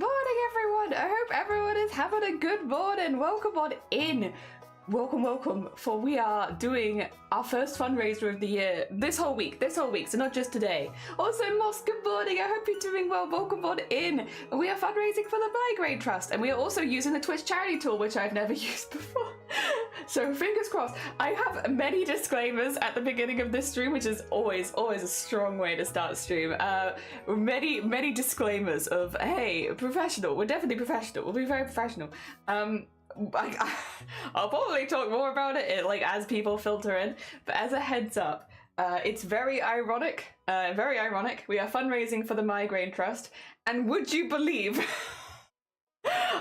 morning, everyone. I hope everyone is having a good morning. Welcome on in. Welcome, for we are doing our first fundraiser of the year this whole week, so not just today. Also, Moss, good morning, I hope you're doing well. Welcome on in. We are fundraising for the Migraine Trust, and we are also using the Twitch charity tool, which I've never used before. So fingers crossed. I have many disclaimers at the beginning of this stream, which is always a strong way to start a stream. Many disclaimers of, hey, professional, we're definitely professional, we'll be very professional. I'll probably talk more about it like as people filter in, but as a heads up, it's very ironic. We are fundraising for the Migraine Trust, and would you believe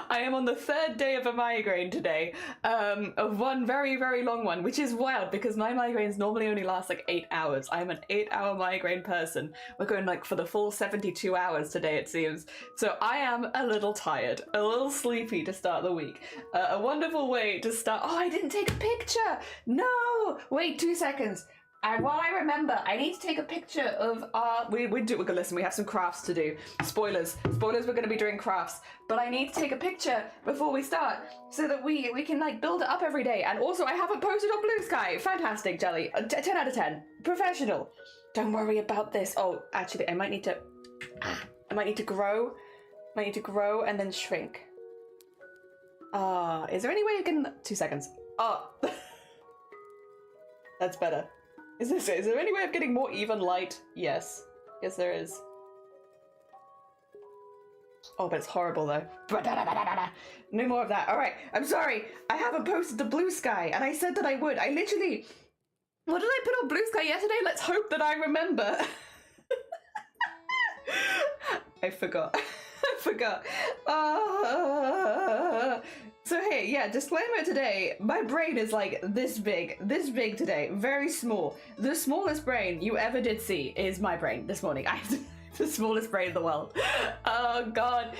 I am on the third day of a migraine today, of one very long one, which is wild because my migraines normally only last like 8 hours. I'm an 8-hour migraine person. We're going like for the full 72 hours today, it seems. So I am a little tired, a little sleepy to start the week. A wonderful way to start. Oh, I didn't take a picture. No, wait 2 seconds. And while I remember, I need to take a picture of our... Listen, we have some crafts to do. Spoilers, we're going to be doing crafts. But I need to take a picture before we start so that we can, like, build it up every day. And also, I haven't posted on Blue Sky. Fantastic, Jelly. 10 out of 10. Professional. Don't worry about this. Oh, actually, I might need to grow. I might need to grow and then shrink. Is there any way you can... 2 seconds. Oh. That's better. Is there any way of getting more even light? Yes. Yes, there is. Oh, but it's horrible though. No more of that. Alright, I'm sorry. I haven't posted to Blue Sky, and I said that I would. I literally... What did I put on Blue Sky yesterday? Let's hope that I remember. I forgot. So hey, yeah, disclaimer today, my brain is like this big today, very small. The smallest brain you ever did see is my brain this morning. I have the smallest brain in the world. Oh god.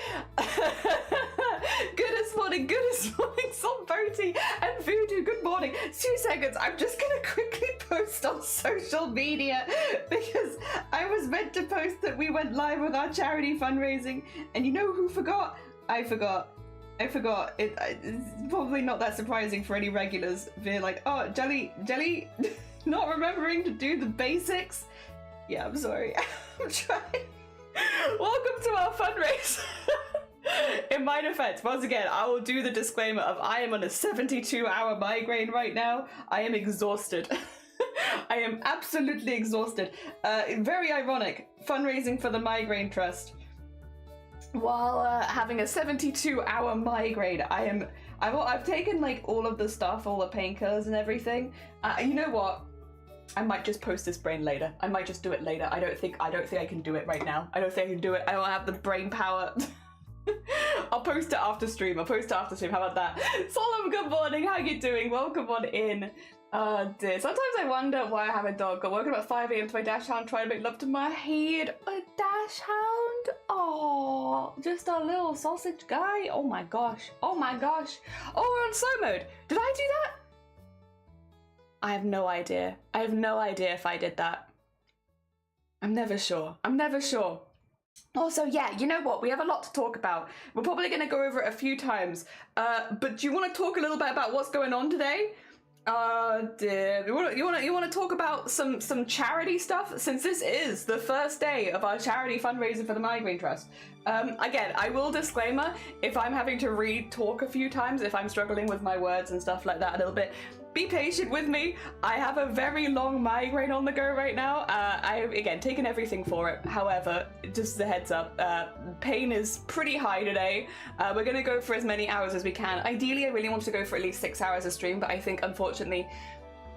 Goodness morning, Saltboaty and Voodoo, good morning. 2 seconds, I'm just gonna quickly post on social media because I was meant to post that we went live with our charity fundraising, and you know who forgot? I forgot. It's probably not that surprising for any regulars. They're like, oh, Jelly, not remembering to do the basics. Yeah, I'm sorry. I'm trying. Welcome to our fundraiser. In my defense, once again, I will do the disclaimer of I am on a 72-hour migraine right now. I am exhausted. I am absolutely exhausted. Very ironic. Fundraising for the Migraine Trust while having a 72-hour migraine. I've taken like all of the stuff, all the painkillers and everything. You know what? I might just post this brain later. I might just do it later. I don't think I can do it right now. I don't think I can do it. I don't have the brain power. I'll post it after stream. How about that? Solemn, good morning. How you doing? Welcome on in. Dear. Sometimes I wonder why I have a dog. Got woken up at 5 AM to my dash hound trying to make love to my head. A dash hound? Oh, just a little sausage guy. Oh my gosh. Oh, we're on slow mode. Did I do that? I have no idea. If I did that. I'm never sure. Also, yeah, you know what? We have a lot to talk about. We're probably going to go over it a few times. But do you want to talk a little bit about what's going on today? Dear. You want to talk about some charity stuff, since this is the first day of our charity fundraiser for the Migraine Trust. Again, I will disclaimer, if I'm having to re-talk a few times, if I'm struggling with my words and stuff like that a little bit, be patient with me. I have a very long migraine on the go right now. I've, again, taken everything for it. However, just a heads up, pain is pretty high today. We're going to go for as many hours as we can. Ideally, I really want to go for at least 6 hours of stream, but I think, unfortunately,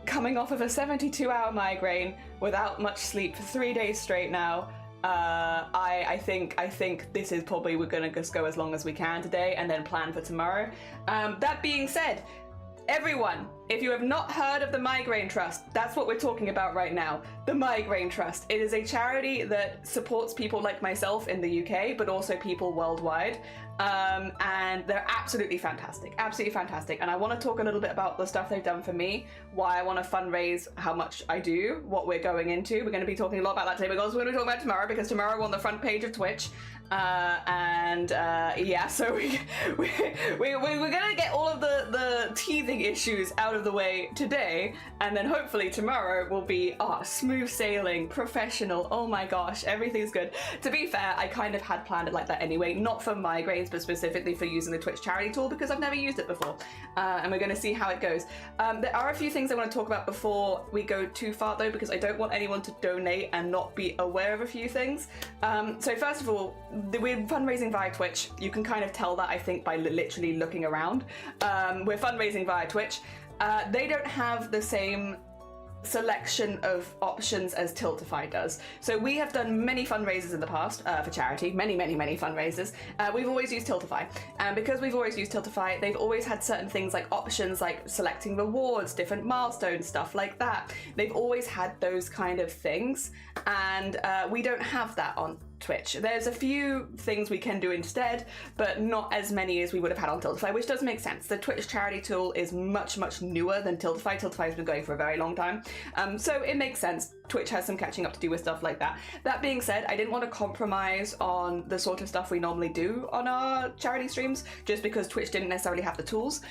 coming off of a 72-hour migraine without much sleep for 3 days straight now, I think this is probably, we're going to just go as long as we can today and then plan for tomorrow. That being said, everyone, If you have not heard of the Migraine Trust, that's what we're talking about right now. The Migraine Trust. It is a charity that supports people like myself in the UK, but also people worldwide. And they're absolutely fantastic, absolutely fantastic. And I want to talk a little bit about the stuff they've done for me, why I want to fundraise, how much I do, what we're going into. We're going to be talking a lot about that today, but also we're going to talk about tomorrow, because tomorrow we're on the front page of Twitch. Yeah, so we're gonna get all of the teething issues out of the way today, and then hopefully tomorrow will be smooth sailing, professional. Oh my gosh, everything's good. To be fair, I kind of had planned it like that anyway, not for migraines, but specifically for using the Twitch charity tool, because I've never used it before, and we're gonna see how it goes. There are a few things I want to talk about before we go too far though, because I don't want anyone to donate and not be aware of a few things. So first of all, we're fundraising via Twitch. You can kind of tell that, I think, by literally looking around. We're fundraising via Twitch. They don't have the same selection of options as Tiltify does. So we have done many fundraisers in the past for charity, many fundraisers. We've always used Tiltify, and because we've always used Tiltify, they've always had certain things like options like selecting rewards, different milestones, stuff like that. They've always had those kind of things, and we don't have that on Twitch. There's a few things we can do instead, but not as many as we would have had on Tiltify, which does make sense. The Twitch charity tool is much newer than Tiltify. Tiltify has been going for a very long time, so it makes sense. Twitch has some catching up to do with stuff like that. That being said, I didn't want to compromise on the sort of stuff we normally do on our charity streams, just because Twitch didn't necessarily have the tools.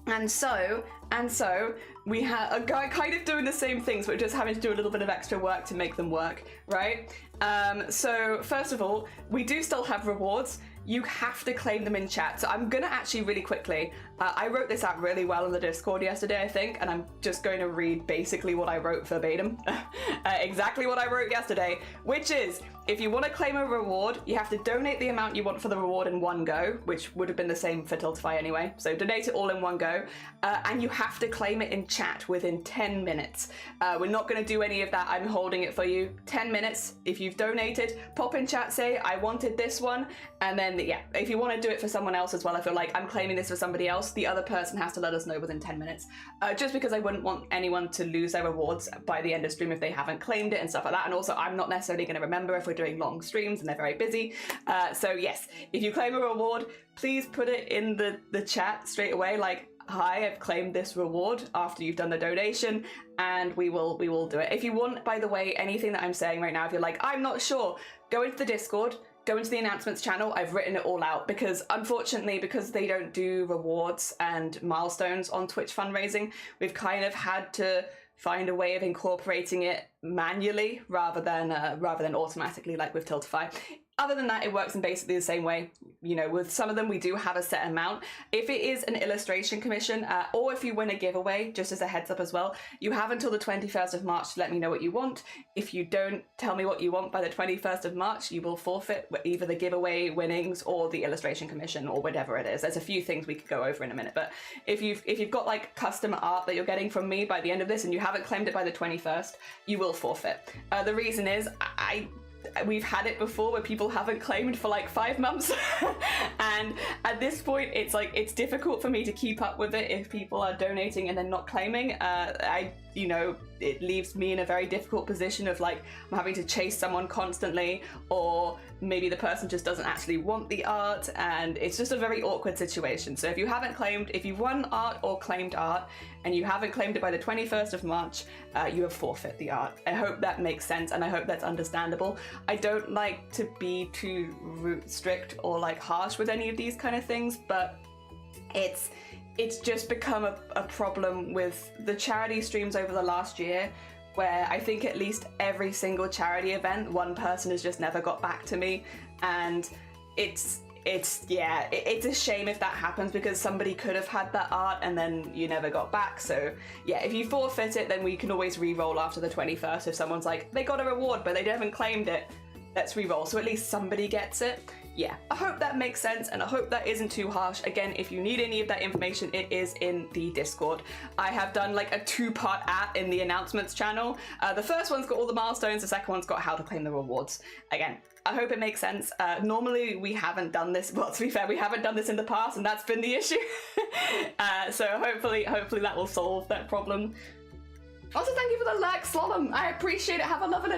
And so we are kind of doing the same things, but just having to do a little bit of extra work to make them work, right? So first of all, we do still have rewards. You have to claim them in chat. So I'm gonna actually really quickly, I wrote this out really well in the Discord yesterday, I think, and I'm just going to read basically what I wrote verbatim. Exactly what I wrote yesterday, which is, if you want to claim a reward, you have to donate the amount you want for the reward in one go, which would have been the same for Tiltify anyway. So donate it all in one go, and you have to claim it in chat within 10 minutes. We're not going to do any of that. I'm holding it for you. 10 minutes. If you've donated, pop in chat, say, I wanted this one, and then, yeah, if you want to do it for someone else as well, I feel like I'm claiming this for somebody else, the other person has to let us know within 10 minutes. Just because I wouldn't want anyone to lose their rewards by the end of stream if they haven't claimed it and stuff like that. And also, I'm not necessarily going to remember if we're doing long streams and they're very busy. So yes, if you claim a reward, please put it in the chat straight away, like, hi, I've claimed this reward, after you've done the donation, and we will do it. If you want, by the way, anything that I'm saying right now, if you're like, I'm not sure, go into the Discord, go into the announcements channel. I've written it all out, because unfortunately, because they don't do rewards and milestones on Twitch fundraising, we've kind of had to find a way of incorporating it manually rather than automatically like with Tiltify. Other than that, it works in basically the same way. You know, with some of them, we do have a set amount. If it is an illustration commission, or if you win a giveaway, just as a heads up as well, you have until the 21st of March to let me know what you want. If you don't tell me what you want by the 21st of March, you will forfeit either the giveaway winnings or the illustration commission or whatever it is. There's a few things we could go over in a minute, but if you've got like custom art that you're getting from me by the end of this and you haven't claimed it by the 21st, you will forfeit. The reason is we've had it before where people haven't claimed for like 5 months and at this point it's difficult for me to keep up with it if people are donating and then not claiming. It leaves me in a very difficult position of like, I'm having to chase someone constantly, or maybe the person just doesn't actually want the art, and it's just a very awkward situation. So if you haven't claimed, if you've won art or claimed art and you haven't claimed it by the 21st of March, you have forfeit the art. I hope that makes sense, and I hope that's understandable. I don't like to be too strict or like harsh with any of these kind of things, but it's just become a problem with the charity streams over the last year, where I think at least every single charity event, one person has just never got back to me, and it's a shame if that happens, because somebody could have had that art and then you never got back. So yeah, if you forfeit it, then we can always re-roll after the 21st. If someone's like, they got a reward but they haven't claimed it, let's re-roll, so at least somebody gets it. Yeah, I hope that makes sense, and I hope that isn't too harsh. Again, if you need any of that information, it is in the Discord. I have done like a 2-part app in the announcements channel. The first one's got all the milestones, the second one's got how to claim the rewards. Again, I hope it makes sense. Normally we haven't done this. Well, to be fair, we haven't done this in the past, and that's been the issue. So hopefully that will solve that problem. Also, thank you for the lurk, Slalom. I appreciate it. Have a lovely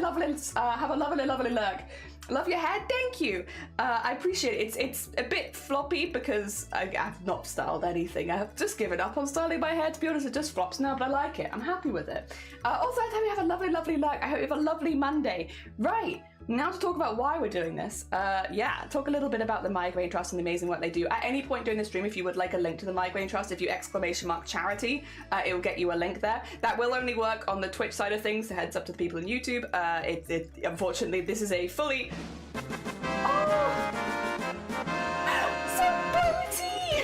lurk. Love your hair. Thank you. I appreciate it. It's a bit floppy because I've not styled anything. I've just given up on styling my hair. To be honest, it just flops now, but I like it. I'm happy with it. Also, I hope you have a lovely lurk. I hope you have a lovely Monday. Right. Now to talk about why we're doing this. Yeah, talk a little bit about the Migraine Trust and the amazing work they do. At any point during the stream, if you would like a link to the Migraine Trust, if you !charity, it will get you a link there. That will only work on the Twitch side of things, so heads up to the people on YouTube. Unfortunately, this is a fully... Oh! So boaty!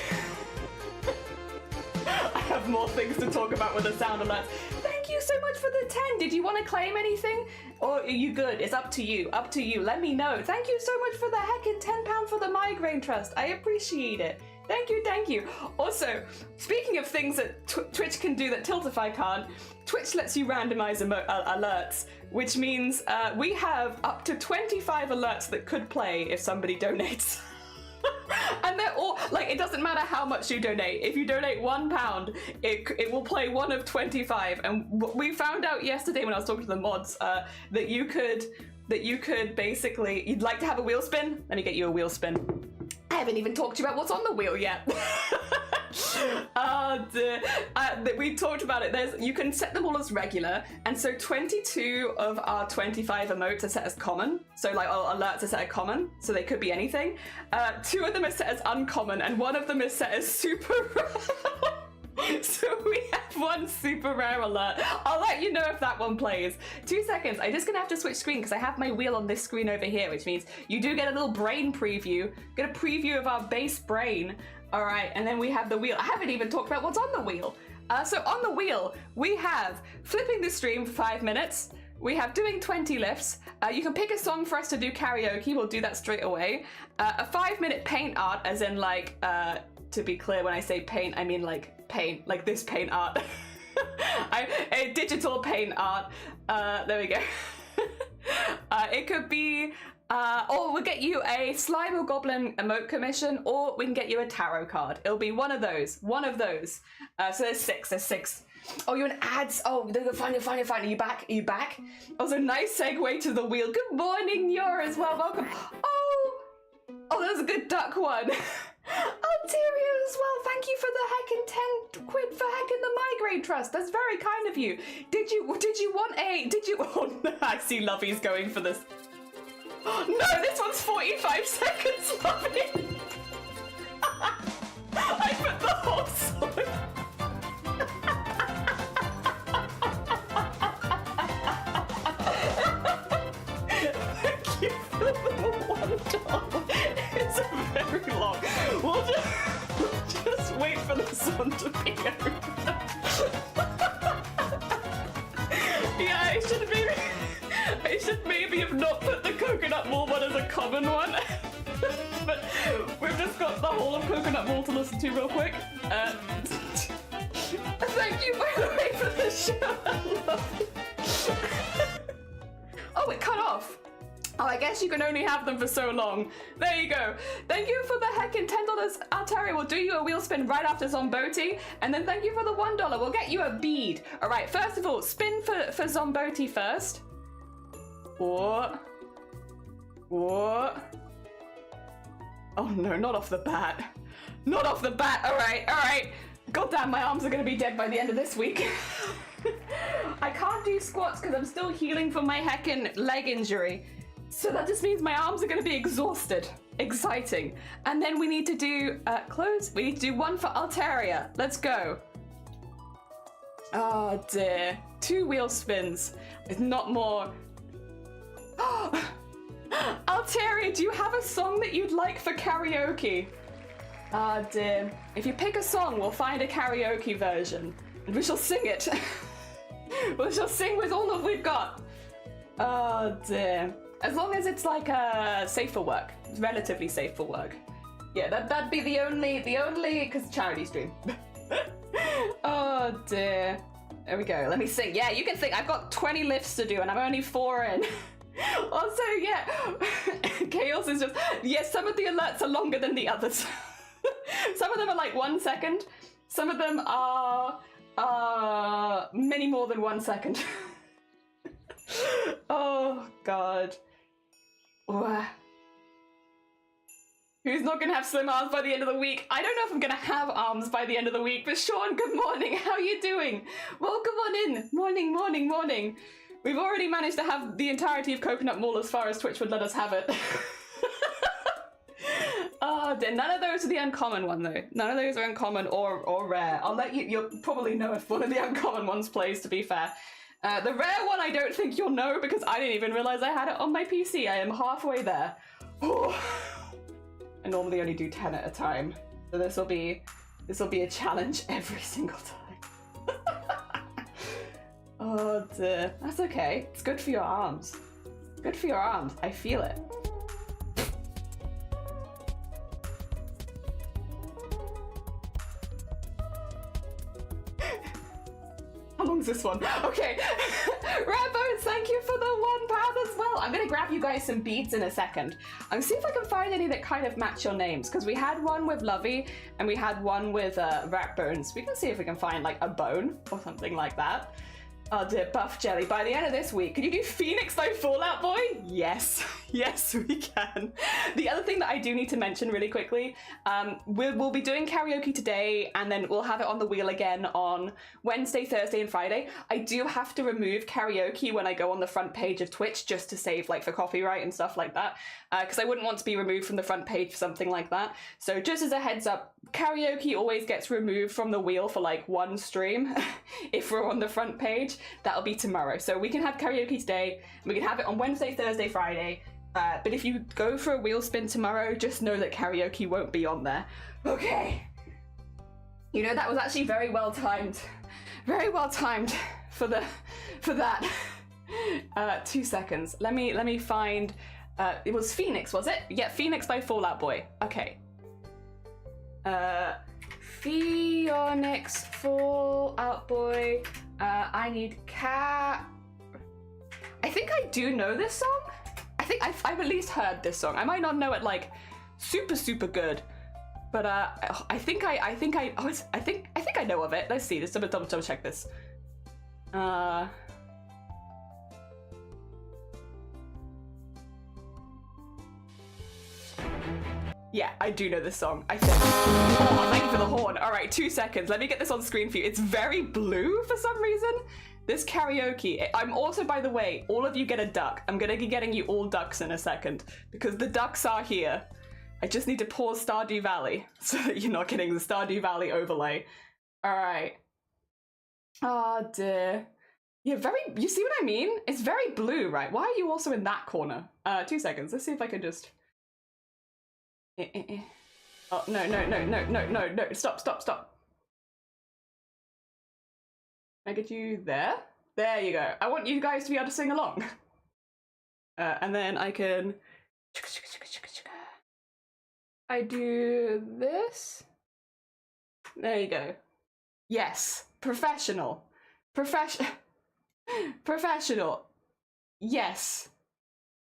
I have more things to talk about with the sound alerts. Thank you so much for the 10. Did you want to claim anything? Or are you good? It's up to you. Up to you. Let me know. Thank you so much for the heckin' £10 for the Migraine Trust. I appreciate it. Thank you, thank you. Also, speaking of things that Twitch can do that Tiltify can't, Twitch lets you randomize alerts, which means we have up to 25 alerts that could play if somebody donates. And they're all, like, it doesn't matter how much you donate. If you donate £1, it will play one of 25. And we found out yesterday when I was talking to the mods that you could basically, you'd like to have a wheel spin? Let me get you a wheel spin. I haven't even talked to you about what's on the wheel yet. We talked about it. You can set them all as regular, and so 22 of our 25 emotes are set as common. So like alerts are set as common, so they could be anything. 2 of them are set as uncommon, and 1 of them is set as super rare. So we have 1 super rare alert. I'll let you know if that one plays. 2 seconds. I'm just gonna have to switch screen because I have my wheel on this screen over here, which means you do get a little brain preview. Get a preview of our base brain. All right, and then we have the wheel. I haven't even talked about what's on the wheel. So on the wheel, we have flipping the stream for 5 minutes. We have doing 20 lifts. You can pick a song for us to do karaoke. We'll do that straight away. A 5-minute paint art, as in like, to be clear, when I say paint, I mean like paint, like this paint art. A digital paint art. There we go. It could be, or we'll get you a slime or goblin emote commission, or we can get you a tarot card. It'll be one of those. So there's 6. Oh, you're in ads. Oh, fine. Are you back? Also, nice segue to the wheel. Good morning, Yor as well. Welcome. Oh, that was a good duck one. Ontario as well. Thank you for the heckin' 10 quid for hacking the Migraine Trust. That's very kind of you. Did you want a? Oh no, I see Lovey's going for this. No, this one's 45 seconds, Lovey. I put the whole song. Thank you for the $1. It's very long. We'll just wait for this one to be over. Yeah, I should maybe have not put the coconut malt one as a common one. But we've just got the whole of coconut malt to listen to real quick. Thank you, by the way, for the show. I love it. Oh, it cut off. Oh, I guess you can only have them for so long. There you go. Thank you for the heckin' $10. Altari will do you a wheel spin right after Zomboti. And then thank you for the $1. We'll get you a bead. All right, first of all, spin for Zomboti first. What? Oh no, not off the bat. Not off the bat. All right. Goddamn, my arms are gonna be dead by the end of this week. I can't do squats because I'm still healing from my heckin' leg injury. So that just means my arms are going to be exhausted. Exciting. And then we need to do close. We need to do 1 for Altaria. Let's go. Oh dear. 2 wheel spins. It's not more. Altaria, do you have a song that you'd like for karaoke? Ah dear. If you pick a song, we'll find a karaoke version. And we shall sing it. We shall sing with all that we've got. Oh dear. As long as it's like safe for work. It's relatively safe for work. Yeah, that'd be the only, because charity stream. Oh dear. There we go. Let me sing. Yeah, you can sing. I've got 20 lifts to do and I'm only 4 in. Also, yeah, Chaos is just, yes, some of the alerts are longer than the others. Some of them are like 1 second. Some of them are many more than 1 second. Oh, God. Who's not gonna have slim arms by the end of the week? I don't know if I'm gonna have arms by the end of the week, but Sean, good morning. How are you doing? Welcome on in. Morning, morning, morning. We've already managed to have the entirety of Coconut Mall as far as Twitch would let us have it. Oh, none of those are the uncommon one though. None of those are uncommon or rare. I'll let you, you'll probably know if one of the uncommon ones plays, to be fair. The rare one I don't think you'll know because I didn't even realize I had it on my PC. I am halfway there. Oh. I normally only do 10 at a time, so this will be a challenge every single time. Oh dear, that's okay. It's good for your arms. Good for your arms. I feel it. How long is this one? Okay. Rambo, thank you for the £1 as well. I'm gonna grab you guys some beads in a second. I'm gonna see if I can find any that kind of match your names, because we had one with Lovey and we had one with Rat Bones. We can see if we can find like a bone or something like that. Oh dear, Buff Jelly. By the end of this week, can you do Phoenix though, Fallout Boy? Yes, yes we can. The other thing that I do need to mention really quickly, we'll be doing karaoke today and then we'll have it on the wheel again on Wednesday, Thursday and Friday. I do have to remove karaoke when I go on the front page of Twitch just to save like for copyright and stuff like that, because I wouldn't want to be removed from the front page for something like that. So just as a heads up, karaoke always gets removed from the wheel for like one stream if we're on the front page. That'll be tomorrow. So we can have karaoke today, we can have it on Wednesday, Thursday, Friday. But if you go for a wheel spin tomorrow, just know that karaoke won't be on there. Okay. You know, that was actually very well timed. Very well timed for that. 2 seconds. Let me find, it was Phoenix, was it? Yeah, Phoenix by Fallout Boy. Okay. Phoenix, Fallout Boy. I need cat. I think I do know this song. I think I've at least heard this song. I might not know it like super good, but I think I know of it. Let's see. Let's double check this. Yeah, I do know this song, I think. Oh, thank you for the horn. All right, 2 seconds. Let me get this on screen for you. It's very blue for some reason. This karaoke. I'm also, by the way, all of you get a duck. I'm gonna be getting you all ducks in a second because the ducks are here. I just need to pause Stardew Valley so that you're not getting the Stardew Valley overlay. All right. Oh dear. Yeah, you see what I mean? It's very blue, right? Why are you also in that corner? 2 seconds. Let's see if I can just... Oh, no. Stop. Can I get you there? There you go. I want you guys to be able to sing along. And then I can... I do this. There you go. Yes. Professional. Professional. Yes.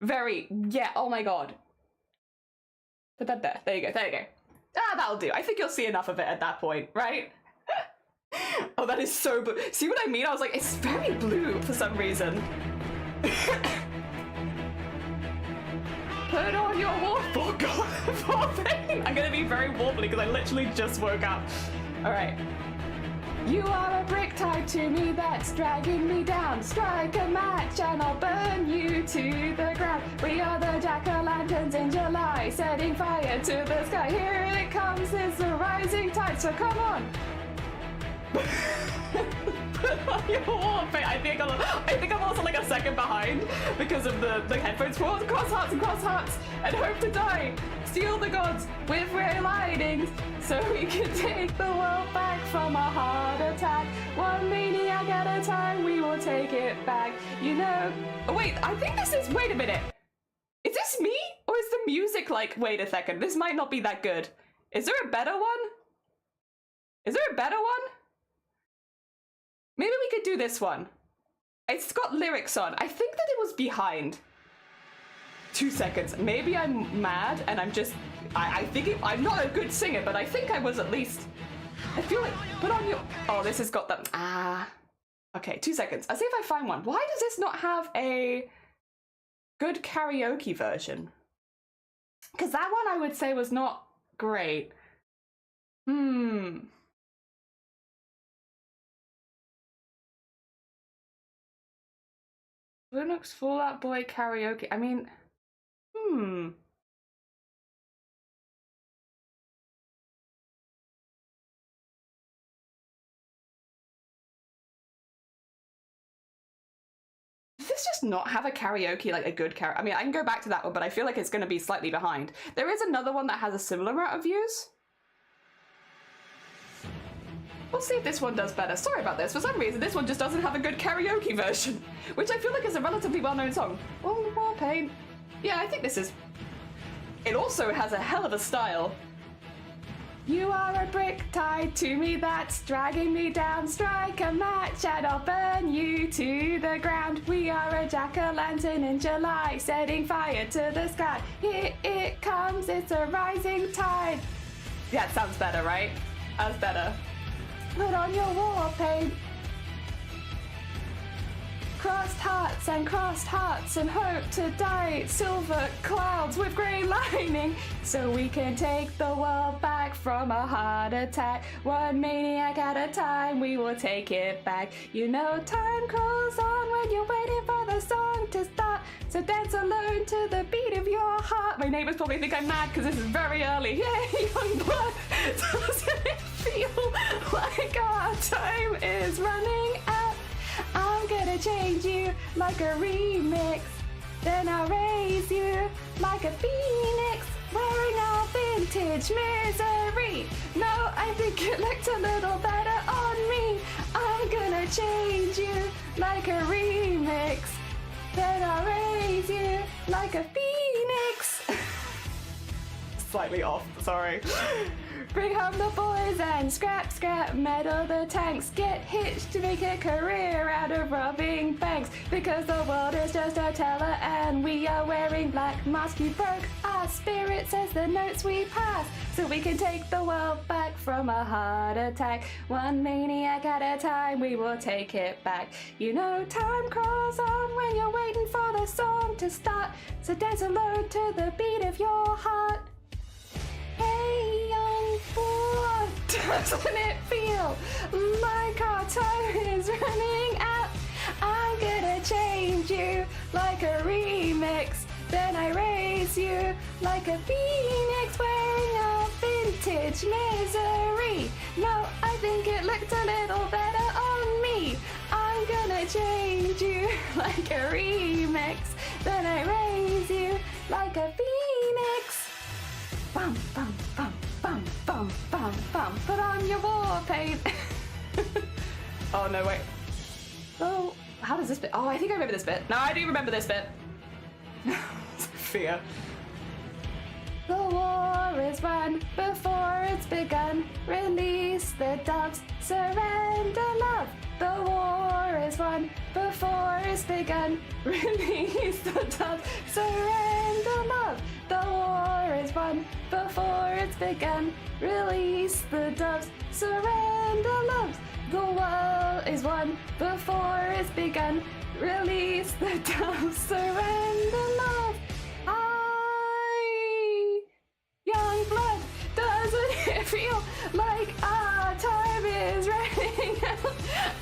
Very. Yeah, oh my god. Put that there. There you go. Ah, that'll do. I think you'll see enough of it at that point, right? Oh, that is so blue. See what I mean? I was like, it's very blue for some reason. Put on your wolf. Oh god. Poor thing. I'm gonna be very wobbly because I literally just woke up. Alright. You are a brick tied to me that's dragging me down. Strike a match and I'll burn you to the ground. We are the jack-o'-lanterns in July, setting fire to the sky. Here it comes, it's the rising tide, so come on. Put on your warpaint. I think I'm also like a second behind because of the headphones. Cross hearts and hope to die. Steal the gods with ray lightnings so we can take the world back from a heart attack. One maniac at a time, we will take it back. You know. Oh, wait, I think this is. Wait a minute. Is this me? Or is the music like. Wait a second. This might not be that good. Is there a better one? Is there a better one? Maybe we could do this one. It's got lyrics on. I think that it was behind. 2 seconds. Maybe I'm mad and I'm just... I think I'm not a good singer, but I think I was at least... I feel like... Put on your... Oh, this has got the... Okay, 2 seconds. I'll see if I find one. Why does this not have a good karaoke version? Because that one I would say was not great. Linux Fall Out Boy karaoke. I mean, Does this just not have a karaoke, like a good karaoke? I mean, I can go back to that one, but I feel like it's going to be slightly behind. There is another one that has a similar amount of views. We'll see if this one does better. Sorry about this. For some reason, this one just doesn't have a good karaoke version, which I feel like is a relatively well-known song. Oh, more pain. Yeah, I think this is... It also has a hell of a style. You are a brick tied to me that's dragging me down. Strike a match and I'll burn you to the ground. We are a jack-o'-lantern in July, setting fire to the sky. Here it comes, it's a rising tide. Yeah, it sounds better, right? That's better. Put on your war paint. Crossed hearts and hope to die. Silver clouds with grey lining, so we can take the world back from a heart attack. One maniac at a time, we will take it back. You know time crawls on when you're waiting for the song to start, so dance alone to the beat of your heart. My neighbors probably think I'm mad because this is very early. Yeah, young blood, doesn't it feel like our time is running out? I'm gonna change you like a remix, then I'll raise you like a phoenix, wearing our vintage misery. No, I think it looked a little better on me. I'm gonna change you like a remix, then I'll raise you like a phoenix. Slightly off, sorry. Bring home the boys and scrap, metal the tanks. Get hitched to make a career out of robbing banks. Because the world is just a teller and we are wearing black masks. You broke our spirit, says the notes we pass, so we can take the world back from a heart attack. One maniac at a time, we will take it back. You know time crawls on when you're waiting for the song to start, so dance alone to the beat of your heart. Hey young boy, doesn't it feel like our time is running out? I'm gonna change you like a remix, then I raise you like a phoenix, wearing a vintage misery. No, I think it looked a little better on me. I'm gonna change you like a remix, then I raise you like a phoenix. Bum, bum, bum, bum, bum, bum, bum. Put on your war paint. Oh, no, wait. Oh, how does this bit? Oh, I think I remember this bit. No, I do remember this bit. Fear. The war is won before it's begun. Release the doves, surrender love. The war is won before it's begun. Release the doves, surrender love. The war is won before it's begun. Release the doves, surrender love. The world is won before it's begun. Release the doves, surrender love. Young blood, doesn't it feel like our time is running out?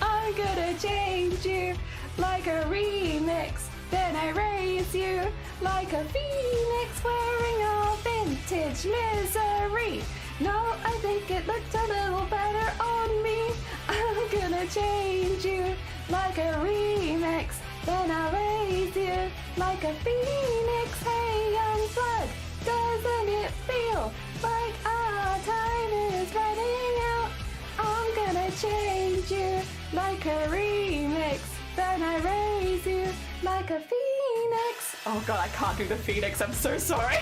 I'm gonna change you like a remix, then I raise you like a phoenix, wearing a vintage misery. No, I think it looked a little better on me. I'm gonna change you like a remix, then I'll raise you like a phoenix. Hey young blood, doesn't it feel like our time is running out? I'm gonna change you like a remix, then I raise you like a phoenix. Oh god, I can't do the phoenix, I'm so sorry.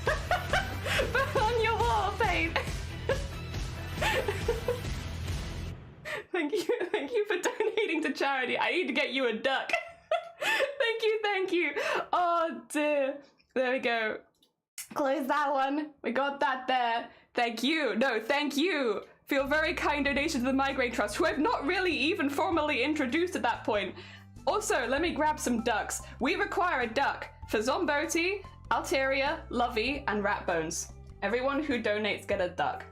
Put on your war paint. Thank you for donating to charity. I need to get you a duck. Thank you. Oh dear. There we go. Close that one. We got that there. Thank you. No, thank you for your very kind donation to the Migraine Trust, who I've not really even formally introduced at that point. Also, let me grab some ducks. We require a duck for Zomboti, Alteria, Lovey, and Ratbones. Everyone who donates get a duck.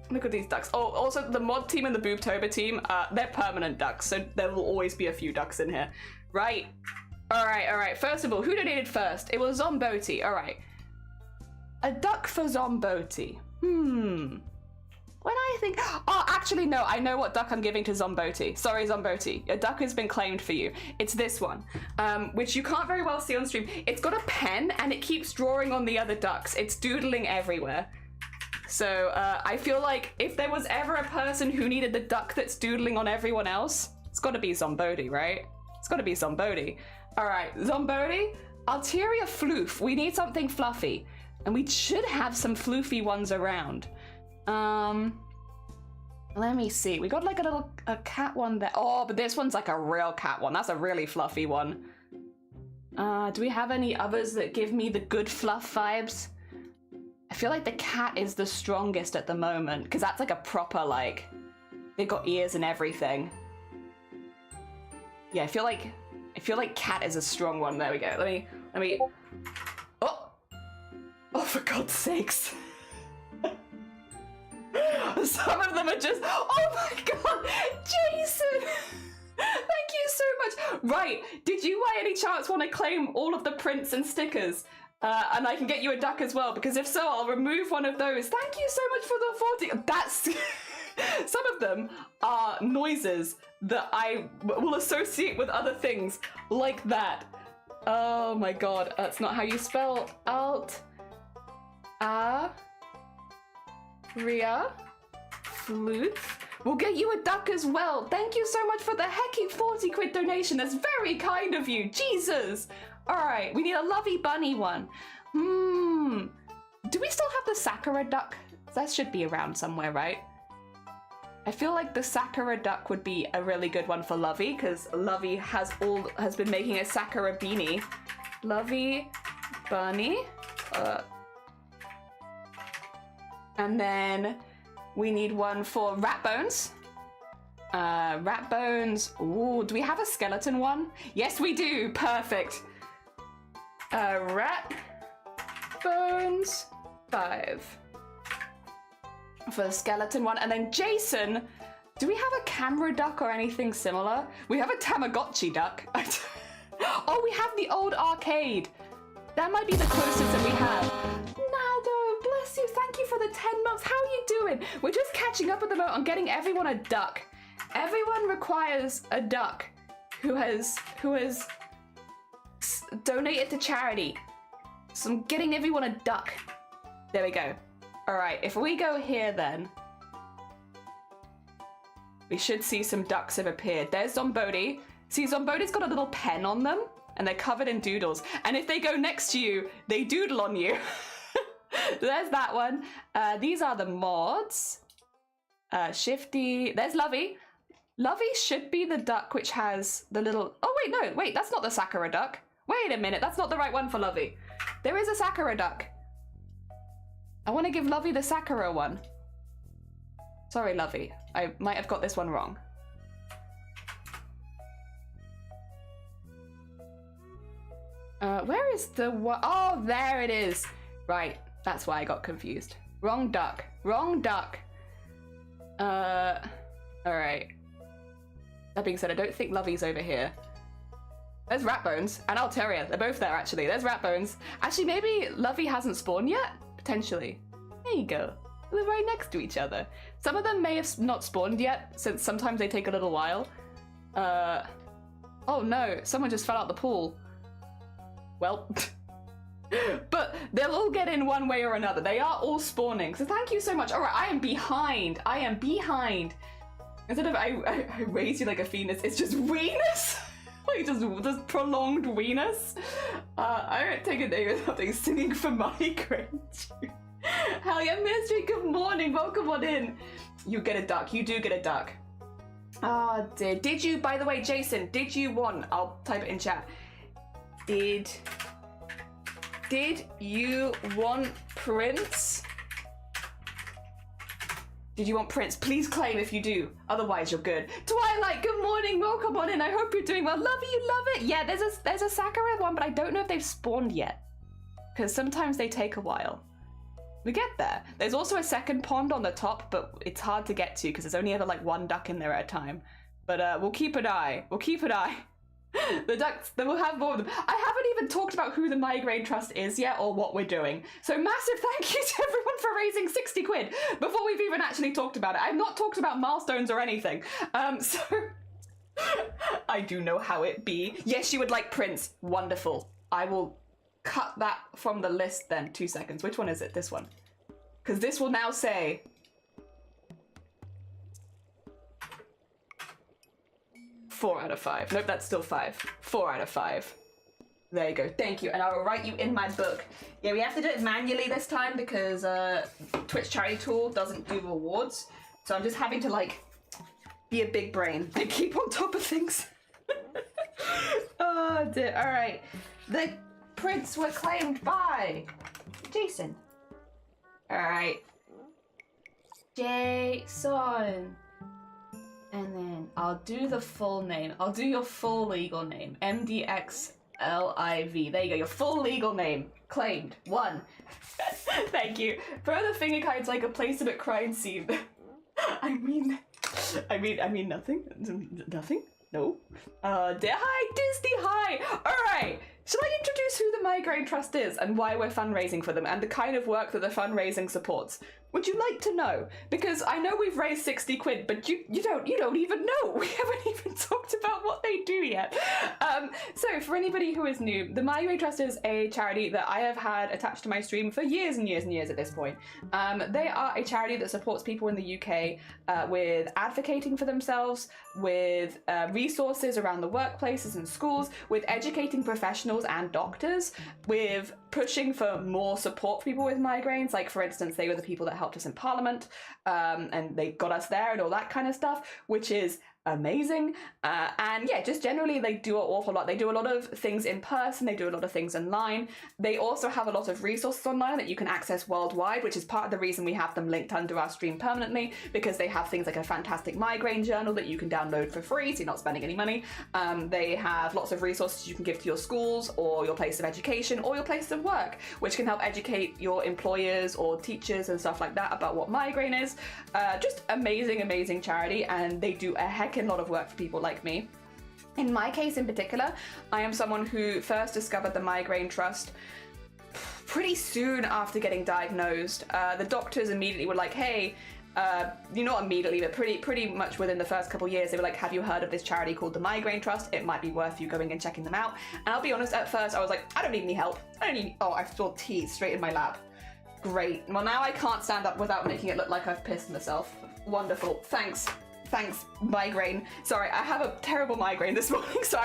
Look at these ducks. Oh, also the mod team and the Boobtober team, they're permanent ducks, so there will always be a few ducks in here. Right. All right. First of all, who donated first? It was Zomboti. All right. A duck for Zomboti. When I think... Oh, actually, no. I know what duck I'm giving to Zomboti. Sorry, Zomboti. A duck has been claimed for you. It's this one, which you can't very well see on stream. It's got a pen, and it keeps drawing on the other ducks. It's doodling everywhere. So I feel like if there was ever a person who needed the duck that's doodling on everyone else, it's got to be Zomboti, right? It's got to be Zomboti. All right, Zomboti, Alteria Floof. We need something fluffy, and we should have some floofy ones around. Let me see. We got like a cat one there. Oh, but this one's like a real cat one. That's a really fluffy one. Do we have any others that give me the good fluff vibes? I feel like the cat is the strongest at the moment because that's like a proper, like, they've got ears and everything. Yeah, I feel like cat is a strong one. There we go. Let me. Oh, for God's sakes. Some of them are just, oh my God, Jason! Thank you so much. Right, did you by any chance want to claim all of the prints and stickers? And I can get you a duck as well, because if so, I'll remove one of those. Thank you so much for the 40. That's, some of them are noises that I will associate with other things, like that. Oh my God, that's not how you spell alt. Ria Flute. We'll get you a duck as well. Thank you so much for the hecking 40 quid donation. That's very kind of you. Jesus. All right, we need a lovey bunny one. Do we still have the Sakura duck? That should be around somewhere, right? I feel like the Sakura duck would be a really good one for Lovey, because Lovey has been making a Sakura beanie. Lovey bunny. And then we need one for Ratbones. Ratbones. Ooh, do we have a skeleton one? Yes, we do. Perfect. Ratbones 5 for the skeleton one. And then Jason, do we have a camera duck or anything similar? We have a Tamagotchi duck. Oh, we have the old arcade. That might be the closest that we have. Nado, bless you. Thank you for the 10 months. How are you doing? We're just catching up at the moment on getting everyone a duck. Everyone requires a duck who has donated to charity. So I'm getting everyone a duck. There we go. All right, if we go here then, we should see some ducks have appeared. There's Zomboti. See, Zomboti's got a little pen on them, and they're covered in doodles. And if they go next to you, they doodle on you. There's that one. These are the mods. Shifty. There's Lovey. Lovey should be the duck which has the little... Oh, wait, no. Wait, that's not the Sakura duck. Wait a minute. That's not the right one for Lovey. There is a Sakura duck. I want to give Lovey the Sakura one. Sorry, Lovey. I might have got this one wrong. Where is the one? Oh, there it is. Right, that's why I got confused. Wrong duck. Wrong duck. All right. That being said, I don't think Lovey's over here. There's Ratbones and Alteria. They're both there, actually. There's Ratbones. Actually, maybe Lovey hasn't spawned yet? Potentially. There you go. They're right next to each other. Some of them may have not spawned yet, since sometimes they take a little while. Oh no, someone just fell out the pool. Well, but they'll all get in one way or another. They are all spawning, so thank you so much. All right, I am behind. I am behind. Instead of I raise you like a Venus, it's just weenus. Like just prolonged weenus. I don't take a day without singing for Migraine. Hell yeah, Mystery, good morning. Welcome on in. You get a duck. You do get a duck. Oh dear. Did you, by the way, Jason, did you want, I'll type it in chat. Did you want Prince? Did you want Prince? Please claim if you do. Otherwise, you're good. Twilight, good morning. Welcome on in. I hope you're doing well. Love you, love it. Yeah, there's a Sakura one, but I don't know if they've spawned yet. Because sometimes they take a while. We get there. There's also a second pond on the top, but it's hard to get to because there's only ever like one duck in there at a time. But we'll keep an eye. We'll keep an eye. The ducks, then we'll have more of them. I haven't even talked about who the Migraine Trust is yet or what we're doing. So massive thank you to everyone for raising 60 quid before we've even actually talked about it. I've not talked about milestones or anything. So I do know how it be. Yes, you would like Prince. Wonderful. I will cut that from the list then. 2 seconds. Which one is it? This one. Because this will now say... Four out of 5. Nope, that's still 5. 4 out of 5. There you go. Thank you. And I will write you in my book. Yeah, we have to do it manually this time because Twitch charity tool doesn't do rewards. So I'm just having to like be a big brain and keep on top of things. Oh dear. All right. The prints were claimed by Jason. All right. Jason. And then I'll do the full name. I'll do your full legal name. MDXLIV. There you go. Your full legal name. Claimed. 1. Thank you. Further finger kites like a placement crime scene. I mean nothing. Nothing? No. Hi, Disney, hi! Alright! Shall I introduce who the Migraine Trust is and why we're fundraising for them and the kind of work that the fundraising supports? Would you like to know? Because I know we've raised 60 quid, but you don't even know. We haven't even talked about what they do yet. So for anybody who is new, the Migraine Trust is a charity that I have had attached to my stream for years and years and years at this point. They are a charity that supports people in the UK with advocating for themselves, with resources around the workplaces and schools, with educating professionals and doctors, with pushing for more support for people with migraines. Like, for instance, they were the people that helped us in Parliament, and they got us there and all that kind of stuff, which is amazing. And yeah, just generally they do an awful lot. They do a lot of things in person, they do a lot of things online. They also have a lot of resources online that you can access worldwide, which is part of the reason we have them linked under our stream permanently, because they have things like a fantastic migraine journal that you can download for free, so you're not spending any money. They have lots of resources you can give to your schools or your place of education or your place of work, which can help educate your employers or teachers and stuff like that about what migraine is. Just amazing charity, and they do a heckin' lot of work for people like me. In my case in particular, I am someone who first discovered the Migraine Trust pretty soon after getting diagnosed. The doctors immediately were like, hey, not immediately, but pretty much within the first couple of years, they were like, have you heard of this charity called the Migraine Trust? It might be worth you going and checking them out. And I'll be honest, at first I was like, I don't need any help. I spilled tea straight in my lap. Great. Well, now I can't stand up without making it look like I've pissed myself. Wonderful. Thanks, migraine. Sorry, I have a terrible migraine this morning, so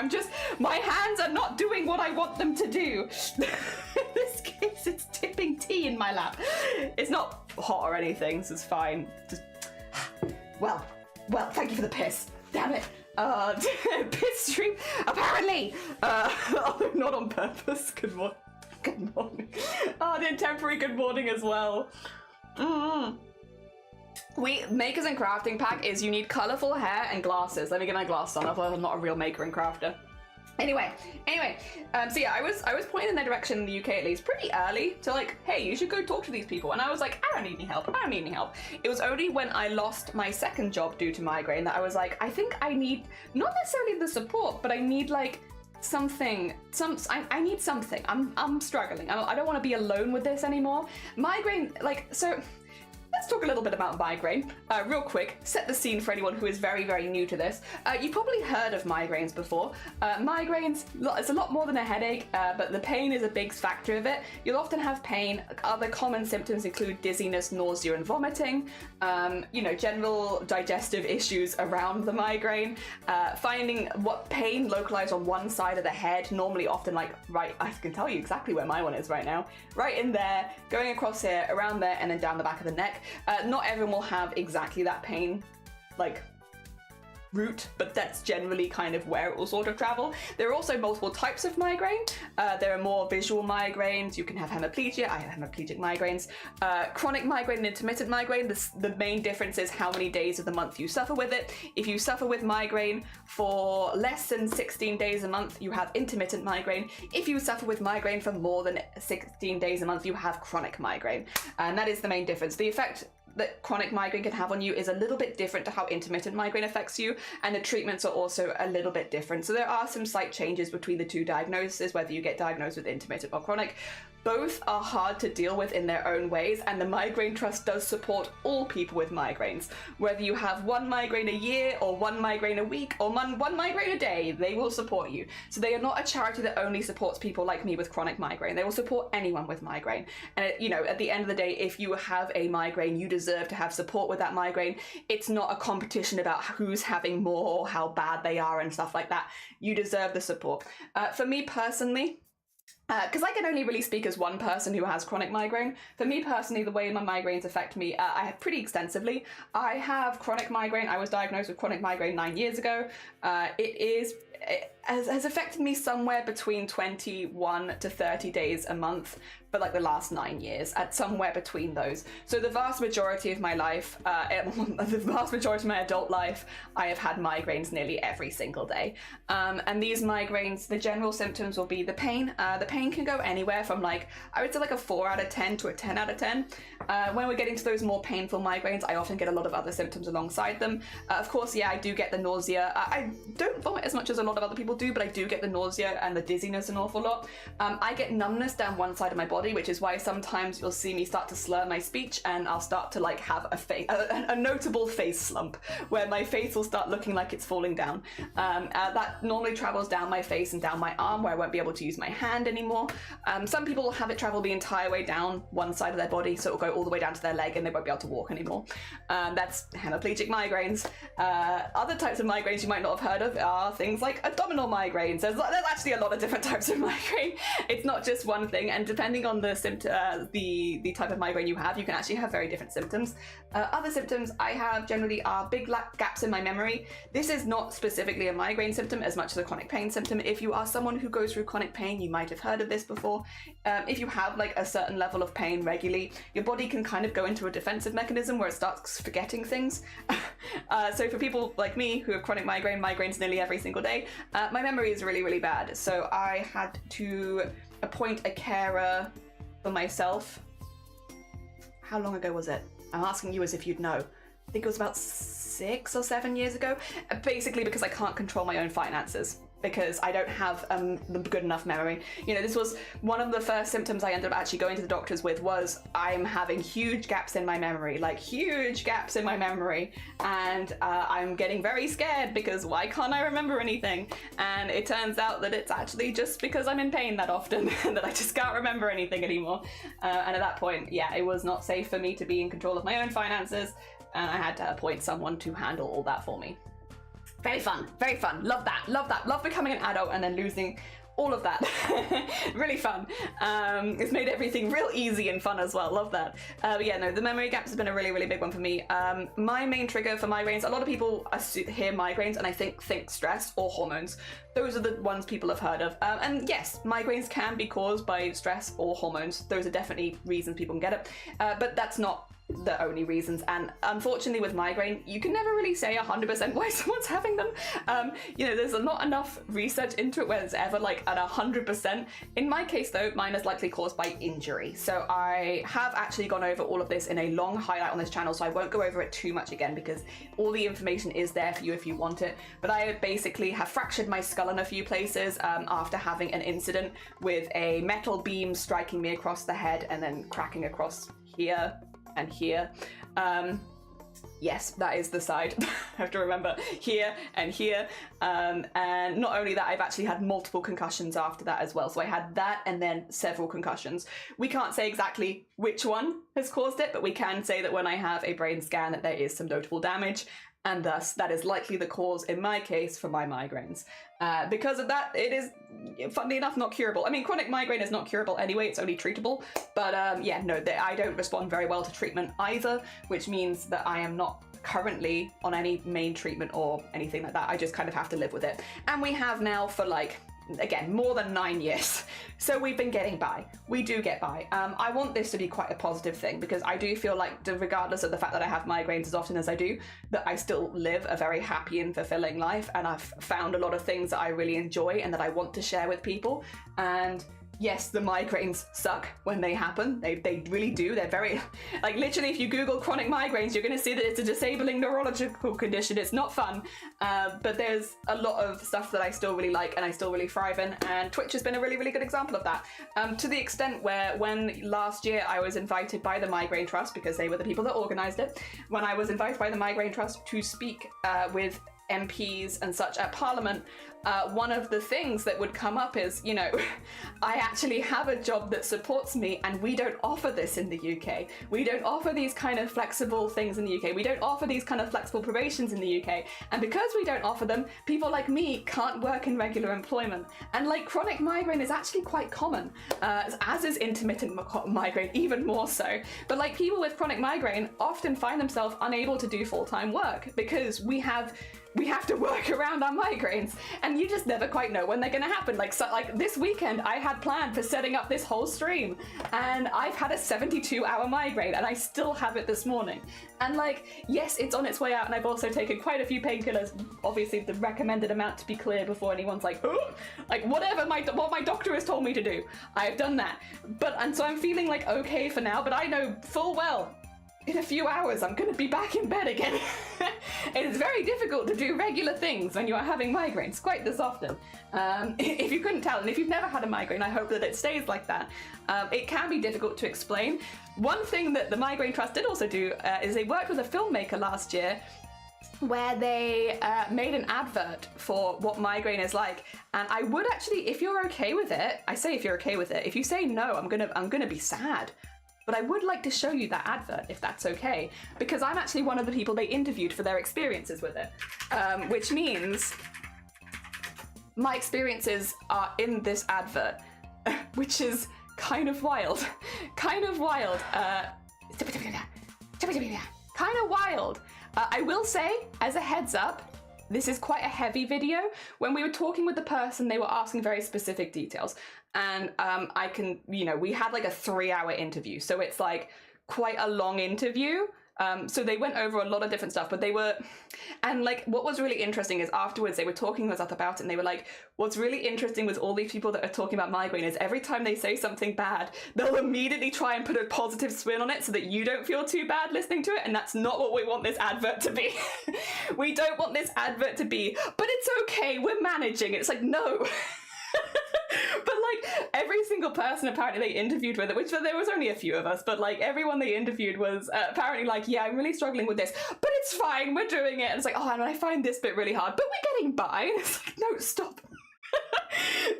my hands are not doing what I want them to do. In this case, it's tipping tea in my lap. It's not hot or anything, so it's fine. Just, well, thank you for the piss. Damn it. Piss stream, apparently. Although not on purpose. Good morning. Good morning. The temporary good morning as well. Makers and crafting pack is you need colourful hair and glasses. Let me get my glasses on, otherwise I'm not a real maker and crafter. Anyway, so yeah, I was pointed in their direction in the UK at least pretty early to like, hey, you should go talk to these people. And I was like, I don't need any help. It was only when I lost my second job due to migraine that I was like, I think I need not necessarily the support, but I need like I need something. I'm struggling. I don't want to be alone with this anymore. Migraine, so let's talk a little bit about migraine. Real quick, set the scene for anyone who is very, very new to this. You've probably heard of migraines before. Migraines, it's a lot more than a headache, but the pain is a big factor of it. You'll often have pain. Other common symptoms include dizziness, nausea, and vomiting. General digestive issues around the migraine. Finding what pain localized on one side of the head, normally often like right, I can tell you exactly where my one is right now. Right in there, going across here, around there, and then down the back of the neck. Not everyone will have exactly that pain, like route, but that's generally kind of where it will sort of travel. There are also multiple types of migraine. There are more visual migraines. You can have hemiplegia. I have hemiplegic migraines. Chronic migraine and intermittent migraine. The main difference is how many days of the month you suffer with it. If you suffer with migraine for less than 16 days a month, you have intermittent migraine. If you suffer with migraine for more than 16 days a month, you have chronic migraine. And that is the main difference. The effect that chronic migraine can have on you is a little bit different to how intermittent migraine affects you, and the treatments are also a little bit different. So there are some slight changes between the two diagnoses, whether you get diagnosed with intermittent or chronic. Both are hard to deal with in their own ways, and the Migraine Trust does support all people with migraines. Whether you have one migraine a year or one migraine a week or one migraine a day, they will support you. So they are not a charity that only supports people like me with chronic migraine. They will support anyone with migraine. And you know, at the end of the day, if you have a migraine, you deserve to have support with that migraine. It's not a competition about who's having more or how bad they are and stuff like that. You deserve the support. For me personally, because I can only really speak as one person who has chronic migraine. For me personally, the way my migraines affect me, I have pretty extensively. I have chronic migraine. I was diagnosed with chronic migraine 9 years ago. It has affected me somewhere between 21 to 30 days a month for like the last 9 years, at somewhere between those. So the vast majority of my life, the vast majority of my adult life, I have had migraines nearly every single day. And these migraines, the general symptoms will be the pain. The pain can go anywhere from like, I would say like a 4 out of 10 to a 10 out of 10. When we're getting to those more painful migraines, I often get a lot of other symptoms alongside them. Of course, yeah, I do get the nausea. I don't vomit as much as a lot of other people do, but I do get the nausea and the dizziness an awful lot. I get numbness down one side of my body, which is why sometimes you'll see me start to slur my speech, and I'll start to like have a notable face slump where my face will start looking like it's falling down. That normally travels down my face and down my arm, where I won't be able to use my hand anymore. Some people will have it travel the entire way down one side of their body, so it'll go all the way down to their leg and they won't be able to walk anymore. That's hemiplegic migraines. Other types of migraines you might not have heard of are things like abdominal migraines. There's actually a lot of different types of migraine. It's not just one thing, and depending on the the type of migraine you have, you can actually have very different symptoms. Other symptoms I have generally are big gaps in my memory. This is not specifically a migraine symptom as much as a chronic pain symptom. If you are someone who goes through chronic pain, you might have heard of this before. If you have like a certain level of pain regularly, your body can kind of go into a defensive mechanism where it starts forgetting things. So for people like me who have chronic migraines nearly every single day, my memory is really, really bad. So I had to appoint a carer for myself. How long ago was it? I'm asking you as if you'd know. I think it was about 6 or 7 years ago. Basically because I can't control my own finances, because I don't have the good enough memory. You know, this was one of the first symptoms I ended up actually going to the doctors with, was I'm having huge gaps in my memory, like huge gaps in my memory, and I'm getting very scared because why can't I remember anything? And it turns out that it's actually just because I'm in pain that often that I just can't remember anything anymore. And at that point, yeah, it was not safe for me to be in control of my own finances, and I had to appoint someone to handle all that for me. Very fun, very fun. Love that, love that. Love becoming an adult and then losing all of that. Really fun. It's made everything real easy and fun as well. Love that. But yeah, no, the memory gaps has been a really, really big one for me. My main trigger for migraines, a lot of people hear migraines and I think stress or hormones. Those are the ones people have heard of. And yes, migraines can be caused by stress or hormones. Those are definitely reasons people can get it. But that's not the only reasons, and unfortunately with migraine you can never really say 100% why someone's having them. You know, there's not enough research into it where it's ever like at 100%. In my case though, mine is likely caused by injury, so I have actually gone over all of this in a long highlight on this channel, so I won't go over it too much again because all the information is there for you if you want it. But I basically have fractured my skull in a few places after having an incident with a metal beam striking me across the head and then cracking across here and here. Yes, that is the side. I have to remember, here and here. And not only that, I've actually had multiple concussions after that as well. So I had that and then several concussions. We can't say exactly which one has caused it, but we can say that when I have a brain scan that there is some notable damage, and thus that is likely the cause in my case for my migraines. Because of that, it is, funnily enough, not curable. I mean, chronic migraine is not curable anyway, it's only treatable. But yeah, no, I don't respond very well to treatment either, which means that I am not currently on any main treatment or anything like that. I just kind of have to live with it. And we have now for like, again, more than 9 years. So we've been getting by. We do get by. I want this to be quite a positive thing, because I do feel like, regardless of the fact that I have migraines as often as I do, that I still live a very happy and fulfilling life, and I've found a lot of things that I really enjoy and that I want to share with people. And yes, the migraines suck when they happen. They really do. They're very, like, literally, if you Google chronic migraines, you're going to see that it's a disabling neurological condition. It's not fun, but there's a lot of stuff that I still really like and I still really thrive in, and Twitch has been a really, really good example of that. To the extent where when last year I was invited by the Migraine Trust, because they were the people that organised it, when I was invited by the Migraine Trust to speak with MPs and such at Parliament, one of the things that would come up is, you know, I actually have a job that supports me, and we don't offer this in the UK. We don't offer these kind of flexible things in the UK. We don't offer these kind of flexible probations in the UK. And because we don't offer them, people like me can't work in regular employment. And like, chronic migraine is actually quite common, as is intermittent migraine, even more so. But like, people with chronic migraine often find themselves unable to do full-time work because we have to work around our migraines, and you just never quite know when they're going to happen. Like, so, like this weekend, I had planned for setting up this whole stream, and I've had a 72-hour migraine, and I still have it this morning. And like, yes, it's on its way out, and I've also taken quite a few painkillers. Obviously, the recommended amount to be clear before anyone's like, oh, like whatever what my doctor has told me to do, I've done that. And so I'm feeling like okay for now, but I know full well, in a few hours, I'm going to be back in bed again. It is very difficult to do regular things when you are having migraines quite this often. If you couldn't tell, and if you've never had a migraine, I hope that it stays like that. It can be difficult to explain. One thing that the Migraine Trust did also do is they worked with a filmmaker last year where they made an advert for what migraine is like. And I would actually, if you're okay with it, I say if you're okay with it, if you say no, I'm gonna be sad. But I would like to show you that advert, if that's okay, because I'm actually one of the people they interviewed for their experiences with it, which means my experiences are in this advert, which is kind of wild. Kind of wild. I will say, as a heads up, this is quite a heavy video. When we were talking with the person, they were asking very specific details. And I can, you know, we had like a 3-hour interview. So it's like quite a long interview. So they went over a lot of different stuff, but they were, and like, what was really interesting is afterwards they were talking with us about it, and they were like, what's really interesting with all these people that are talking about migraine is every time they say something bad, they'll immediately try and put a positive spin on it so that you don't feel too bad listening to it. And that's not what we want this advert to be. We don't want this advert to be, but it's okay, we're managing. It's like, no. But like, every single person apparently they interviewed with it, which there was only a few of us, but like everyone they interviewed was apparently like, yeah, I'm really struggling with this, but it's fine, we're doing it. And it's like, oh, and I find this bit really hard, but we're getting by. And it's like, no, stop.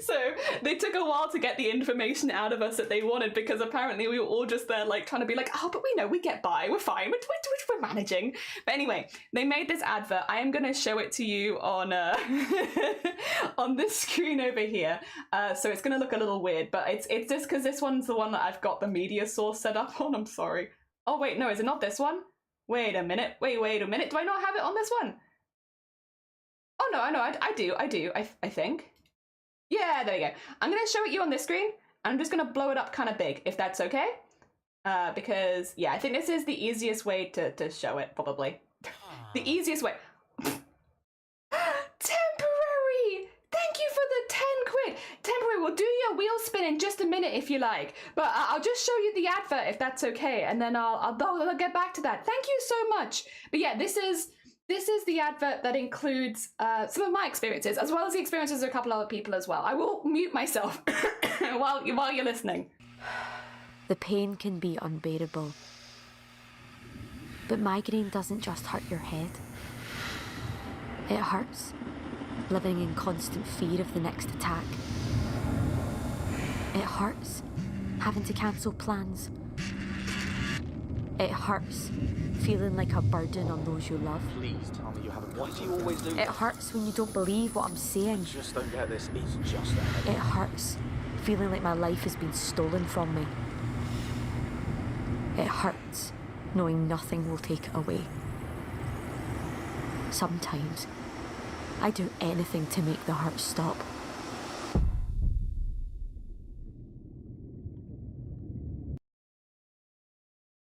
So they took a while to get the information out of us that they wanted, because apparently we were all just there like trying to be like, oh, but we know, we get by, we're fine, we're managing. But anyway, they made this advert. I am going to show it to you on on this screen over here. So it's going to look a little weird, but it's just because this one's the one that I've got the media source set up on. I'm sorry. Oh wait, no, is it not this one? Wait a minute. Wait a minute. Do I not have it on this one? Oh no, I do. I think. Yeah, there you go. I'm going to show it you on this screen. I'm just going to blow it up kind of big, if that's okay. Because, yeah, I think this is the easiest way to show it, probably. The easiest way. Temporary! Thank you for the 10 quid. Temporary, we'll do your wheel spin in just a minute if you like. But I'll just show you the advert if that's okay. And then I'll get back to that. Thank you so much. But yeah, this is the advert that includes some of my experiences, as well as the experiences of a couple other people as well. I will mute myself while you're listening. The pain can be unbearable. But migraine doesn't just hurt your head. It hurts, living in constant fear of the next attack. It hurts, having to cancel plans. It hurts, feeling like a burden on those you love. Please tell me you haven't. Why do you always do It hurts when you don't believe what I'm saying. I just don't get this. It's just that. It hurts, feeling like my life has been stolen from me. It hurts, knowing nothing will take it away. Sometimes, I do anything to make the hurt stop.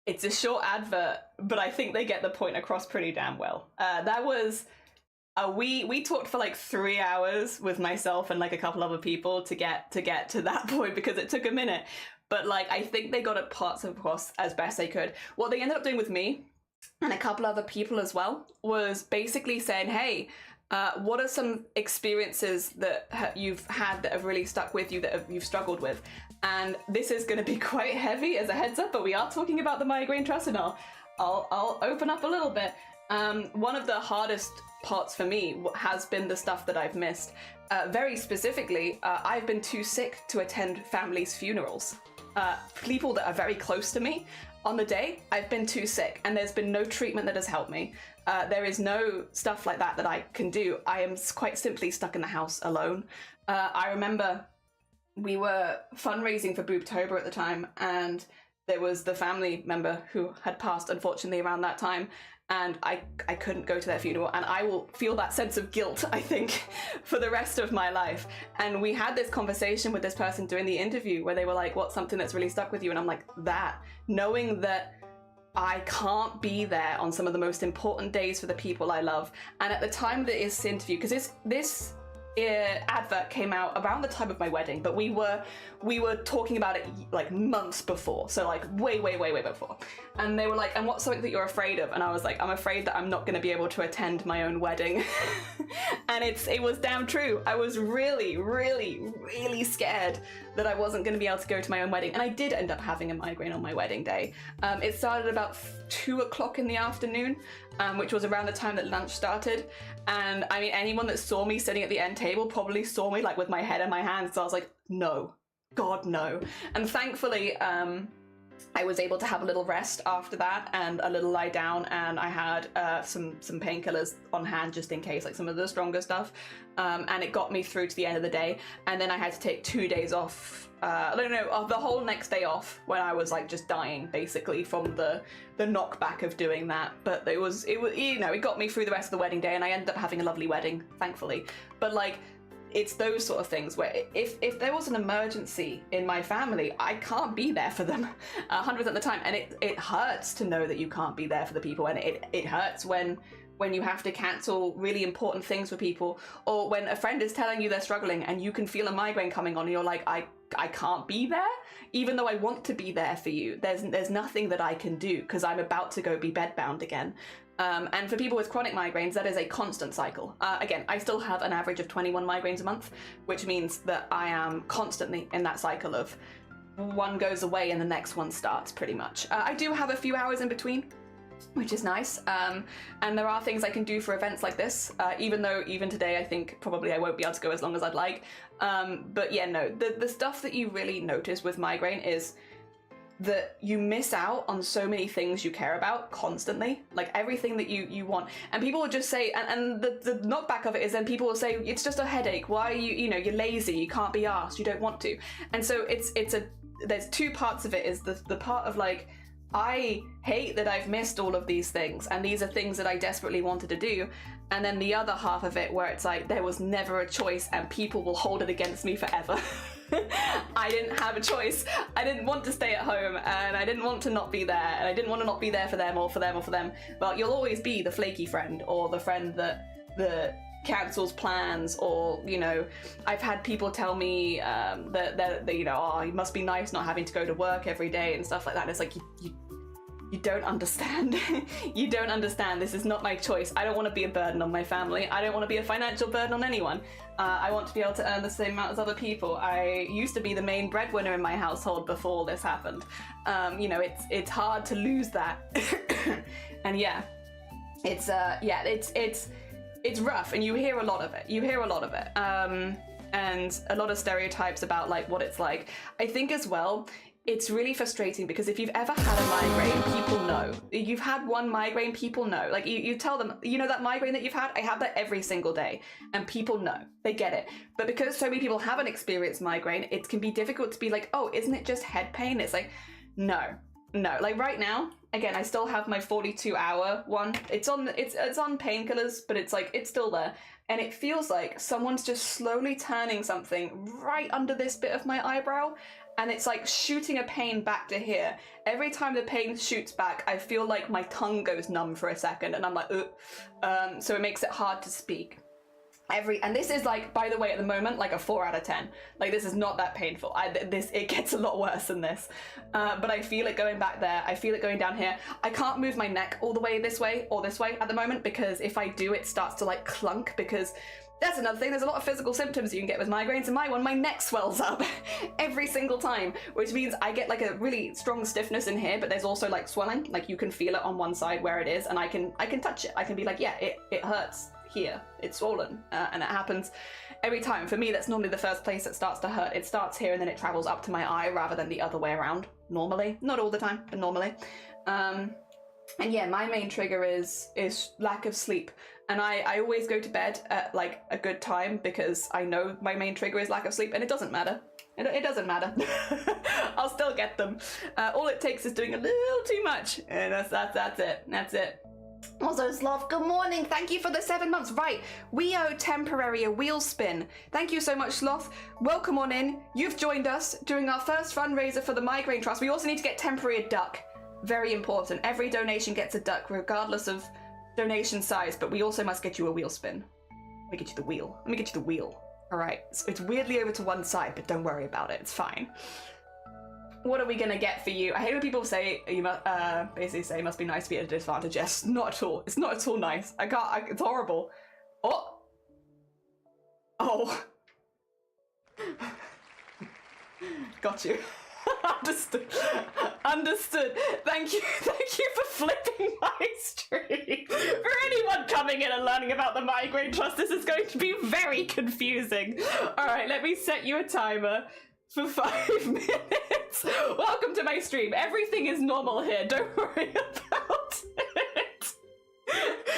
It's a short advert, but I think they get the point across pretty damn well. That was we talked for like 3 hours with myself and like a couple other people to get to that point, because it took a minute. But like, I think they got it parts across as best they could. What they ended up doing with me and a couple other people as well was basically saying, hey, what are some experiences that you've had that have really stuck with you, that you've struggled with? And this is going to be quite heavy as a heads up, but we are talking about the Migraine Trust, and I'll open up a little bit. One of the hardest parts for me has been the stuff that I've missed. Very specifically, I've been too sick to attend families' funerals. People that are very close to me on the day, I've been too sick, and there's been no treatment that has helped me. There is no stuff like that I can do. I am quite simply stuck in the house alone. I remember we were fundraising for Boobtober at the time, and there was the family member who had passed, unfortunately, around that time, and I couldn't go to their funeral, and I will feel that sense of guilt, I think, for the rest of my life. And we had this conversation with this person during the interview where they were like, what's something that's really stuck with you? And I'm like, that. Knowing that I can't be there on some of the most important days for the people I love. And at the time that this interview, because this advert came out around the time of my wedding, but we were talking about it like months before, so like way before. And they were like, and what's something that you're afraid of? And I was like, I'm afraid that I'm not going to be able to attend my own wedding. And it was damn true. I was really scared that I wasn't going to be able to go to my own wedding, and I did end up having a migraine on my wedding day. It started about 2 o'clock in the afternoon, which was around the time that lunch started. And I mean, anyone that saw me sitting at the end table probably saw me like with my head in my hands. So I was like, no, God, no. And thankfully, I was able to have a little rest after that and a little lie down, and I had some painkillers on hand just in case, like some of the stronger stuff. And it got me through to the end of the day. And then I had to take 2 days off. The whole next day off, when I was like just dying basically from the knockback of doing that. But it was it got me through the rest of the wedding day, and I ended up having a lovely wedding, thankfully. But like, it's those sort of things where if there was an emergency in my family, I can't be there for them 100% of the time. And it hurts to know that you can't be there for the people, and it hurts when you have to cancel really important things for people, or when a friend is telling you they're struggling and you can feel a migraine coming on and you're like, I can't be there, even though I want to be there for you. There's nothing that I can do because I'm about to go be bedbound again. And for people with chronic migraines, that is a constant cycle. Again, I still have an average of 21 migraines a month, which means that I am constantly in that cycle of one goes away and the next one starts, pretty much. I do have a few hours in between, which is nice. And there are things I can do for events like this, even though even today I think probably I won't be able to go as long as I'd like. But yeah, no, the stuff that you really notice with migraine is that you miss out on so many things you care about constantly, like everything that you want. And people will just say, and the knockback of it is then people will say, it's just a headache. Why are you're lazy, you can't be asked, you don't want to. And so there's two parts of it. Is the part of like, I hate that I've missed all of these things, and these are things that I desperately wanted to do. And then the other half of it where it's like, there was never a choice and people will hold it against me forever. I didn't have a choice. I didn't want to stay at home, and I didn't want to not be there, and I didn't want to not be there for them or for them or for them. Well, you'll always be the flaky friend, or the friend that cancels plans, or I've had people tell me that oh, it must be nice not having to go to work every day and stuff like that. And it's like, you don't understand. You don't understand. This is not my choice. I don't want to be a burden on my family. I don't want to be a financial burden on anyone. I want to be able to earn the same amount as other people. I used to be the main breadwinner in my household before this happened. It's hard to lose that. And yeah, it's rough, and you hear a lot of it. And a lot of stereotypes about like what it's like. I think as well, it's really frustrating because if you've ever had a migraine, people know. If you've had one migraine, people know. Like you tell them, that migraine that you've had, I have that every single day. And people know, they get it. But because so many people haven't experienced migraine, it can be difficult to be like, oh, isn't it just head pain? It's like, no, No, like right now, again, I still have my 42-hour one. It's on painkillers, but it's like, it's still there. And it feels like someone's just slowly turning something right under this bit of my eyebrow, and it's like shooting a pain back to here. Every time the pain shoots back, I feel like my tongue goes numb for a second, and I'm like, ugh. So it makes it hard to speak. And this is like, by the way, at the moment, like a 4 out of 10. Like, this is not that painful. It gets a lot worse than this. But I feel it going back there. I feel it going down here. I can't move my neck all the way this way or this way at the moment, because if I do, it starts to like clunk, because that's another thing. There's a lot of physical symptoms you can get with migraines. And my neck swells up every single time, which means I get like a really strong stiffness in here, but there's also like swelling. Like, you can feel it on one side where it is, and I can touch it. I can be like, yeah, it hurts here, it's swollen, and it happens every time. For me, that's normally the first place that starts to hurt. It starts here and then it travels up to my eye rather than the other way around, normally. Not all the time, but normally. And yeah, my main trigger is lack of sleep. And I always go to bed at like a good time, because I know my main trigger is lack of sleep, and it doesn't matter. It doesn't matter. I'll still get them. All it takes is doing a little too much, and that's it. Also, Sloth, good morning. Thank you for the 7 months. Right, we owe Temporary a wheel spin. Thank you so much, Sloth. Welcome on in. You've joined us during our first fundraiser for the Migraine Trust. We also need to get Temporary a duck. Very important. Every donation gets a duck, regardless of donation size, but we also must get you a wheel spin. Let me get you the wheel. Let me get you the wheel. All right, so it's weirdly over to one side, but don't worry about it. It's fine. What are we gonna get for you? I hate when people say, you must, basically say, it must be nice to be at a disadvantage. Yes, not at all. It's not at all nice. It's horrible. Oh. Got you. Understood. Thank you for flipping my stream. For anyone coming in and learning about the Migraine Trust, this is going to be very confusing. All right, let me set you a timer for 5 minutes. Welcome to my stream. Everything is normal here. Don't worry about it.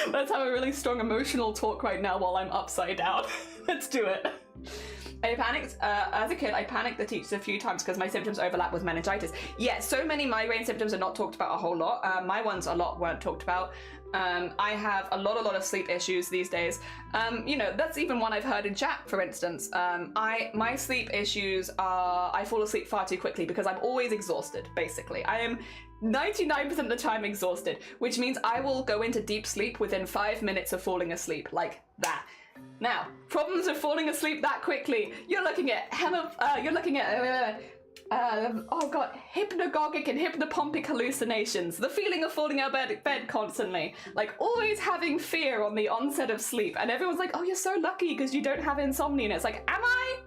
Let's have a really strong emotional talk right now while I'm upside down. Let's do it. I panicked, as a kid, I panicked the teachers a few times because my symptoms overlap with meningitis. Yeah, so many migraine symptoms are not talked about a whole lot. My ones a lot weren't talked about. I have a lot of sleep issues these days. You know, that's even one I've heard in chat, for instance. My sleep issues are, I fall asleep far too quickly because I'm always exhausted, basically. I am 99% of the time exhausted, which means I will go into deep sleep within 5 minutes of falling asleep, like that. Now, problems of falling asleep that quickly. You're looking at oh god, hypnagogic and hypnopompic hallucinations. The feeling of falling out of bed constantly. Like, always having fear on the onset of sleep. And everyone's like, oh, you're so lucky because you don't have insomnia. And it's like, am I?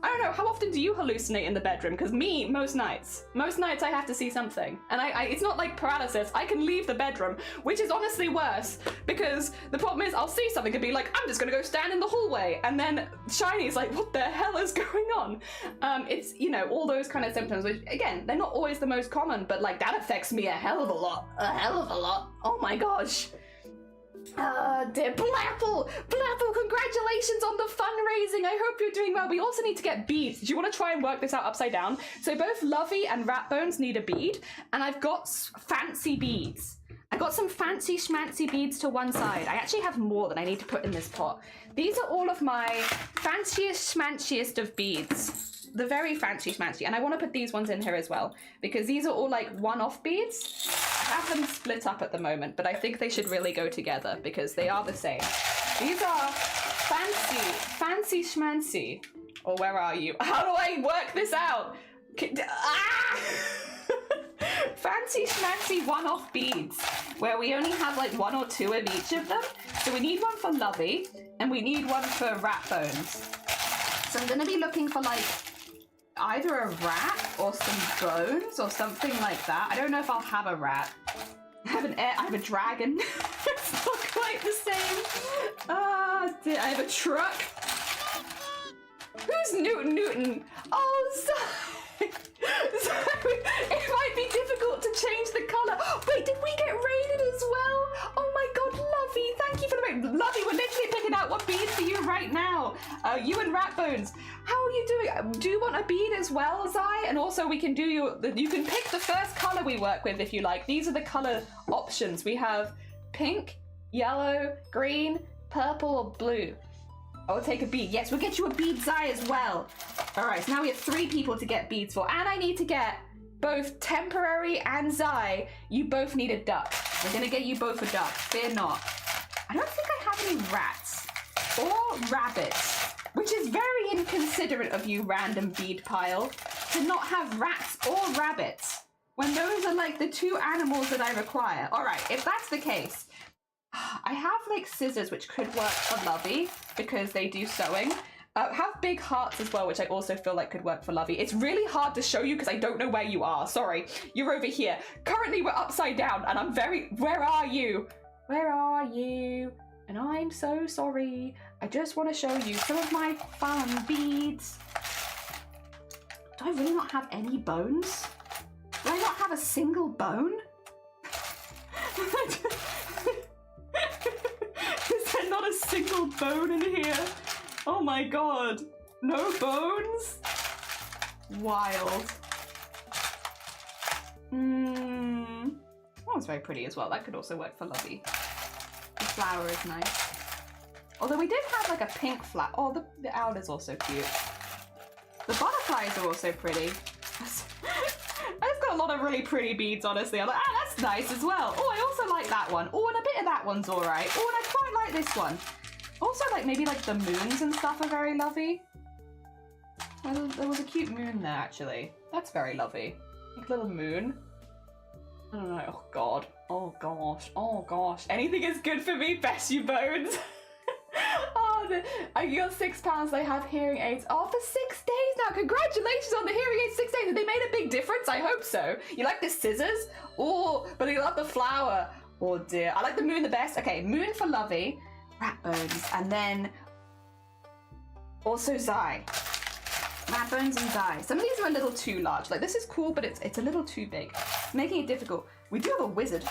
I don't know, how often do you hallucinate in the bedroom? Because me, most nights I have to see something. And it's not like paralysis, I can leave the bedroom, which is honestly worse, because the problem is I'll see something and be like, I'm just gonna go stand in the hallway. And then Shiny's like, what the hell is going on? It's, you know, all those kind of symptoms, which again, they're not always the most common, but like that affects me a hell of a lot. Oh my gosh. Dear Blapple, congratulations on the fundraising. I hope you're doing well. We also need to get beads. Do you want to try and work this out upside down? So both Lovey and Ratbones need a bead, and I've got fancy beads. I got some fancy schmancy beads to one side. I actually have more that I need to put in this pot. These are all of my fanciest schmanciest of beads. The very fancy schmancy, and I want to put these ones in here as well, because these are all like one-off beads. I have them split up at the moment, but I think they should really go together because they are the same. These are fancy schmancy. Or where are you? How do I work this out? Fancy schmancy one-off beads, where we only have like 1 or 2 of each of them. So we need one for Lovey, and we need one for Ratbones. So I'm gonna be looking for like either a rat or some bones or something like that. I don't know if I'll have a rat. I have a dragon. It's not quite the same. I have a truck. Who's Newton? Oh, sorry. It might be difficult to change the colour. Wait, did we get raided as well? Oh my god, Lovey, thank you for the raid. Lovey, we're literally picking out what beads for you right now. You and Ratbones. How are you doing? Do you want a bead as well, Zai? And also we can do you can pick the first color we work with if you like. These are the color options. We have pink, yellow, green, purple, or blue. I will take a bead. Yes, we'll get you a bead, Zai, as well. All right, so now we have 3 people to get beads for. And I need to get both Temporary and Zai. You both need a duck. We're gonna get you both a duck. Fear not. I don't think I have any rats or rabbits, which is very inconsiderate of you, random bead pile, to not have rats or rabbits when those are like the 2 animals that I require. All right, if that's the case, I have like scissors, which could work for Lovey because they do sewing. Have big hearts as well, which I also feel like could work for Lovey. It's really hard to show you because I don't know where you are. Sorry, you're over here. Currently, we're upside down, and I'm where are you? Where are you? And I'm so sorry. I just want to show you some of my fun beads. Do I really not have any bones? Do I not have a single bone? Is there not a single bone in here? Oh my god. No bones? Wild. That one's very pretty as well. That could also work for Lovey. The flower is nice. Although we did have like a pink flower. Oh, the owl is also cute. The butterflies are also pretty. I've got a lot of really pretty beads, honestly. I'm like, that's nice as well. Oh, I also like that one. Oh, and a bit of that one's all right. Oh, and I quite like this one. Also, like, maybe, like, the moons and stuff are very lovely. Well, there was a cute moon there, actually. That's very lovely. Like a little moon. I don't know. Oh, God. Oh, gosh. Oh, gosh. Anything is good for me. Best you bones. Oh, I got £6. They have hearing aids. Oh, for 6 days now. Congratulations on the hearing aids. 6 days. Have they made a big difference? I hope so. You like the scissors? Oh, but you love the flower. Oh, dear. I like the moon the best. Okay, moon for Lovey. Rat bones, and then also Zai. Rat bones and Zai. Some of these are a little too large. Like, this is cool, but it's a little too big, making it difficult. We do have a wizard.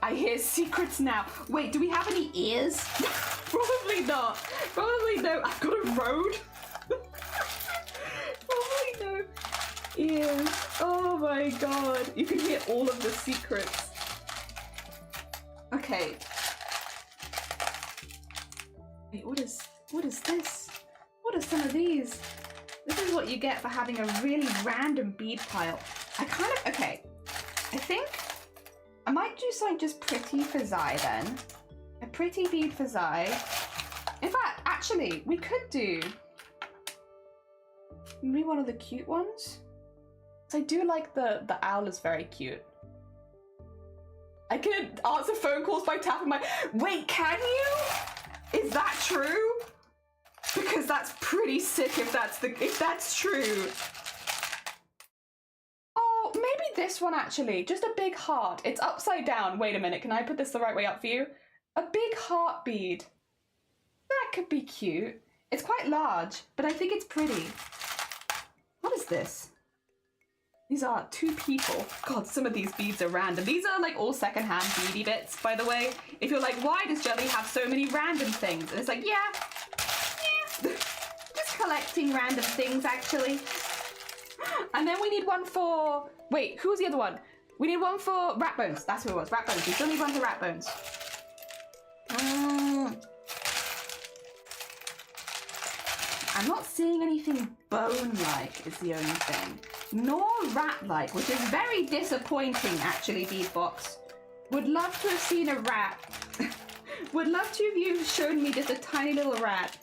I hear secrets now. Wait, do we have any ears? Probably not. Probably no. I've got a road. Probably no ears. Oh my god. You can hear all of the secrets. Okay. Wait, what is this? What are some of these? This is what you get for having a really random bead pile. Okay. I think I might do something just pretty for Zai then. A pretty bead for Zai. In fact, actually, we could do maybe one of the cute ones. So I do like the owl is very cute. I can answer phone calls by tapping my... Wait, can you? Is that true? Because that's pretty sick if that's true. Oh, maybe this one actually. Just a big heart. It's upside down. Wait a minute. Can I put this the right way up for you? A big heart bead. That could be cute. It's quite large, but I think it's pretty. What is this? These are 2 people. God, some of these beads are random. These are like all secondhand beady bits, by the way. If you're like, why does Jelly have so many random things? And it's like, yeah. Just collecting random things, actually. And then we need one for... Wait, who's the other one? We need one for rat bones. That's who it was, rat bones. We still need one for rat bones. I'm not seeing anything bone-like is the only thing. Nor rat-like, which is very disappointing, actually, Beadbox. Would love to have seen a rat. Would love to have you shown me just a tiny little rat.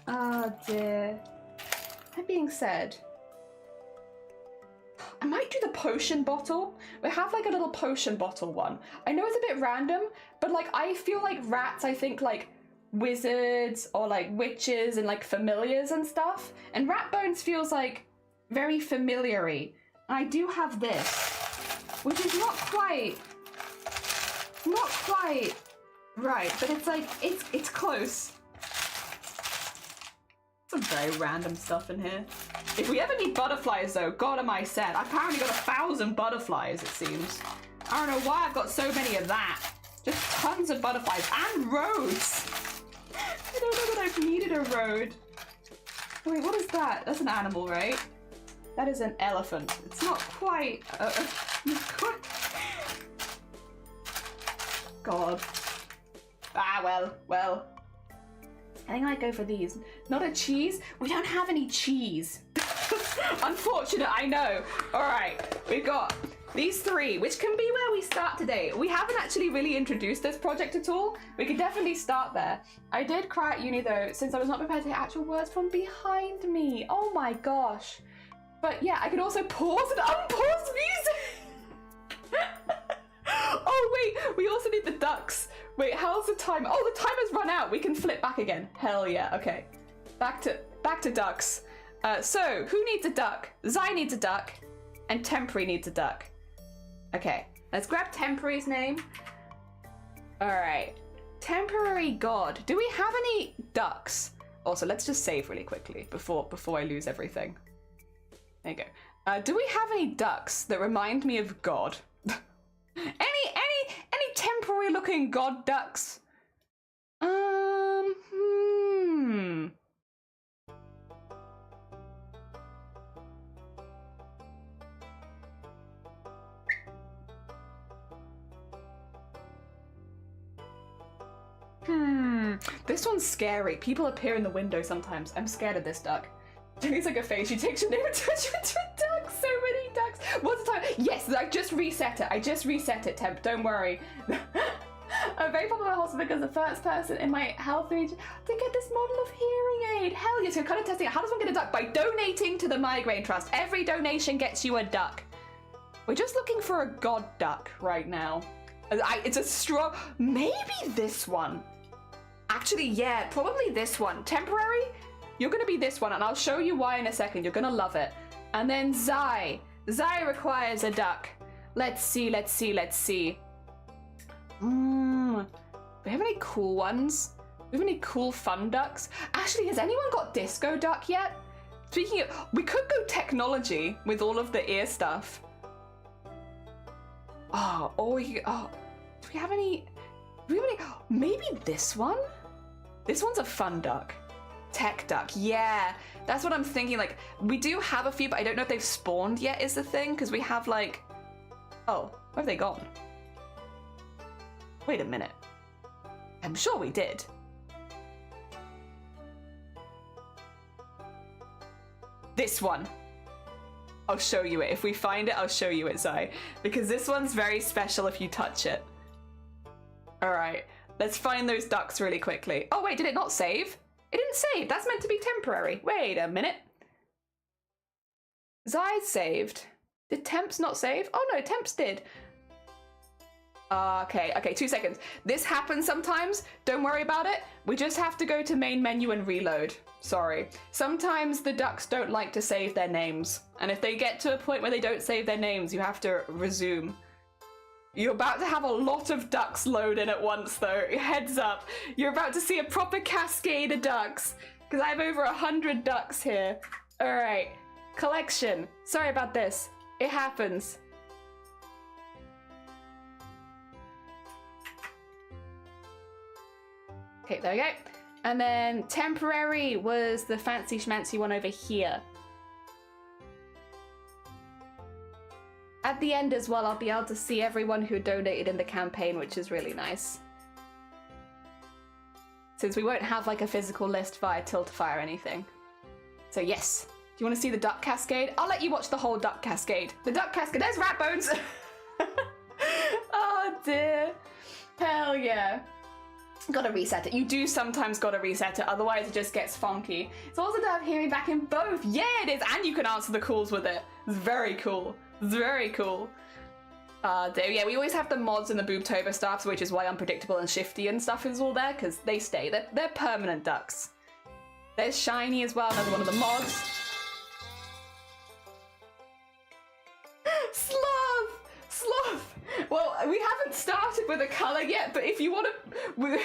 Oh, dear. That being said, I might do the potion bottle. We have, like, a little potion bottle one. I know it's a bit random, but, like, I feel like rats, I think, like, wizards or, like, witches and, like, familiars and stuff. And rat bones feels, like, very familiar-y. I do have this, which is not quite right, but it's like, it's close. Some very random stuff in here. If we ever need butterflies though, God am I sad. I've apparently got 1,000 butterflies, it seems. I don't know why I've got so many of that. Just tons of butterflies and roads. I don't know that I've needed a road. Wait, what is that? That's an animal, right? That is an elephant. It's not quite... God. Ah, well. I think I might go for these. Not a cheese? We don't have any cheese. Unfortunate, I know. All right, we've got these three, which can be where we start today. We haven't actually really introduced this project at all. We could definitely start there. I did cry at uni though, since I was not prepared to hear actual words from behind me. Oh my gosh. But yeah, I could also pause and unpause music. Oh wait, we also need the ducks. Wait, how's the time? Oh, the timer's run out. We can flip back again. Hell yeah, okay. Back to ducks. So, who needs a duck? Zai needs a duck, and Temporary needs a duck. Okay, let's grab Temporary's name. All right, Temporary God. Do we have any ducks? Also, let's just save really quickly before I lose everything. There you go. Do we have any ducks that remind me of God? any temporary looking god ducks? This one's scary. People appear in the window sometimes. I'm scared of this duck. Jenny's like a face. She takes your name and turns you into a duck. So many ducks. What's the time? Yes, I just reset it. Temp. Don't worry. I'm very popular in hospital because the first person in my health region to get this model of hearing aid. Hell yes, you're kind of testing it. How does one get a duck? By donating to the Migraine Trust. Every donation gets you a duck. We're just looking for a god duck right now. It's a straw. Maybe this one. Actually, yeah, probably this one. Temporary, you're gonna be this one, and I'll show you why in a second. You're gonna love it. And then Zai. Zai requires a duck. Let's see. Do we have any cool ones? Do we have any cool fun ducks? Actually, has anyone got disco duck yet? Speaking of, we could go technology with all of the ear stuff. Do we have any? Maybe this one? This one's a fun duck. Tech duck, yeah. That's what I'm thinking, like, we do have a few, but I don't know if they've spawned yet is the thing, because we have like, oh, where have they gone? Wait a minute. I'm sure we did. This one. I'll show you it. If we find it, I'll show you it, Zai. Because this one's very special if you touch it. All right, let's find those ducks really quickly. Oh wait, did it not save? It didn't save. That's meant to be temporary. Wait a minute. Zai saved. Did Temps not save? Oh no, Temps did. Okay, 2 seconds. This happens sometimes. Don't worry about it. We just have to go to main menu and reload. Sorry. Sometimes the ducks don't like to save their names. And if they get to a point where they don't save their names, you have to resume. You're about to have a lot of ducks load in at once though. Heads up. You're about to see a proper cascade of ducks. Because I have over 100 ducks here. All right. Collection. Sorry about this. It happens. Okay, there we go. And then temporary was the fancy schmancy one over here. At the end as well, I'll be able to see everyone who donated in the campaign, which is really nice. Since we won't have like a physical list via Tiltify or anything. So yes. Do you want to see the duck cascade? I'll let you watch the whole duck cascade. The duck cascade, there's rat bones! Oh dear. Hell yeah. Gotta reset it. You do sometimes gotta reset it, otherwise it just gets funky. It's also to have hearing back in both. Yeah, it is, and you can answer the calls with it. It's very cool. It's very cool. Yeah, we always have the mods and the Boobtober stuff, which is why Unpredictable and Shifty and stuff is all there, because they stay. They're permanent ducks. There's Shiny as well, another one of the mods. Sloth! Well, we haven't started with a colour yet, but if you want to... you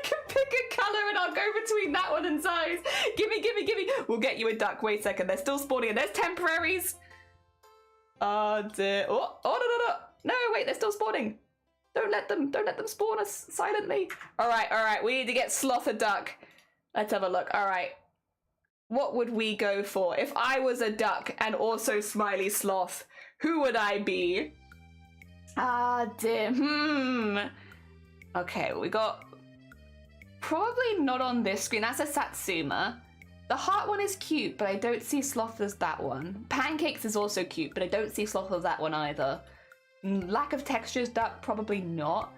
can pick a colour and I'll go between that one and Zai's. Gimme. We'll get you a duck. Wait a second, they're still spawning and there's temporaries. Oh dear. Oh, no. No, wait, they're still spawning. Don't let them spawn us silently. All right. We need to get Sloth a duck. Let's have a look. All right. What would we go for? If I was a duck and also Smiley Sloth, who would I be? Ah, dear. Okay, we got... Probably not on this screen. That's a Satsuma. The heart one is cute, but I don't see Sloth as that one. Pancakes is also cute, but I don't see Sloth as that one either. Lack of textures duck, probably not.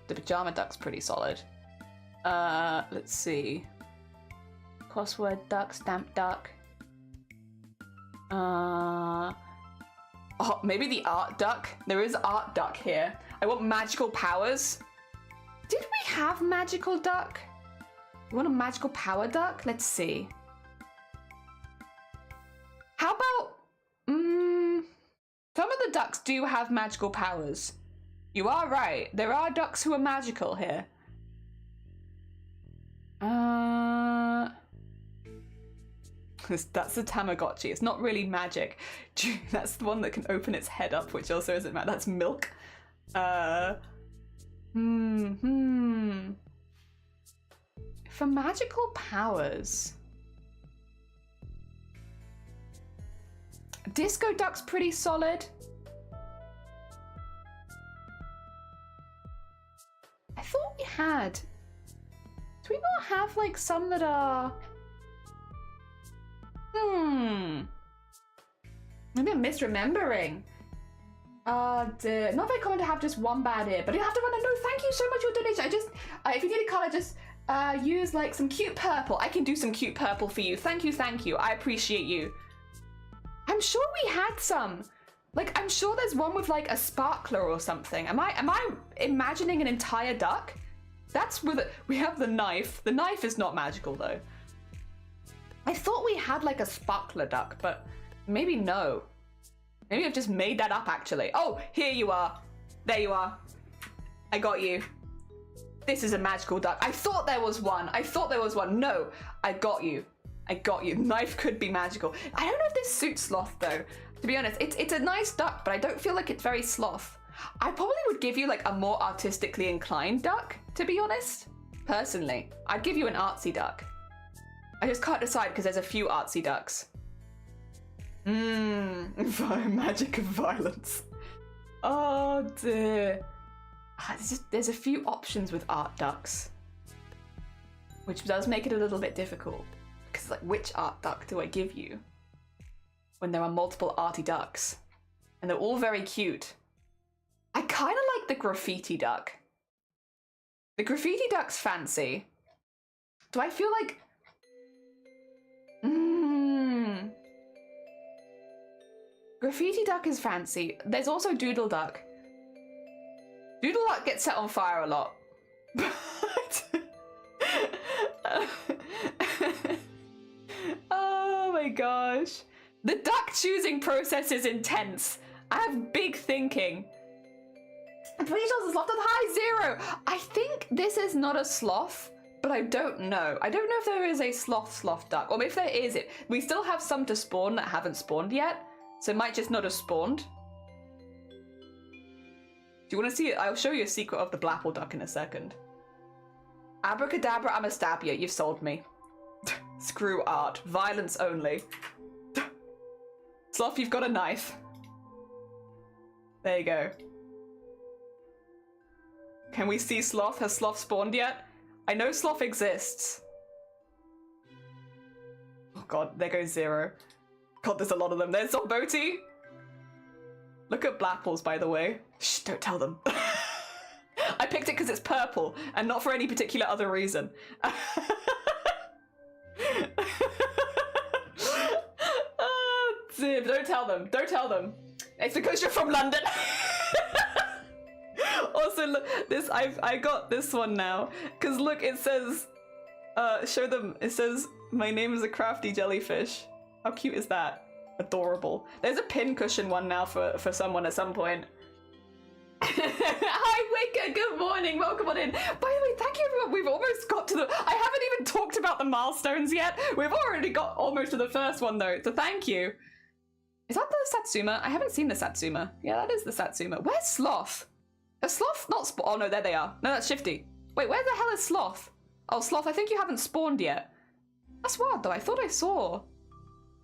The pajama duck's pretty solid. Let's see. Crossword duck, stamp duck. Oh, maybe the art duck. There is art duck here. I want magical powers. Did we have magical duck? You want a magical power duck? Let's see. How about... some of the ducks do have magical powers. You are right. There are ducks who are magical here. That's the Tamagotchi. It's not really magic. That's the one that can open its head up, which also isn't magic. That's milk. For magical powers... Disco Duck's pretty solid. I thought we had... Do we not have, like, some that are... Maybe I'm misremembering. Dear. Not very common to have just one bad ear, but you have to run a no. Thank you so much for your donation. I just, if you need a color, just use like some cute purple. I can do some cute purple for you. Thank you. I appreciate you. I'm sure we had some. Like, I'm sure there's one with like a sparkler or something. Am I imagining an entire duck? That's with it. We have the knife. The knife is not magical though. I thought we had like a sparkler duck, but maybe no. Maybe I've just made that up actually. Oh, here you are. There you are. I got you. This is a magical duck. I thought there was one. No, I got you. Knife could be magical. I don't know if this suits Sloth though. To be honest, it's a nice duck, but I don't feel like it's very Sloth. I probably would give you like a more artistically inclined duck, to be honest. Personally, I'd give you an artsy duck. I just can't decide because there's a few artsy ducks. Magic of violence. Oh dear. There's a few options with art ducks, which does make it a little bit difficult. Because like, which art duck do I give you when there are multiple arty ducks? And they're all very cute. I kind of like the graffiti duck. The graffiti duck's fancy. Do I feel like... Graffiti duck is fancy. There's also doodle duck. Doodle duck gets set on fire a lot. Oh my gosh. The duck choosing process is intense. I have big thinking. I'm pretty sure the sloth is high 0. I think this is not a sloth, but I don't know. I don't know if there is a sloth duck, or if there is, we still have some to spawn that haven't spawned yet, so it might just not have spawned. Do you want to see it? I'll show you a secret of the blapple duck in a second. Abracadabra, I'ma stab you. You've sold me. Screw art. Violence only. Sloth, you've got a knife. There you go. Can we see Sloth? Has Sloth spawned yet? I know Sloth exists. Oh god, there goes 0. God, there's a lot of them. There's Zomboti. Look at Blapples, by the way. Shh, don't tell them. I picked it because it's purple, and not for any particular other reason. Oh, dear. Don't tell them. Don't tell them. It's because you're from London. Also, look, this I got this one now. Because look, it says, show them. It says, my name is a crafty jellyfish. How cute is that? Adorable. There's a pincushion one now for someone at some point. Hi Wicca, good morning, welcome on in. By the way, thank you everyone. We've almost got to the... I haven't even talked about the milestones yet. We've already got almost to the first one though, so thank you. Is that the Satsuma? I haven't seen the Satsuma. Yeah, that is the Satsuma. Where's Sloth? A Sloth not oh no, there they are. No, that's Shifty. Wait, where the hell is Sloth? Oh, Sloth, I think you haven't spawned yet. That's wild though, I thought I saw.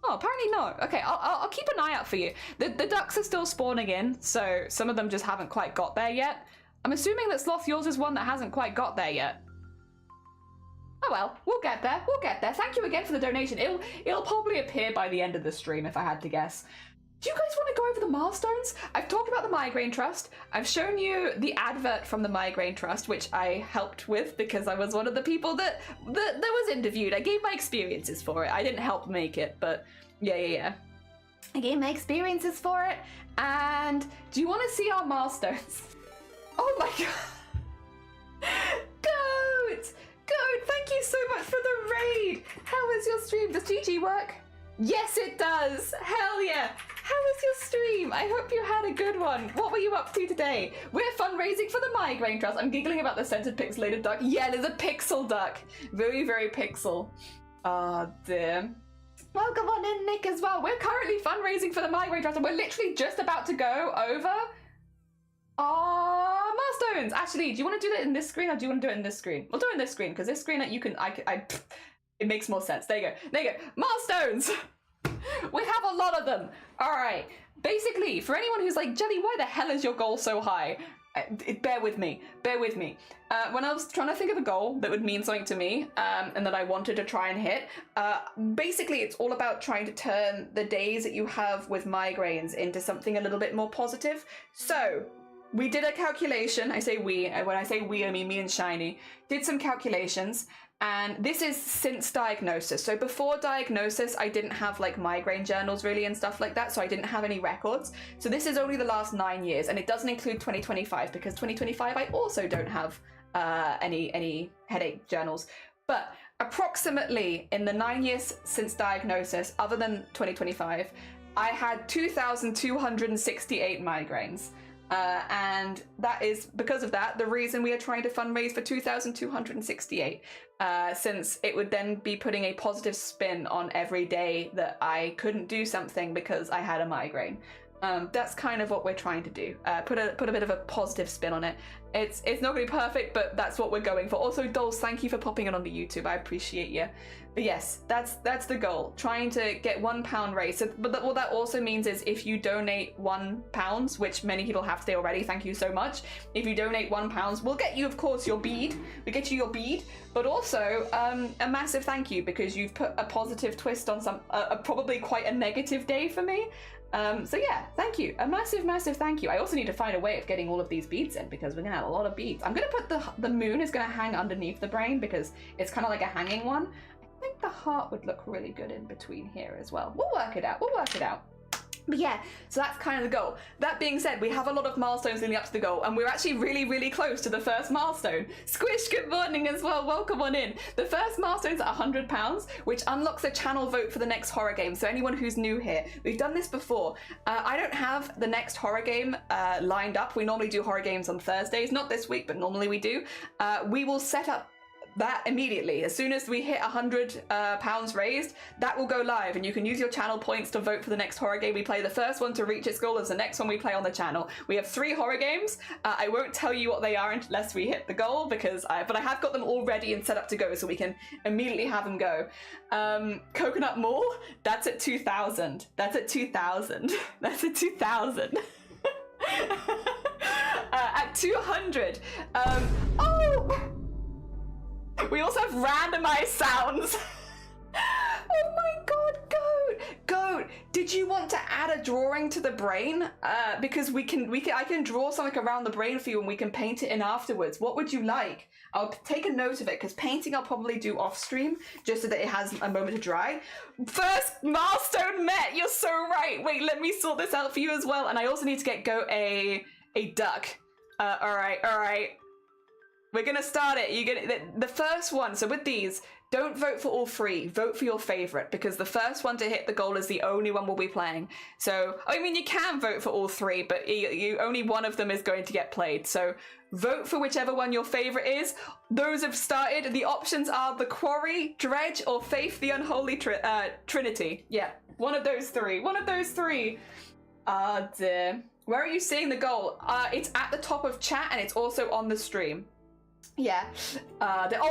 Oh, apparently not. Okay, I'll keep an eye out for you. The ducks are still spawning in, so some of them just haven't quite got there yet. I'm assuming that Sloth, yours is one that hasn't quite got there yet. Oh well, we'll get there, we'll get there. Thank you again for the donation. It'll probably appear by the end of the stream if I had to guess. Do you guys want to go over the milestones? I've talked about the Migraine Trust. I've shown you the advert from the Migraine Trust, which I helped with because I was one of the people that was interviewed. I gave my experiences for it. I didn't help make it, but yeah. I gave my experiences for it. And do you want to see our milestones? Oh my god. Goat! Goat, thank you so much for the raid. How was your stream? Does GG work? Yes, it does. Hell yeah. How was your stream? I hope you had a good one. What were you up to today? We're fundraising for the Migraine Trust. I'm giggling about the scented pixelated duck. Yeah, there's a pixel duck. Very, very pixel. Ah, dear. Welcome on in, Nick, as well. We're currently fundraising for the Migraine Trust and we're literally just about to go over our milestones. Actually, do you want to do that in this screen or do you want to do it in this screen? We'll do it in this screen because this screen you can, it makes more sense. There you go. There you go. Milestones. We have a lot of them. All right. Basically, for anyone who's like, Jelly, why the hell is your goal so high? Bear with me. Bear with me. When I was trying to think of a goal that would mean something to me and that I wanted to try and hit, basically it's all about trying to turn the days that you have with migraines into something a little bit more positive. So we did a calculation. I say we. When I say we, I mean me and Shiny. Did some calculations. And this is since diagnosis. So before diagnosis, I didn't have like migraine journals really and stuff like that. So I didn't have any records. So this is only the last 9 years and it doesn't include 2025 because 2025, I also don't have any headache journals. But approximately in the 9 years since diagnosis, other than 2025, I had 2,268 migraines. And that is, because of that, the reason we are trying to fundraise for 2,268, since it would then be putting a positive spin on every day that I couldn't do something because I had a migraine. That's kind of what we're trying to do. Put a bit of a positive spin on it. It's not going to be perfect, but that's what we're going for. Also, Dolls, thank you for popping it on the YouTube. I appreciate you. But yes, that's the goal. Trying to get £1 raised. So, but what that also means is if you donate £1, which many people have today already, thank you so much. If you donate £1, we'll get you, of course, your bead. We get you your bead, but also a massive thank you because you've put a positive twist on probably quite a negative day for me. So yeah, thank you. A massive, massive thank you. I also need to find a way of getting all of these beads in because we're gonna have a lot of beads. I'm gonna put the moon is gonna hang underneath the brain because it's kind of like a hanging one. I think the heart would look really good in between here as well. We'll work it out. We'll work it out. But yeah, so that's kind of the goal. That being said, we have a lot of milestones leading up to the goal, and we're actually really, really close to the first milestone. Squish, good morning as well. Welcome on in. The first milestone is at £100, which unlocks a channel vote for the next horror game. So anyone who's new here, we've done this before. I don't have the next horror game lined up. We normally do horror games on Thursdays, not this week, but normally we do. We will set up that immediately. As soon as we hit £100 raised, that will go live and you can use your channel points to vote for the next horror game we play. The first one to reach its goal is the next one we play on the channel. We have 3 horror games. I won't tell you what they are unless we hit the goal because but I have got them all ready and set up to go so we can immediately have them go. Coconut Mall, that's at 2,000. That's at 2,000. That's at 2,000. At 200. Oh! We also have randomized sounds. Oh my god, Goat, did you want to add a drawing to the brain? Because I can draw something around the brain for you and we can paint it in afterwards. What would you like? I'll take a note of it because painting I'll probably do off stream just so that it has a moment to dry. First milestone met, you're so right. Wait, let me sort this out for you as well. And I also need to get Goat a duck. All right. We're gonna start it. You get the first one. So with these, don't vote for all three. Vote for your favorite, because the first one to hit the goal is the only one we'll be playing. So I mean, you can vote for all three, but you only one of them is going to get played. So vote for whichever one your favorite is. Those have started. The options are the Quarry, Dredge, or Faith the Unholy Trinity. Yeah, one of those three. One of those three. Dear. Where are you seeing the goal? It's at the top of chat, and it's also on the stream. Yeah.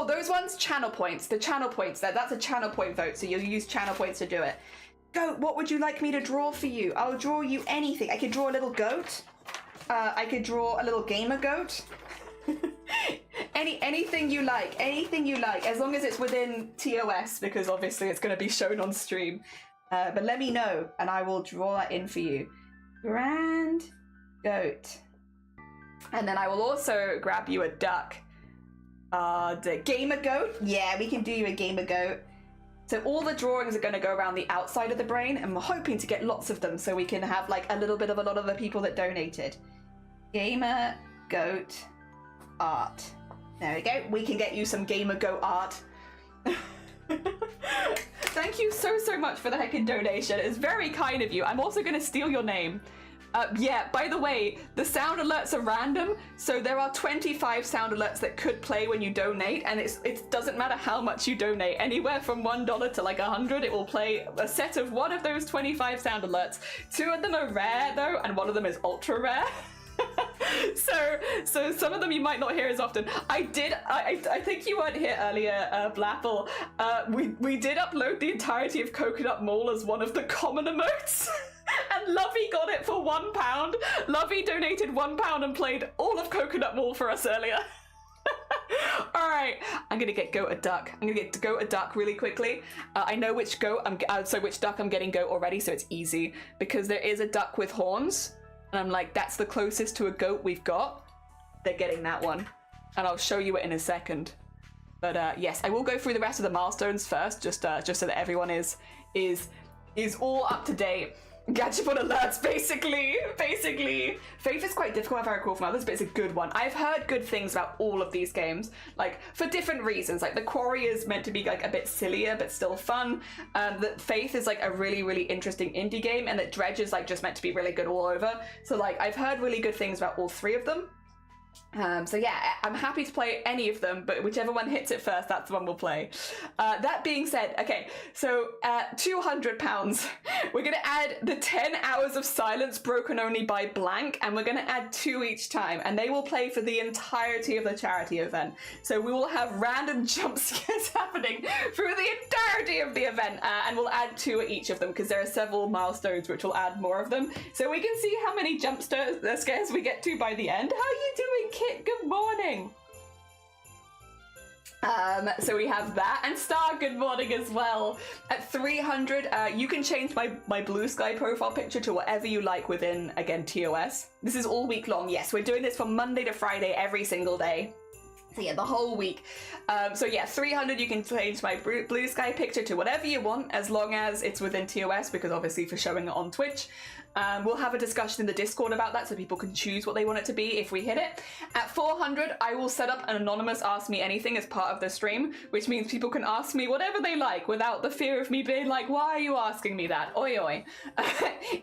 Those ones, channel points. The channel points, that's a channel point vote, so you'll use channel points to do it. Goat, what would you like me to draw for you? I'll draw you anything. I could draw a little goat. I could draw a little gamer goat. Anything you like, as long as it's within TOS, because obviously it's going to be shown on stream. But let me know, and I will draw that in for you. Grand goat. And then I will also grab you a duck. The gamer goat. Yeah, we can do you a gamer goat. So all the drawings are going to go around the outside of the brain, and we're hoping to get lots of them so we can have like a little bit of a lot of the people that donated. Gamer goat art. There we go. We can get you some gamer goat art. Thank you so much for the heckin' donation. It's very kind of you. I'm also going to steal your name. Yeah, by the way, the sound alerts are random, so there are 25 sound alerts that could play when you donate, and it doesn't matter how much you donate. Anywhere from $1 to like 100, it will play a set of one of those 25 sound alerts. 2 of them are rare though, and 1 of them is ultra rare. So some of them you might not hear as often. I think you weren't here earlier, Blapple. We did upload the entirety of Coconut Mall as one of the common emotes. And Lovey got it for £1. Lovey donated £1 and played all of Coconut Mall for us earlier. All right, I'm gonna get goat a duck. I'm gonna get goat a duck really quickly. I know which goat which duck I'm getting goat already, so it's easy because there is a duck with horns, and I'm like, that's the closest to a goat we've got. They're getting that one, and I'll show you it in a second. But yes, I will go through the rest of the milestones first, just so that everyone is all up to date. Gadget on alerts, basically. Faith is quite difficult, if I recall from others, but it's a good one. I've heard good things about all of these games, like for different reasons. Like the Quarry is meant to be like a bit sillier, but still fun. That Faith is like a really interesting indie game, and that Dredge is like just meant to be really good all over. So like I've heard really good things about all 3 of them. So yeah, I'm happy to play any of them, but whichever one hits it first, that's the one we'll play. That being said, okay, so £200, we're gonna add the 10 hours of silence broken only by blank, and we're gonna add 2 each time, and they will play for the entirety of the charity event. So we will have random jump scares happening through the entirety of the event, and we'll add 2 at each of them, because there are several milestones which will add more of them. So we can see how many jump scares we get to by the end. How are you doing, Kit? Good morning. So we have that, and Star, good morning as well. At 300, you can change my Blue Sky profile picture to whatever you like within, again, TOS. This is all week long. Yes, we're doing this from Monday to Friday every single day. So yeah, the whole week. So yeah, 300, you can change my Blue Sky picture to whatever you want, as long as it's within TOS, because obviously for showing it on Twitch. We'll have a discussion in the Discord about that, so people can choose what they want it to be if we hit it. At 400, I will set up an anonymous Ask Me Anything as part of the stream, which means people can ask me whatever they like without the fear of me being like, why are you asking me that? Oi oi.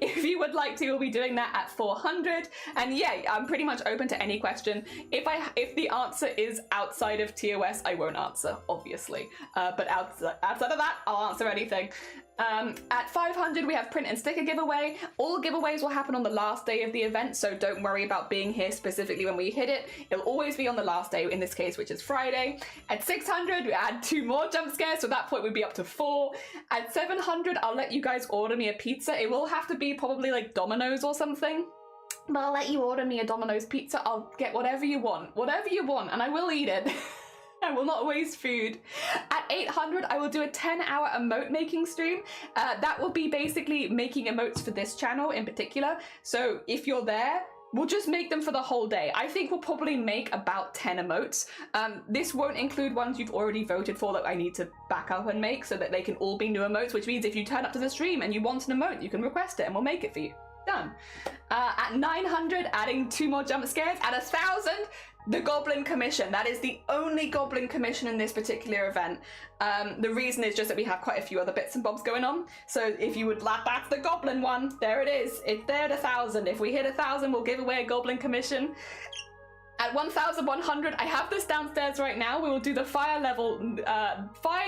If you would like to, we'll be doing that at 400. And yeah, I'm pretty much open to any question. If the answer is outside of TOS, I won't answer, obviously. But outside of that, I'll answer anything. At 500, we have print and sticker giveaway. All giveaways will happen on the last day of the event, so don't worry about being here specifically when we hit it. It'll always be on the last day, in this case, which is Friday. At 600, we add 2 more jump scares, so at that point we'd be up to 4. At 700, I'll let you guys order me a pizza. It will have to be probably like Domino's or something. But I'll let you order me a Domino's pizza. I'll get whatever you want, and I will eat it. I will not waste food. At 800, I will do a 10-hour emote making stream. That will be basically making emotes for this channel in particular. So if you're there, we'll just make them for the whole day. I think we'll probably make about 10 emotes. This won't include ones you've already voted for that I need to back up and make, so that they can all be new emotes, which means if you turn up to the stream and you want an emote, you can request it and we'll make it for you. Done. At 900, adding 2 more jump scares. At 1,000, The Goblin Commission. That is the only Goblin Commission in this particular event. The reason is just that we have quite a few other bits and bobs going on. So if you would like, that's the Goblin one. There it is. It's there at 1,000. If we hit 1,000, we'll give away a Goblin Commission. At 1,100, I have this downstairs right now. We will do the fire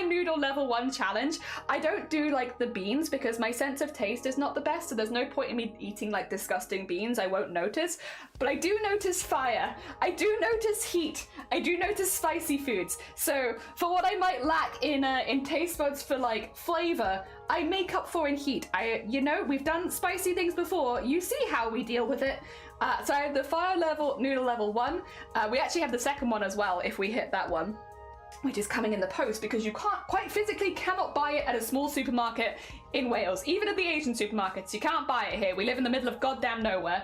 noodle level 1 challenge. I don't do like the beans because my sense of taste is not the best, so there's no point in me eating like disgusting beans. I won't notice, but I do notice fire. I do notice heat. I do notice spicy foods. So for what I might lack in taste buds for like flavor, I make up for in heat. We've done spicy things before. You see how we deal with it. So I have the fire noodle level 1. We actually have the second one as well if we hit that one, which is coming in the post because you cannot buy it at a small supermarket in Wales. Even at the Asian supermarkets, you can't buy it here. We live in the middle of goddamn nowhere.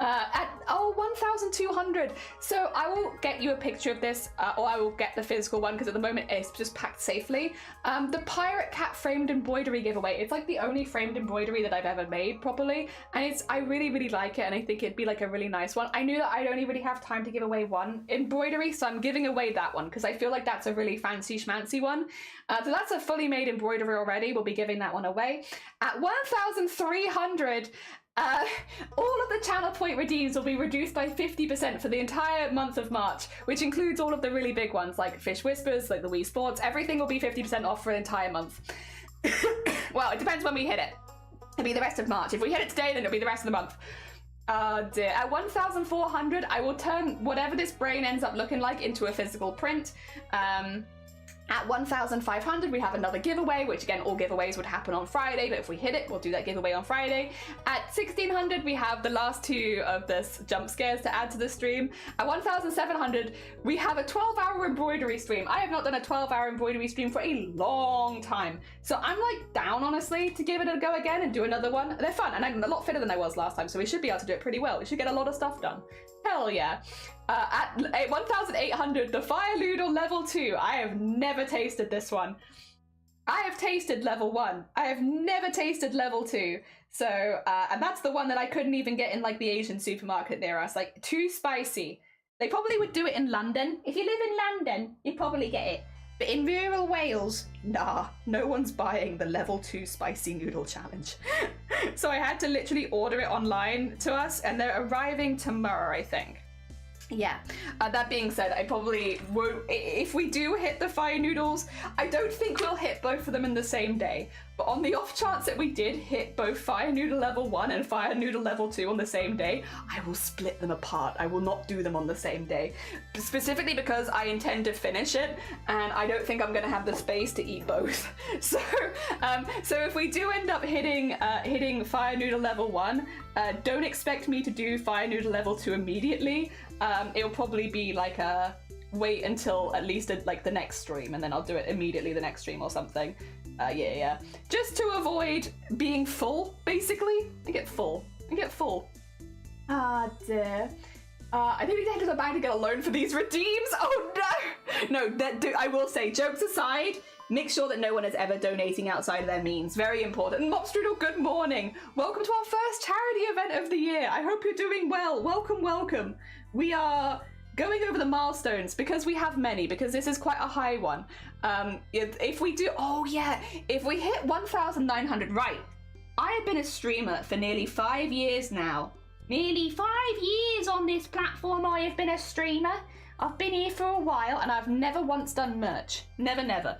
At 1,200. So I will get you a picture of this, or I will get the physical one because at the moment it's just packed safely. The Pirate Cat framed embroidery giveaway. It's like the only framed embroidery that I've ever made properly, and I really, really like it, and I think it'd be like a really nice one. I knew that I'd only really have time to give away one embroidery, so I'm giving away that one because I feel like that's a really fancy schmancy one. So that's a fully made embroidery already. We'll be giving that one away. At 1,300, all of the channel point redeems will be reduced by 50% for the entire month of March, which includes all of the really big ones like Fish Whispers, like the Wii Sports. Everything will be 50% off for the entire month. Well, it depends when we hit it. It'll be the rest of March. If we hit it today, then it'll be the rest of the month. Oh dear. At 1,400, I will turn whatever this brain ends up looking like into a physical print. At 1,500, we have another giveaway, which again, all giveaways would happen on Friday, but if we hit it, we'll do that giveaway on Friday. At 1,600, we have the last 2 of the jump scares to add to the stream. At 1,700, we have a 12-hour embroidery stream. I have not done a 12-hour embroidery stream for a long time. So I'm like down, honestly, to give it a go again and do another one. They're fun, and I'm a lot fitter than I was last time, so we should be able to do it pretty well. We should get a lot of stuff done. Hell yeah. At 1,800, the Fire Noodle level 2. I have never tasted this one. I have tasted level 1. I have never tasted level 2. So, and that's the one that I couldn't even get in like the Asian supermarket near us. Like, too spicy. They probably would do it in London. If you live in London, you'd probably get it. But in rural Wales, nah, no one's buying the level 2 spicy noodle challenge. So I had to literally order it online to us, and they're arriving tomorrow, I think. Yeah, that being said, I probably won't, if we do hit the fire noodles, I don't think we'll hit both of them in the same day. But on the off chance that we did hit both fire noodle level 1 and fire noodle level 2 on the same day, I will split them apart. I will not do them on the same day. Specifically because I intend to finish it, and I don't think I'm going to have the space to eat both. So if we do end up hitting fire noodle level 1, don't expect me to do fire noodle level 2 immediately. It'll probably be like a wait until at least like the next stream, and then I'll do it immediately the next stream or something. Yeah. Just to avoid being full, basically. I get full. Ah, dear. I think we head to the bank to get a loan for these redeems. Oh no! No, I will say, jokes aside, make sure that no one is ever donating outside of their means. Very important. And Mopstrudel, good morning. Welcome to our first charity event of the year. I hope you're doing well. Welcome. We are going over the milestones because we have many, because this is quite a high one. If we hit 1,900, right. I have been a streamer for nearly 5 years now. Nearly 5 years on this platform I have been a streamer. I've been here for a while and I've never once done merch. Never.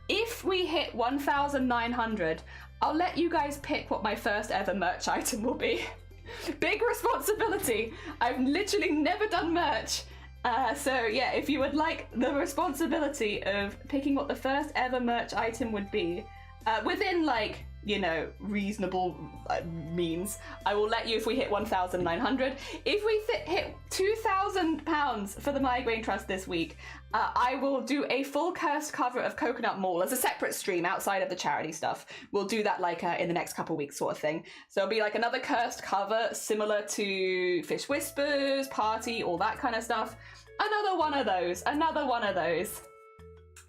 If we hit 1,900, I'll let you guys pick what my first ever merch item will be. Big responsibility. I've literally never done merch. So yeah, if you would like the responsibility of picking what the first ever merch item would be, within like, reasonable means, I will let you if we hit 1,900. If we hit £2,000 for the Migraine Trust this week, I will do a full cursed cover of Coconut Mall as a separate stream outside of the charity stuff. We'll do that like in the next couple weeks sort of thing. So it'll be like another cursed cover similar to Fish Whispers, Party, all that kind of stuff. Another one of those.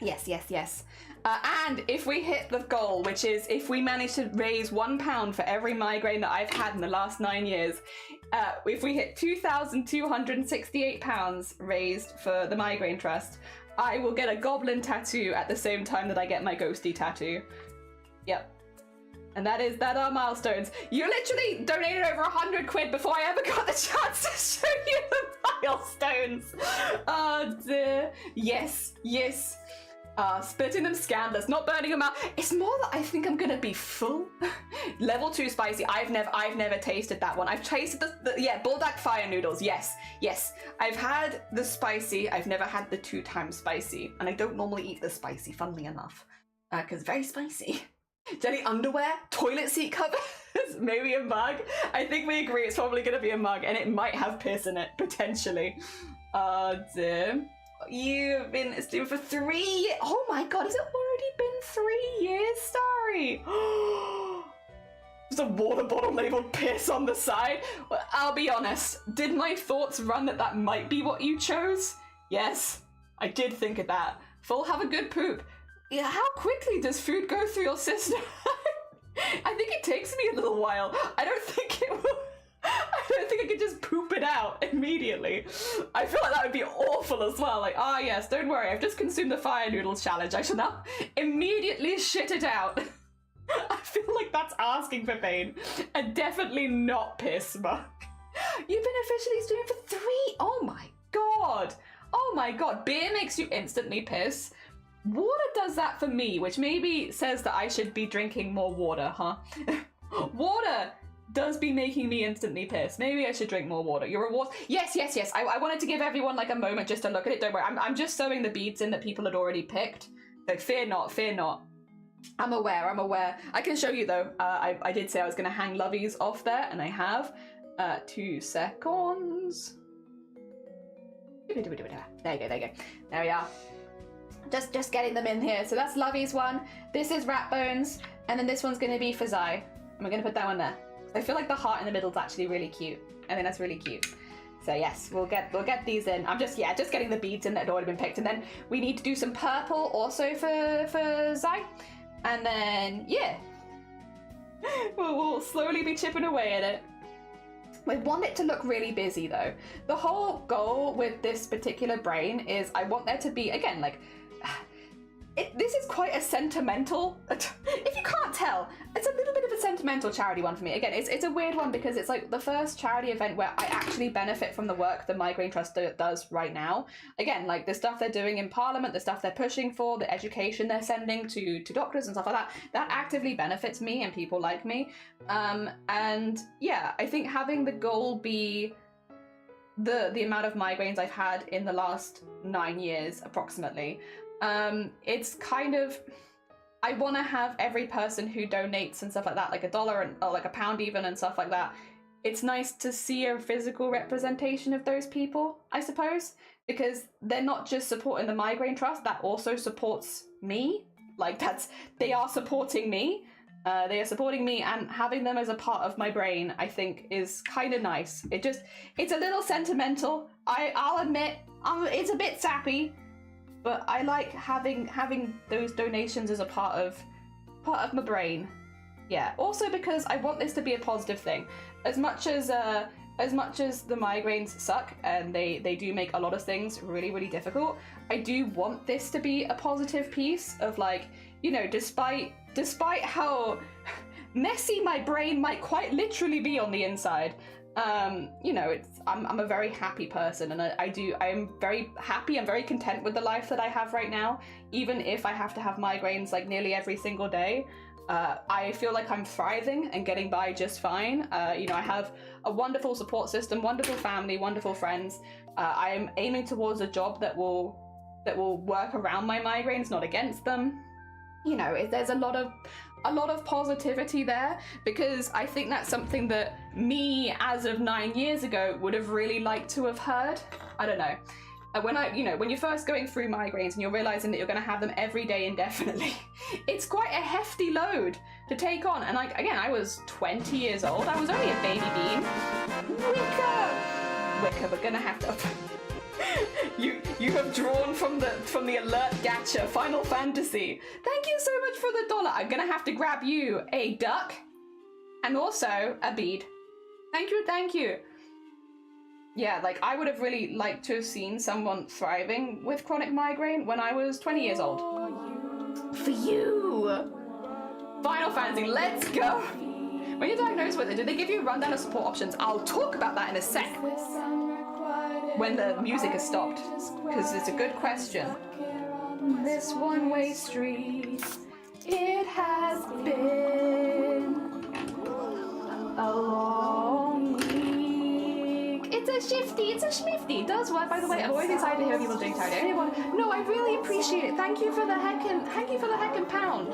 Yes. And if we hit the goal, which is if we manage to raise £1 for every migraine that I've had in the last 9 years, if we hit £2,268 raised for the Migraine Trust, I will get a goblin tattoo at the same time that I get my ghosty tattoo. Yep. And that are milestones. You literally donated over 100 quid before I ever got the chance to show you the milestones. Oh dear. Yes, yes. Splitting them scandalous, not burning them out. It's more that I think I'm gonna be full. Level 2 spicy. I've never tasted that one. I've tasted the bulldog fire noodles. Yes, yes. I've had the spicy. I've never had the 2 times spicy, and I don't normally eat the spicy, funnily enough, because very spicy. Jelly underwear, toilet seat covers, maybe a mug. I think we agree it's probably going to be a mug, and it might have piss in it, potentially. Oh dear. You've been streaming for 3 years. Oh my god, has it already been 3 years, Starry? There's a water bottle labeled piss on the side. Well, I'll be honest, did my thoughts run that might be what you chose? Yes, I did think of that. Full have a good poop. Yeah, how quickly does food go through your system? I think it takes me a little while. I don't think it will. I don't think I could just poop it out immediately. I feel like that would be awful as well. Like, yes, don't worry, I've just consumed the fire noodles challenge. I shall now immediately shit it out. I feel like that's asking for pain. And definitely not piss, Mark. You've been officially streaming for 3. Oh my god. Oh my god. Beer makes you instantly piss. Water does that for me, which maybe says that I should be drinking more water, huh? Water does be making me instantly piss. Maybe I should drink more water. Your rewards. Yes, yes, yes. I wanted to give everyone like a moment just to look at it. Don't worry. I'm just sewing the beads in that people had already picked. So fear not, fear not. I'm aware, I'm aware. I can show you though. I did say I was going to hang lovies off there, and I have. 2 seconds. There you go, there you go. There we are. Just getting them in here. So that's Lovey's one. This is Rat Bones, and then this one's going to be for Zai. And we're going to put that one there. I feel like the heart in the middle is actually really cute. I think that's really cute. So yes, we'll get these in. I'm just getting the beads in that had already been picked, and then we need to do some purple also for Zai, and then yeah, we'll slowly be chipping away at it. I want it to look really busy though. The whole goal with this particular brain is I want there to be, again, like, this is quite a sentimental, if you can't tell, it's a little bit of a sentimental charity one for me. Again, it's a weird one because it's like the first charity event where I actually benefit from the work the Migraine Trust does right now. Again, like the stuff they're doing in Parliament, the stuff they're pushing for, the education they're sending to doctors and stuff like that actively benefits me and people like me. And yeah, I think having the goal be the amount of migraines I've had in the last 9 years, approximately, it's kind of, I want to have every person who donates and stuff like that, like $1 or like £1 even and stuff like that. It's nice to see a physical representation of those people, I suppose, because they're not just supporting the Migraine Trust, that also supports me. Like they are supporting me. They are supporting me, and having them as a part of my brain, I think, is kind of nice. It's a little sentimental. I'll admit, it's a bit sappy. But I like having those donations as a part of my brain. Yeah. Also because I want this to be a positive thing. As much as the migraines suck and they do make a lot of things really, really difficult, I do want this to be a positive piece of, like, you know, despite how messy my brain might quite literally be on the inside, you know, I'm a very happy person, and I am very happy. I'm very content with the life that I have right now, even if I have to have migraines like nearly every single day. I feel like I'm thriving and getting by just fine. You know, I have a wonderful support system, wonderful family, wonderful friends. I am aiming towards a job that will work around my migraines, not against them. You know, there's a lot of positivity there, because I think that's something that me, as of 9 years ago, would have really liked to have heard. I don't know. When you're first going through migraines and you're realizing that you're going to have them every day indefinitely, it's quite a hefty load to take on. And like, again, I was 20 years old. I was only a baby bean. Wicker, we're gonna have to. You have drawn from the alert gacha Final Fantasy. Thank you so much for the $1. I'm gonna have to grab you a duck and also a bead. Thank you. Yeah, like I would have really liked to have seen someone thriving with chronic migraine when I was 20 years old. For you! Final Fantasy, let's go! When you're diagnosed with it, do they give you a rundown of support options? I'll talk about that in a sec. When the music has stopped, because it's a good question. This one-way street, it has been a long week. It's a shifty, it's a schmifty. It does work, by the way. I'm always excited to hear people doing tired. Anyone? No, I really appreciate it. Thank you for the heckin' pound.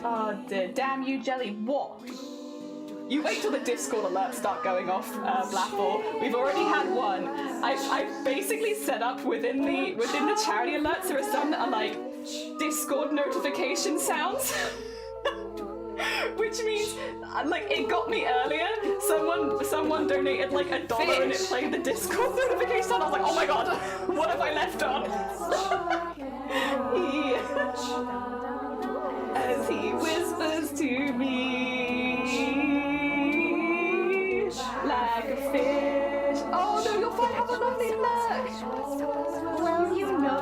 Oh dear, damn you, Jelly. What? You wait till the Discord alerts start going off, Blackball. We've already had one. I've basically set up within the charity alerts, there are some that are like Discord notification sounds. Which means, like, it got me earlier. Someone donated like $1 and it played the Discord notification sound. I was like, oh my god, what have I left on? As he whispers to me. Like a fish. Oh no, you'll find have a lovely look. Well, you know.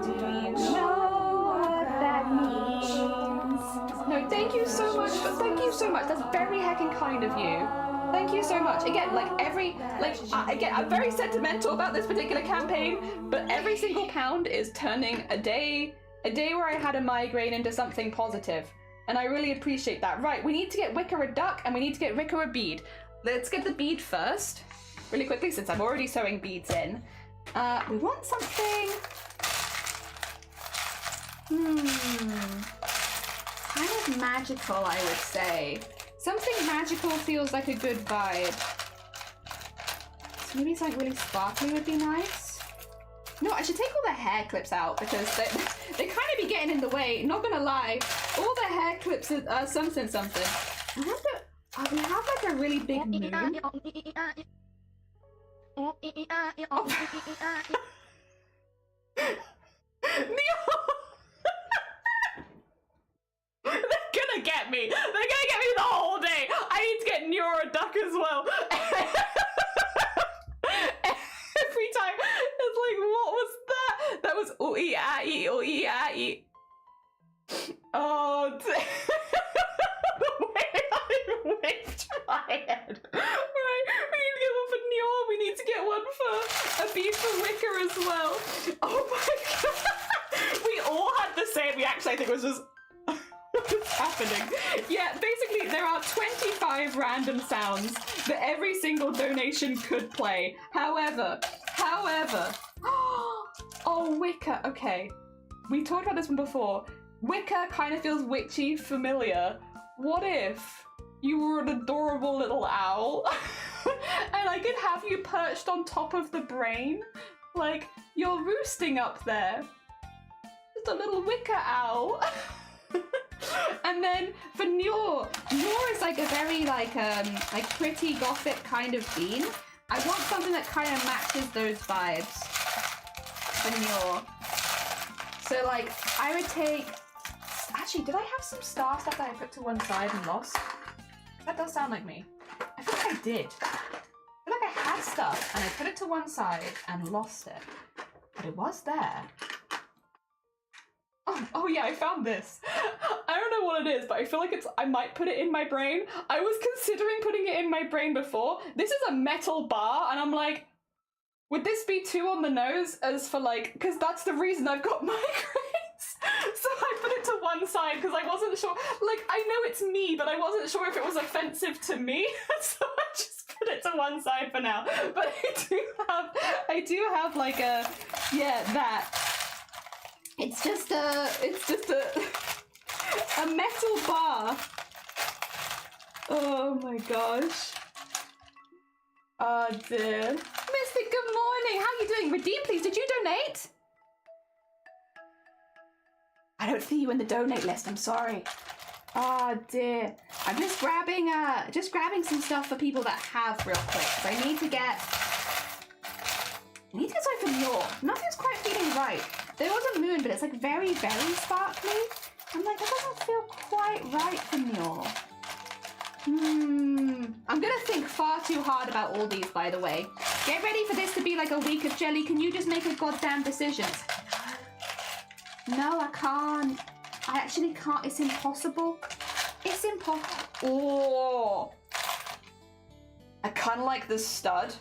Do you know what that means? No, thank you so much. Thank you so much. That's very heckin' kind of you. Thank you so much. Again, I'm very sentimental about this particular campaign, but every single pound is turning a day where I had a migraine into something positive. And I really appreciate that. Right, we need to get Wicker a duck and we need to get Ricker a bead. Let's get the bead first, really quickly, since I'm already sewing beads in. We want something... kind of magical, I would say. Something magical feels like a good vibe. So maybe something really sparkly would be nice. No, I should take all the hair clips out because they kind of be getting in the way. Not gonna lie, all the hair clips are something. I have to. We have like a really big moon. Oh. They're gonna get me. They're gonna get me the whole day. I need to get Neura Duck as well. Every time it's like, what was that? That was ooey-ah-ee, ooey-ah-ee. Oh, the way I waved my head. Right, we need to get one for Nior. We need to get one for a bead for Wicker as well. Oh my god. We all had the same reaction. I think it was just what's happening. Yeah, basically there are 25 random sounds that every single donation could play. However, oh, Wicker, okay. We talked about this one before. Wicker kind of feels witchy familiar. What if you were an adorable little owl and I could have you perched on top of the brain? Like, you're roosting up there. Just a little Wicker owl. And then for Nior is like a very like pretty gothic kind of bean. I want something that kind of matches those vibes for Nior. So like I would take, actually did I have some star stuff that I put to one side and lost? That does sound like me. I feel like I did. I feel like I had stuff and I put it to one side and lost it. But it was there. Oh yeah, I found this. I don't know what it is, but I feel like I might put it in my brain. I was considering putting it in my brain before. This is a metal bar, and I'm like, would this be too on the nose as for like, because that's the reason I've got migraines. So I put it to one side because I wasn't sure. Like, I know it's me, but I wasn't sure if it was offensive to me. So I just put it to one side for now. But I do have like a, yeah, that. It's just a metal bar. Oh my gosh. Oh dear. Mystic, good morning. How are you doing? Redeem, please. Did you donate? I don't see you in the donate list. I'm sorry. Oh dear. I'm just grabbing some stuff for people that have real quick. So I need to get something from York. Nothing's quite feeling right. There was a moon, but it's like very, very sparkly. I'm like, that doesn't feel quite right for Nior. I'm gonna think far too hard about all these, by the way. Get ready for this to be like a week of jelly. Can you just make a goddamn decision? No, I can't. I actually can't. It's impossible. It's impossible. Oh. I kind of like this stud.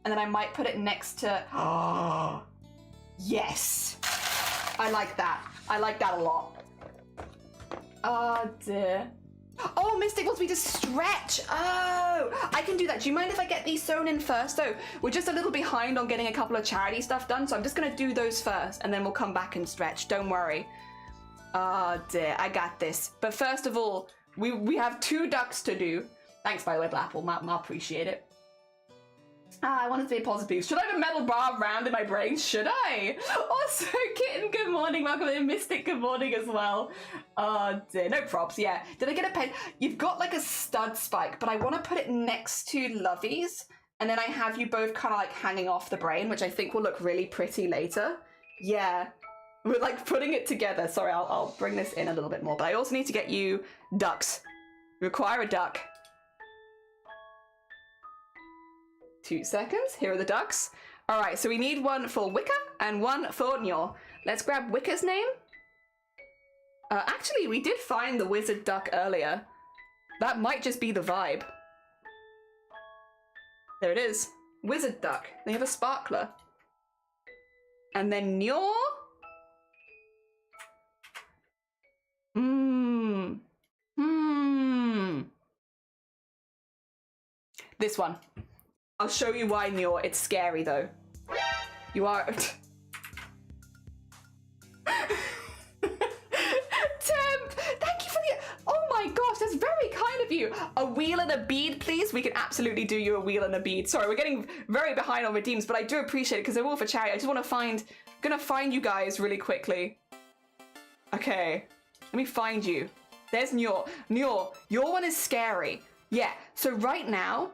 And then I might put it next to... Oh. Yes. I like that. I like that a lot. Oh, dear. Oh, Mystic wants me to stretch. Oh, I can do that. Do you mind if I get these sewn in first, though? We're just a little behind on getting a couple of charity stuff done, so I'm just going to do those first, and then we'll come back and stretch. Don't worry. Oh, dear. I got this. But first of all, we have 2 ducks to do. Thanks, by the way, Blapple. I appreciate it. I want it to be a positive piece. Should I have a metal bar round in my brain? Should I? Also, Kitten, good morning. Welcome in. Mystic, good morning as well. Oh, dear. No props, yeah. Did I get a pen? You've got like a stud spike, but I want to put it next to Lovey's, and then I have you both kind of like hanging off the brain, which I think will look really pretty later. Yeah. We're like putting it together. Sorry, I'll bring this in a little bit more, but I also need to get you ducks. Require a duck. 2 seconds. Here are the ducks. All right, so we need one for Wicca and one for Nyor. Let's grab Wicca's name. Actually, we did find the wizard duck earlier. That might just be the vibe. There it is. Wizard duck. They have a sparkler. And then Nyor. This one. I'll show you why, Nyor. It's scary, though. You are... Temp! Thank you for the... Oh my gosh, that's very kind of you. A wheel and a bead, please? We can absolutely do you a wheel and a bead. Sorry, we're getting very behind on redeems, but I do appreciate it because they're all for charity. I just want to find... I'm gonna find you guys really quickly. Okay. Let me find you. There's Nyor. Nyor, your one is scary. Yeah, so right now...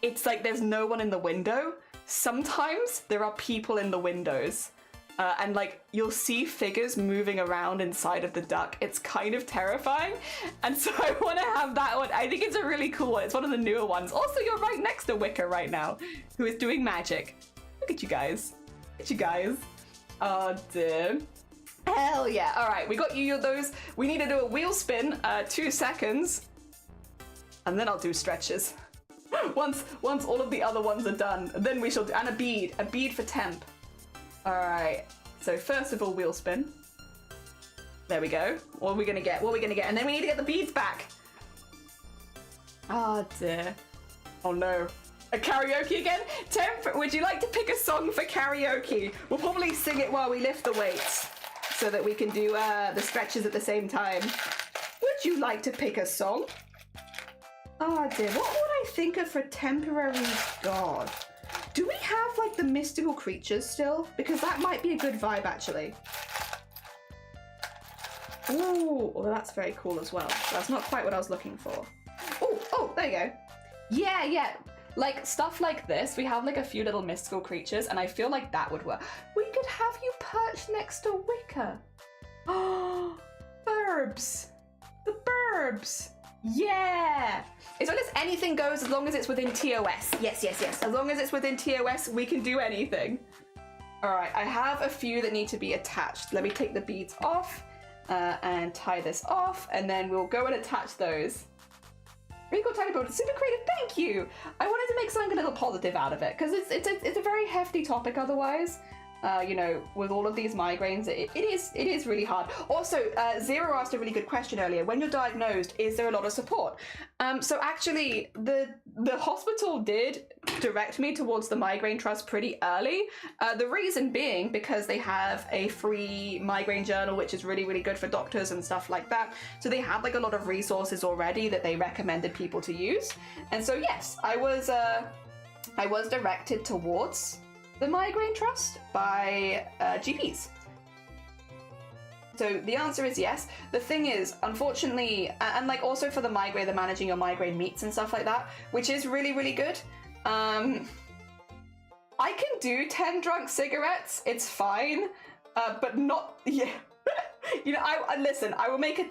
It's like there's no one in the window. Sometimes there are people in the windows. And like you'll see figures moving around inside of the duck. It's kind of terrifying. And so I want to have that one. I think it's a really cool one. It's one of the newer ones. Also, you're right next to Wicca right now, who is doing magic. Look at you guys. Look at you guys. Oh dear. Hell yeah. All right, we got you those. We need to do a wheel spin, 2 seconds. And then I'll do stretches. Once all of the other ones are done, then we shall do, and a bead for temp. All right, so first of all, wheel spin. There we go. What are we gonna get? What are we gonna get? And then we need to get the beads back. Oh dear. Oh no. A karaoke again? Temp, would you like to pick a song for karaoke? We'll probably sing it while we lift the weights so that we can do the stretches at the same time. Would you like to pick a song? Oh dear, what would I think of for temporary god? Do we have like the mystical creatures still? Because that might be a good vibe actually. Ooh, well, that's very cool as well. That's not quite what I was looking for. Oh, there you go. Yeah. Like stuff like this, we have like a few little mystical creatures and I feel like that would work. We could have you perched next to Wicca. Oh, burbs. The burbs. Yeah! As long as anything goes, as long as it's within TOS. Yes. As long as it's within TOS, we can do anything. All right, I have a few that need to be attached. Let me take the beads off and tie this off, and then we'll go and attach those. Really cool tiny product, super creative, thank you! I wanted to make something a little positive out of it, because it's a very hefty topic otherwise. You know, with all of these migraines, it is really hard. Also, Zero asked a really good question earlier. When you're diagnosed, is there a lot of support? So actually, the hospital did direct me towards the Migraine Trust pretty early. The reason being because they have a free migraine journal, which is really, really good for doctors and stuff like that. So they had like a lot of resources already that they recommended people to use. And so yes, I was directed towards the Migraine Trust by GPs. So the answer is yes. The thing is, unfortunately, and like also for the migraine, the managing your migraine meets and stuff like that, which is really, really good. I can do 10 drunk cigarettes, it's fine, but not, yeah. You know, listen, I will make a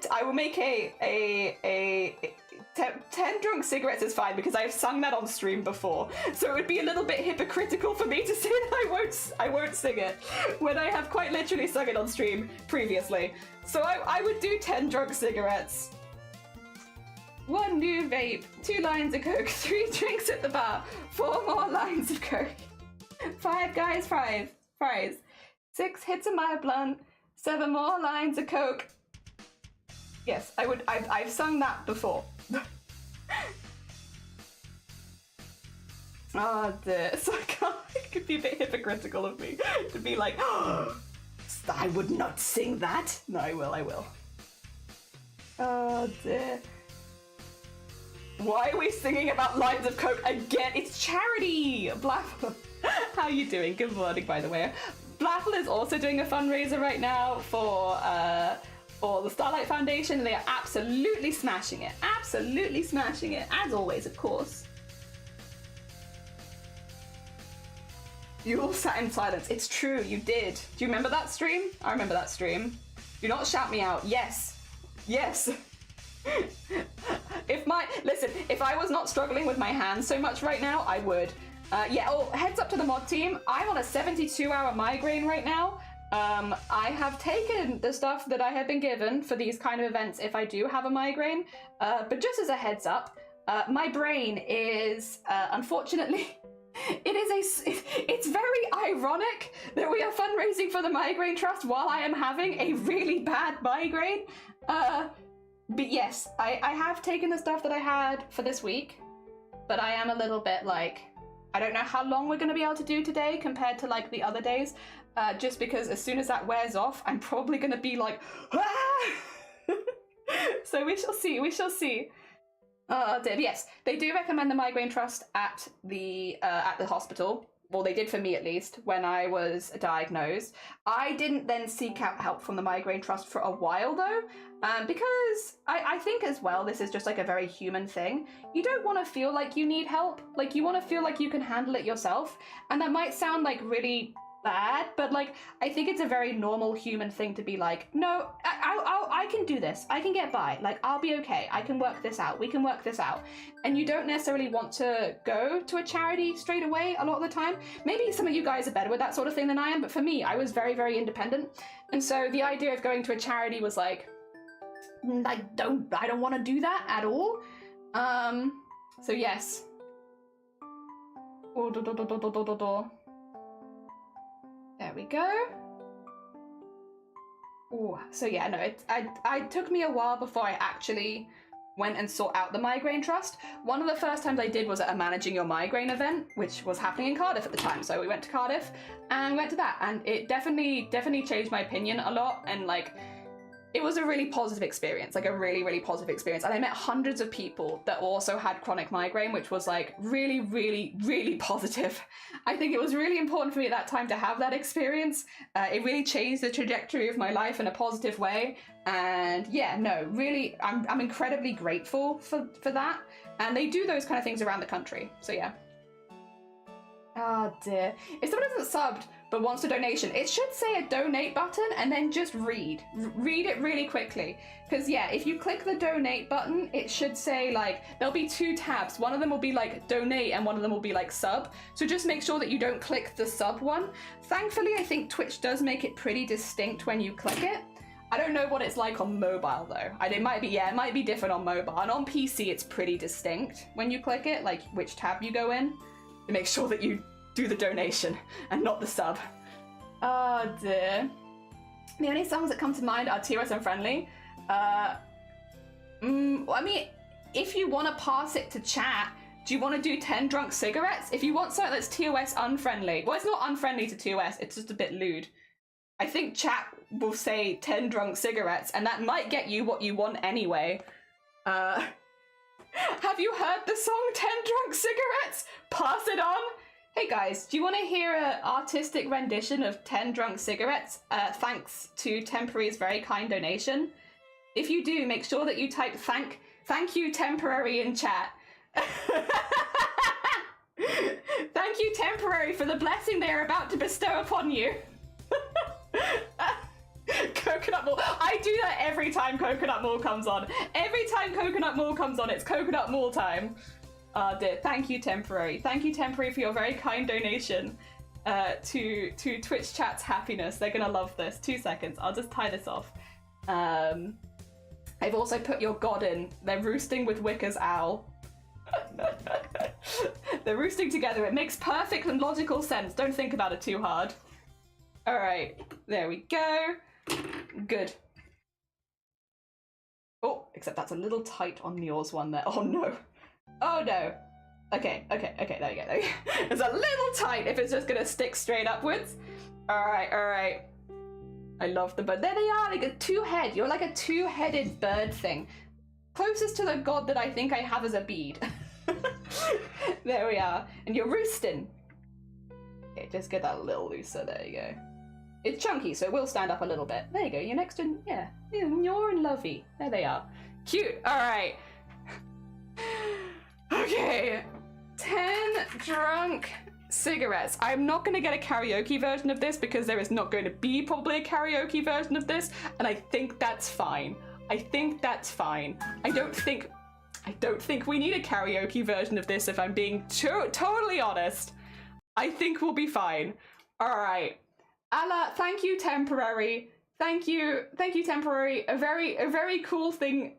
10 drunk cigarettes is fine because I've sung that on stream before, so it would be a little bit hypocritical for me to say that I won't sing it when I have quite literally sung it on stream previously. So I would do 10 drunk cigarettes. 1 new vape, 2 lines of coke, 3 drinks at the bar, 4 more lines of coke, 5 guys fries, 6 hits of my blunt, 7 more lines of coke. Yes, I've sung that before. Oh dear, so it could be a bit hypocritical of me to be like, oh, I would not sing that. No, I will. Oh dear. Why are we singing about lines of coke again? It's charity! Blaffle. How you doing? Good morning, by the way. Blaffle is also doing a fundraiser right now for the Starlight Foundation. They are absolutely smashing it. Absolutely smashing it. As always, of course. You all sat in silence. It's true, you did. Do you remember that stream? I remember that stream. Do not shout me out. Yes. Yes. If I was not struggling with my hands so much right now, I would. Heads up to the mod team. I'm on a 72-hour migraine right now. I have taken the stuff that I have been given for these kind of events if I do have a migraine, but just as a heads up, my brain is, unfortunately, it's very ironic that we are fundraising for the Migraine Trust while I am having a really bad migraine. But yes, I have taken the stuff that I had for this week, but I am a little bit like, I don't know how long we're going to be able to do today compared to like the other days, just because as soon as that wears off, I'm probably going to be like, ah! So we shall see. Yes, they do recommend the Migraine Trust at the hospital. Well, they did for me at least when I was diagnosed. I didn't then seek out help from the Migraine Trust for a while though, because I think as well this is just like a very human thing. You don't want to feel like you need help. Like you want to feel like you can handle it yourself, and that might sound like really bad, but like I think it's a very normal human thing to be like, no, I can do this, I can get by, like I'll be okay, I can work this out, we can work this out. And you don't necessarily want to go to a charity straight away a lot of the time. Maybe some of you guys are better with that sort of thing than I am, but for me, I was very, very independent, and so the idea of going to a charity was like, I don't want to do that at all. So yes. There we go. Ooh, so yeah, no, it took me a while before I actually went and sought out the Migraine Trust. One of the first times I did was at a Managing Your Migraine event, which was happening in Cardiff at the time. So we went to Cardiff and went to that, and it definitely changed my opinion a lot, and like, it was a really positive experience, like a really, really positive experience. And I met hundreds of people that also had chronic migraine, which was like really, really, really positive. I think it was really important for me at that time to have that experience. It really changed the trajectory of my life in a positive way. And yeah, no, really, I'm incredibly grateful for that. And they do those kind of things around the country. So yeah. Oh dear. If someone isn't subbed but wants a donation, it should say a donate button and then just read it really quickly. Because yeah, if you click the donate button, it should say like, there'll be 2 tabs. One of them will be like donate and one of them will be like sub. So just make sure that you don't click the sub one. Thankfully, I think Twitch does make it pretty distinct when you click it. I don't know what it's like on mobile though. It might be different on mobile. And on PC, it's pretty distinct when you click it, like which tab you go in. To make sure that you do the donation and not the sub. Oh dear. The only songs that come to mind are TOS Unfriendly. I mean, if you want to pass it to chat, do you want to do 10 drunk cigarettes? If you want something that's TOS unfriendly, well, it's not unfriendly to TOS, it's just a bit lewd. I think chat will say 10 drunk cigarettes, and that might get you what you want anyway. Have you heard the song 10 Drunk Cigarettes? Pass it on. Hey guys, do you want to hear an artistic rendition of 10 Drunk Cigarettes? Thanks to Temporary's very kind donation. If you do, make sure that you type thank you Temporary in chat. Thank you Temporary for the blessing they are about to bestow upon you. Go Coconut Mall. I do that every time Coconut Mall comes on. Every time Coconut Mall comes on, it's Coconut Mall time. Dear. Thank you, Temporary. Thank you, Temporary, for your very kind donation to Twitch chat's happiness. They're gonna love this. 2 seconds. I'll just tie this off. I've also put your god in. They're roosting with Wicker's owl. They're roosting together. It makes perfect and logical sense. Don't think about it too hard. All right, there we go. Good. Oh, except that's a little tight on yours one there. Oh no. Oh no. Okay, there you go. It's a little tight if it's just gonna stick straight upwards. All right. I love the bird. There they are, like a two-head. You're like a two-headed bird thing. Closest to the god that I think I have as a bead. There we are. And you're roosting. Okay, just get that a little looser. There you go. It's chunky, so it will stand up a little bit. There you go. You're next to, yeah. You're and Lovey. There they are. Cute. All right. Okay. 10 drunk cigarettes. I'm not going to get a karaoke version of this because there is not going to be probably a karaoke version of this, and I think that's fine. I don't think we need a karaoke version of this, if I'm being totally honest. I think we'll be fine. All right. Allah, thank you, Temporary. Thank you, Temporary. A very cool thing.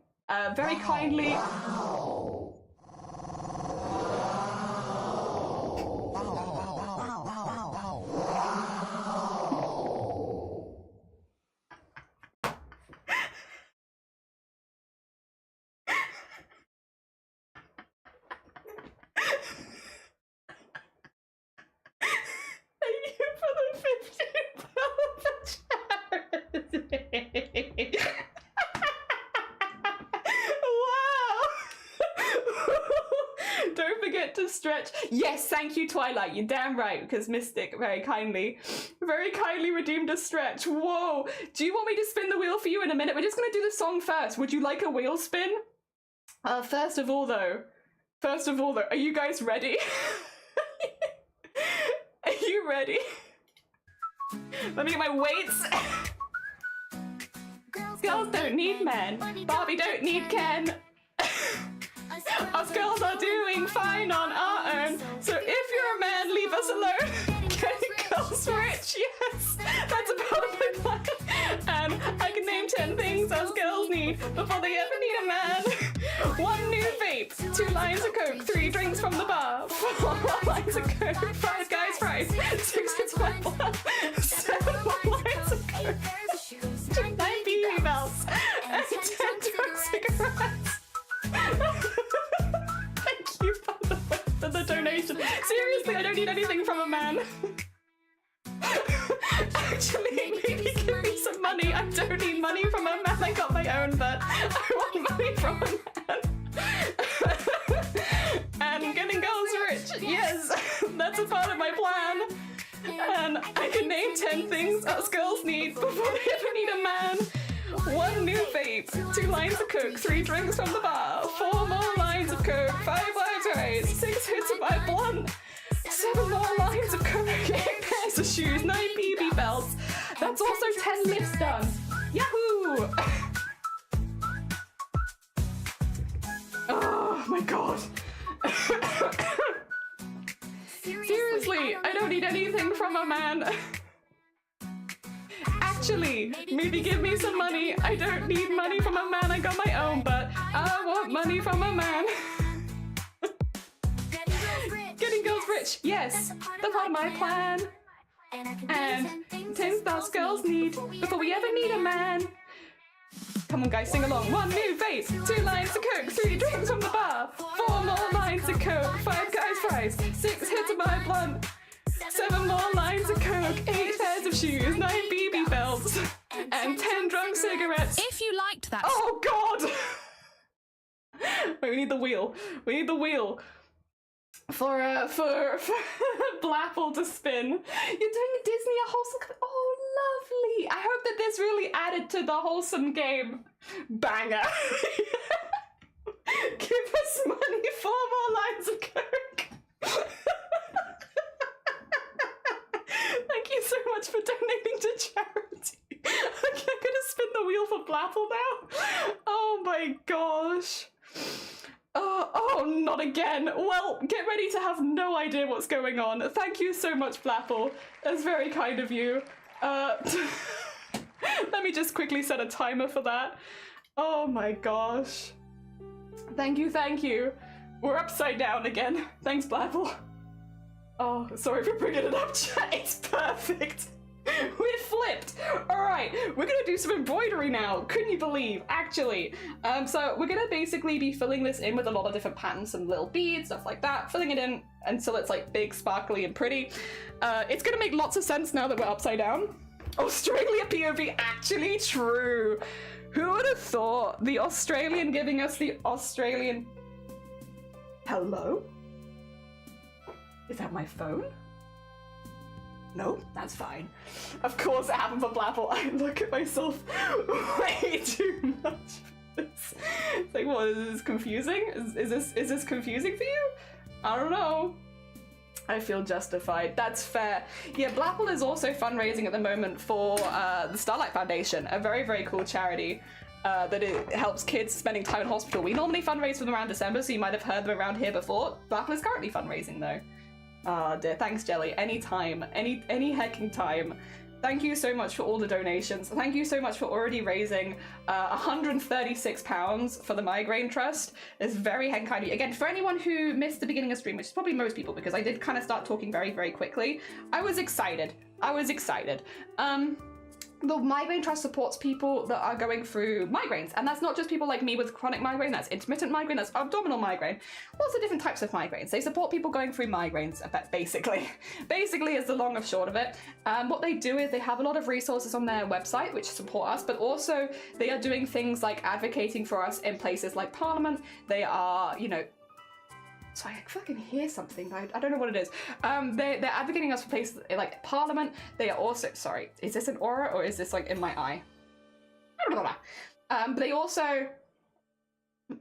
Very kindly. Don't forget to stretch. Yes, thank you, Twilight. You're damn right, because Mystic very kindly redeemed a stretch. Whoa. Do you want me to spin the wheel for you in a minute? We're just going to do the song first. Would you like a wheel spin? First of all, though, are you guys ready? Are you ready? Let me get my weights. Girls don't need men. Barbie don't need Ken. Us girls are doing fine on our own. So if you're a man, leave us alone. Getting girls rich, yes. That's a part of my plan. And I can name 10 things us girls need before they ever need a man. 1 new vape, 2 lines of coke, 3 drinks from the bar, 4 lines of coke, 5 guys fries, 6 hits my blood, 7 more lines of coke, 9 BB belts, and 10 drunk cigarettes. Thank you for the donation. Seriously, I don't need anything from a man. Actually, maybe give me some money. I don't need money from a man. I got my own, but I want money from a man. And getting girls rich. Yes, that's a part of my plan. And I can name 10 things us girls need before they ever need a man. 1 new vape, 2 lines of coke, 3 drinks from the bar, 4 more lines of coke, 5 wives rays, 6 hits of my blunt, 7 more lines of coke, 8 pairs of shoes, 9 BB belts. That's also 10 lifts done. Yahoo! Oh my god. Seriously, I don't need anything from a man. Actually, maybe give me some money. I don't need money from a man. I got my own, but I want money from a man. Getting girls rich. Yes, that's part of my plan. And 10 things girls need before we ever need a man. Come on, guys, sing along. 1 new vape, 2 lines of coke, 3 drinks from the bar, 4 more lines of coke, 5 guys fries, 6 hits of my blunt, 7 more lines of coke, 8 pairs of shoes, 9 BB belts, and 10 drunk cigarettes. If you liked that. Oh God! Wait, we need the wheel. We need the wheel for Blapple to spin. You're doing Disney a wholesome. Oh, lovely! I hope that this really added to the wholesome game. Banger! Give us money, 4 more lines of coke. Thank you so much for donating to charity. Okay, I'm gonna wheel for Blapple now? Oh my gosh. Oh, not again. Well, get ready to have no idea what's going on. Thank you so much, Blapple. That's very kind of you. Let me just quickly set a timer for that. Oh my gosh. Thank you. We're upside down again. Thanks, Blapple. Oh, sorry for bringing it up, chat. It's perfect. We flipped. All right, we're gonna do some embroidery now. Couldn't you believe? Actually, so we're gonna basically be filling this in with a lot of different patterns, some little beads, stuff like that. Filling it in until it's like big, sparkly, and pretty. It's gonna make lots of sense now that we're upside down. Australia POV, actually true. Who would have thought the Australian giving us the Australian? Hello? Is that my phone? No, that's fine. Of course it happened for Blapple. I look at myself way too much for this. It's like, what, is this confusing? Is this confusing for you? I don't know. I feel justified. That's fair. Yeah, Blapple is also fundraising at the moment for the Starlight Foundation, a very, very cool charity that it helps kids spending time in hospital. We normally fundraise for them around December, so you might have heard them around here before. Blapple is currently fundraising though. Dear, thanks, Jelly. Anytime, any hecking time. Thank you so much for all the donations. Thank you so much for already raising £136 for the Migraine Trust. It's very heckin' kind of you. Again, for anyone who missed the beginning of stream, which is probably most people because I did kind of start talking very, very quickly, I was excited. The Migraine Trust supports people that are going through migraines, and that's not just people like me with chronic migraine, that's intermittent migraine, that's abdominal migraine, lots of different types of migraines. They support people going through migraines, basically. Basically is the long of short of it. What they do is they have a lot of resources on their website which support us, but also they are doing things like advocating for us in places like Parliament. They are, you know, sorry, I fucking hear something, but I don't know what it is. They're advocating us for places like Parliament. They are also, sorry, is this an aura or is this like in my eye? But they also,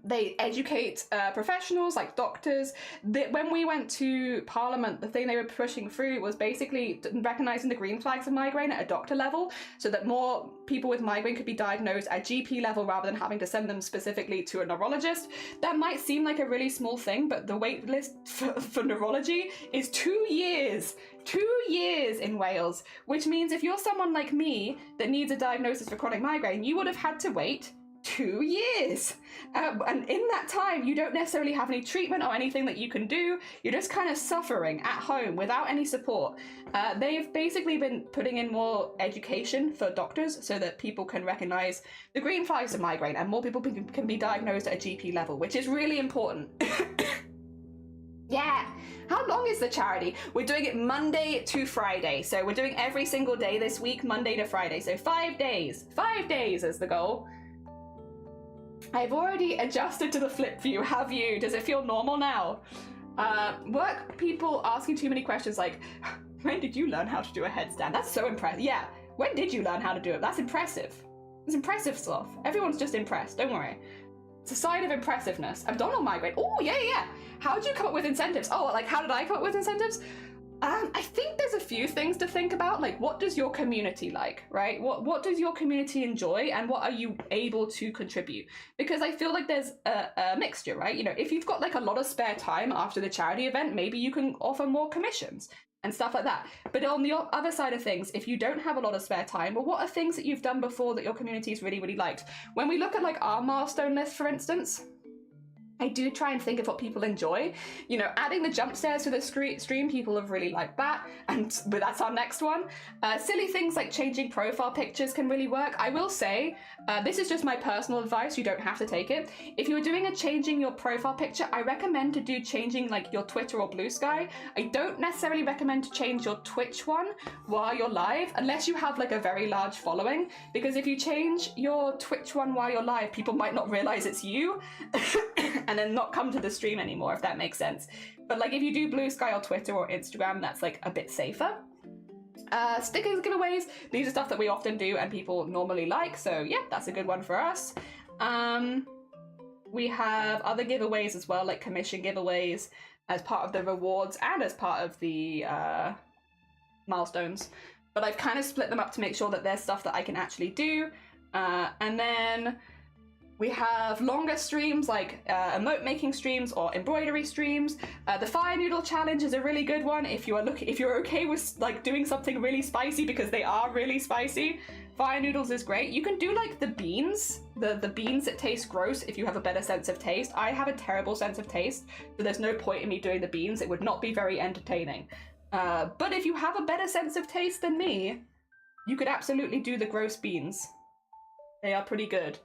they educate professionals like doctors. When we went to Parliament, the thing they were pushing through was basically recognizing the green flags of migraine at a doctor level so that more people with migraine could be diagnosed at GP level rather than having to send them specifically to a neurologist. That might seem like a really small thing, but the wait list for neurology is 2 years. 2 years in Wales, which means if you're someone like me that needs a diagnosis for chronic migraine, you would have had to wait 2 years. And in that time, you don't necessarily have any treatment or anything that you can do. You're just kind of suffering at home without any support. They've basically been putting in more education for doctors so that people can recognize the green flags of migraine and more people can be diagnosed at a GP level, which is really important. Yeah. How long is the charity? We're doing it Monday to Friday. So we're doing every single day this week, Monday to Friday. So 5 days. 5 days is the goal. I've already adjusted to the flip view, have you? Does it feel normal now? Work people asking too many questions like, when did you learn how to do a headstand? That's so impressive. Yeah, when did you learn how to do it? That's impressive. It's impressive stuff. Everyone's just impressed, don't worry. It's a sign of impressiveness. Abdominal migraine. Oh, yeah. How did you come up with incentives? Oh, like how did I come up with incentives? I think there's a few things to think about, like what does your community like, right? What does your community enjoy and what are you able to contribute? Because I feel like there's a mixture, right? You know, if you've got like a lot of spare time after the charity event, maybe you can offer more commissions and stuff like that. But on the other side of things, if you don't have a lot of spare time, well, what are things that you've done before that your community's really, really liked? When we look at like our milestone list, for instance, I do try and think of what people enjoy. You know, adding the jump scares to the stream, people have really liked that, but that's our next one. Silly things like changing profile pictures can really work. I will say, this is just my personal advice, you don't have to take it. If you're doing a changing your profile picture, I recommend to do changing like your Twitter or Blue Sky. I don't necessarily recommend to change your Twitch one while you're live, unless you have like a very large following, because if you change your Twitch one while you're live, people might not realize it's you. And then not come to the stream anymore, if that makes sense. But like if you do Blue Sky or Twitter or Instagram, that's like a bit safer. Stickers giveaways, these are stuff that we often do and people normally like, so yeah, that's a good one for us. We have other giveaways as well, like commission giveaways as part of the rewards and as part of the milestones. But I've kind of split them up to make sure that there's stuff that I can actually do. And then we have longer streams like emote making streams or embroidery streams. The fire noodle challenge is a really good one if you're okay with like doing something really spicy, because they are really spicy. Fire noodles is great. You can do like the beans, the beans that taste gross if you have a better sense of taste. I have a terrible sense of taste, so there's no point in me doing the beans. It would not be very entertaining. But if you have a better sense of taste than me, you could absolutely do the gross beans. They are pretty good.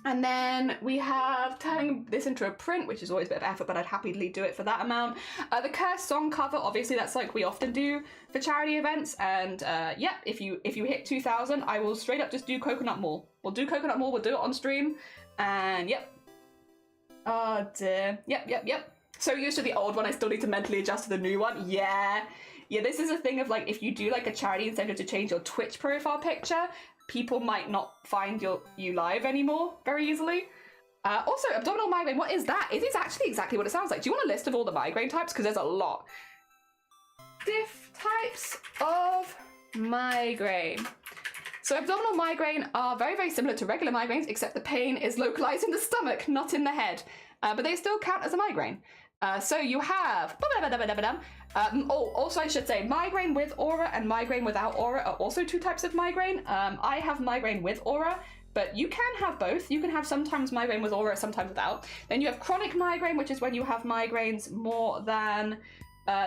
And then we have turning this into a print, which is always a bit of effort, but I'd happily do it for that amount. The cursed song cover, obviously that's like we often do for charity events. And yeah, if you hit 2,000, I will straight up just do Coconut Mall. We'll do Coconut Mall, we'll do it on stream. And yep. Oh dear. Yep. So used to the old one, I still need to mentally adjust to the new one. Yeah, this is a thing of like, if you do like a charity incentive to change your Twitch profile picture, people might not find you live anymore very easily. Also, abdominal migraine, what is that? It is actually exactly what it sounds like. Do you want a list of all the migraine types? Because there's a lot. Types of migraine. So abdominal migraine are very, very similar to regular migraines, except the pain is localized in the stomach, not in the head. But they still count as a migraine. So you have, also I should say, migraine with aura and migraine without aura are also two types of migraine. I have migraine with aura, but you can have both. You can have sometimes migraine with aura, sometimes without. Then you have chronic migraine, which is when you have migraines more than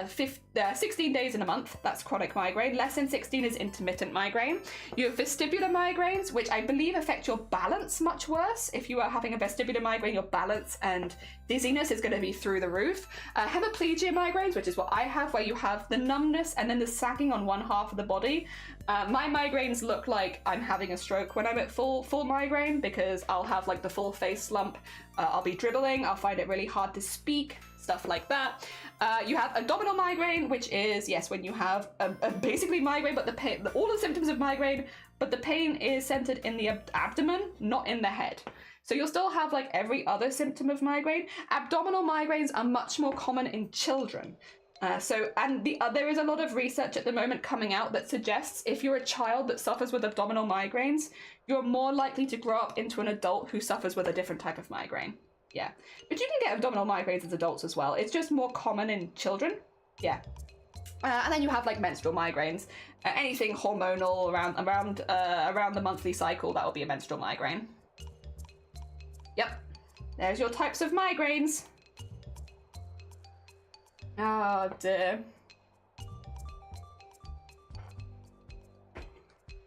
16 days in a month. That's chronic migraine. Less than 16 is intermittent migraine. You have vestibular migraines, which I believe affect your balance much worse. If you are having a vestibular migraine, your balance and dizziness is going to be through the roof. Hemiplegia migraines, which is what I have, where you have the numbness and then the sagging on one half of the body. My migraines look like I'm having a stroke when I'm at full migraine, because I'll have like the full face slump. I'll be dribbling. I'll find it really hard to speak. Stuff like that. You have abdominal migraine, which is, yes, when you have basically migraine, but the pain, all the symptoms of migraine, but the pain is centered in the abdomen, not in the head. So you'll still have like every other symptom of migraine. Abdominal migraines are much more common in children. There is a lot of research at the moment coming out that suggests if you're a child that suffers with abdominal migraines, you're more likely to grow up into an adult who suffers with a different type of migraine. Yeah, but you can get abdominal migraines as adults as well. It's just more common in children. Yeah. And then you have like menstrual migraines. Anything hormonal around the monthly cycle, that will be a menstrual migraine. Yep. There's your types of migraines. Oh dear.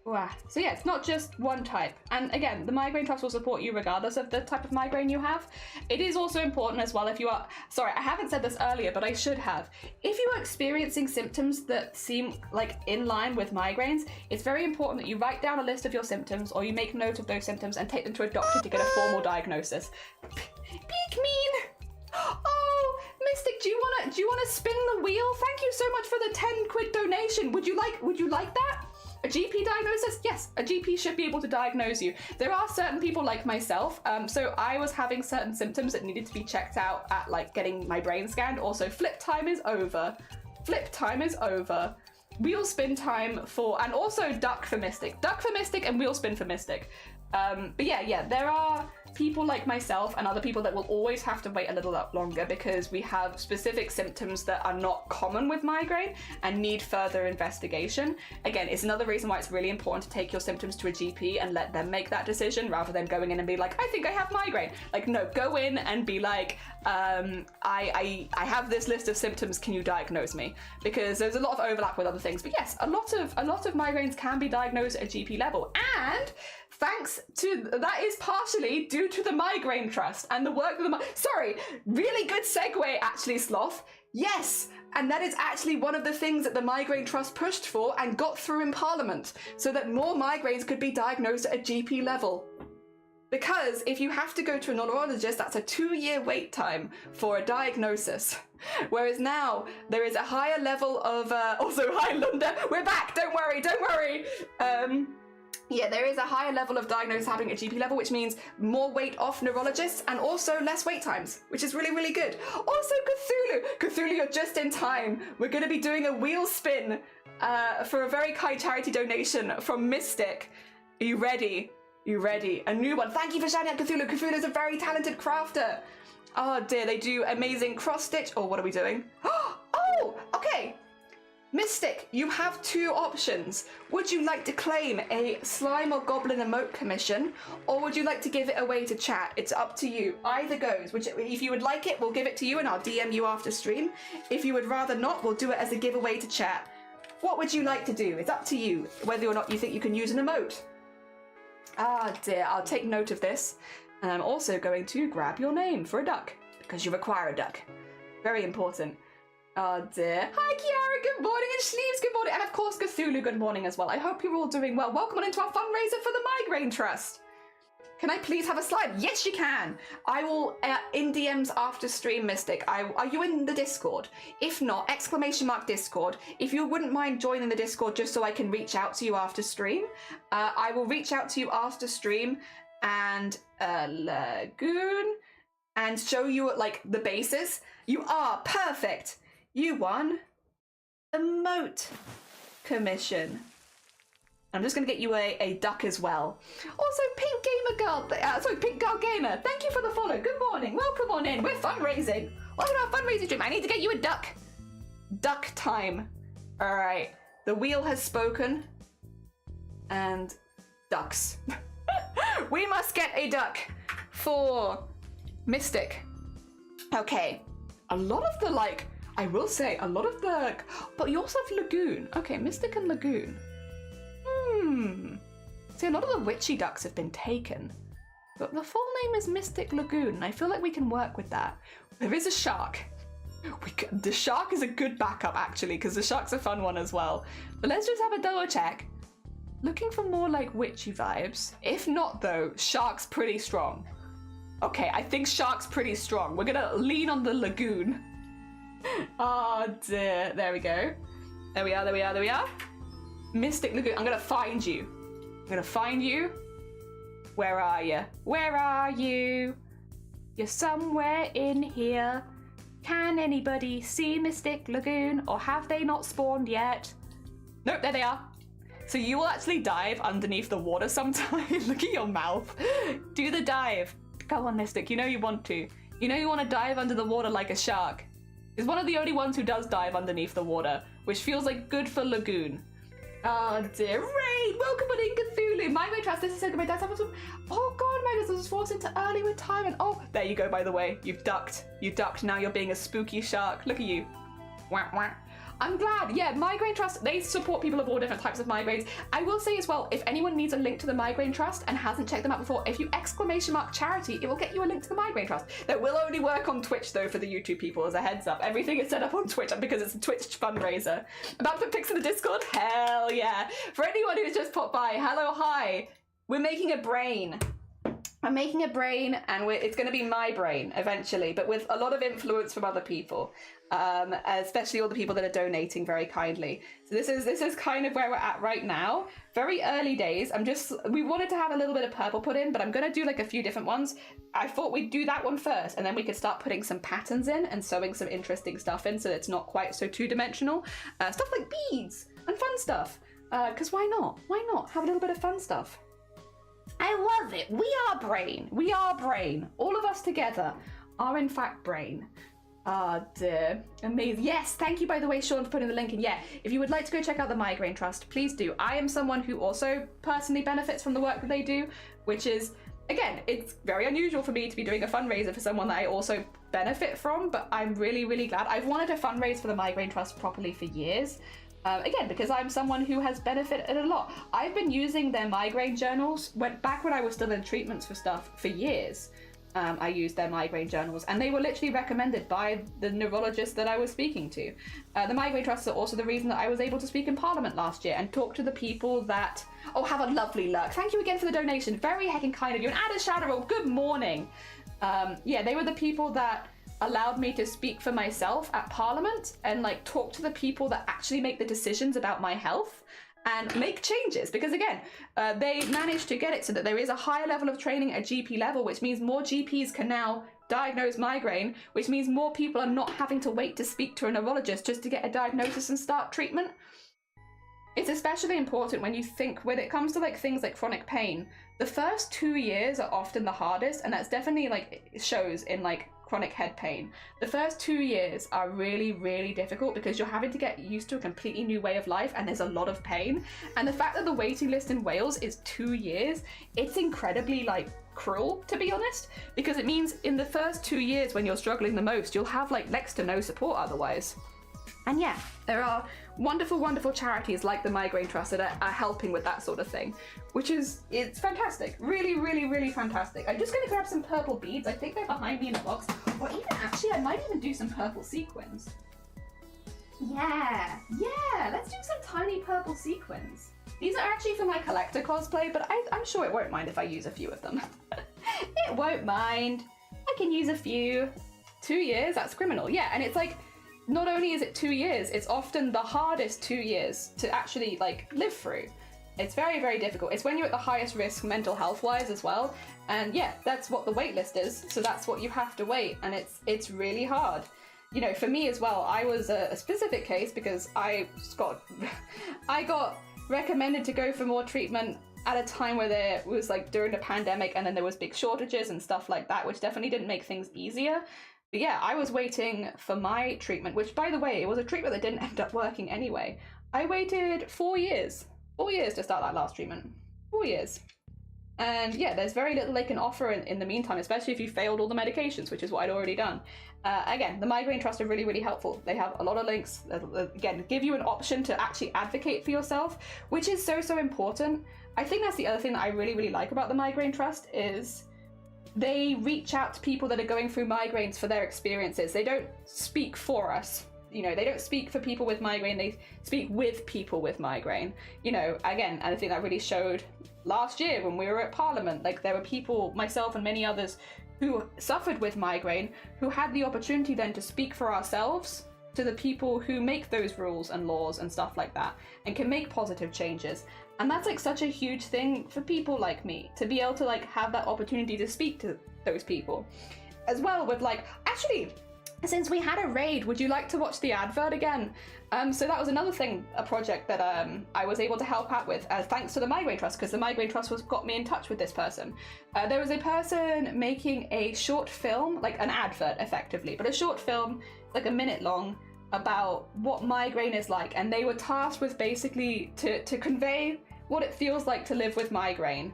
Wow. So yeah, it's not just one type. And again, the migraine trust will support you regardless of the type of migraine you have. It is also important as well if you are, sorry, I haven't said this earlier, but I should have. If you are experiencing symptoms that seem like in line with migraines, it's very important that you write down a list of your symptoms, or you make note of those symptoms and take them to a doctor to get a formal diagnosis. Peek mean. Oh, Mystic, do you wanna spin the wheel? Thank you so much for the 10 quid donation. Would you like that? A GP diagnosis? Yes, a GP should be able to diagnose you. There are certain people like myself, so I was having certain symptoms that needed to be checked out at like getting my brain scanned. Also, flip time is over. Flip time is over. Wheel spin time for, and also duck for Mystic. Duck for Mystic and wheel spin for Mystic. But yeah, there are people like myself and other people that will always have to wait a little longer because we have specific symptoms that are not common with migraine and need further investigation. Again, it's another reason why it's really important to take your symptoms to a GP and let them make that decision rather than going in and be like, I think I have migraine. Like, no, go in and be like, I have this list of symptoms, can you diagnose me? Because there's a lot of overlap with other things. But yes, a lot of migraines can be diagnosed at a GP level. And thanks to, that is partially due to the Migraine Trust and the work of the, sorry, really good segue actually, Sloth. Yes, and that is actually one of the things that the Migraine Trust pushed for and got through in Parliament, so that more migraines could be diagnosed at a GP level. Because if you have to go to a neurologist, that's a 2-year wait time for a diagnosis. Whereas now, there is a higher level of, also, hi Lunda, we're back, don't worry. Yeah, there is a higher level of diagnosis happening at GP level, which means more weight off neurologists and also less wait times, which is really, really good. Also, Cthulhu, you're just in time. We're going to be doing a wheel spin for a very kind charity donation from Mystic. Are you ready? You ready? A new one. Thank you for shouting out Cthulhu. Cthulhu's a very talented crafter. Oh dear, they do amazing cross stitch. Oh, what are we doing? Oh, okay. Mystic, you have two options. Would you like to claim a slime or goblin emote commission, or would you like to give it away to chat? It's up to you. Either goes. If you would like it, we'll give it to you and I'll DM you after stream. If you would rather not, we'll do it as a giveaway to chat. What would you like to do? It's up to you, whether or not you think you can use an emote. Ah dear, I'll take note of this. And I'm also going to grab your name for a duck, because you require a duck. Very important. Oh dear. Hi Kiara, good morning, and Sleeves, good morning, and of course Cthulhu, good morning as well. I hope you're all doing well. Welcome on into our fundraiser for the Migraine Trust. Can I please have a slide? Yes, you can. I will, in DMs after stream, Mystic. Are you in the Discord? If not, !Discord. If you wouldn't mind joining the Discord just so I can reach out to you after stream, I will reach out to you after stream and Lagoon and show you like the bases. You are perfect. You won emote commission. I'm just going to get you a duck as well. Also, Pink Gamer Girl, Pink Girl Gamer, thank you for the follow. Good morning. Welcome on in. We're fundraising. Welcome to our fundraising stream. I need to get you a duck. Duck time. All right. The wheel has spoken. And ducks. We must get a duck for Mystic. Okay. A lot of the, I will say, but you also have Lagoon. Okay, Mystic and Lagoon. See, a lot of the witchy ducks have been taken, but the full name is Mystic Lagoon, and I feel like we can work with that. There is a shark. The shark is a good backup, actually, because the shark's a fun one as well. But let's just have a double check. Looking for more like witchy vibes. If not, though, shark's pretty strong. Okay, I think shark's pretty strong. We're gonna lean on the Lagoon. Oh dear. There we go. There we are. Mystic Lagoon. I'm gonna find you. Where are you? Where are you? You're somewhere in here. Can anybody see Mystic Lagoon, or have they not spawned yet? Nope, there they are. So you will actually dive underneath the water sometime. Look at your mouth. Do the dive. Go on, Mystic. You know you want to. You know you want to dive under the water like a shark. He's one of the only ones who does dive underneath the water, which feels like good for Lagoon. Oh dear. Ray, welcome on in, Cthulhu. Migraine Trust, this is so good. My dad's having some... Oh god, my dad was forced into early retirement. Oh, there you go, by the way. You've ducked. You ducked. Now you're being a spooky shark. Look at you. Wah, wah. I'm glad. Yeah, Migraine Trust, they support people of all different types of migraines. I will say as well, if anyone needs a link to the Migraine Trust and hasn't checked them out before, if you !charity, it will get you a link to the Migraine Trust. That will only work on Twitch though for the YouTube people, as a heads up. Everything is set up on Twitch because it's a Twitch fundraiser. About to put pics in the Discord? Hell yeah. For anyone who's just popped by, hello, hi. We're making a brain. I'm making a brain, and it's going to be my brain eventually, but with a lot of influence from other people, especially all the people that are donating very kindly. So this is kind of where we're at right now. Very early days. We wanted to have a little bit of purple put in, but I'm going to do like a few different ones. I thought we'd do that one first, and then we could start putting some patterns in and sewing some interesting stuff in so that it's not quite so two-dimensional. Stuff like beads and fun stuff. Because why not? Why not? Have a little bit of fun stuff. I love it. We are brain. We are brain. All of us together are in fact brain. Ah, dear. Amazing. Yes, thank you, by the way, Sean, for putting the link in. Yeah, if you would like to go check out the Migraine Trust, please do. I am someone who also personally benefits from the work that they do, which is, again, it's very unusual for me to be doing a fundraiser for someone that I also benefit from, but I'm really, really glad. I've wanted to fundraise for the Migraine Trust properly for years. Again, because I'm someone who has benefited a lot. I've been using their migraine journals, back when I was still in treatments for stuff, for years. I used their migraine journals, and they were literally recommended by the neurologist that I was speaking to. The Migraine Trusts are also the reason that I was able to speak in Parliament last year and talk to the people that... Oh, have a lovely luck. Thank you again for the donation. Very heckin' kind of you. And Ada Shadowroll, good morning. Yeah, they were the people that allowed me to speak for myself at Parliament and like talk to the people that actually make the decisions about my health and make changes, because again, they managed to get it so that there is a higher level of training at GP level, which means more GPs can now diagnose migraine, which means more people are not having to wait to speak to a neurologist just to get a diagnosis and start treatment. It's especially important when you think, when it comes to like things like chronic pain, the first 2 years are often the hardest, and that's definitely like it shows in like chronic head pain. The first 2 years are really, really difficult because you're having to get used to a completely new way of life, and there's a lot of pain. And the fact that the waiting list in Wales is 2 years, it's incredibly like cruel, to be honest, because it means in the first 2 years when you're struggling the most, you'll have like next to no support otherwise. And yeah, there are wonderful, wonderful charities like the Migraine Trust that are helping with that sort of thing, which is, it's fantastic. Really, really, really fantastic. I'm just gonna grab some purple beads. I think they're behind me in a box. Or even, actually, I might even do some purple sequins. Yeah, let's do some tiny purple sequins. These are actually for my collector cosplay, but I'm sure it won't mind if I use a few of them. It won't mind. I can use a few. 2 years, that's criminal. Yeah, and it's like, not only is it 2 years, it's often the hardest 2 years to actually like live through. It's very, very difficult. It's when you're at the highest risk mental health wise as well. And yeah, that's what the wait list is. So that's what you have to wait. And it's really hard. You know, for me as well, I was a specific case because I got recommended to go for more treatment at a time where there was like during the pandemic, and then there was big shortages and stuff like that, which definitely didn't make things easier. But yeah, I was waiting for my treatment, which by the way, it was a treatment that didn't end up working anyway. I waited 4 years. 4 years to start that last treatment. 4 years. And yeah, there's very little they can offer in the meantime, especially if you failed all the medications, which is what I'd already done. Again, the Migraine Trust are really, really helpful. They have a lot of links that, again, give you an option to actually advocate for yourself, which is so, so important. I think that's the other thing that I really, really like about the Migraine Trust is they reach out to people that are going through migraines for their experiences. They don't speak for us. You know, they don't speak for people with migraine, they speak with people with migraine. You know, again, and I think that really showed last year when we were at Parliament. Like, there were people, myself and many others, who suffered with migraine, who had the opportunity then to speak for ourselves to the people who make those rules and laws and stuff like that, and can make positive changes. And that's like such a huge thing for people like me, to be able to like have that opportunity to speak to those people. As well with like, actually, since we had a raid, would you like to watch the advert again? So that was another thing, a project that I was able to help out with, thanks to the Migraine Trust, because the Migraine Trust got me in touch with this person. There was a person making a short film, like an advert effectively, but a short film, like a minute long, about what migraine is like, and they were tasked with basically to convey what it feels like to live with migraine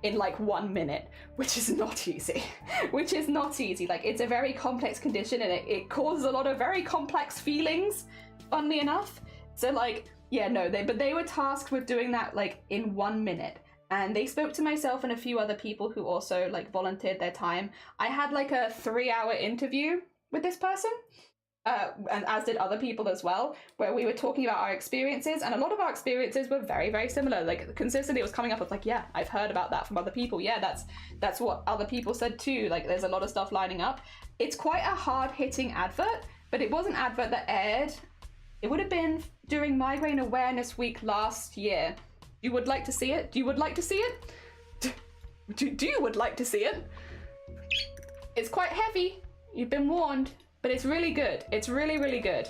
in like 1 minute, which is not easy. Which is not easy. Like, it's a very complex condition, and it causes a lot of very complex feelings, funnily enough. So like, yeah, no, they were tasked with doing that like in 1 minute. And they spoke to myself and a few other people who also like volunteered their time. I had like a 3-hour interview with this person. And as did other people as well, where we were talking about our experiences, and a lot of our experiences were very, very similar. Like, consistently it was coming up with like, yeah, I've heard about that from other people. Yeah, that's what other people said too. Like, there's a lot of stuff lining up. It's quite a hard-hitting advert, but it was an advert that aired. It would have been during Migraine Awareness Week last year. You would like to see it? Do you would like to see it? Do you would like to see it? It's quite heavy. You've been warned. But it's really good. It's really, really good.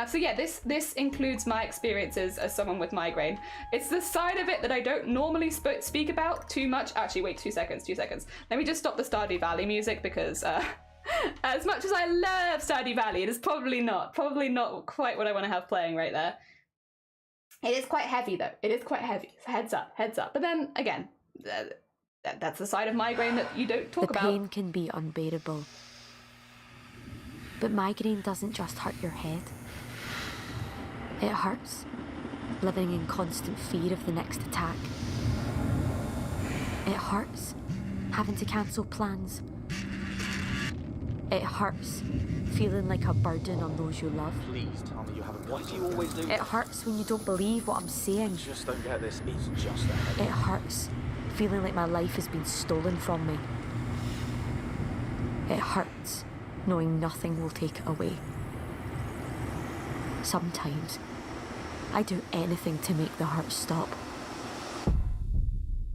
So yeah, this includes my experiences as someone with migraine. It's the side of it that I don't normally speak about too much. Actually, wait, 2 seconds. Let me just stop the Stardew Valley music, because as much as I love Stardew Valley, it is probably not quite what I want to have playing right there. It is quite heavy though. It is quite heavy. So heads up. But then again, that's the side of migraine that you don't talk about. The pain can be unbearable. But migraine doesn't just hurt your head. It hurts living in constant fear of the next attack. It hurts having to cancel plans. It hurts feeling like a burden on those you love. Please tell me you haven't. Why do you always do It hurts when you don't believe what I'm saying. I just don't get this. It's just a headache. It hurts feeling like my life has been stolen from me. It hurts knowing nothing will take it away. Sometimes, I do anything to make the hurt stop.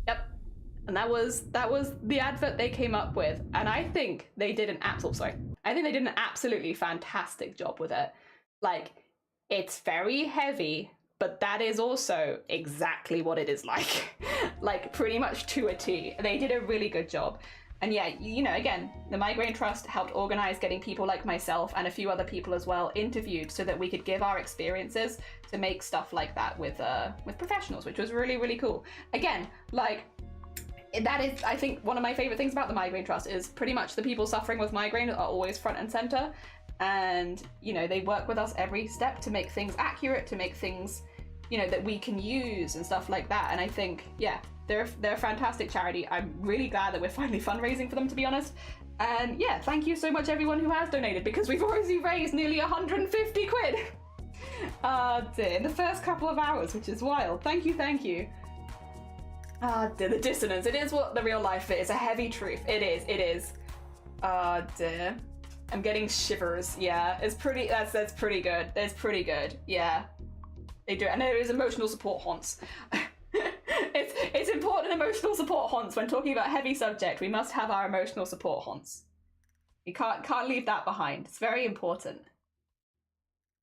Yep, and that was the advert they came up with, and I think they did an they did an absolutely fantastic job with it. Like, it's very heavy, but that is also exactly what it is like. Like, pretty much to a T. They did a really good job. And yeah, you know, again, the Migraine Trust helped organize getting people like myself and a few other people as well interviewed so that we could give our experiences to make stuff like that with professionals, which was really, really cool. Again, like, that is, I think, one of my favorite things about the Migraine Trust is pretty much the people suffering with migraine are always front and center. And, you know, they work with us every step to make things accurate, to make things, you know, that we can use and stuff like that. And I think, yeah, they're a fantastic charity. I'm really glad that we're finally fundraising for them, to be honest. And yeah, thank you so much everyone who has donated, because we've already raised nearly 150 quid in the first couple of hours, which is wild. Thank you, thank you. Dear, the dissonance. It is what the real life is. A heavy truth. It is. It is. Dear. I'm getting shivers. Yeah, it's pretty. That's pretty good. That's pretty good. Yeah, they do it. And there is emotional support haunts. It's important emotional support haunts when talking about heavy subject. We must have our emotional support haunts. You can't leave that behind. It's very important.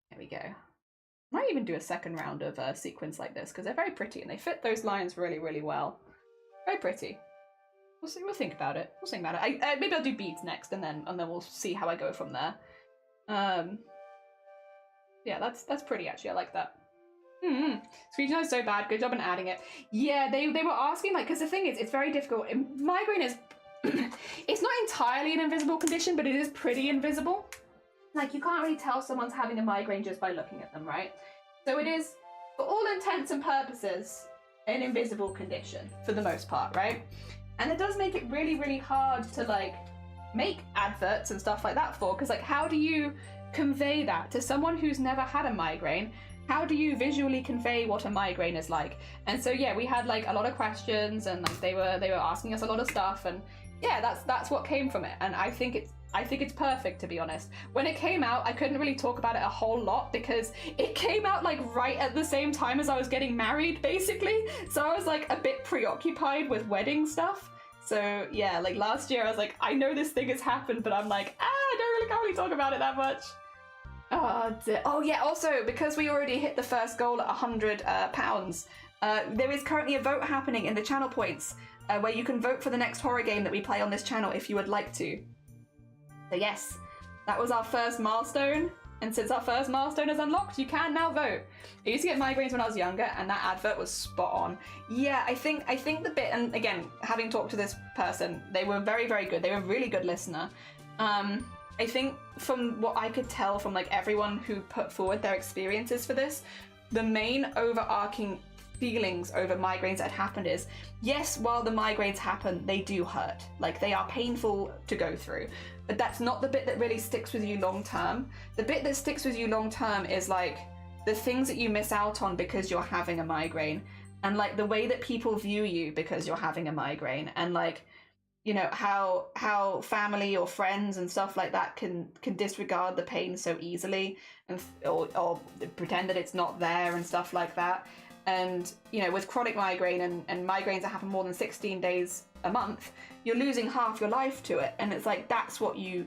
There we go. Might even do a second round of sequins like this because they're very pretty and they fit those lines really, really well. Very pretty. We'll see. We'll think about it. We'll think about it. Maybe I'll do beads next, and then we'll see how I go from there. Yeah, that's pretty actually. I like that. Screen is so bad. Good job in adding it. Yeah, they were asking, like, because the thing is, it's very difficult. Migraine is it's not entirely an invisible condition, but it is pretty invisible. Like, you can't really tell someone's having a migraine just by looking at them, right? So it is, for all intents and purposes, an invisible condition for the most part, right? And it does make it really, really hard to, like, make adverts and stuff like that for, because, like, how do you convey that to someone who's never had a migraine? How do you visually convey what a migraine is like? And so, yeah, we had, like, a lot of questions, and, like, they were asking us a lot of stuff, and yeah, that's what came from it. And I think it's perfect, to be honest. When it came out, I couldn't really talk about it a whole lot because it came out like right at the same time as I was getting married, basically. So I was like a bit preoccupied with wedding stuff. So yeah, like last year I was like, I know this thing has happened, but I'm like, I can't really talk about it that much. Oh yeah, also because we already hit the first goal at £100, there is currently a vote happening in the channel points where you can vote for the next horror game that we play on this channel if you would like to. So yes, that was our first milestone, and since our first milestone is unlocked, you can now vote. I used to get migraines when I was younger, and that advert was spot on. Yeah, I think the bit, and again, having talked to this person, they were very, very good. They were a really good listener. I think from what I could tell from like everyone who put forward their experiences for this, the main overarching feelings over migraines that had happened is, yes, while the migraines happen, they do hurt. Like, they are painful to go through. But that's not the bit that really sticks with you long term. The bit that sticks with you long term is like the things that you miss out on because you're having a migraine, and like the way that people view you because you're having a migraine, and like, you know, how family or friends and stuff like that can disregard the pain so easily, and or pretend that it's not there and stuff like that. And you know, with chronic migraine and migraines that happen more than 16 days a month, you're losing half your life to it. And it's like, that's what you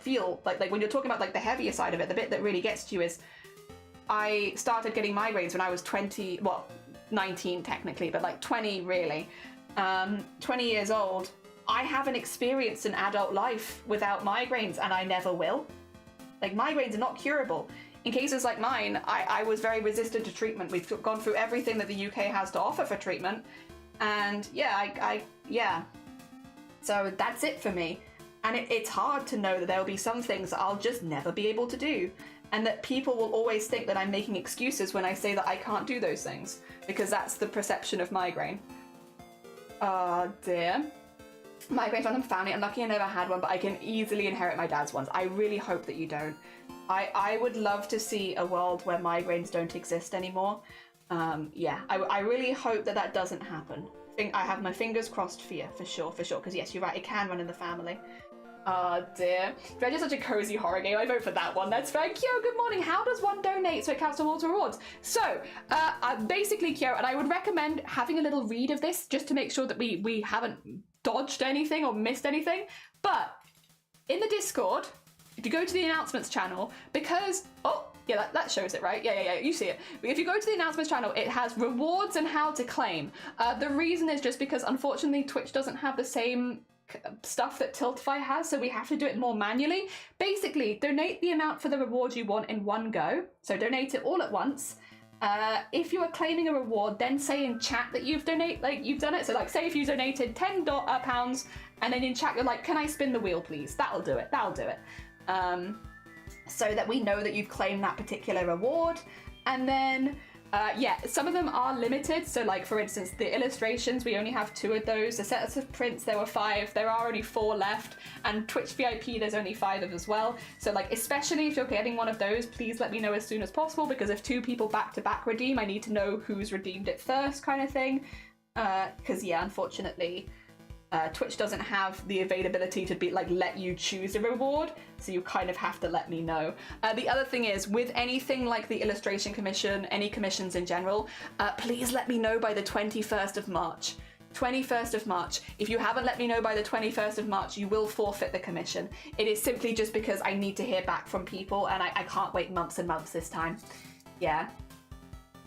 feel like when you're talking about like the heavier side of it. The bit that really gets to you is, I started getting migraines when I was 20, well, 19 technically, but like 20 really. 20 years old. I haven't experienced an adult life without migraines, and I never will. Like, migraines are not curable. In cases like mine, I was very resistant to treatment. We've gone through everything that the UK has to offer for treatment, and yeah, yeah. So that's it for me. And it's hard to know that there will be some things that I'll just never be able to do, and that people will always think that I'm making excuses when I say that I can't do those things, because that's the perception of migraine. Dear. Migraines run in family. Unlucky I never had one, but I can easily inherit my dad's ones. I really hope that you don't. I would love to see a world where migraines don't exist anymore. Yeah, I really hope that doesn't happen. I have my fingers crossed for you, for sure, because yes, you're right, it can run in the family. Dear. Dredge is such a cozy horror game. I vote for that one. That's very cute. Good morning. How does one donate so it counts towards rewards? So, basically, Kyo, and I would recommend having a little read of this just to make sure that we haven't dodged anything or missed anything. But in the Discord, if you go to the announcements channel, because Yeah, that shows it, right? Yeah, you see it. If you go to the announcements channel, it has rewards and how to claim. The reason is just because, unfortunately, Twitch doesn't have the same stuff that Tiltify has, so we have to do it more manually. Basically, donate the amount for the reward you want in one go. So donate it all at once. If you are claiming a reward, then say in chat that you've done it. So like, say if you donated £10, and then in chat you're like, can I spin the wheel, please? That'll do it. So that we know that you've claimed that particular reward. And then, yeah, some of them are limited. So like, for instance, the illustrations, we only have 2 of those. The sets of prints, there were 5. There are only 4 left. And Twitch VIP, there's only 5 of as well. So like, especially if you're getting one of those, please let me know as soon as possible, because if 2 people back-to-back redeem, I need to know who's redeemed it first, kind of thing. Because yeah, unfortunately, Twitch doesn't have the availability to be like, let you choose a reward, so you kind of have to let me know. The other thing is, with anything like the illustration commission, any commissions in general, please let me know by the 21st of March. 21st of March. If you haven't let me know by the 21st of March, you will forfeit the commission. It is simply just because I need to hear back from people, and I can't wait months and months this time. Yeah.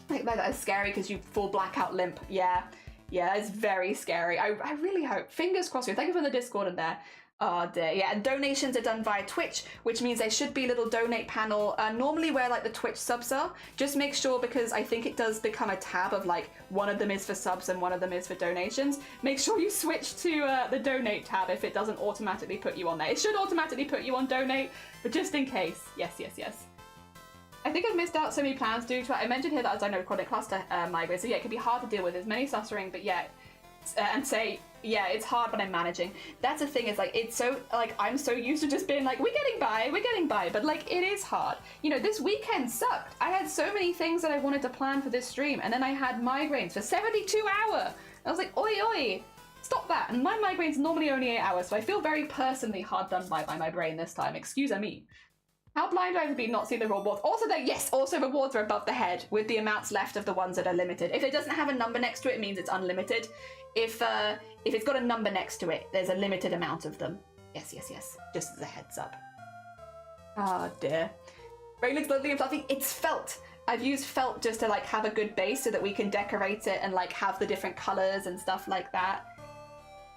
Like, that is scary because you full blackout limp. Yeah, it's very scary. I really hope. Fingers crossed. Thank you for the Discord in there. Oh dear. Yeah, and donations are done via Twitch, which means there should be a little donate panel, normally where like the Twitch subs are. Just make sure, because I think it does become a tab of like, one of them is for subs and one of them is for donations. Make sure you switch to the donate tab if it doesn't automatically put you on there. It should automatically put you on donate, but just in case. Yes. I think I've missed out so many plans due to it. I mentioned here that as I know chronic cluster migraine, so yeah, it can be hard to deal with. There's many suffering, but yeah, and say, yeah, it's hard, but I'm managing. That's the thing, is like, it's so, like, I'm so used to just being like, we're getting by, but like, it is hard. You know, this weekend sucked. I had so many things that I wanted to plan for this stream, and then I had migraines for 72 hours. I was like, oi, stop that. And my migraine's normally only 8 hours, so I feel very personally hard done by my brain this time. Excuse me. How blind do I have to be not seeing the rewards? Also, also rewards are above the head with the amounts left of the ones that are limited. If it doesn't have a number next to it, it means it's unlimited. If it's got a number next to it, there's a limited amount of them. Yes. Just as a heads up. Oh dear. Rain looks lovely and fluffy. It's felt. I've used felt just to like have a good base so that we can decorate it and like have the different colors and stuff like that.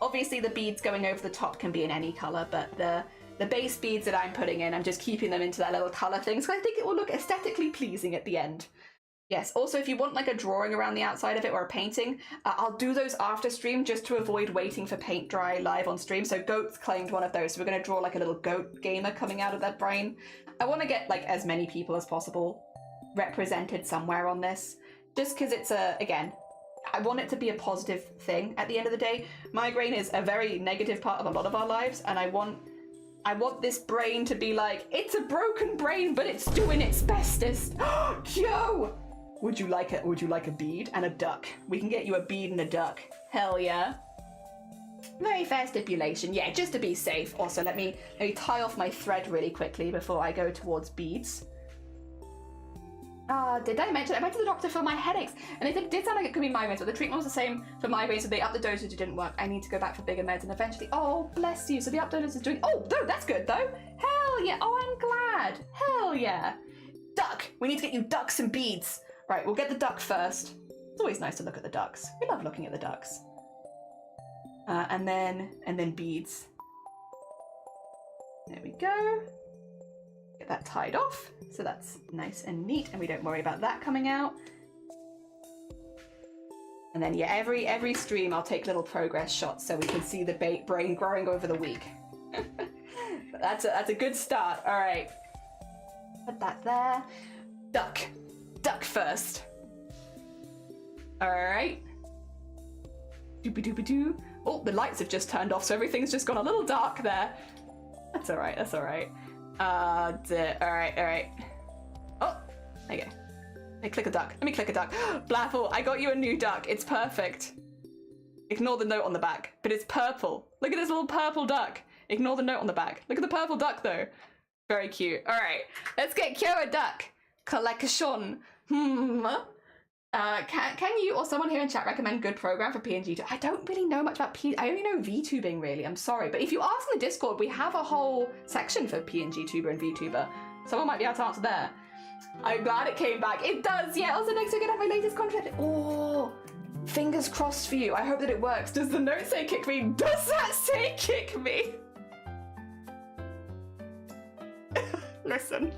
Obviously the beads going over the top can be in any color, but the base beads that I'm putting in, I'm just keeping them into that little color thing, so I think it will look aesthetically pleasing at the end. Yes, also if you want like a drawing around the outside of it or a painting, I'll do those after stream just to avoid waiting for paint dry live on stream. So Goat's claimed one of those, so we're going to draw like a little goat gamer coming out of that brain. I want to get like as many people as possible represented somewhere on this, just because it's again, I want it to be a positive thing at the end of the day. Migraine is a very negative part of a lot of our lives, and I want this brain to be like, it's a broken brain, but it's doing its bestest. Yo! Would you like a bead and a duck? We can get you a bead and a duck. Hell yeah. Very fair stipulation. Yeah, just to be safe. Also, let me tie off my thread really quickly before I go towards beads. Did I mention? I went to the doctor for my headaches, and it did sound like it could be migraines, but the treatment was the same for migraines, so they upped the dosage, it didn't work. I need to go back for bigger meds, and eventually, oh, bless you. So the up dosage is doing, oh, no, that's good, though. Hell yeah. Oh, I'm glad. Hell yeah. Duck. We need to get you ducks and beads. Right, we'll get the duck first. It's always nice to look at the ducks. We love looking at the ducks. And then beads. There we go. Get that tied off, so that's nice and neat, and we don't worry about that coming out. And then yeah, every stream I'll take little progress shots so we can see the brain growing over the week. That's a good start. All right, put that there. Duck first. All right. Doopy doopy doo. Oh, the lights have just turned off, so everything's just gone a little dark there. That's all right. That's all right. All right. Oh, there you go. Let me click a duck. Blaffle, I got you a new duck. It's perfect. Ignore the note on the back, but it's purple. Look at this little purple duck. Ignore the note on the back. Look at the purple duck though. Very cute. All right, let's get Kyo a duck. Collection. Can you or someone here in chat recommend good program for PNG? I don't really know much about I only know VTubing really, I'm sorry. But if you ask in the Discord, we have a whole section for PNG tuber and VTuber. Someone might be able to answer there. I'm glad it came back. It does, yeah. Also, next week I have my latest contract. Oh, fingers crossed for you. I hope that it works. Does the note say kick me? Does that say kick me? Listen.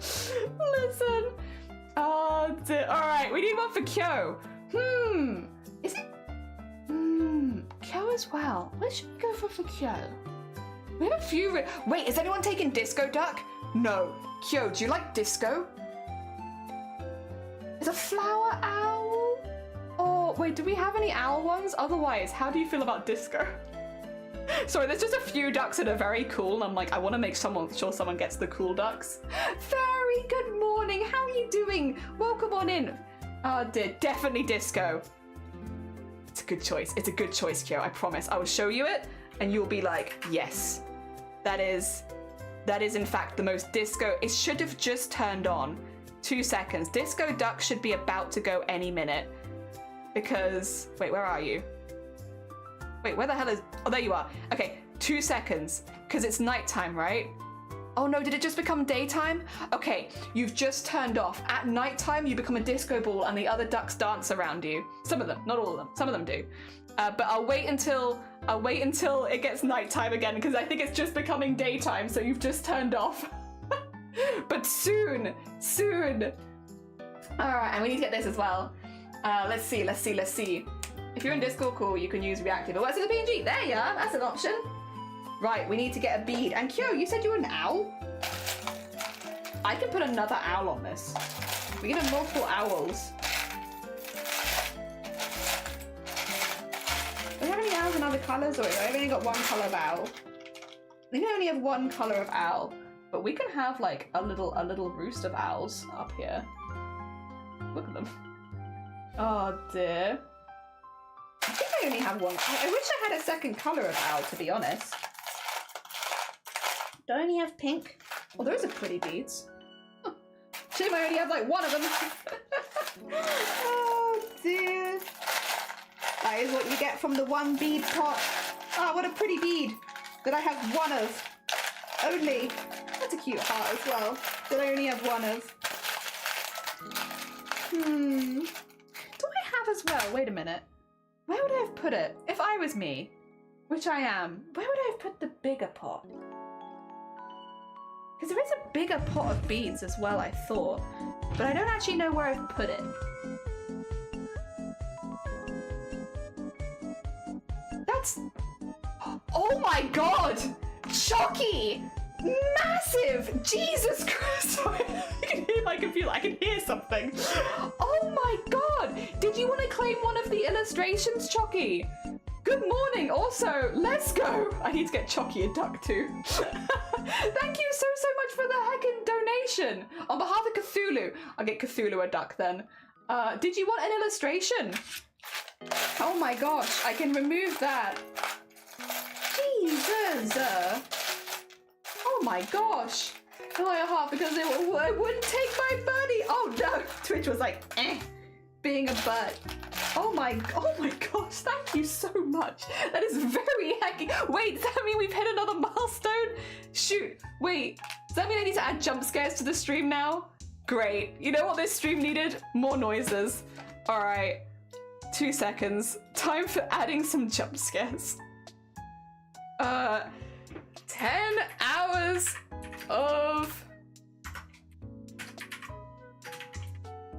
Oh, dear. All right, we need one for Kyo. Is it? Kyo as well. Where should we go for Kyo? We have a few. Wait, is anyone taking Disco Duck? No. Kyo, do you like disco? Is a flower owl? Oh, wait, do we have any owl ones? Otherwise, how do you feel about disco? Sorry, there's just a few ducks that are very cool, and I'm like, I want to make sure someone gets the cool ducks. Very good morning. How are you doing? Welcome on in. Oh, dear, definitely disco. It's a good choice. It's a good choice, Kyo. I promise. I will show you it, and you'll be like, yes, that is in fact the most disco. It should have just turned on. 2 seconds. Disco duck should be about to go any minute. Because, wait, where are you? Wait, where the hell is, oh, there you are. Okay, 2 seconds, because it's nighttime, right? Oh no, did it just become daytime? Okay, you've just turned off. At nighttime, you become a disco ball and the other ducks dance around you. Some of them, not all of them. Some of them do. But I'll wait until it gets nighttime again, because I think it's just becoming daytime, so you've just turned off. But soon. All right, and we need to get this as well. Let's see. If you're in Discord, cool, you can use reactive. But what's in the PNG? There you are, that's an option. Right, we need to get a bead. And Kyo, you said you were an owl? I can put another owl on this. We can have multiple owls. Do we have any owls in other colours? Or I've only got one colour of owl. I think I only have one colour of owl. But we can have like a little roost of owls up here. Look at them. Oh dear. I think I only have one. I wish I had a second colour of owl, to be honest. Do I only have pink? Oh, those are pretty beads. Oh, shame I only have like one of them. Oh dear. That is what you get from the one bead pot. Oh, what a pretty bead that I have one of. Only. That's a cute heart as well. That I only have one of. Do I have as well? Wait a minute. Where would I have put it? If I was me, which I am, where would I have put the bigger pot? Because there is a bigger pot of beads as well, I thought. But I don't actually know where I've put it. That's... Oh my god! Shocky! Massive! Jesus Christ! I can hear something. Oh my god! Did you want to claim one of the illustrations, Chocky? Good morning. Also, let's go. I need to get Chocky a duck too. Thank you so much for the heckin' donation. On behalf of Cthulhu, I'll get Cthulhu a duck then. Did you want an illustration? Oh my gosh, I can remove that. Jesus. Oh my gosh. Oh, my heart, because it wouldn't take my birdie. Oh no. Twitch was like, being a bird. Oh my gosh, thank you so much. That is very heckin'. Wait, does that mean we've hit another milestone? Shoot, wait, does that mean I need to add jump scares to the stream now? Great. You know what this stream needed? More noises. All right, 2 seconds. Time for adding some jump scares. 10 hours of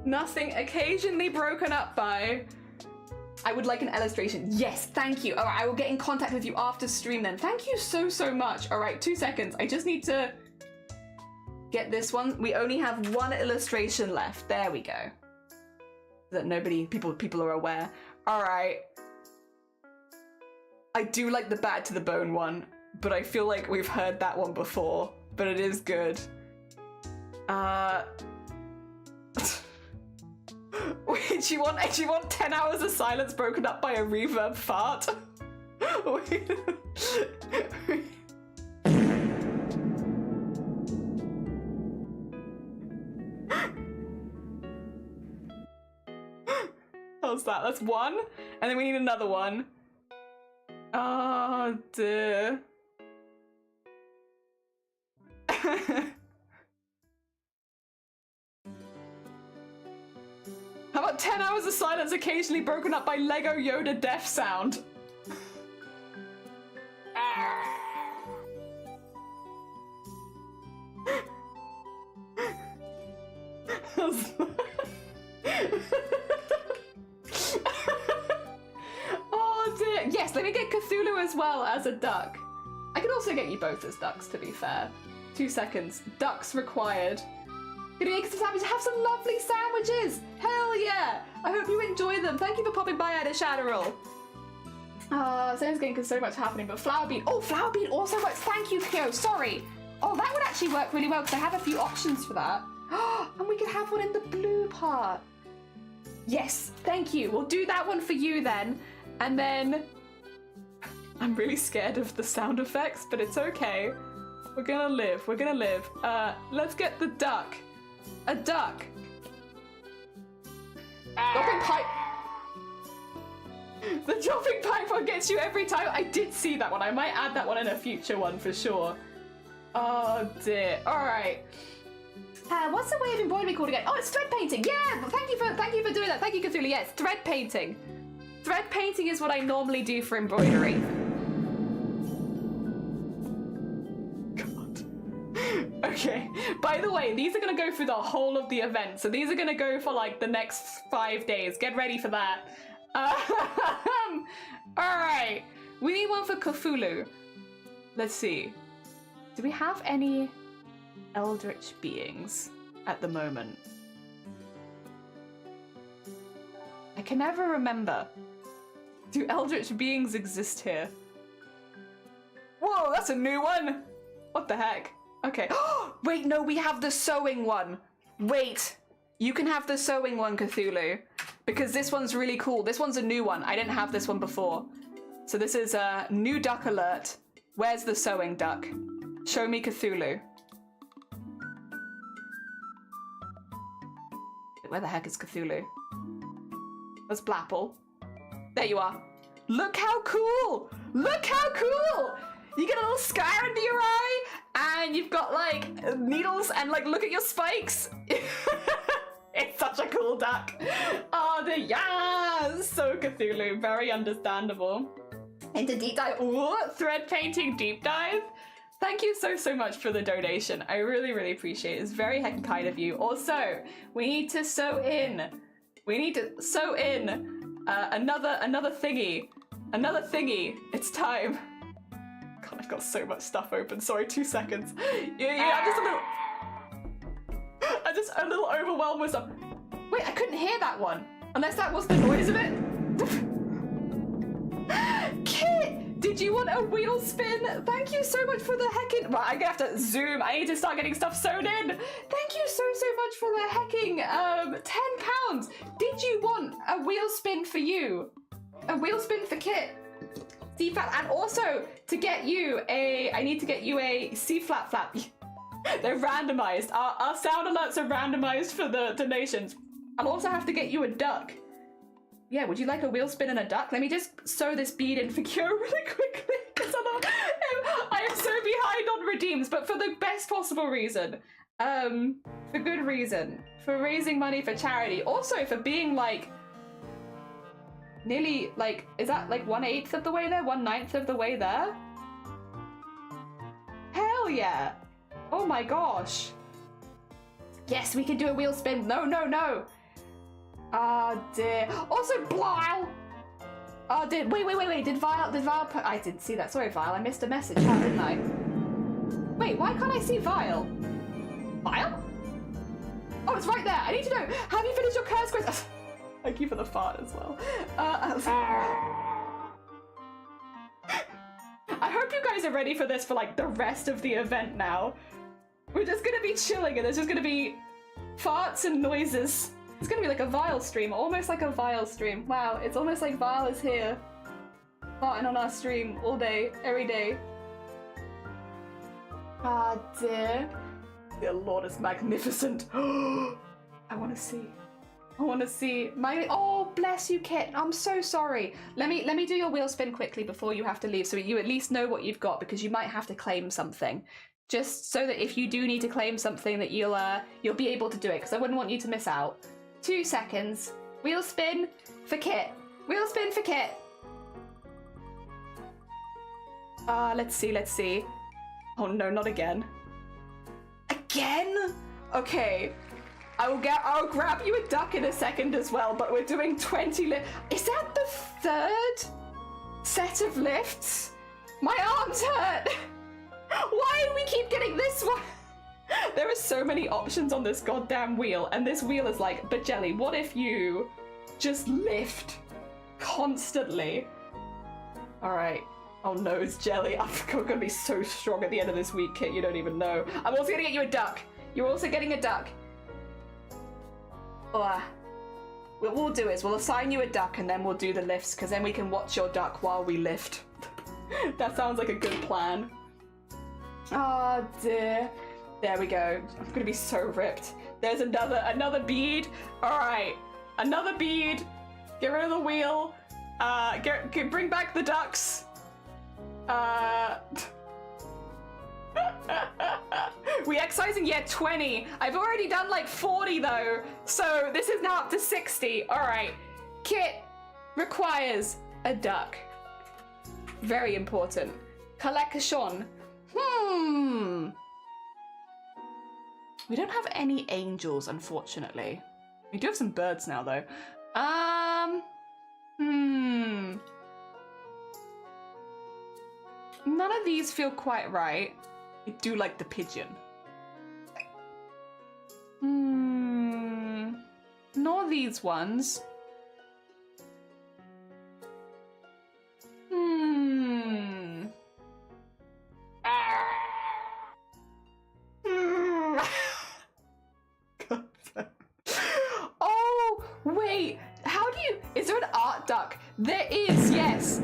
nothing occasionally broken up by. I would like an illustration. Yes, thank you. All right, I will get in contact with you after stream then. Thank you so much. All right, 2 seconds. I just need to get this one. We only have one illustration left. There we go. That people are aware. All right. I do like the bad to the bone one, but I feel like we've heard that one before, but it is good. Wait, do you want 10 hours of silence broken up by a reverb fart? Wait. How's that? That's one, and then we need another one. Oh dear. What? 10 hours of silence occasionally broken up by Lego Yoda death sound. Oh dear. Yes, let me get Cthulhu as well as a duck. I could also get you both as ducks, to be fair. 2 seconds. Ducks required. Gonna make some sandwiches. Have some lovely sandwiches. Hell yeah. I hope you enjoy them. Thank you for popping by at a shadow roll. Someone's getting so much happening, but flower bean. Oh, flower bean also works. Thank you, Kyo. Sorry. Oh, that would actually work really well because I have a few options for that. And we could have one in the blue part. Yes, thank you. We'll do that one for you then. And then I'm really scared of the sound effects, but it's okay. We're gonna live. We're gonna live. Let's get the duck. A duck. Dropping pipe. The dropping pipe one gets you every time. I did see that one. I might add that one in a future one for sure. Oh dear. All right. What's the way of embroidery called again? Oh, it's thread painting. Yeah. Thank you for doing that. Thank you, Cthulhu. Yes, thread painting. Thread painting is what I normally do for embroidery. Okay, by the way, these are going to go through the whole of the event, so these are going to go for like the next 5 days. Get ready for that. Alright, we need one for Cthulhu. Let's see. Do we have any eldritch beings at the moment? I can never remember. Do eldritch beings exist here? Whoa, that's a new one! What the heck? Okay. Wait, no, we have the sewing one. Wait, you can have the sewing one, Cthulhu, because this one's really cool. This one's a new one. I didn't have this one before. So this is a new duck alert. Where's the sewing duck? Show me Cthulhu. Where the heck is Cthulhu? That's Blapple. There you are. Look how cool! Look how cool! You get a little scar under your eye, and you've got like needles, and like look at your spikes. It's such a cool duck. Oh, so Cthulhu, very understandable. Into deep dive. Ooh, thread painting deep dive. Thank you so much for the donation. I really appreciate it. It's very heckin' kind of you. Also, we need to sew in. We need to sew in another thingy. Another thingy. It's time. God, I've got so much stuff open. Sorry, 2 seconds. Yeah, I'm just a little overwhelmed with stuff. Wait, I couldn't hear that one. Unless that was the noise of it. Kit, did you want a wheel spin? Thank you so much for the heckin'. Well, I'm gonna have to zoom. I need to start getting stuff sewn in. Thank you so much for the hecking £10. Did you want a wheel spin for you? A wheel spin for Kit? C flat, and also to get you I need to get you a C flat flap. They're randomized. Our sound alerts are randomized for the donations. I'll also have to get you a duck. Yeah, would you like a wheel spin and a duck? Let me just sew this bead in for Kyo really quickly because I am so behind on redeems, but for the best possible reason. For good reason. For raising money for charity. Also for being like nearly, like, is that like 1/8 of the way there? 1/9 of the way there? Hell yeah! Oh my gosh! Yes, we can do a wheel spin. No! Ah, dear. Also, Blyle! Oh, wait. Did Vile put... I didn't see that. Sorry, Vile. I missed a message. How didn't I? Wait, why can't I see Vile? Vile? Oh, it's right there. I need to know. Have you finished your curse quiz? Thank you for the fart as well. I hope you guys are ready for this for like the rest of the event now. We're just gonna be chilling and there's just gonna be farts and noises. It's gonna be like a Vile stream, almost like a Vile stream. Wow, it's almost like Vile is here. Farting on our stream all day, every day. Ah, dear. The Lord is magnificent. I wanna see. Oh, bless you, Kit. I'm so sorry. Let me do your wheel spin quickly before you have to leave, so you at least know what you've got, because you might have to claim something, just so that if you do need to claim something, that you'll be able to do it, because I wouldn't want you to miss out. 2 seconds. Wheel spin for Kit. Wheel spin for Kit. Let's see. Oh no, not again. Again? Okay. I'll grab you a duck in a second as well, but we're doing 20 lifts. Is that the third set of lifts? My arms hurt. Why do we keep getting this one? There are so many options on this goddamn wheel, and this wheel is like, but Jelly, what if you just lift constantly? All right. Oh no, it's Jelly. I'm gonna be so strong at the end of this week, Kit, you don't even know. I'm also gonna get you a duck. You're also getting a duck. What we'll do is we'll assign you a duck and then we'll do the lifts, because then we can watch your duck while we lift. That sounds like a good plan. Oh dear. There we go. I'm gonna be so ripped. There's another bead. All right, another bead. Get rid of the wheel. Bring back the ducks. We exercising yet 20. I've already done like 40 though, so this is now up to 60. All right, Kit requires a duck. Very important. Collection. We don't have any angels, unfortunately. We do have some birds now though. None of these feel quite right. I do like the pigeon. Nor these ones. Oh, wait. How do you... Is there an art duck? There is, yes.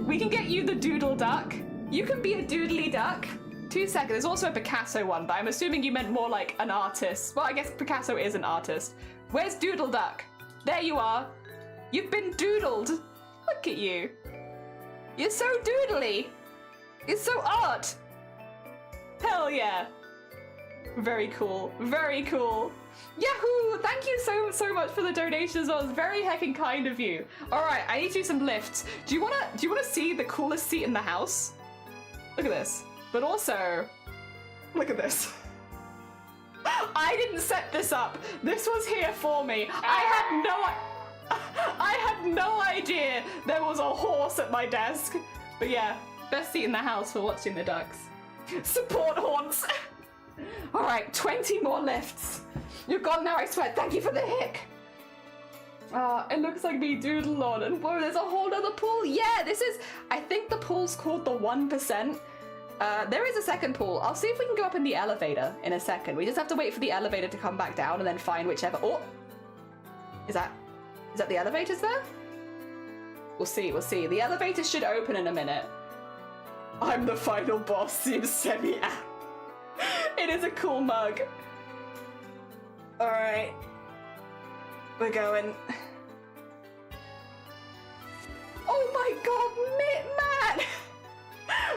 We can get you the doodle duck. You can be a doodly duck. 2 seconds. There's also a Picasso one, but I'm assuming you meant more like an artist. Well, I guess Picasso is an artist. Where's Doodle Duck? There you are. You've been doodled. Look at you. You're so doodly. You're so art. Hell yeah. Very cool. Very cool. Yahoo! Thank you so much for the donation as well. It's very heckin' kind of you. All right, I need to do some lifts. Do you wanna see the coolest seat in the house? Look at this. But also, look at this. I didn't set this up. This was here for me. I had no idea there was a horse at my desk. But yeah, best seat in the house for watching the ducks. Support haunts. All right, 20 more lifts. You're gone now, I swear. Thank you for the hick. It looks like me doodle on, and whoa, there's a whole other pool. Yeah, this is, I think the pool's called the 1%. There is a second pool. I'll see if we can go up in the elevator in a second. We just have to wait for the elevator to come back down and then find whichever. Oh, is that the elevators there? We'll see. The elevator should open in a minute. I'm the final boss seems semi-out. It is a cool mug. All right, we're going. Oh my God, Matt!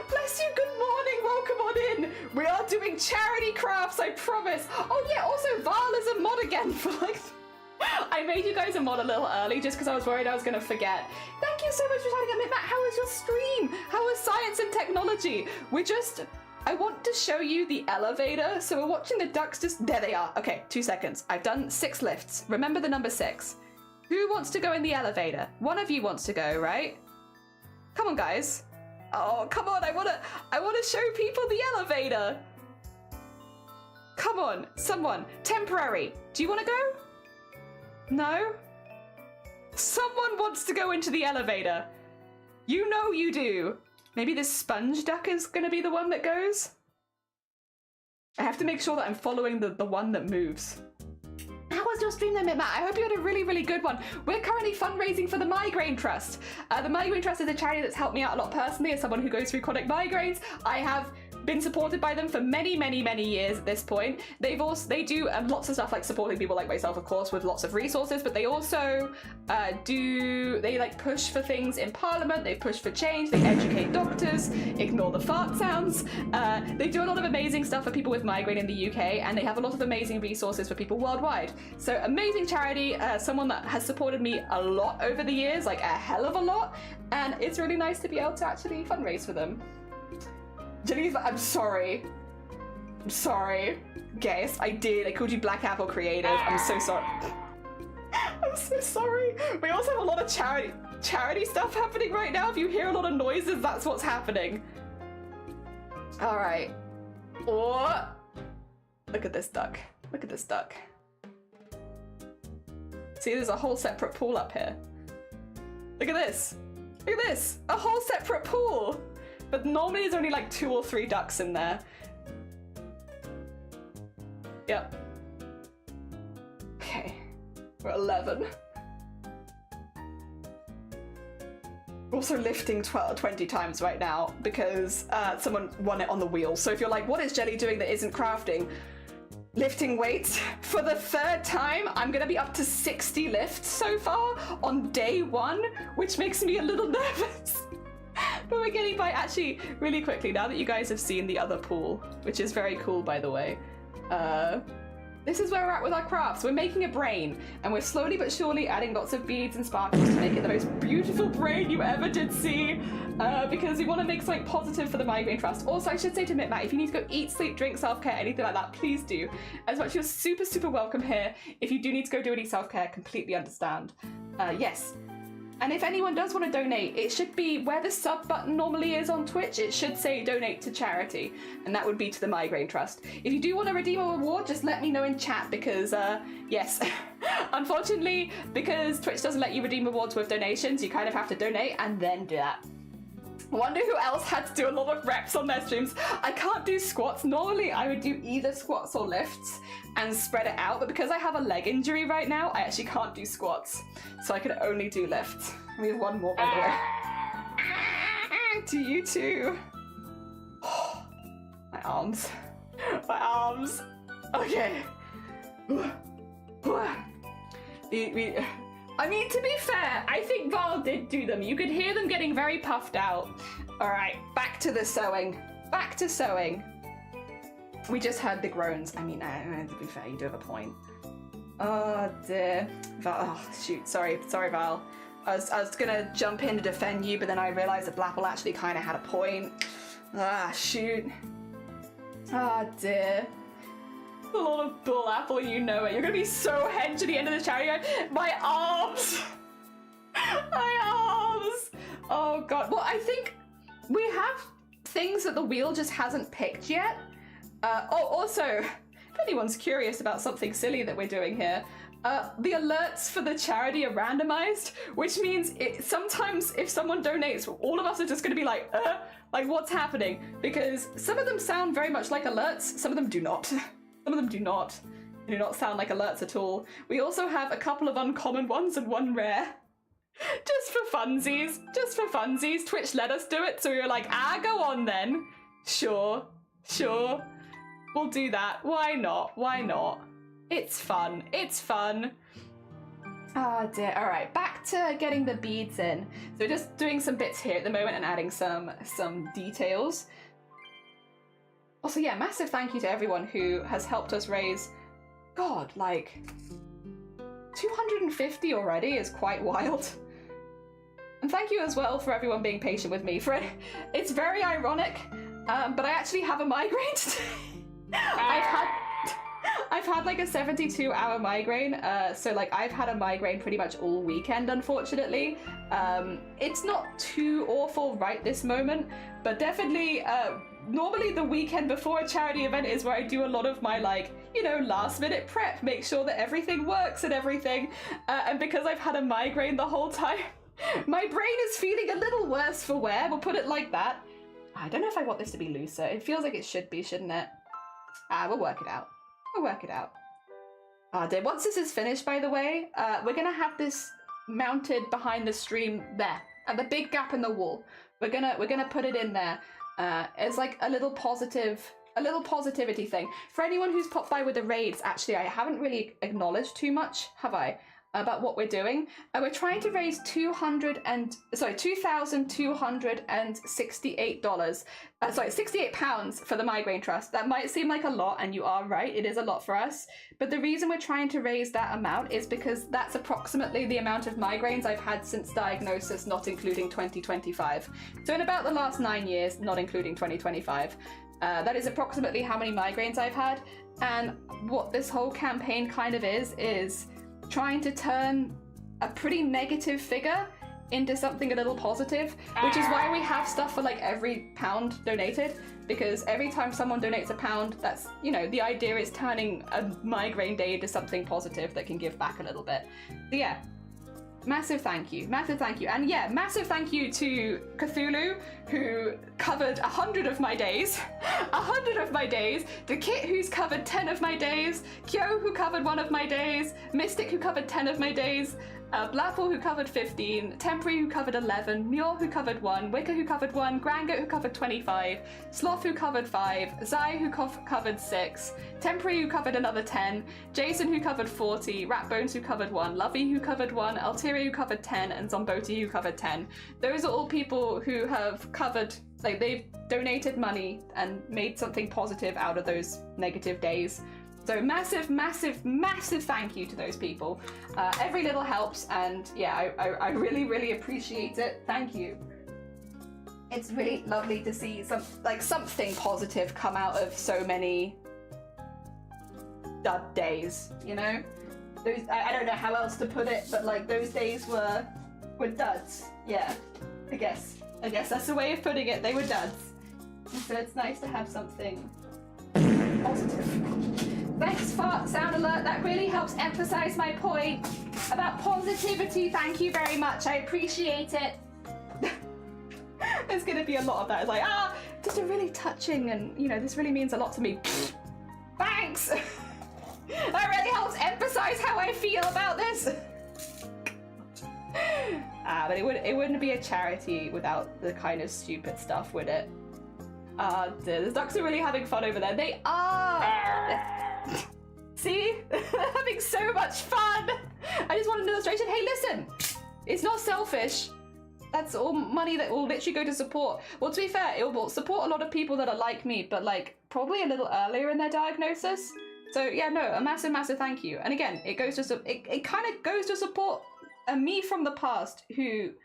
Bless you, good morning, welcome on in. We are doing charity crafts, I promise. Oh yeah, also Vala's a mod again for like... I made you guys a mod a little early just because I was worried I was going to forget. Thank you so much for trying to get me back. How was your stream? How was science and technology? I want to show you the elevator. So we're watching the ducks just... There they are. Okay, 2 seconds. I've done 6 lifts. Remember the number 6. Who wants to go in the elevator? One of you wants to go, right? Come on, guys. Oh, come on. I want to show people the elevator. Come on, someone. Temporary. Do you want to go? No? Someone wants to go into the elevator. You know you do. Maybe this sponge duck is going to be the one that goes? I have to make sure that I'm following the one that moves. How was your stream then, Matt? I hope you had a really, really good one. We're currently fundraising for the Migraine Trust. The Migraine Trust is a charity that's helped me out a lot personally as someone who goes through chronic migraines. I have been supported by them for many, many, many years at this point. They do lots of stuff like supporting people like myself, of course, with lots of resources, but they also they like push for things in Parliament, they push for change, they educate doctors, ignore the fart sounds. They do a lot of amazing stuff for people with migraine in the UK, and they have a lot of amazing resources for people worldwide. So amazing charity, someone that has supported me a lot over the years, like a hell of a lot, and it's really nice to be able to actually fundraise for them. Jenny's, I'm sorry. I'm sorry. Guys, I did. I called you Black Apple Creative. I'm so sorry. I'm so sorry. We also have a lot of charity stuff happening right now. If you hear a lot of noises, that's what's happening. All right. Oh, look at this duck. Look at this duck. See, there's a whole separate pool up here. Look at this. Look at this. A whole separate pool. But normally there's only like 2 or 3 ducks in there. Yep. Okay. We're 11. We're also lifting 20 times right now because someone won it on the wheel. So if you're like, what is Jelly doing that isn't crafting? Lifting weights for the 3rd time. I'm gonna be up to 60 lifts so far on day 1, which makes me a little nervous. But we're getting by. Actually, really quickly, now that you guys have seen the other pool, which is very cool, by the way, this is where we're at with our crafts. We're making a brain, and we're slowly but surely adding lots of beads and sparkles to make it the most beautiful brain you ever did see, because we want to make something positive for the Migraine Trust. Also, I should say to Mitmat, if you need to go eat, sleep, drink, self-care, anything like that, please do. As much as you're super, super welcome here. If you do need to go do any self-care, completely understand. Yes. And if anyone does want to donate, it should be where the sub button normally is on Twitch. It should say donate to charity, and that would be to the Migraine Trust. If you do want to redeem a reward, just let me know in chat because, yes, unfortunately, because Twitch doesn't let you redeem rewards with donations, you kind of have to donate and then do that. I wonder who else had to do a lot of reps on their streams. I can't do squats. Normally, I would do either squats or lifts and spread it out, but because I have a leg injury right now, I actually can't do squats. So I can only do lifts. We have one more, by the way. To you too. My arms. My arms. Okay. I mean, to be fair, I think Val did do them. You could hear them getting very puffed out. All right, back to the sewing. Back to sewing. We just heard the groans. I mean, to be fair, you do have a point. Oh dear. Val, oh, shoot, sorry, Val. I was gonna jump in to defend you, but then I realized that Blapple actually kind of had a point. Ah, shoot. Oh dear. A lot of bull apple, you know it. You're gonna be so hedged at the end of the charity. My arms! My arms! Oh god. Well, I think we have things that the wheel just hasn't picked yet. Also, if anyone's curious about something silly that we're doing here, the alerts for the charity are randomized, which means sometimes if someone donates, all of us are just gonna be like what's happening? Because some of them sound very much like alerts, some of them do not. Some of them do not sound like alerts at all. We also have a couple of uncommon ones and one rare. Just for funsies. Just for funsies. Twitch let us do it, so we were like, go on then. Sure. We'll do that. Why not? Why not? It's fun. It's fun. Oh dear. All right, back to getting the beads in. So we're just doing some bits here at the moment and adding some details. Also, yeah, massive thank you to everyone who has helped us raise, God, like 250 already is quite wild. And thank you as well for everyone being patient with me. It's very ironic, but I actually have a migraine today. I've had like a 72-hour migraine, so like I've had a migraine pretty much all weekend, unfortunately. It's not too awful right this moment, but definitely normally the weekend before a charity event is where I do a lot of my last minute prep, make sure that everything works and everything. And because I've had a migraine the whole time, my brain is feeling a little worse for wear, we'll put it like that. I don't know if I want this to be looser. It feels like it should be, shouldn't it? We'll work it out. We'll work it out. Dear. Once this is finished, by the way, we're gonna have this mounted behind the stream there, at the big gap in the wall. We're gonna put it in there as like a little positivity thing. For anyone who's popped by with the raids, actually, I haven't really acknowledged too much, have I? about what we're doing. We're trying to raise $2,268. Sorry, £68 for the Migraine Trust. That might seem like a lot, and you are right, it is a lot for us. But the reason we're trying to raise that amount is because that's approximately the amount of migraines I've had since diagnosis, not including 2025. So in about the last 9 years, not including 2025. That is approximately how many migraines I've had. And what this whole campaign kind of is trying to turn a pretty negative figure into something a little positive, which is why we have stuff for like every pound donated, because every time someone donates a pound, that's, you know, the idea is turning a migraine day into something positive that can give back a little bit. So yeah, massive thank you, and yeah, massive thank you to Cthulhu, who covered 100 of my days, to Kit, who's covered 10 of my days, Kyo, who covered 1 of my days, Mystic, who covered 10 of my days, Blackpool, who covered 15, Temporary, who covered 11, Muir, who covered 1, Wicker, who covered 1, Grangot, who covered 25, Sloth, who covered 5, Zai, who covered 6, Temporary, who covered another 10, Jason, who covered 40, Ratbones, who covered 1, Lovey, who covered 1, Altiria, who covered 10, and Zomboti, who covered 10. Those are all people who have covered, like, they've donated money and made something positive out of those negative days. So massive thank you to those people. Every little helps, and yeah, I really appreciate it. Thank you. It's really lovely to see something positive come out of so many dud days, you know? Those, I don't know how else to put it, but like those days were duds. Yeah, I guess that's the way of putting it. They were duds. And so it's nice to have something positive. Thanks, Fart Sound Alert. That really helps emphasize my point about positivity. Thank you very much. I appreciate it. There's going to be a lot of that. It's like, just a really touching, and, you know, this really means a lot to me. Thanks. That really helps emphasize how I feel about this. But it wouldn't be a charity without the kind of stupid stuff, would it? The ducks are really having fun over there. They are! See? They're having so much fun! I just want an illustration. Hey, listen! It's not selfish. That's all money that will literally go to support. Well, to be fair, it will support a lot of people that are like me, but like probably a little earlier in their diagnosis. So yeah, no, a massive thank you. And again, it goes to it kind of goes to support me from the past who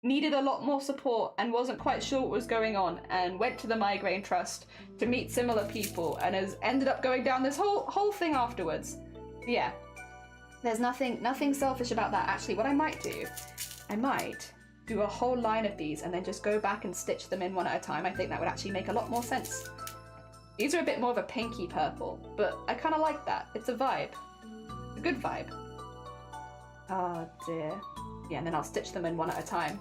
needed a lot more support and wasn't quite sure what was going on, and went to the Migraine Trust to meet similar people, and has ended up going down this whole thing afterwards. Yeah, there's nothing selfish about that. Actually, what I might do a whole line of these and then just go back and stitch them in one at a time. I think that would actually make a lot more sense. These are a bit more of a pinky purple, but I kind of like that. It's a vibe. It's a good vibe. Oh dear. Yeah, and then I'll stitch them in one at a time.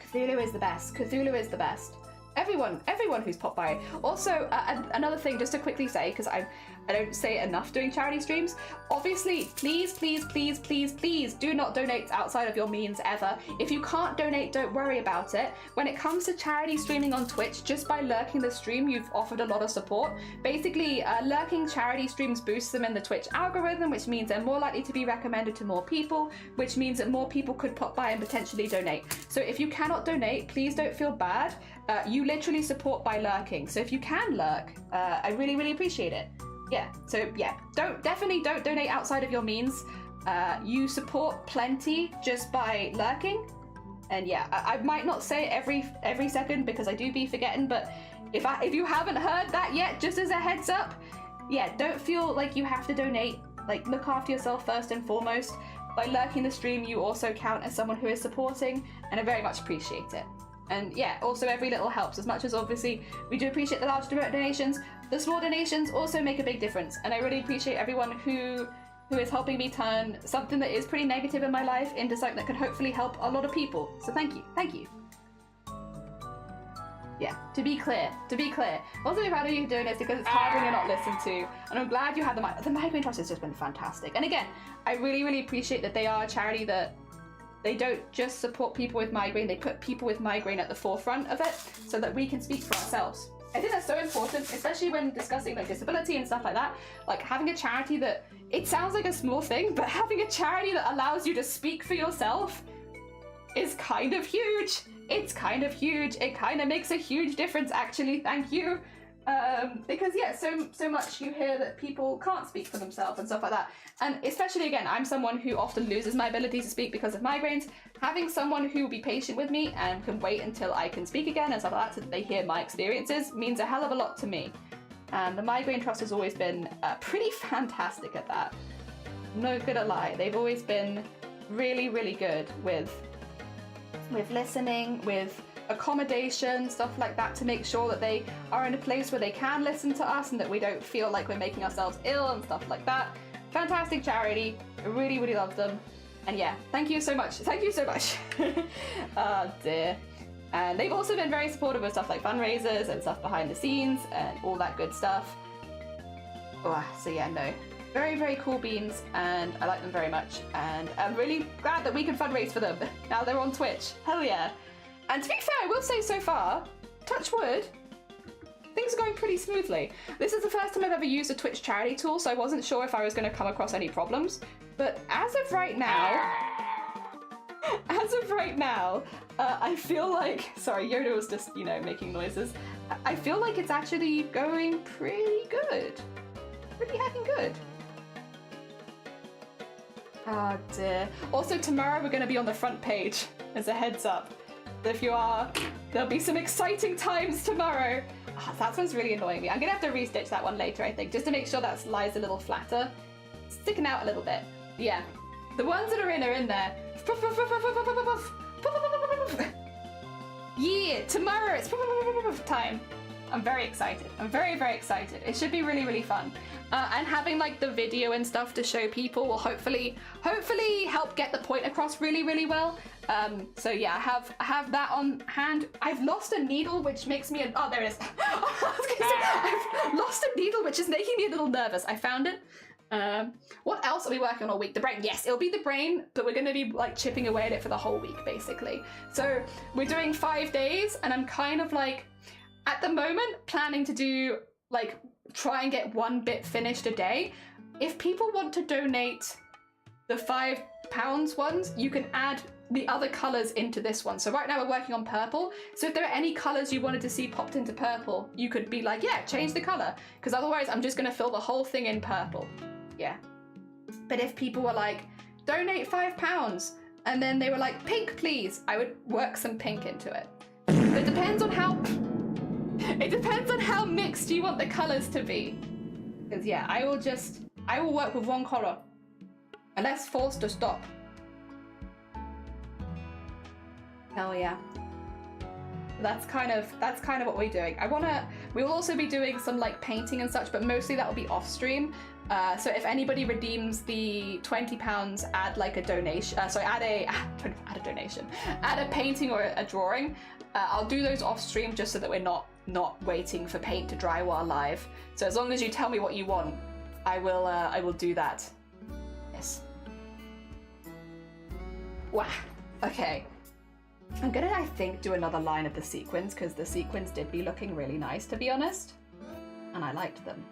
Cthulhu is the best. Cthulhu is the best. Everyone who's popped by. Also, another thing just to quickly say, because I don't say it enough doing charity streams. Obviously, please do not donate outside of your means ever. If you can't donate, don't worry about it. When it comes to charity streaming on Twitch, just by lurking the stream, you've offered a lot of support. Basically, lurking charity streams boosts them in the Twitch algorithm, which means they're more likely to be recommended to more people, which means that more people could pop by and potentially donate. So if you cannot donate, please don't feel bad. You literally support by lurking. So if you can lurk, I really appreciate it. Yeah, so yeah, definitely don't donate outside of your means. You support plenty just by lurking. And yeah, I might not say it every second because I do be forgetting, but if you haven't heard that yet, just as a heads up, yeah, don't feel like you have to donate. Like, look after yourself first and foremost. By lurking the stream, you also count as someone who is supporting, and I very much appreciate it. And yeah, also every little helps. As much as obviously we do appreciate the large donations, the small donations also make a big difference. And I really appreciate everyone who is helping me turn something that is pretty negative in my life into something that can hopefully help a lot of people. So thank you. Yeah, to be clear. Also, I'm proud of you doing this because it's hard when you're not listened to. And I'm glad you had the Migraine Trust has just been fantastic. And again, I really appreciate that they are a charity that they don't just support people with migraine, they put people with migraine at the forefront of it so that we can speak for ourselves. I think that's so important, especially when discussing like disability and stuff like that. Like having a charity that, it sounds like a small thing, but having a charity that allows you to speak for yourself is kind of huge. It's kind of huge. It kind of makes a huge difference, actually. Thank you. Because yeah, so much you hear that people can't speak for themselves and stuff like that. And especially again, I'm someone who often loses my ability to speak because of migraines. Having someone who will be patient with me and can wait until I can speak again and stuff like that so that they hear my experiences means a hell of a lot to me. And the Migraine Trust has always been pretty fantastic at that. No gonna lie, they've always been really, really good with listening, with accommodation, stuff like that, to make sure that they are in a place where they can listen to us and that we don't feel like we're making ourselves ill and stuff like that. Fantastic charity. I really, really love them. And yeah, thank you so much. Thank you so much. Oh dear. And they've also been very supportive of stuff like fundraisers and stuff behind the scenes and all that good stuff. Oh, so yeah, no. Very, very cool beans, and I like them very much. And I'm really glad that we can fundraise for them. Now they're on Twitch. Hell yeah. And to be fair, I will say so far, touch wood, things are going pretty smoothly. This is the first time I've ever used a Twitch charity tool, so I wasn't sure if I was going to come across any problems. But as of right now, I feel like, sorry, Yoda was just, you know, making noises. I feel like it's actually going pretty good. Pretty heckin' good. Oh dear. Also tomorrow we're going to be on the front page, as a heads up. If you are, there'll be some exciting times tomorrow. Oh, that one's really annoying me. I'm gonna have to restitch that one later, I think, just to make sure that lies a little flatter. Sticking out a little bit. Yeah. The ones that are in there. Yeah, tomorrow it's time. I'm very excited. I'm very, very excited. It should be really, really fun. And having like the video and stuff to show people will hopefully help get the point across really, really well. So yeah, I have that on hand. I've lost a needle, which makes me oh, there it is. I've lost a needle, which is making me a little nervous. I found it. What else are we working on all week? The brain. Yes, it'll be the brain, but we're going to be like chipping away at it for the whole week, basically. So we're doing 5 days, and I'm kind of like, at the moment, planning to do like try and get 1 bit finished a day. If people want to donate the £5 ones, you can add the other colours into this one. So right now we're working on purple. So if there are any colours you wanted to see popped into purple, you could be like, yeah, change the colour. Because otherwise I'm just going to fill the whole thing in purple. Yeah. But if people were like, donate £5, and then they were like, pink please, I would work some pink into it. But it depends on how mixed you want the colours to be. Because yeah, I will work with one colour. Unless forced to stop. Hell yeah. That's kind of what we're doing. We will also be doing some like painting and such, but mostly that will be off stream. So if anybody redeems the £20, add like a donation. Add a donation. Add a painting or a drawing. I'll do those off stream just so that we're not waiting for paint to dry while live. So as long as you tell me what you want, I will do that. Yes. Wow. Okay. I'm gonna, I think, do another line of the sequins, because the sequins did be looking really nice, to be honest. And I liked them.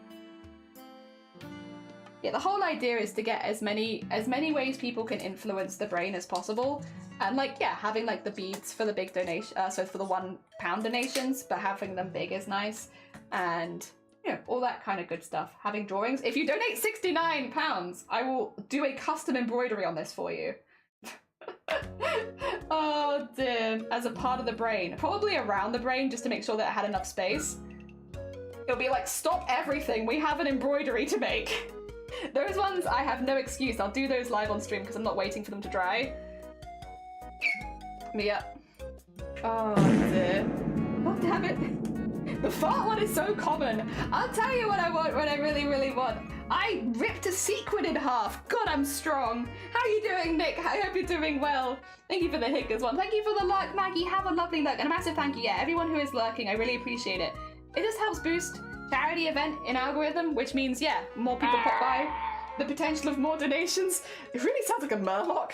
Yeah, the whole idea is to get as many ways people can influence the brain as possible. And like, yeah, having like the beads for the big donation, so for the £1 donations, but having them big is nice. And, you know, all that kind of good stuff. Having drawings. If you donate £69, I will do a custom embroidery on this for you. Oh dear. As a part of the brain. Probably around the brain, just to make sure that it had enough space. It'll be like, stop everything, we have an embroidery to make. Those ones, I have no excuse. I'll do those live on stream because I'm not waiting for them to dry. Yeah. Oh dear. Oh damn it. The fart one is so common. I'll tell you what I want, what I really, really want. I ripped a sequin in half. God, I'm strong. How are you doing, Nick? I hope you're doing well. Thank you for the Hickers one. Thank you for the lurk, Maggie. Have a lovely lurk. And a massive thank you. Yeah, everyone who is lurking, I really appreciate it. It just helps boost charity event in algorithm, which means, yeah, more people pop by. The potential of more donations. It really sounds like a Murloc.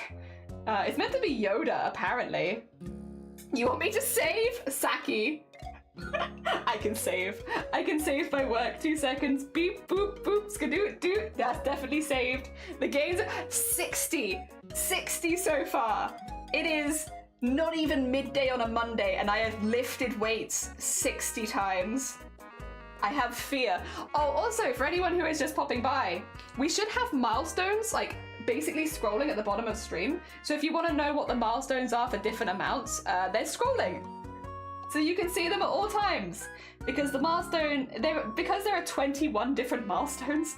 It's meant to be Yoda, apparently. You want me to save Saki? I can save. I can save my work. 2 seconds. Beep, boop, boop. Skadoo, doot. That's definitely saved. The game's 60. 60 so far. It is not even midday on a Monday, and I have lifted weights 60 times. I have fear. Oh, also, for anyone who is just popping by, we should have milestones, like, basically scrolling at the bottom of stream. So if you want to know what the milestones are for different amounts, they're scrolling. So you can see them at all times. Because the milestone, because there are 21 different milestones,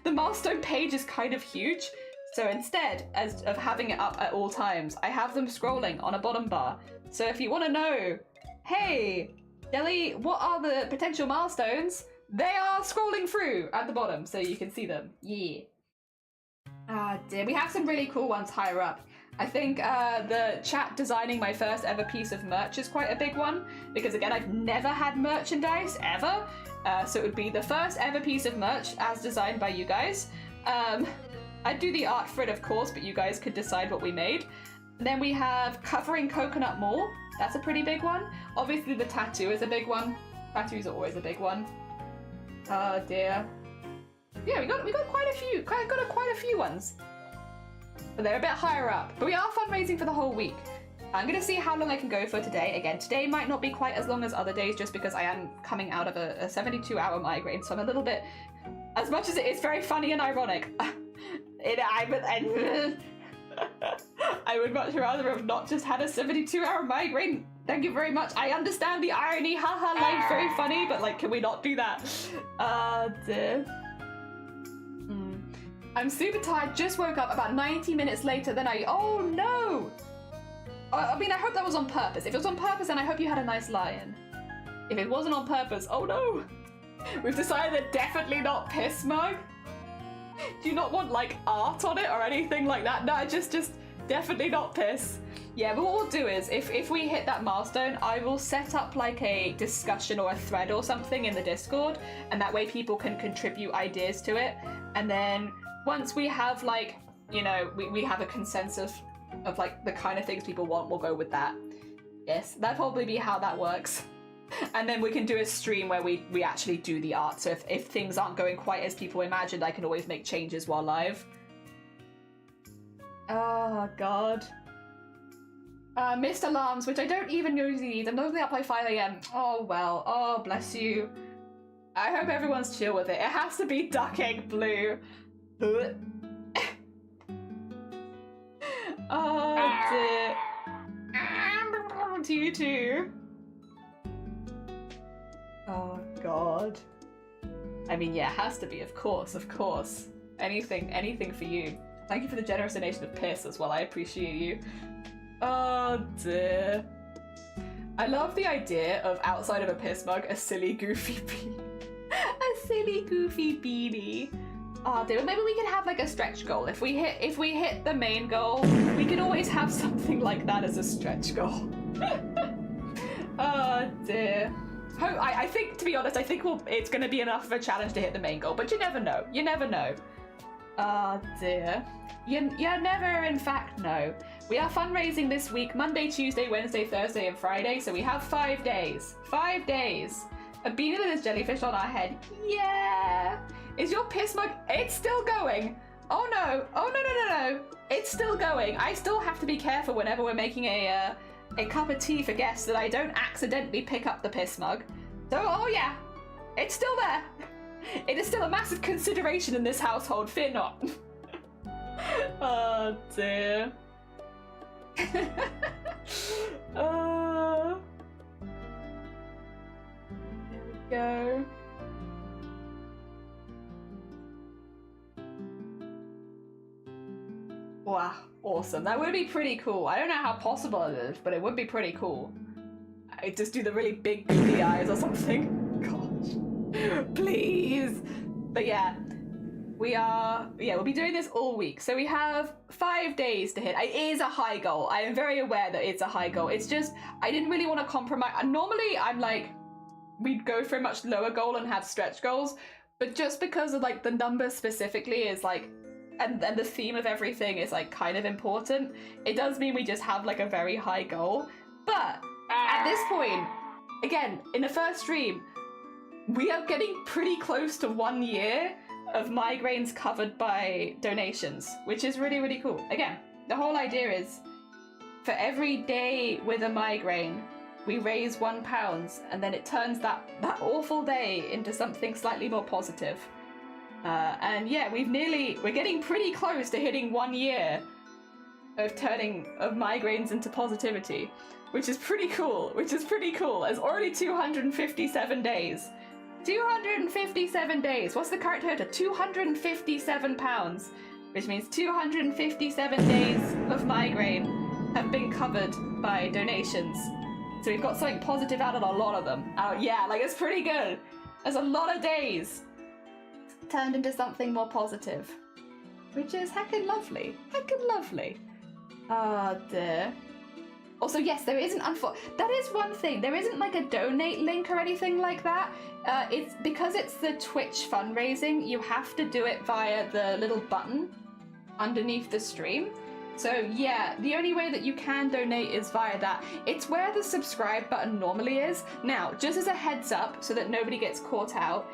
the milestone page is kind of huge. So instead of having it up at all times, I have them scrolling on a bottom bar. So if you want to know, hey, Jelly, what are the potential milestones? They are scrolling through at the bottom, so you can see them. Yeah. Ah, dear. We have some really cool ones higher up. I think the chat designing my first ever piece of merch is quite a big one, because again, I've never had merchandise ever. So it would be the first ever piece of merch as designed by you guys. I'd do the art for it, of course, but you guys could decide what we made. And then we have covering Coconut Mall. That's a pretty big one. Obviously the tattoo is a big one. Tattoos are always a big one. Oh dear. Yeah, we got quite a few. Got quite a few ones. But they're a bit higher up. But we are fundraising for the whole week. I'm gonna see how long I can go for today. Again, today might not be quite as long as other days, just because I am coming out of a 72-hour migraine, so I'm a little bit. As much as it is very funny and ironic, I would much rather have not just had a 72-hour migraine. Thank you very much. I understand the irony. Haha, like very funny, but like, can we not do that? Dear. I'm super tired. Just woke up about 90 minutes later. Then oh no. I mean, I hope that was on purpose. If it was on purpose, then I hope you had a nice lie-in. If it wasn't on purpose, oh no. We've decided that definitely not piss mug. Do you not want like art on it or anything like that? No, just definitely not piss. Yeah, but what we'll do is if we hit that milestone, I will set up like a discussion or a thread or something in the Discord, and that way people can contribute ideas to it. And then once we have like, you know, we have a consensus of like the kind of things people want, we'll go with that. Yes, that'd probably be how that works. And then we can do a stream where we actually do the art. So if things aren't going quite as people imagined, I can always make changes while live. Oh, God. Missed alarms, which I don't even usually need. I'm normally up by 5 AM. Oh, well. Oh, bless you. I hope everyone's chill with it. It has to be duck egg blue. Oh, dear. To you too. Oh, God. I mean, yeah, it has to be, of course, of course. Anything for you. Thank you for the generous donation of piss as well, I appreciate you. Oh, dear. I love the idea of, outside of a piss mug, a silly, goofy beanie. A silly, goofy beanie. Oh, dear, maybe we could have, like, a stretch goal. If we hit the main goal, we could always have something like that as a stretch goal. Oh, dear. I think, to be honest, I think it's going to be enough of a challenge to hit the main goal, but you never know. You never know. Oh, dear. You never, in fact, know. We are fundraising this week, Monday, Tuesday, Wednesday, Thursday, and Friday, so we have 5 days. 5 days. A beanie with this jellyfish on our head. Yeah! Is your piss mug... It's still going! Oh, no. Oh, no. It's still going. I still have to be careful whenever we're making a cup of tea for guests that I don't accidentally pick up the piss mug. So, oh yeah, it's still there. It is still a massive consideration in this household, fear not. Oh dear. There we go. Wow, awesome. That would be pretty cool. I don't know how possible it is, but it would be pretty cool. I'd just do the really big googly eyes or something. Gosh. Please. But yeah, we'll be doing this all week. So we have 5 days to hit. It is a high goal. I am very aware that it's a high goal. It's just, I didn't really want to compromise. Normally I'm like, we'd go for a much lower goal and have stretch goals. But just because of like the number specifically is like, and the theme of everything is like kind of important, it does mean we just have like a very high goal. But at this point, again, in the first stream, we are getting pretty close to 1 year of migraines covered by donations, which is really, really cool. Again, the whole idea is for every day with a migraine, we raise £1, and then it turns that awful day into something slightly more positive. And yeah, we're getting pretty close to hitting 1 year of migraines into positivity, which is pretty cool. It's already 257 days. 257 days. What's the current total? £257, which means 257 days of migraine have been covered by donations. So we've got something positive out of a lot of them. Yeah, like it's pretty good. There's a lot of days turned into something more positive, which is heckin' lovely. Heckin' lovely. Oh dear. Also, yes, there isn't, that is one thing. There isn't like a donate link or anything like that. It's because it's the Twitch fundraising, you have to do it via the little button underneath the stream. So yeah, the only way that you can donate is via that. It's where the subscribe button normally is. Now, just as a heads up, so that nobody gets caught out,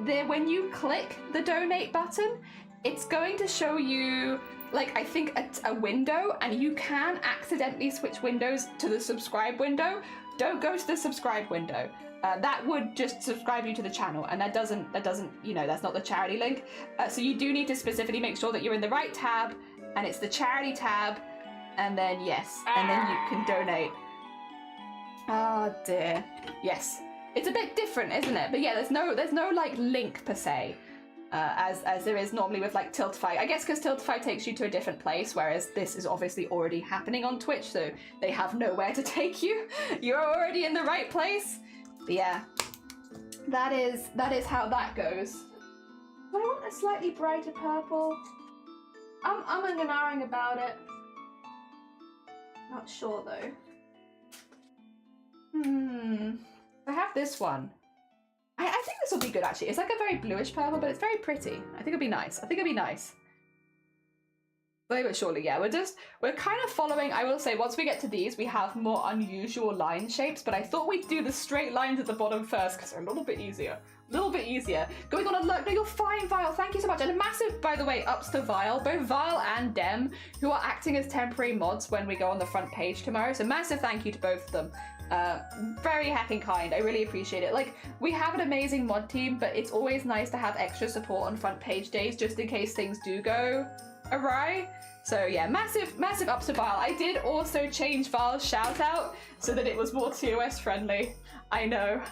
when you click the donate button, it's going to show you, like, I think a window, and you can accidentally switch windows to the subscribe window. Don't go to the subscribe window. That would just subscribe you to the channel, and that doesn't, you know, that's not the charity link. So you do need to specifically make sure that you're in the right tab, and it's the charity tab, and then yes, and then you can donate. Oh dear. Yes. It's a bit different, isn't it? But yeah, there's no like link per se. As there is normally with like Tiltify. I guess because Tiltify takes you to a different place, whereas this is obviously already happening on Twitch, so they have nowhere to take you. You're already in the right place. But yeah, that is how that goes. Do I want a slightly brighter purple? I'm umming about it. Not sure though. I have this one. I think this will be good actually. It's like a very bluish purple, but it's very pretty. I think it'll be nice. Slowly but surely, yeah. We're kind of following, I will say, once we get to these, we have more unusual line shapes, but I thought we'd do the straight lines at the bottom first because they're a little bit easier. Going on alert. No, you're fine, Vile. Thank you so much. And a massive, by the way, ups to Vile, both Vile and Dem, who are acting as temporary mods when we go on the front page tomorrow. So massive thank you to both of them. Very heckin' kind. I really appreciate it. Like, we have an amazing mod team, but it's always nice to have extra support on front page days just in case things do go awry. So yeah, massive ups to Vile. I did also change Vile's shout out so that it was more TOS friendly. I know.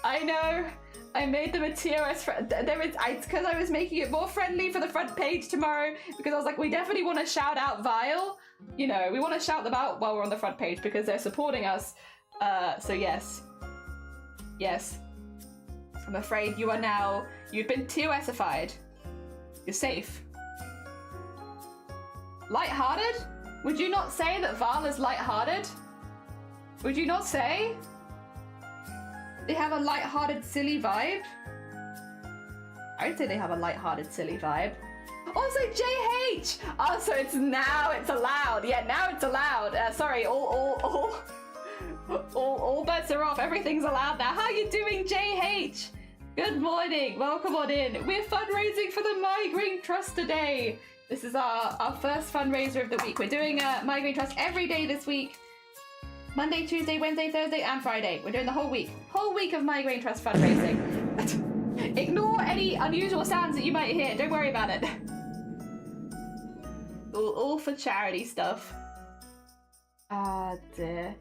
I made them a TOS friend. It's because I was making it more friendly for the front page tomorrow, because I was like, we definitely want to shout out Vile. You know, we want to shout them out while we're on the front page because they're supporting us. So yes. I'm afraid you've been TOSified. You're safe. Lighthearted? Would you not say that Val is lighthearted? Would you not say? They have a lighthearted, silly vibe? I'd say they have a lighthearted, silly vibe. Also, JH! Oh, so now it's allowed. Yeah, now it's allowed. Sorry, all bets are off. Everything's allowed now. How you doing, JH? Good morning. Welcome on in. We're fundraising for the Migraine Trust today. This is our first fundraiser of the week. We're doing a Migraine Trust every day this week. Monday, Tuesday, Wednesday, Thursday, and Friday. We're doing the whole week. Whole week of Migraine Trust fundraising. Ignore any unusual sounds that you might hear. Don't worry about it. All for charity stuff. Ah, dear.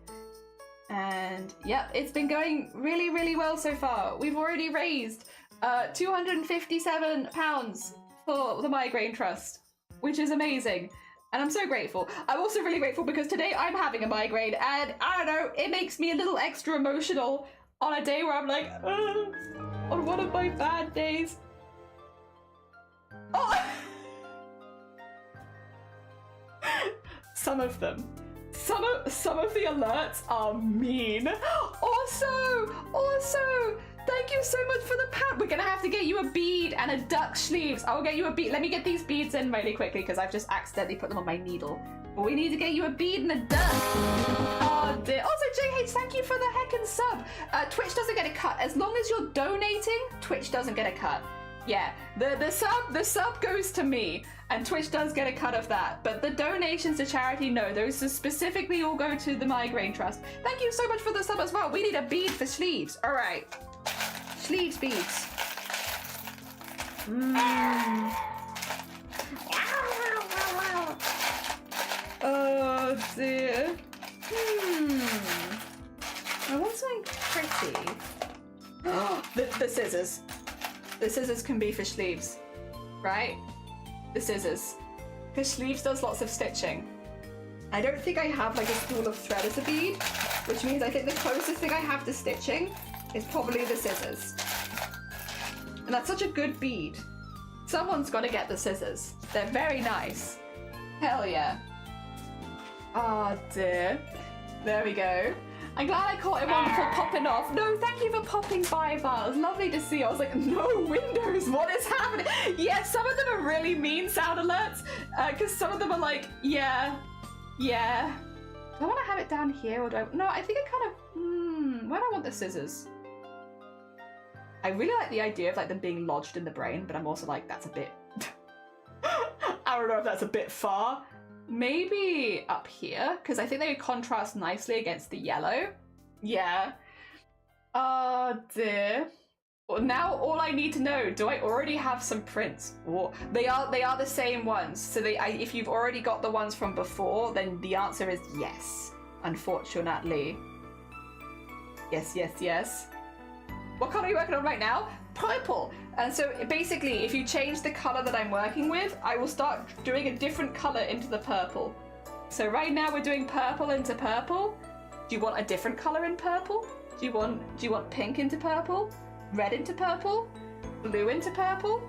And yep, it's been going really, really well so far. We've already raised £257 for the Migraine Trust, which is amazing. And I'm so grateful. I'm also really grateful because today I'm having a migraine, and I don't know, it makes me a little extra emotional on a day where I'm like, on one of my bad days. Oh! Some of them. Some of the alerts are mean. Also, thank you so much for the pound. We're gonna have to get you a bead and a duck sleeves. I'll get you a bead. Let me get these beads in really quickly because I've just accidentally put them on my needle. We need to get you a bead and a duck. Oh dear. Also, JH, thank you for the heckin' sub. Twitch doesn't get a cut. As long as you're donating, Twitch doesn't get a cut. Yeah, the sub goes to me, and Twitch does get a cut of that. But the donations to charity, no, those specifically all go to the Migraine Trust. Thank you so much for the sub as well. We need a bead for sleeves. All right, sleeves beads. Oh dear. I want something pretty. The scissors. The scissors can be for sleeves, right? The scissors. Because sleeves does lots of stitching. I don't think I have like a spool of thread as a bead, which means I think the closest thing I have to stitching is probably the scissors. And that's such a good bead. Someone's got to get the scissors. They're very nice. Hell yeah. Oh dear. There we go. I'm glad I caught him on for popping off. No, thank you for popping by, Val. It was lovely to see you. I was like, no windows, what is happening? Yeah, some of them are really mean sound alerts, because some of them are like, yeah. Do I want to have it down here, or do I? No, I think I kind of, where do I want the scissors? I really like the idea of like them being lodged in the brain, but I'm also like, that's a bit, I don't know if that's a bit far. Maybe up here, because I think they would contrast nicely against the yellow. Yeah. Oh dear. Well, now all I need to know, do I already have some prints? Or they are the same ones. So if you've already got the ones from before, then the answer is yes. Unfortunately. Yes. What color are you working on right now? Purple. And so basically, if you change the color that I'm working with, I will start doing a different color into the purple. So right now we're doing purple into purple. Do you want a different color in purple? Do you want pink into purple? Red into purple? Blue into purple?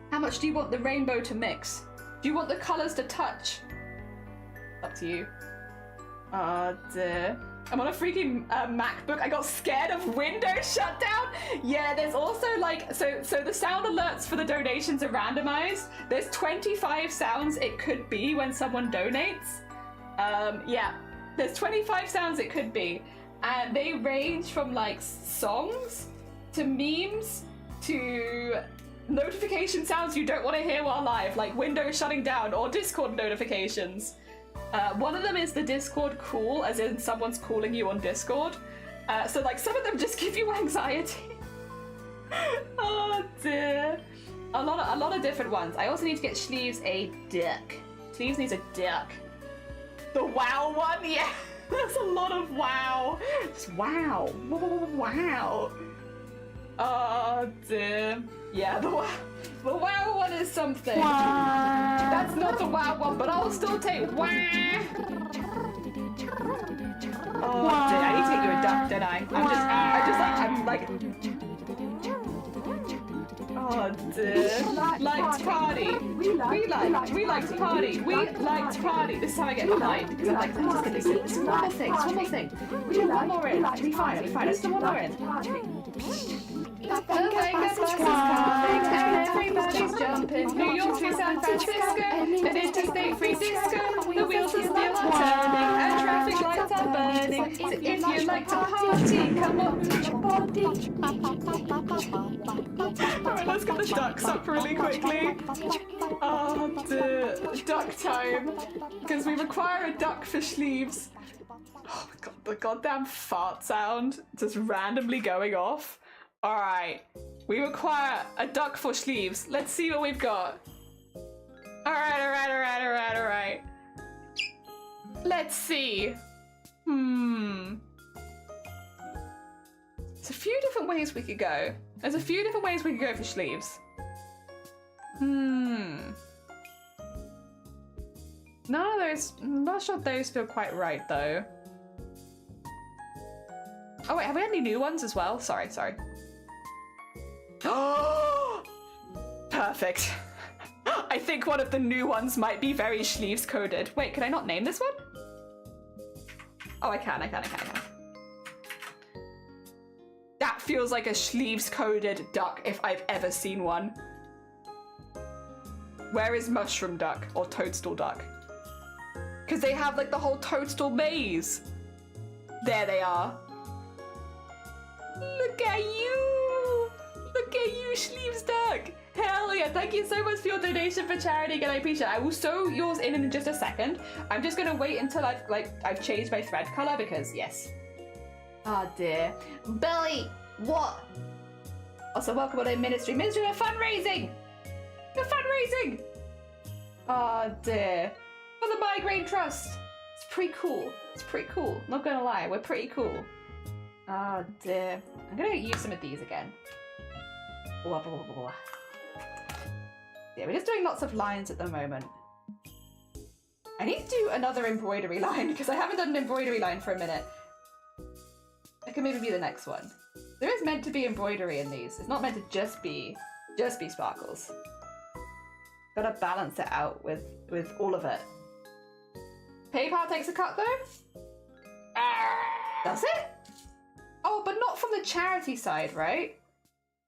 How much do you want the rainbow to mix? Do you want the colors to touch? Up to you. Oh dear. I'm on a freaking MacBook. I got scared of Windows shutdown. Yeah, there's also like, so the sound alerts for the donations are randomized. There's 25 sounds it could be when someone donates. Yeah, there's 25 sounds it could be. And they range from like songs to memes to notification sounds you don't want to hear while live, like Windows shutting down or Discord notifications. One of them is the Discord call, as in someone's calling you on Discord. So like some of them just give you anxiety. Oh dear. A lot of different ones. I also need to get Sleeves a duck. Sleeves needs a duck. The WoW one, yeah. That's a lot of WoW. Just WoW. Wow. Oh dear. Yeah, the WoW one is something. Wow. That's not the WoW one, but I'll still take WoW. Oh dear, I need to get you a duck, don't I? I'm like. Oh dear. Liked party. We liked party. We liked party. This is how I get behind. Because I'm like, I'm just gonna say this one more thing. We do one more in. Be fine. Let's do one more in. Everybody's jumping. New York to San Francisco, an interstate free disco. The wheels of steel are turning, and traffic lights are burning. So if you like to party, come on to the party. Alright, let's get the ducks up really quickly. Oh dear, duck time. Because we require a duck for sleeves. Oh my god, the goddamn fart sound just randomly going off. Alright, we require a duck for sleeves. Let's see what we've got. Alright. Let's see. There's a few different ways we could go. For sleeves. None of those, I'm not sure those feel quite right though. Oh wait, have we had any new ones as well? Sorry. Oh, perfect. I think one of the new ones might be very sleeves coded. Wait, can I not name this one? Oh, I can. That feels like a sleeves coded duck if I've ever seen one. Where is mushroom duck or toadstool duck? Because they have like the whole toadstool maze. There they are. Look at you! Look at you, Sleeves Duck! Hell yeah, thank you so much for your donation for charity again, I appreciate it. I will sew yours in just a second. I'm just gonna wait until I've changed my thread color because yes. Oh dear. Billy, what? Also, welcome on a Ministry of Fundraising! You're fundraising! Oh dear. For the Migraine Trust. It's pretty cool. It's pretty cool. Not gonna lie, we're pretty cool. Oh dear. I'm gonna use some of these again. Blah, blah, blah, blah. Yeah, we're just doing lots of lines at the moment. I need to do another embroidery line because I haven't done an embroidery line for a minute. It can maybe be the next one. There is meant to be embroidery in these. It's not meant to just be sparkles. Gotta balance it out with all of it. PayPal takes a cut though? Does it? Oh, but not from the charity side, right?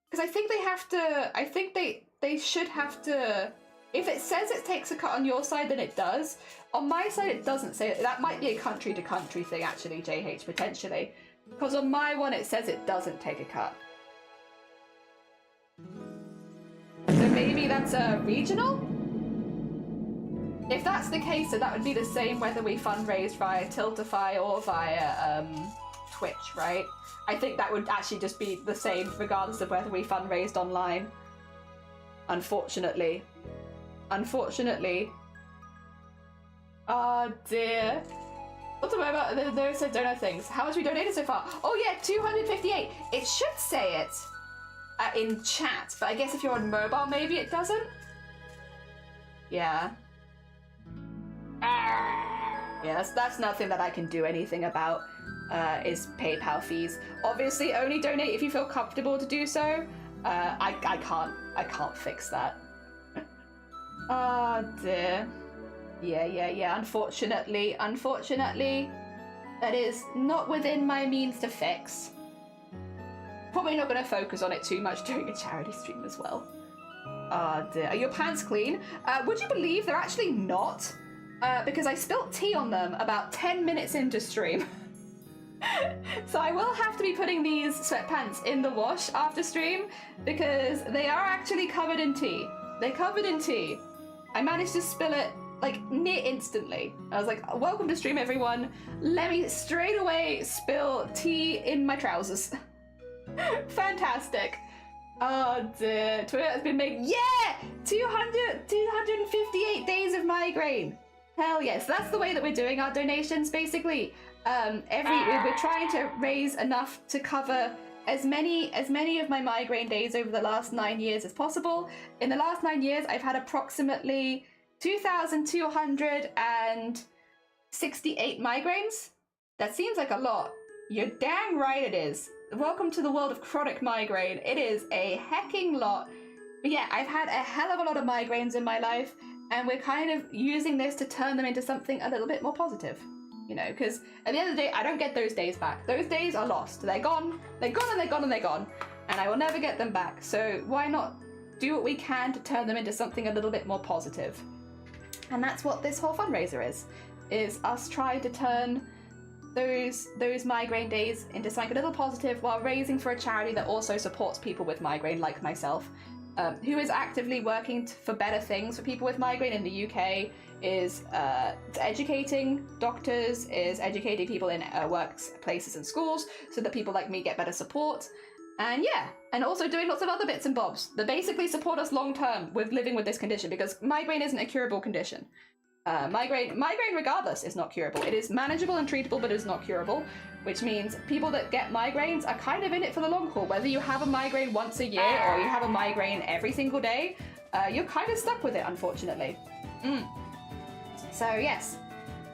Because I think they have to, I think they should have to, if it says it takes a cut on your side, then it does. On my side, it doesn't say it. That might be a country to country thing, actually, JH, potentially. Because on my one, it says it doesn't take a cut. So maybe that's a regional? If that's the case, then that would be the same whether we fundraise via Tiltify or via Twitch, right? I think that would actually just be the same regardless of whether we fundraised online. Unfortunately. Unfortunately. Oh dear. What's about those donor things? How much we donated so far? Oh yeah, 258. It should say it in chat, but I guess if you're on mobile, maybe it doesn't. Yeah. Yeah, that's nothing that I can do anything about. Is PayPal fees. Obviously, only donate if you feel comfortable to do so. I can't fix that. Oh dear. Yeah. Unfortunately, that is not within my means to fix. Probably not going to focus on it too much during a charity stream as well. Oh dear. Are your pants clean? Would you believe they're actually not? Because I spilt tea on them about 10 minutes into stream. So I will have to be putting these sweatpants in the wash after stream because they are actually covered in tea. They're covered in tea. I managed to spill it like near instantly. I was like, welcome to stream everyone. Let me straight away spill tea in my trousers. Fantastic. Oh dear, Twitter has been making, yeah! 258 days of migraine. Hell yes, that's the way that we're doing our donations basically. We're trying to raise enough to cover as many of my migraine days over the last 9 years as possible. In the last 9 years, I've had approximately 2,268 migraines. That seems like a lot. You're dang right it is. Welcome to the world of chronic migraine. It is a hecking lot. But yeah, I've had a hell of a lot of migraines in my life, and we're kind of using this to turn them into something a little bit more positive. You know, because at the end of the day, I don't get those days back. Those days are lost. They're gone, they're gone, and they're gone, and they're gone. And I will never get them back. So why not do what we can to turn them into something a little bit more positive? And that's what this whole fundraiser is us trying to turn those migraine days into something a little positive while raising for a charity that also supports people with migraine like myself, who is actively working for better things for people with migraine in the UK, is educating doctors, is educating people in workplaces and schools so that people like me get better support. And yeah, and also doing lots of other bits and bobs that basically support us long term with living with this condition, because migraine isn't a curable condition. Migraine regardless is not curable. It is manageable and treatable, but it is not curable, which means people that get migraines are kind of in it for the long haul. Whether you have a migraine once a year or you have a migraine every single day, you're kind of stuck with it, unfortunately. So yes,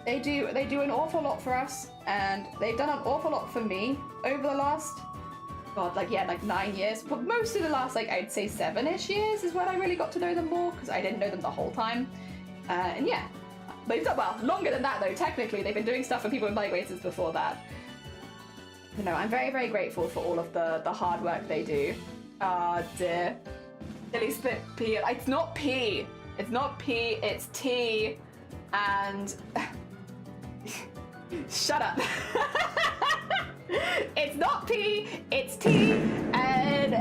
they do an awful lot for us, and they've done an awful lot for me over the last, like 9 years, but mostly the last, I'd say 7-ish years is when I really got to know them more, because I didn't know them the whole time. And yeah, they've done, well, longer than that though, technically. They've been doing stuff for people with migraines since before that. You know, I'm very, very grateful for all of the hard work they do. Ah, dear. Silly spit pee. It's not pee. It's not P, it's T, and... Shut up. It's not P, it's T, and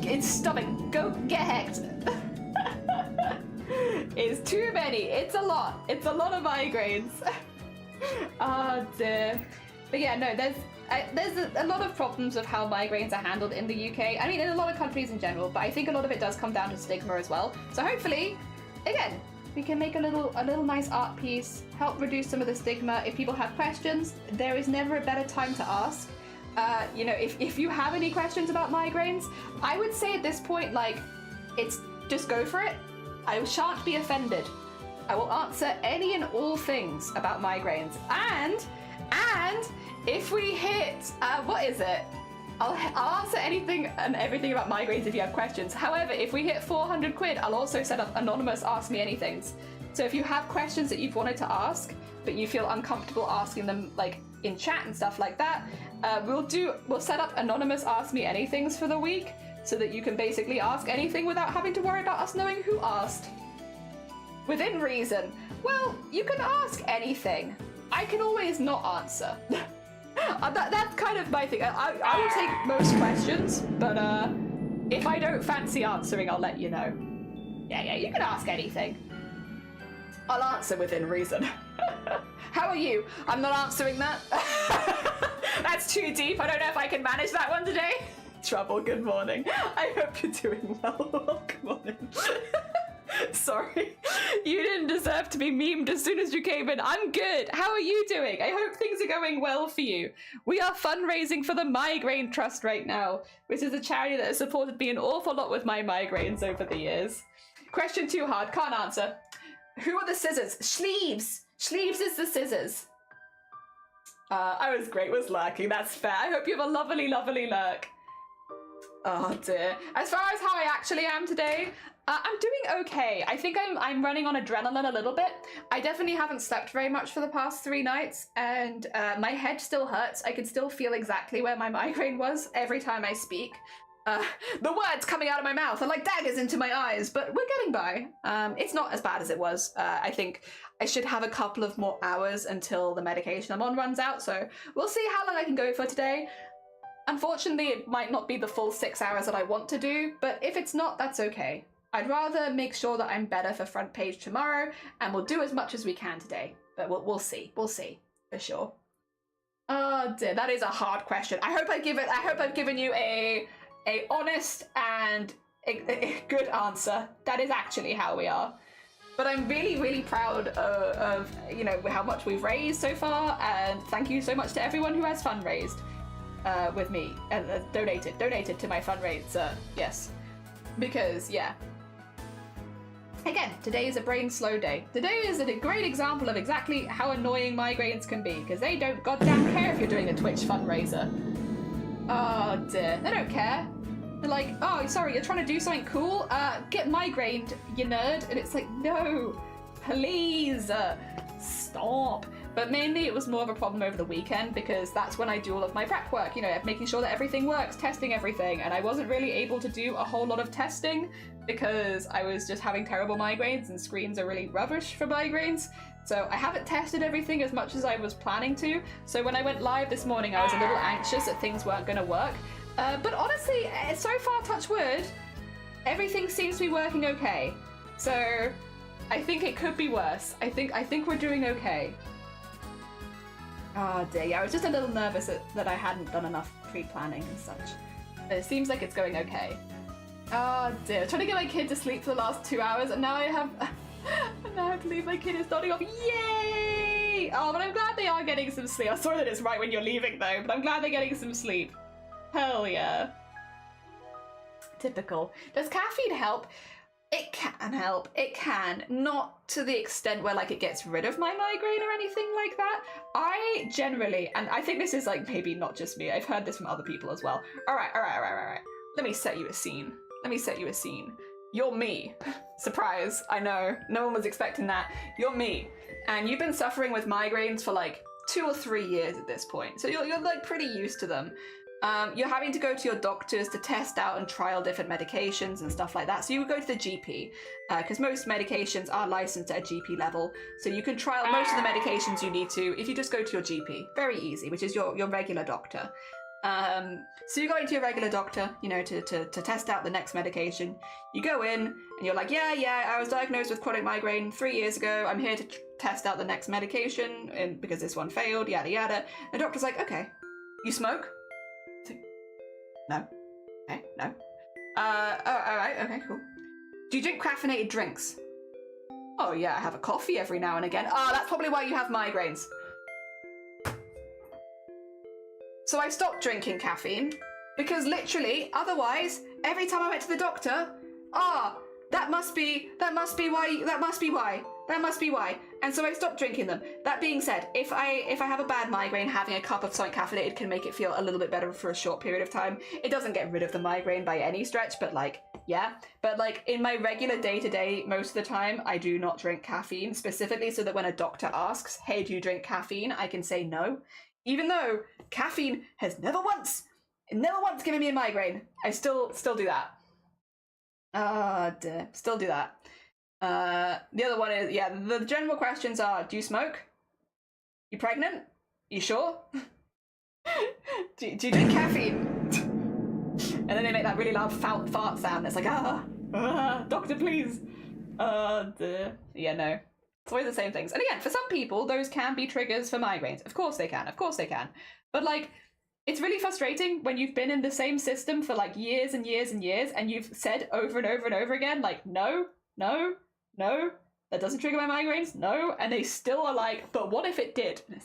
it's stomach. Go get hecked. It's too many. It's a lot. It's a lot of migraines. Oh dear. But yeah, no, there's a lot of problems with how migraines are handled in the UK. I mean, in a lot of countries in general, but I think a lot of it does come down to stigma as well. So hopefully, again, we can make a little nice art piece, help reduce some of the stigma. If people have questions, there is never a better time to ask. You know, if you have any questions about migraines, I would say at this point, like, it's just go for it. I shan't be offended. I will answer any and all things about migraines. And if we hit, what is it? I'll answer anything and everything about migraines if you have questions. However, if we hit 400 quid, I'll also set up anonymous Ask Me Anythings. So if you have questions that you've wanted to ask, but you feel uncomfortable asking them like in chat and stuff like that, we'll set up anonymous Ask Me Anythings for the week so that you can basically ask anything without having to worry about us knowing who asked. Within reason. Well, you can ask anything. I can always not answer. That's kind of my thing. I will take most questions, but if I don't fancy answering, I'll let you know. Yeah, you can ask anything. I'll answer within reason. How are you? I'm not answering that. That's too deep. I don't know if I can manage that one today. Trouble, good morning. I hope you're doing well. Welcome on in. Sorry, you didn't deserve to be memed as soon as you came in. I'm good. How are you doing? I hope things are going well for you. We are fundraising for the Migraine Trust right now, which is a charity that has supported me an awful lot with my migraines over the years. Question too hard, can't answer. Who are the scissors? Sleeves. Sleeves is the scissors. I was great, was lurking. That's fair. I hope you have a lovely, lovely lurk. Oh dear. As far as how I actually am today, I'm doing okay. I think I'm running on adrenaline a little bit. I definitely haven't slept very much for the past 3 nights, and my head still hurts. I can still feel exactly where my migraine was every time I speak. The words coming out of my mouth are like daggers into my eyes, but we're getting by. It's not as bad as it was. I think I should have a couple of more hours until the medication I'm on runs out, so we'll see how long I can go for today. Unfortunately, it might not be the full 6 hours that I want to do, but if it's not, that's okay. I'd rather make sure that I'm better for front page tomorrow, and we'll do as much as we can today. But we'll see. We'll see for sure. Oh dear, that is a hard question. I hope I've given you a honest and a good answer. That is actually how we are. But I'm really, really proud of you know, how much we've raised so far, and thank you so much to everyone who has fundraised with me and donated to my fundraiser. Yes, because yeah. Again, today is a brain slow day. Today is a great example of exactly how annoying migraines can be, because they don't goddamn care if you're doing a Twitch fundraiser. Oh dear, they don't care. They're like, oh, sorry, you're trying to do something cool? Get migrained, you nerd. And it's like, no, please, stop. But mainly it was more of a problem over the weekend, because that's when I do all of my prep work, you know, making sure that everything works, testing everything. And I wasn't really able to do a whole lot of testing because I was just having terrible migraines, and screens are really rubbish for migraines. So I haven't tested everything as much as I was planning to. So when I went live this morning, I was a little anxious that things weren't going to work. But honestly, so far, touch wood, everything seems to be working okay. So I think it could be worse. I think we're doing okay. Oh dear, yeah, I was just a little nervous that I hadn't done enough pre-planning and such. But it seems like it's going okay. Oh dear, trying to get my kid to sleep for the last 2 hours, and now I have to leave my kid. Is nodding off. Yay! Oh, but I'm glad they are getting some sleep. I'm sorry that it's right when you're leaving though, but I'm glad they're getting some sleep. Hell yeah. Typical. Does caffeine help? It can help. It can. Not to the extent where like it gets rid of my migraine or anything like that. I generally, and I think this is like maybe not just me, I've heard this from other people as well. All right. Let me set you a scene. You're me. Surprise. I know. No one was expecting that. You're me. And you've been suffering with migraines for like 2 or 3 years at this point. So you're like pretty used to them. You're having to go to your doctors to test out and trial different medications and stuff like that. So you would go to the GP, because most medications are licensed at a GP level. So you can trial most of the medications you need to if you just go to your GP. Very easy, which is your regular doctor. So you go into your regular doctor, you know, to test out the next medication. You go in and you're like, yeah, I was diagnosed with chronic migraine 3 years ago. I'm here to test out the next medication and because this one failed, yada yada. The doctor's like, okay, you smoke? No. Okay, no. Alright, okay, cool. Do you drink caffeinated drinks? Oh yeah, I have a coffee every now and again. Oh, that's probably why you have migraines. So I stopped drinking caffeine because literally, otherwise, every time I went to the doctor, that must be why. And so I stopped drinking them. That being said, if I have a bad migraine, having a cup of something caffeinated can make it feel a little bit better for a short period of time. It doesn't get rid of the migraine by any stretch, but like, yeah. But like in my regular day-to-day, most of the time, I do not drink caffeine, specifically so that when a doctor asks, hey, do you drink caffeine? I can say no. Even though caffeine has never once given me a migraine, I still do that. Still do that. The other one is, yeah, the general questions are, do you smoke? You pregnant? You sure? do you drink caffeine? And then they make that really loud fart sound. It's like, doctor, please. Yeah, no. It's always the same things. And again, for some people, those can be triggers for migraines. Of course they can. But like, it's really frustrating when you've been in the same system for like years and years and years, and you've said over and over and over again, like, no, that doesn't trigger my migraines, no, and they still are like, but what if it did? I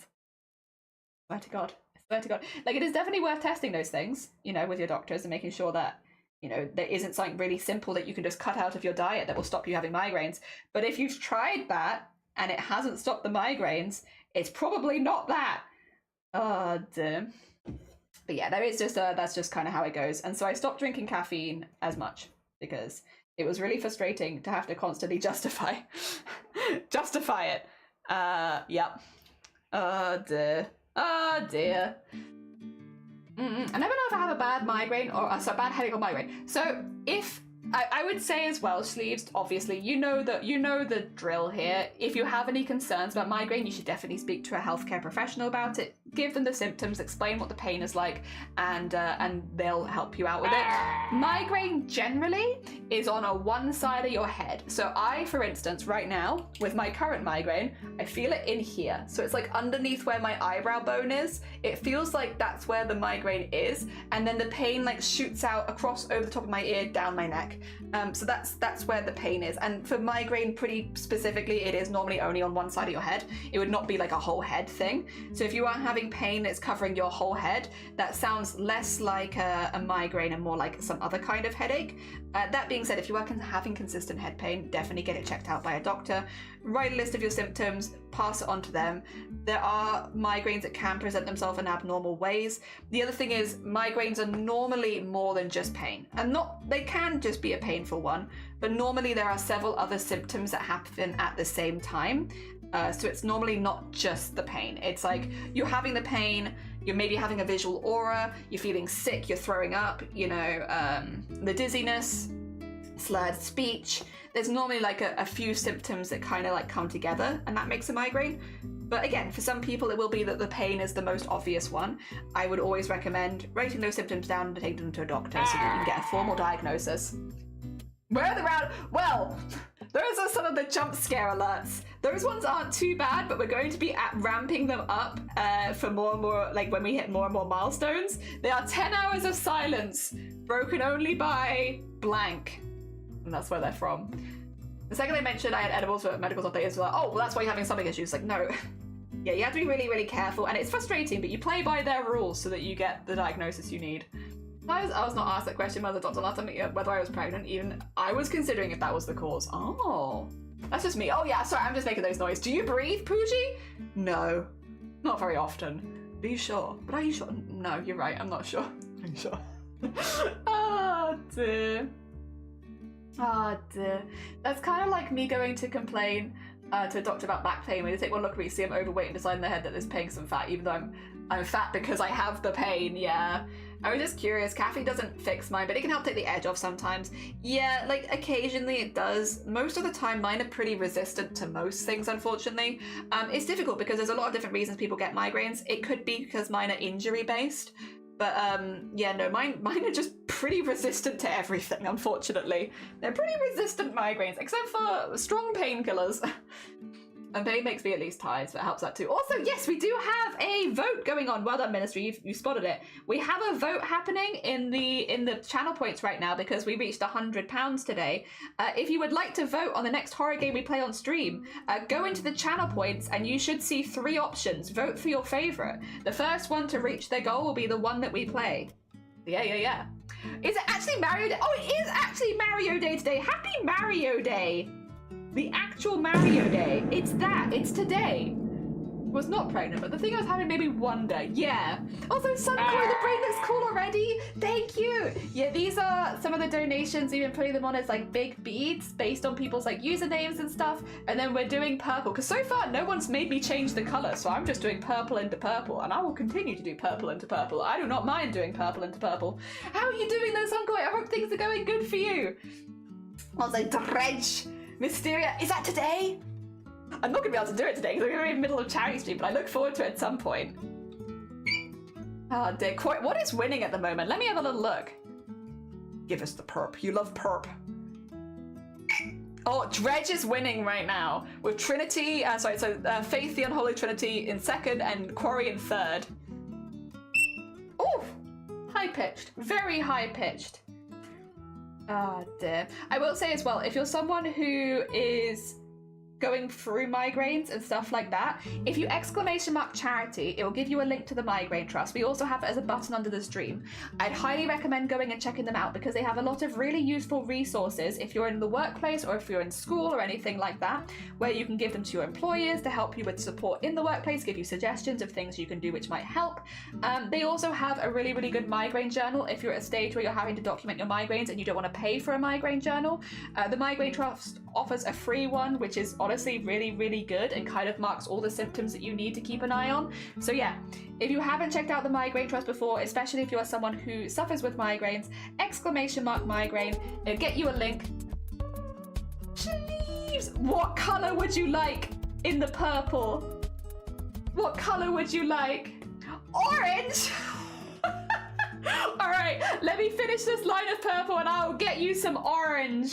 swear to God. Like, it is definitely worth testing those things, you know, with your doctors and making sure that, you know, there isn't something really simple that you can just cut out of your diet that will stop you having migraines. But if you've tried that and it hasn't stopped the migraines, it's probably not that. But yeah, there is just that's just kind of how it goes. And so I stopped drinking caffeine as much because it was really frustrating to have to constantly justify it. Yep. Oh dear. I never know if I have a bad migraine or a bad headache or migraine. So if I would say as well, sleeves, obviously, you know the drill here. If you have any concerns about migraine, you should definitely speak to a healthcare professional about it. Give them the symptoms, explain what the pain is like, and they'll help you out with it. Migraine generally is on one side of your head. So I, for instance, right now, with my current migraine, I feel it in here. So it's like underneath where my eyebrow bone is. It feels like that's where the migraine is. And then the pain like shoots out across over the top of my ear, down my neck. So that's where the pain is. And for migraine, pretty specifically, it is normally only on one side of your head. It would not be like a whole head thing. So if you are having pain that's covering your whole head, that sounds less like a migraine and more like some other kind of headache. That being said, if you are having consistent head pain, definitely get it checked out by a doctor. Write a list of your symptoms, pass it on to them. There are migraines that can present themselves in abnormal ways. The other thing is migraines are normally more than just pain. And they can just be a painful one, but normally there are several other symptoms that happen at the same time. So it's normally not just the pain. It's like you're having the pain, you're maybe having a visual aura, you're feeling sick, you're throwing up, you know, the dizziness, slurred speech. There's normally like a few symptoms that kind of like come together and that makes a migraine. But again, for some people it will be that the pain is the most obvious one. I would always recommend writing those symptoms down and taking them to a doctor so that you can get a formal diagnosis. Where are the well, those are some of the jump scare alerts. Those ones aren't too bad, but we're going to be ramping them up for more and more, like when we hit more and more milestones. They are 10 hours of silence, broken only by blank. And that's where they're from. The second they mentioned I had edibles for medical updates, as well. Oh, well, that's why you're having stomach issues. Like, no. Yeah, you have to be really, really careful. And it's frustrating, but you play by their rules so that you get the diagnosis you need. I was not asked that question by the doctor last time, whether I was pregnant. Even I was considering if that was the cause. Oh, that's just me. Oh yeah, sorry, I'm just making those noises. Do you breathe, Pooji? No, not very often. Are you sure? But are you sure? No, you're right. I'm not sure. Are you sure? Oh dear. Oh dear. That's kind of like me going to complain to a doctor about back pain when they take one look at me, see I'm overweight and decide in their head that there's paying some fat, even though I'm fat because I have the pain. Yeah. I was just curious. Caffeine doesn't fix mine, but it can help take the edge off sometimes. Yeah, like occasionally it does. Most of the time mine are pretty resistant to most things, unfortunately. It's difficult because there's a lot of different reasons people get migraines. It could be because mine are injury based, but yeah, no, mine are just pretty resistant to everything, unfortunately. They're pretty resistant migraines, except for strong painkillers. And pain makes me at least tired, so it helps that too. Also, yes, we do have a vote going on. Well done, Ministry, you spotted it. We have a vote happening in the channel points right now because we reached £100 today. If you would like to vote on the next horror game we play on stream, go into the channel points and you should see 3 options. Vote for your favourite. The first one to reach their goal will be the one that we play. Yeah. Is it actually Mario Day? Oh, it is actually Mario Day today. Happy Mario Day. The actual Mario Day. It's today. Was not pregnant, but the thing I was having made me wonder. Yeah. Also, Suncore, the brain looks cool already. Thank you. Yeah, these are some of the donations. We've been putting them on as like big beads based on people's like usernames and stuff. And then we're doing purple because so far no one's made me change the color, so I'm just doing purple into purple, and I will continue to do purple into purple. I do not mind doing purple into purple. How are you doing though, Suncore? I hope things are going good for you. Also, Dredge, Mysteria, is that today? I'm not going to be able to do it today because we're in the middle of charity stream, but I look forward to it at some point. Oh, dear. What is winning at the moment? Let me have a little look. Give us the perp. You love perp. Oh, Dredge is winning right now with Trinity. Faith, the Unholy Trinity in second and Quarry in third. Oh, high-pitched. Very high-pitched. Ah, dear. I will say as well, if you're someone who is going through migraines and stuff like that, if you ! charity, it will give you a link to the Migraine Trust. We also have it as a button under the stream. I'd highly recommend going and checking them out because they have a lot of really useful resources if you're in the workplace or if you're in school or anything like that, where you can give them to your employers to help you with support in the workplace, give you suggestions of things you can do which might help. They also have a really, really good migraine journal if you're at a stage where you're having to document your migraines and you don't want to pay for a migraine journal. The Migraine Trust offers a free one, which is honestly really, really good and kind of marks all the symptoms that you need to keep an eye on. So yeah, if you haven't checked out the Migraine Trust before, especially if you are someone who suffers with migraines, ! migraine, it'll get you a link. Sleeves! What colour would you like in the purple? What colour would you like? Orange! Alright, let me finish this line of purple and I'll get you some orange.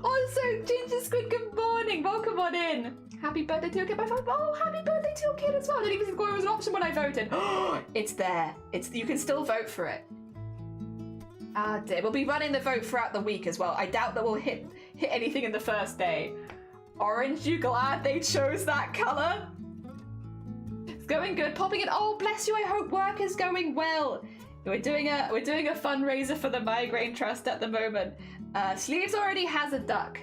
Also, Ginger Squid, good morning. Welcome on in. Happy birthday to your kid. Oh, happy birthday to your kid as well. I didn't even think it was an option when I voted. It's there. You can still vote for it. Ah, dear. We'll be running the vote throughout the week as well. I doubt that we'll hit anything in the first day. Orange, you glad they chose that colour? It's going good. Popping it. Oh, bless you. I hope work is going well. We're doing a fundraiser for the Migraine Trust at the moment. Sleeves already has a duck.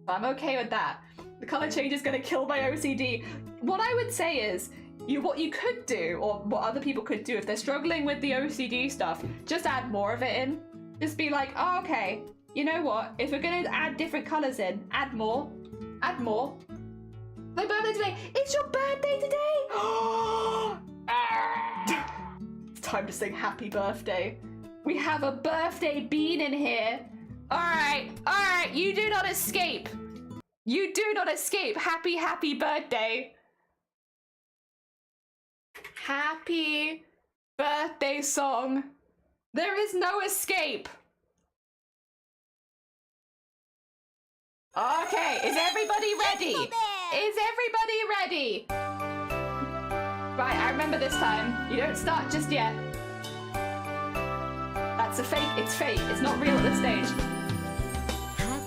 I'm okay with that. The colour change is going to kill my OCD. What I would say is, what you could do, or what other people could do if they're struggling with the OCD stuff, just add more of it in. Just be like, oh, okay, you know what? If we're going to add different colours in, add more. Add more. My birthday today. It's your birthday today! It's time to sing happy birthday. We have a birthday bean in here. All right, you do not escape. You do not escape. Happy, happy birthday. Happy birthday song. There is no escape. Okay, is everybody ready? Is everybody ready? Right, I remember this time. You don't start just yet. That's a fake. It's fake. It's not real at this stage.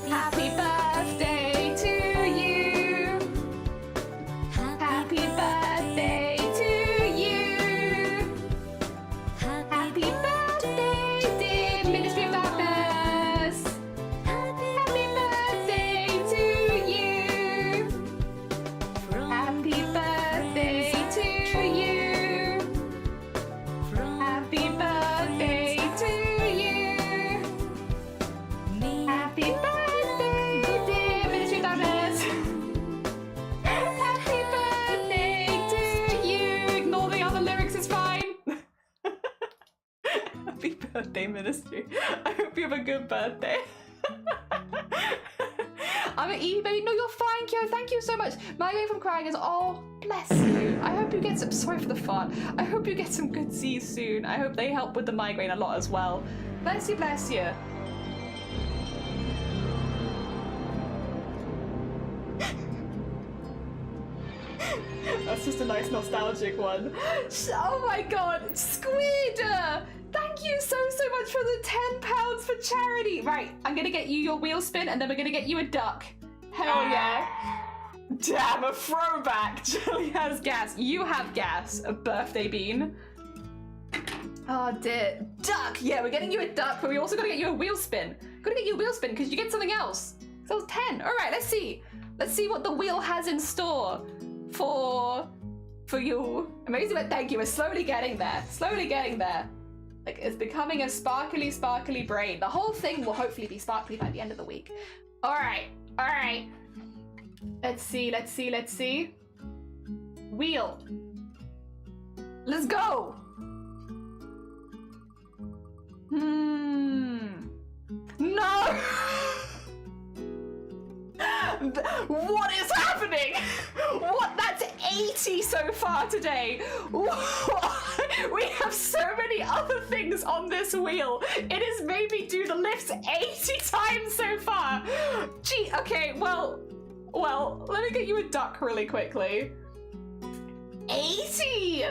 Happy birthday to you. Happy birthday to you. Happy birthday, dear Ministry of Darkness. Happy birthday to you. Happy birthday to you. Happy birthday to you. Happy birthday, dear Ministry Happy birthday, Ministry. I hope you have a good birthday. I'm at Evie, baby. No, you're fine, Kyo. Thank you so much. Migraine from crying is, oh, bless you. I hope you get some, sorry for the fart. I hope you get some good C's soon. I hope they help with the migraine a lot as well. Bless you, bless you. That's just a nice nostalgic one. Oh my god, Squid! Thank you so much for the £10 for charity. Right, I'm gonna get you your wheel spin and then we're gonna get you a duck. Hell yeah. Damn, a throwback. Jelly has gas. You have gas. A birthday bean. Oh dear. Duck! Yeah, we're getting you a duck, but we also gotta get you a wheel spin. Gotta get you a wheel spin because you get something else. So that was 10. Alright, let's see. Let's see what the wheel has in store for you. Amazing, but thank you. We're slowly getting there. Slowly getting there. Like, it's becoming a sparkly brain. The whole thing will hopefully be sparkly by the end of the week. Alright. Let's see. Wheel. Let's go. No! What is happening? What? That's 80 so far today. We have so many other things on this wheel. It has made me do the lifts 80 times so far. Gee, okay, well, let me get you a duck really quickly. 80!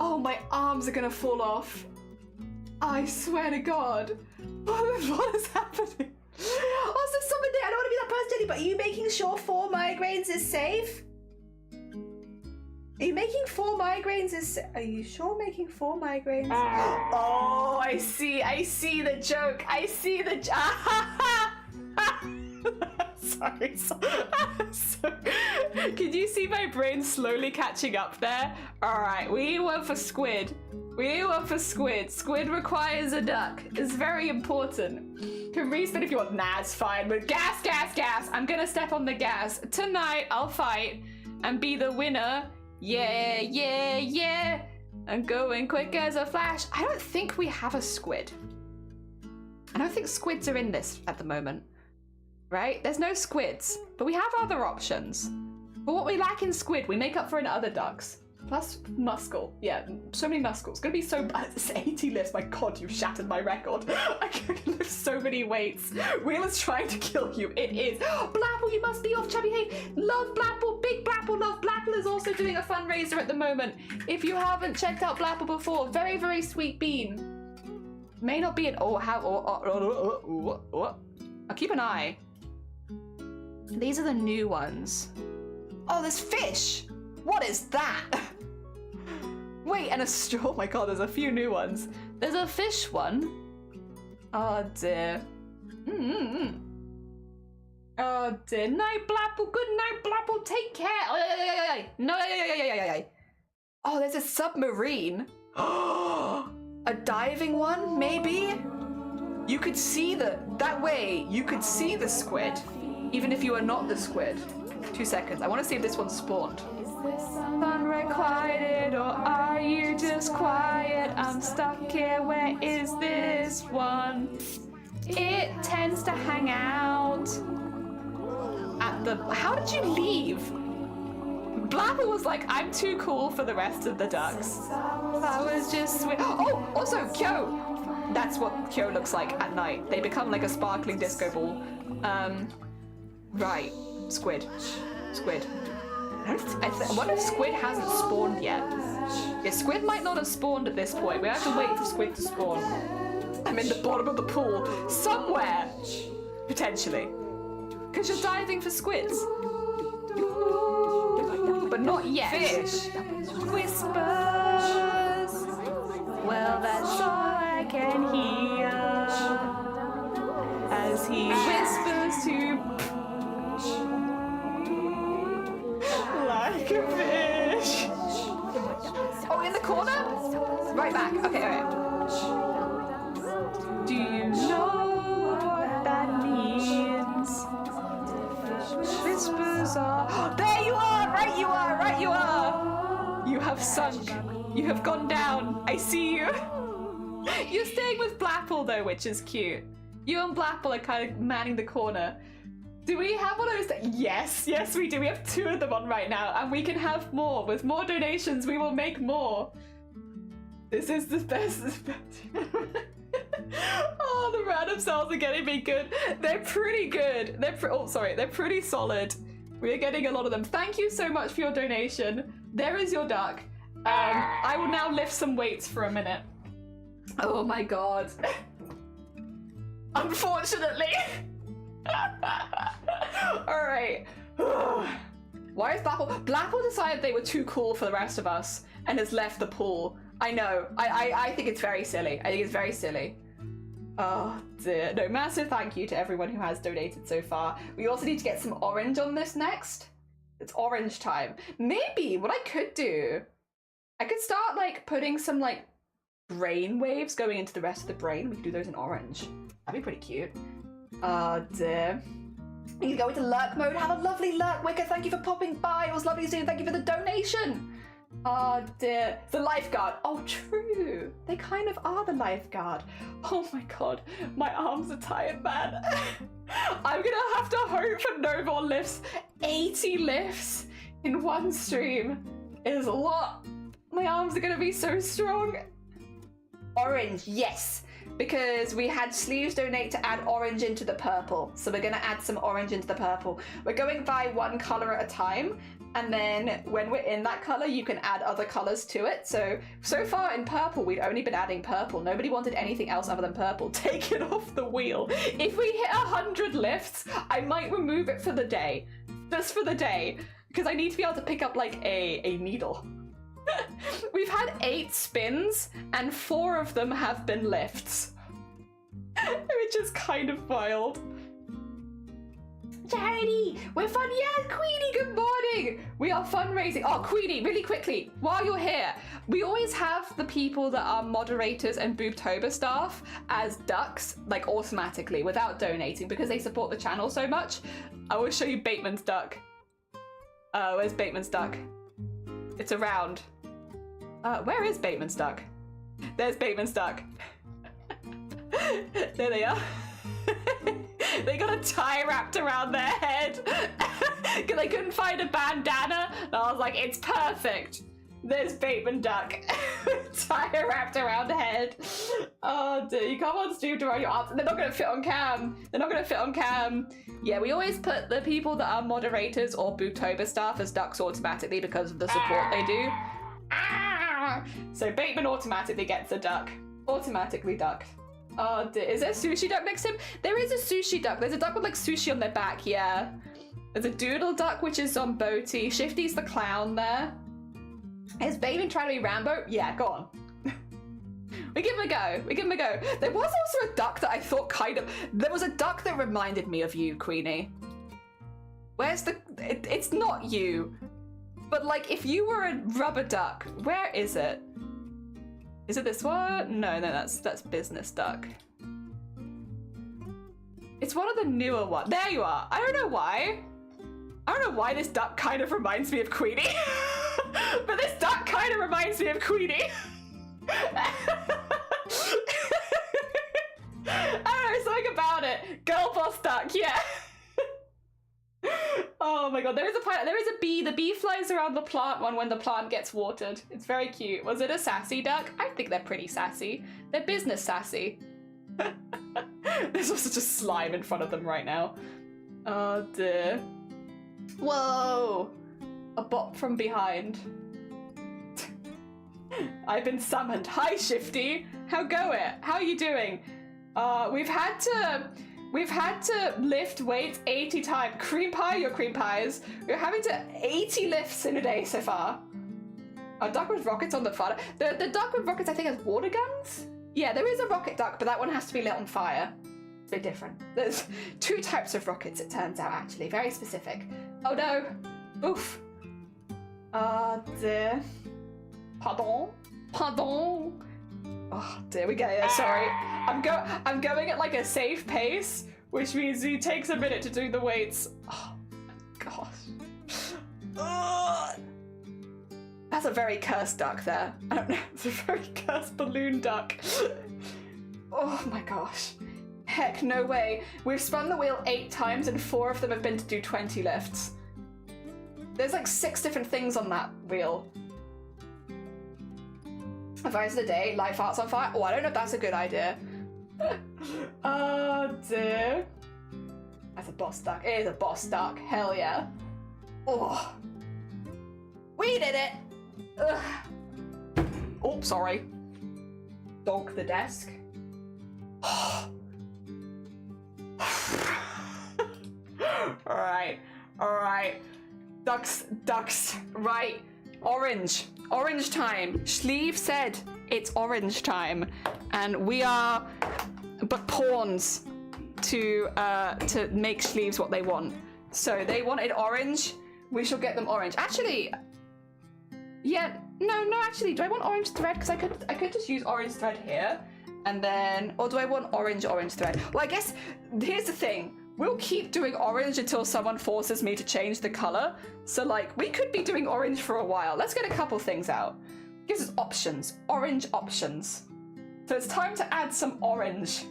Oh, my arms are gonna fall off. I swear to God. What is happening? Also, someone day, I don't want to be that person, Jenny, but are you making sure 4 migraines is safe? Are you making 4 migraines is... Are you sure making 4 migraines? Oh, I see the joke. I see the Sorry. Can you see my brain slowly catching up there? Alright, we went for squid. Squid requires a duck. It's very important. Can respin if you want. Nah, it's fine. But gas. I'm gonna step on the gas. Tonight, I'll fight and be the winner. Yeah. I'm going quick as a flash. I don't think we have a squid. I don't think squids are in this at the moment. Right? There's no squids. But we have other options. But what we lack in squid, we make up for in other ducks. Plus muscle. Yeah, so many muscles. It's gonna be so bad. It's 80 lifts. My God, you've shattered my record. I can lift so many weights. Wheel is trying to kill you. It is. Blapple, you must be off, chubby. Hey, love Blapple. Big Blapple love. Blapple is also doing a fundraiser at the moment. If you haven't checked out Blapple before, very, very sweet bean. May not be an I'll keep an eye. These are the new ones. Oh, there's fish. What is that? Wait, and a straw. Oh my God, there's a few new ones. There's a fish one. Oh dear. Oh dear. Night, Blapple. Good night, Blapple. Take care. No. Oh, there's a submarine. A diving one, maybe? You could see that way. You could see the squid, even if you are not the squid. 2 seconds. I want to see if this one spawned. Unrequited, or are you just quiet? I'm stuck here. Where is this one? It tends to hang out at the... How did you leave? Blapple was like, I'm too cool for the rest of the ducks. That was just sweet. Oh, also Kyo. That's what Kyo looks like at night. They become like a sparkling disco ball. Right. Squid. I wonder if squid hasn't spawned yet. Yeah, squid might not have spawned at this point. We have to wait for squid to spawn. I'm in the bottom of the pool. Somewhere. Potentially. Because you're diving for squids. But not yet. Fish. Whispers. Well, that's all I can hear. As he whispers to... Like a fish. Oh, in the corner? Right back. Okay, alright. Do you know what that means? Whispers are... There you are! Right you are! You have sunk. You have gone down. I see you. You're staying with Blapple though, which is cute. You and Blapple are kind of manning the corner. Do we have one of those? Yes, we do. We have 2 of them on right now, and we can have more. With more donations, we will make more. This is the best. Oh, the random cells are getting me good. They're pretty good. They're pretty solid. We are getting a lot of them. Thank you so much for your donation. There is your duck. I will now lift some weights for a minute. Oh my god. Unfortunately. Alright. Why is Blapple? Blapple decided they were too cool for the rest of us and has left the pool. I know. I think it's very silly. I think it's very silly. Oh dear. No, massive thank you to everyone who has donated so far. We also need to get some orange on this next. It's orange time. Maybe what I could do, I could start like putting some like brain waves going into the rest of the brain. We could do those in orange. That'd be pretty cute. Oh dear. You can go into lurk mode. Have a lovely lurk, Wicker. Thank you for popping by. It was lovely to see you. Thank you for the donation. Oh dear. The lifeguard. Oh, true. They kind of are the lifeguard. Oh my god. My arms are tired, man. I'm gonna have to hope for no more lifts. 80 lifts in one stream is a lot. My arms are gonna be so strong. Orange, yes. Because we had sleeves donate to add orange into the purple. So we're gonna add some orange into the purple. We're going by one color at a time. And then when we're in that color, you can add other colors to it. So far in purple, we'd only been adding purple. Nobody wanted anything else other than purple. Take it off the wheel. If we hit 100 lifts, I might remove it for the day. Just for the day. Because I need to be able to pick up like a needle. We've had 8 spins and 4 of them have been lifts. Which is kind of wild. Charity, we're fun. Yes, Queenie, good morning. We are fundraising. Oh, Queenie, really quickly, while you're here, we always have the people that are moderators and Boobtober staff as ducks, like automatically, without donating, because they support the channel so much. I will show you Bateman's duck. Where's Bateman's duck? It's around. Where is Bateman's duck? There's Bateman's duck. There they are. They got a tie wrapped around their head. They couldn't find a bandana. And I was like, it's perfect. There's Bateman duck. Tie wrapped around the head. Oh dear, you come on stream to run your arms. They're not gonna fit on cam. They're not gonna fit on cam. Yeah, we always put the people that are moderators or Booktober staff as ducks automatically because of the support they do. So Bateman automatically gets a duck. Automatically ducked. Oh dear. Is there a sushi duck next to him? There is a sushi duck. There's a duck with like sushi on their back, yeah. There's a doodle duck which is on Boaty. Shifty's the clown there. Is Bateman trying to be Rambo? Yeah, go on. We give him a go. We give him a go. There was also a duck that I thought there was a duck that reminded me of you, Queenie. Where's the... It's not you. But like, if you were a rubber duck, where is it? Is it this one? No, that's business duck. It's one of the newer ones. There you are. I don't know why. I don't know why this duck kind of reminds me of Queenie. But this duck kind of reminds me of Queenie. I don't know, something about it. Girl boss duck, yeah. Oh my god, there is a bee. The bee flies around the plant one when the plant gets watered. It's very cute. Was it a sassy duck? I think they're pretty sassy. They're business sassy. There's also just slime in front of them right now. Oh dear. Whoa! A bop from behind. I've been summoned. Hi, Shifty. How go it? How are you doing? We've had to lift weights 80 times. Cream pie, your cream pies. We're having to 80 lifts in a day so far. A duck with rockets on the fire. The duck with rockets, I think, has water guns. Yeah, there is a rocket duck, but that one has to be lit on fire. It's a bit different. There's 2 types of rockets, it turns out, actually. Very specific. Oh no. Oof. Oh dear. Pardon? Pardon? Oh dear, we get it. Sorry. I'm going at like a safe pace, which means it takes a minute to do the weights. Oh my gosh. That's a very cursed duck there. I don't know. It's a very cursed balloon duck. Oh my gosh. Heck, no way. We've spun the wheel 8 times and 4 of them have been to do 20 lifts. There's like 6 different things on that wheel. Advice of the day, light farts on fire. Oh, I don't know if that's a good idea. Oh dear. That's a boss duck. It is a boss duck. Hell yeah. Oh. We did it. Ugh. Oh, sorry. Donk the desk. Alright. Ducks. Right. Orange time. Sleeve said it's orange time. And we are but pawns to make sleeves what they want. So they wanted orange. We shall get them orange. Actually, yeah, no, actually, do I want orange thread? Because I could just use orange thread here. And then, or do I want orange thread? Well, I guess, here's the thing. We'll keep doing orange until someone forces me to change the color. So like, we could be doing orange for a while. Let's get a couple things out. Gives us options, orange options. So it's time to add some orange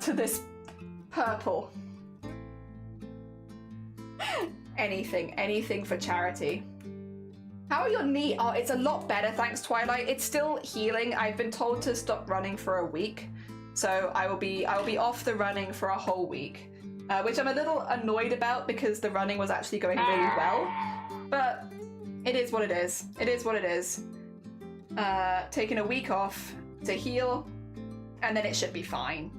to this purple. Anything for charity. How are your knee? Oh, it's a lot better, thanks, Twilight. It's still healing. I've been told to stop running for a week. So I will be off the running for a whole week. Which I'm a little annoyed about because the running was actually going really well. But it is what it is. It is what it is. Taking a week off to heal, and then it should be fine.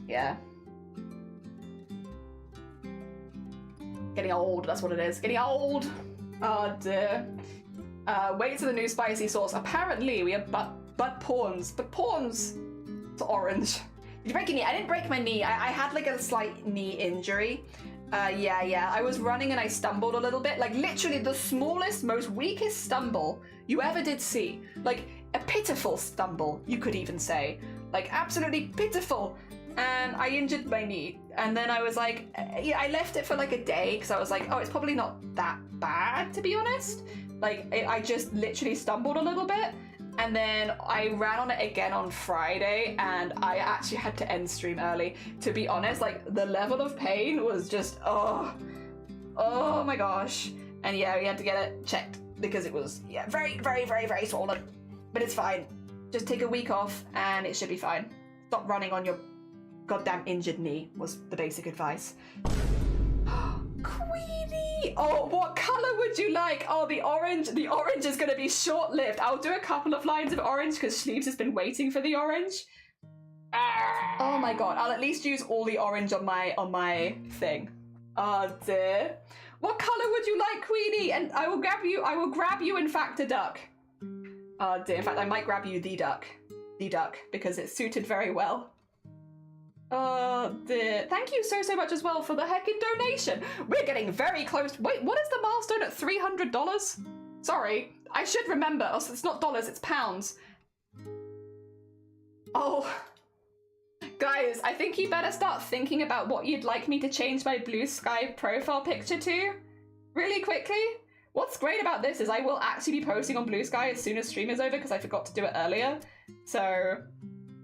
Yeah. Getting old, that's what it is. Getting old! Oh dear. Wait for the new spicy sauce. Apparently we have butt pawns. But pawns to orange. Did you break your knee? I didn't break my knee. I had like a slight knee injury. Yeah. I was running and I stumbled a little bit. Like literally the smallest, most weakest stumble you ever did see. Like a pitiful stumble, you could even say. Like absolutely pitiful. And I injured my knee. And then I was like, yeah, I left it for like a day because I was like, oh, it's probably not that bad, to be honest. Like I just literally stumbled a little bit. And then I ran on it again on Friday and I actually had to end stream early. To be honest, like the level of pain was just, oh my gosh. And yeah, we had to get it checked because it was, yeah, very, very, very, very swollen. But it's fine. Just take a week off and it should be fine. Stop running on your goddamn injured knee was the basic advice. Queenie! Oh, what colour would you like? Oh, the orange. The orange is going to be short-lived. I'll do a couple of lines of orange because Sleeves has been waiting for the orange. Oh my god, I'll at least use all the orange on my thing. Oh dear. What colour would you like, Queenie? And I will grab you, in fact, a duck. Oh dear, in fact, I might grab you the duck. The duck, because it's suited very well. Oh dear. Thank you so much as well for the heckin' donation. We're getting very close. Wait, what is the milestone at $300? Sorry, I should remember. Oh, it's not dollars, it's pounds. Oh. Guys, I think you better start thinking about what you'd like me to change my blue sky profile picture to. Really quickly. What's great about this is I will actually be posting on Blue Sky as soon as stream is over because I forgot to do it earlier. So...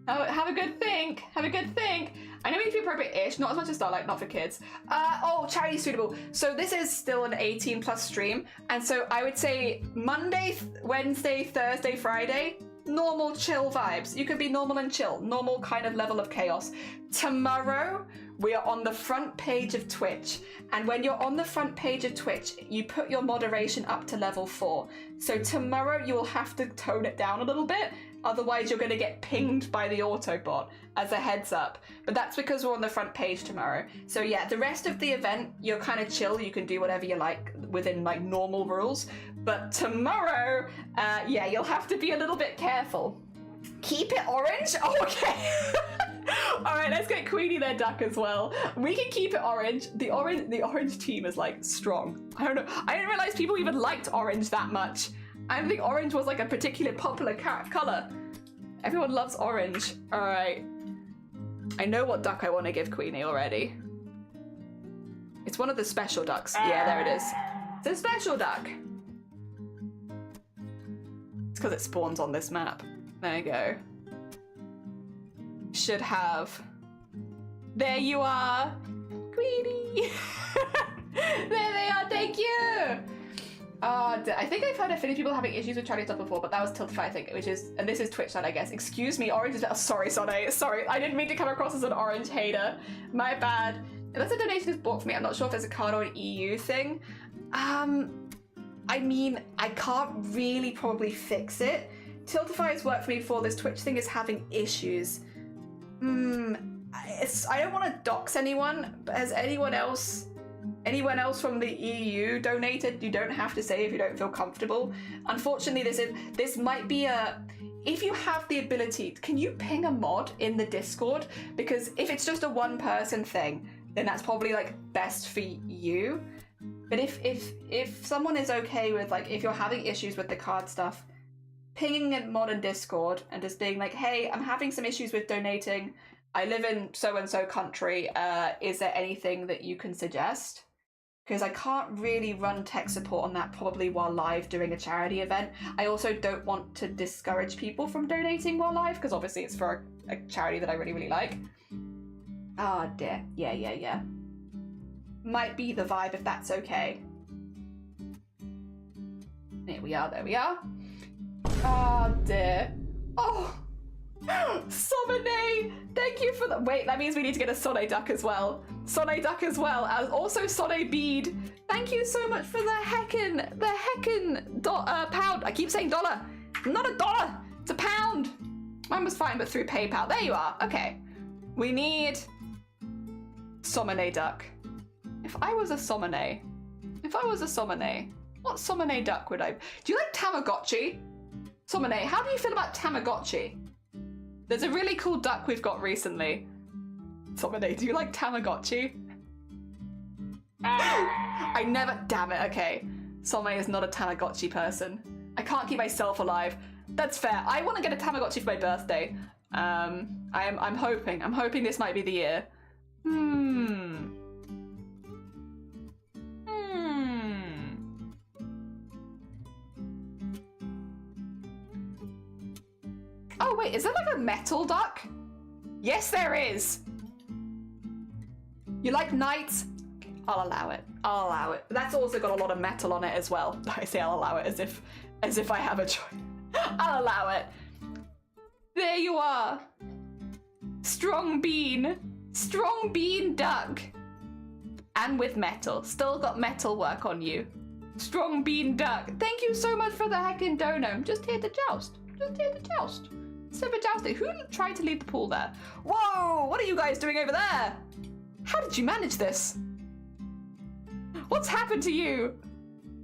oh, have a good think. Have a good think. I know it needs to be appropriate-ish, not as much as Starlight, not for kids. Oh, charity suitable. So this is still an 18+ stream, and so I would say Monday, Wednesday, Thursday, Friday, normal chill vibes. You could be normal and chill, normal kind of level of chaos. Tomorrow, we are on the front page of Twitch, and when you're on the front page of Twitch, you put your moderation up to level 4. So tomorrow, you will have to tone it down a little bit. Otherwise, you're going to get pinged by the Autobot as a heads up. But that's because we're on the front page tomorrow. So yeah, the rest of the event, you're kind of chill. You can do whatever you like within like normal rules. But tomorrow, yeah, you'll have to be a little bit careful. Keep it orange? Oh, okay. All right, let's get Queenie their duck as well. We can keep it orange. The orange team is like strong. I don't know. I didn't realize people even liked orange that much. I don't think orange was like a particularly popular color. Everyone loves orange. All right. I know what duck I want to give Queenie already. It's one of the special ducks. Yeah, there it is. It's a special duck. It's because it spawns on this map. There you go. Should have. There you are. Greedy. There they are, thank you. I think I've heard of Finnish people having issues with Chinese stuff before, but that was Tiltify, I think, which is, and this is Twitch side, I guess. Excuse me, Orange is, sorry, Sonny, sorry, I didn't mean to come across as an Orange hater. My bad. Unless a donation is bought for me, I'm not sure if there's a card or an EU thing. I mean, I can't really probably fix it. Tiltify has worked for me before. This Twitch thing is having issues. I don't want to dox anyone, but has anyone else from the EU donated? You don't have to say if you don't feel comfortable. Unfortunately, this might be a, if you have the ability, can you ping a mod in the Discord? Because if it's just a one person thing, then that's probably like best for you. But if someone is okay with, like, if you're having issues with the card stuff, pinging a mod in Discord and just being like, hey, I'm having some issues with donating. I live in so-and-so country. Is there anything that you can suggest? Because I can't really run tech support on that probably while live during a charity event. I also don't want to discourage people from donating while live, because obviously it's for a charity that I really, really like. Ah, dear. Yeah. Might be the vibe if that's okay. There we are. Oh, dear. Oh! Somene! Thank you for that. Wait, that means we need to get a Sonne duck as well. Sonne duck as well, as also Sonne bead. Thank you so much for the heckin' pound. I keep saying dollar. Not a dollar, it's a pound. Mine was fine, but through PayPal. There you are, okay. We need Somene duck. If I was a Somene, what Somene duck would I? Do you like Tamagotchi? Somene, how do you feel about Tamagotchi? There's a really cool duck we've got recently. Somene, do you like Tamagotchi? I never, damn it, okay. Somene is not a Tamagotchi person. I can't keep myself alive. That's fair. I want to get a Tamagotchi for my birthday. I'm hoping this might be the year. Oh wait, is there like a metal duck? Yes, there is. You like knights? I'll allow it. That's also got a lot of metal on it as well. I say I'll allow it as if I have a choice. I'll allow it. There you are. Strong bean duck. And with metal. Still got metal work on you. Strong bean duck. Thank you so much for the heckin' dono. I'm just here to joust. Super jousting. Who tried to leave the pool there? Whoa! What are you guys doing over there? How did you manage this? What's happened to you?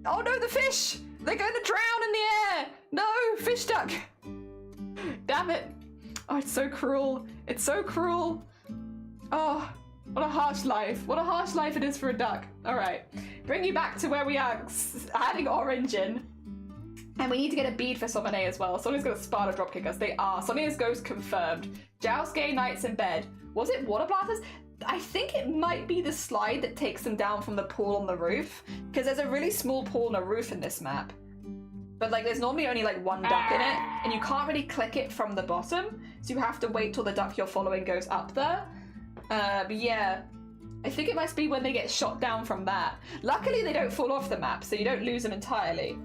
Oh no, the fish! They're going to drown in the air! No, fish duck! Damn it. Oh, it's so cruel. It's so cruel. Oh, what a harsh life. What a harsh life it is for a duck. All right, bring you back to where we are, adding orange in. And we need to get a bead for Somene as well. Someone's going to Sparta dropkick us. They are. Someone's ghost confirmed. Joust gay knights in bed. Was it water blasters? I think it might be the slide that takes them down from the pool on the roof. Because there's a really small pool and a roof in this map. But like, there's normally only like one duck in it. And you can't really click it from the bottom. So you have to wait till the duck you're following goes up there. But yeah. I think it must be when they get shot down from that. Luckily, they don't fall off the map. So you don't lose them entirely.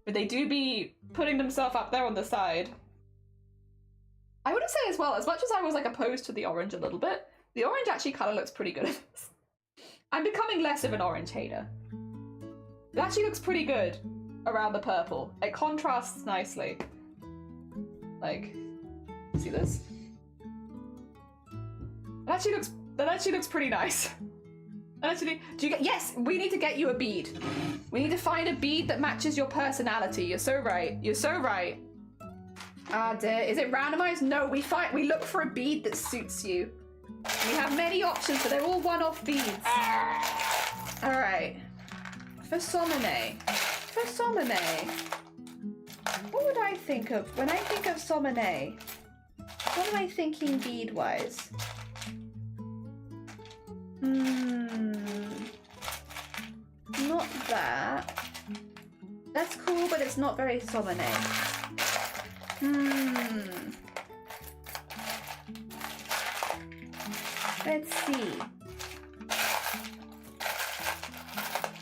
But they do be putting themselves up there on the side. I would say as well, as much as I was like opposed to the orange a little bit, the orange actually kind of looks pretty good. I'm becoming less of an orange hater. It actually looks pretty good around the purple. It contrasts nicely. Like, see this? That actually looks pretty nice. Actually, yes, we need to get you a bead. We need to find a bead that matches your personality. You're so right. Ah, dear. Is it randomized? No, we look for a bead that suits you. We have many options, but they're all one-off beads. All right. For Somene. What would I think of when I think of Somene? What am I thinking bead-wise? Not that. That's cool, but it's not very Somene. Let's see.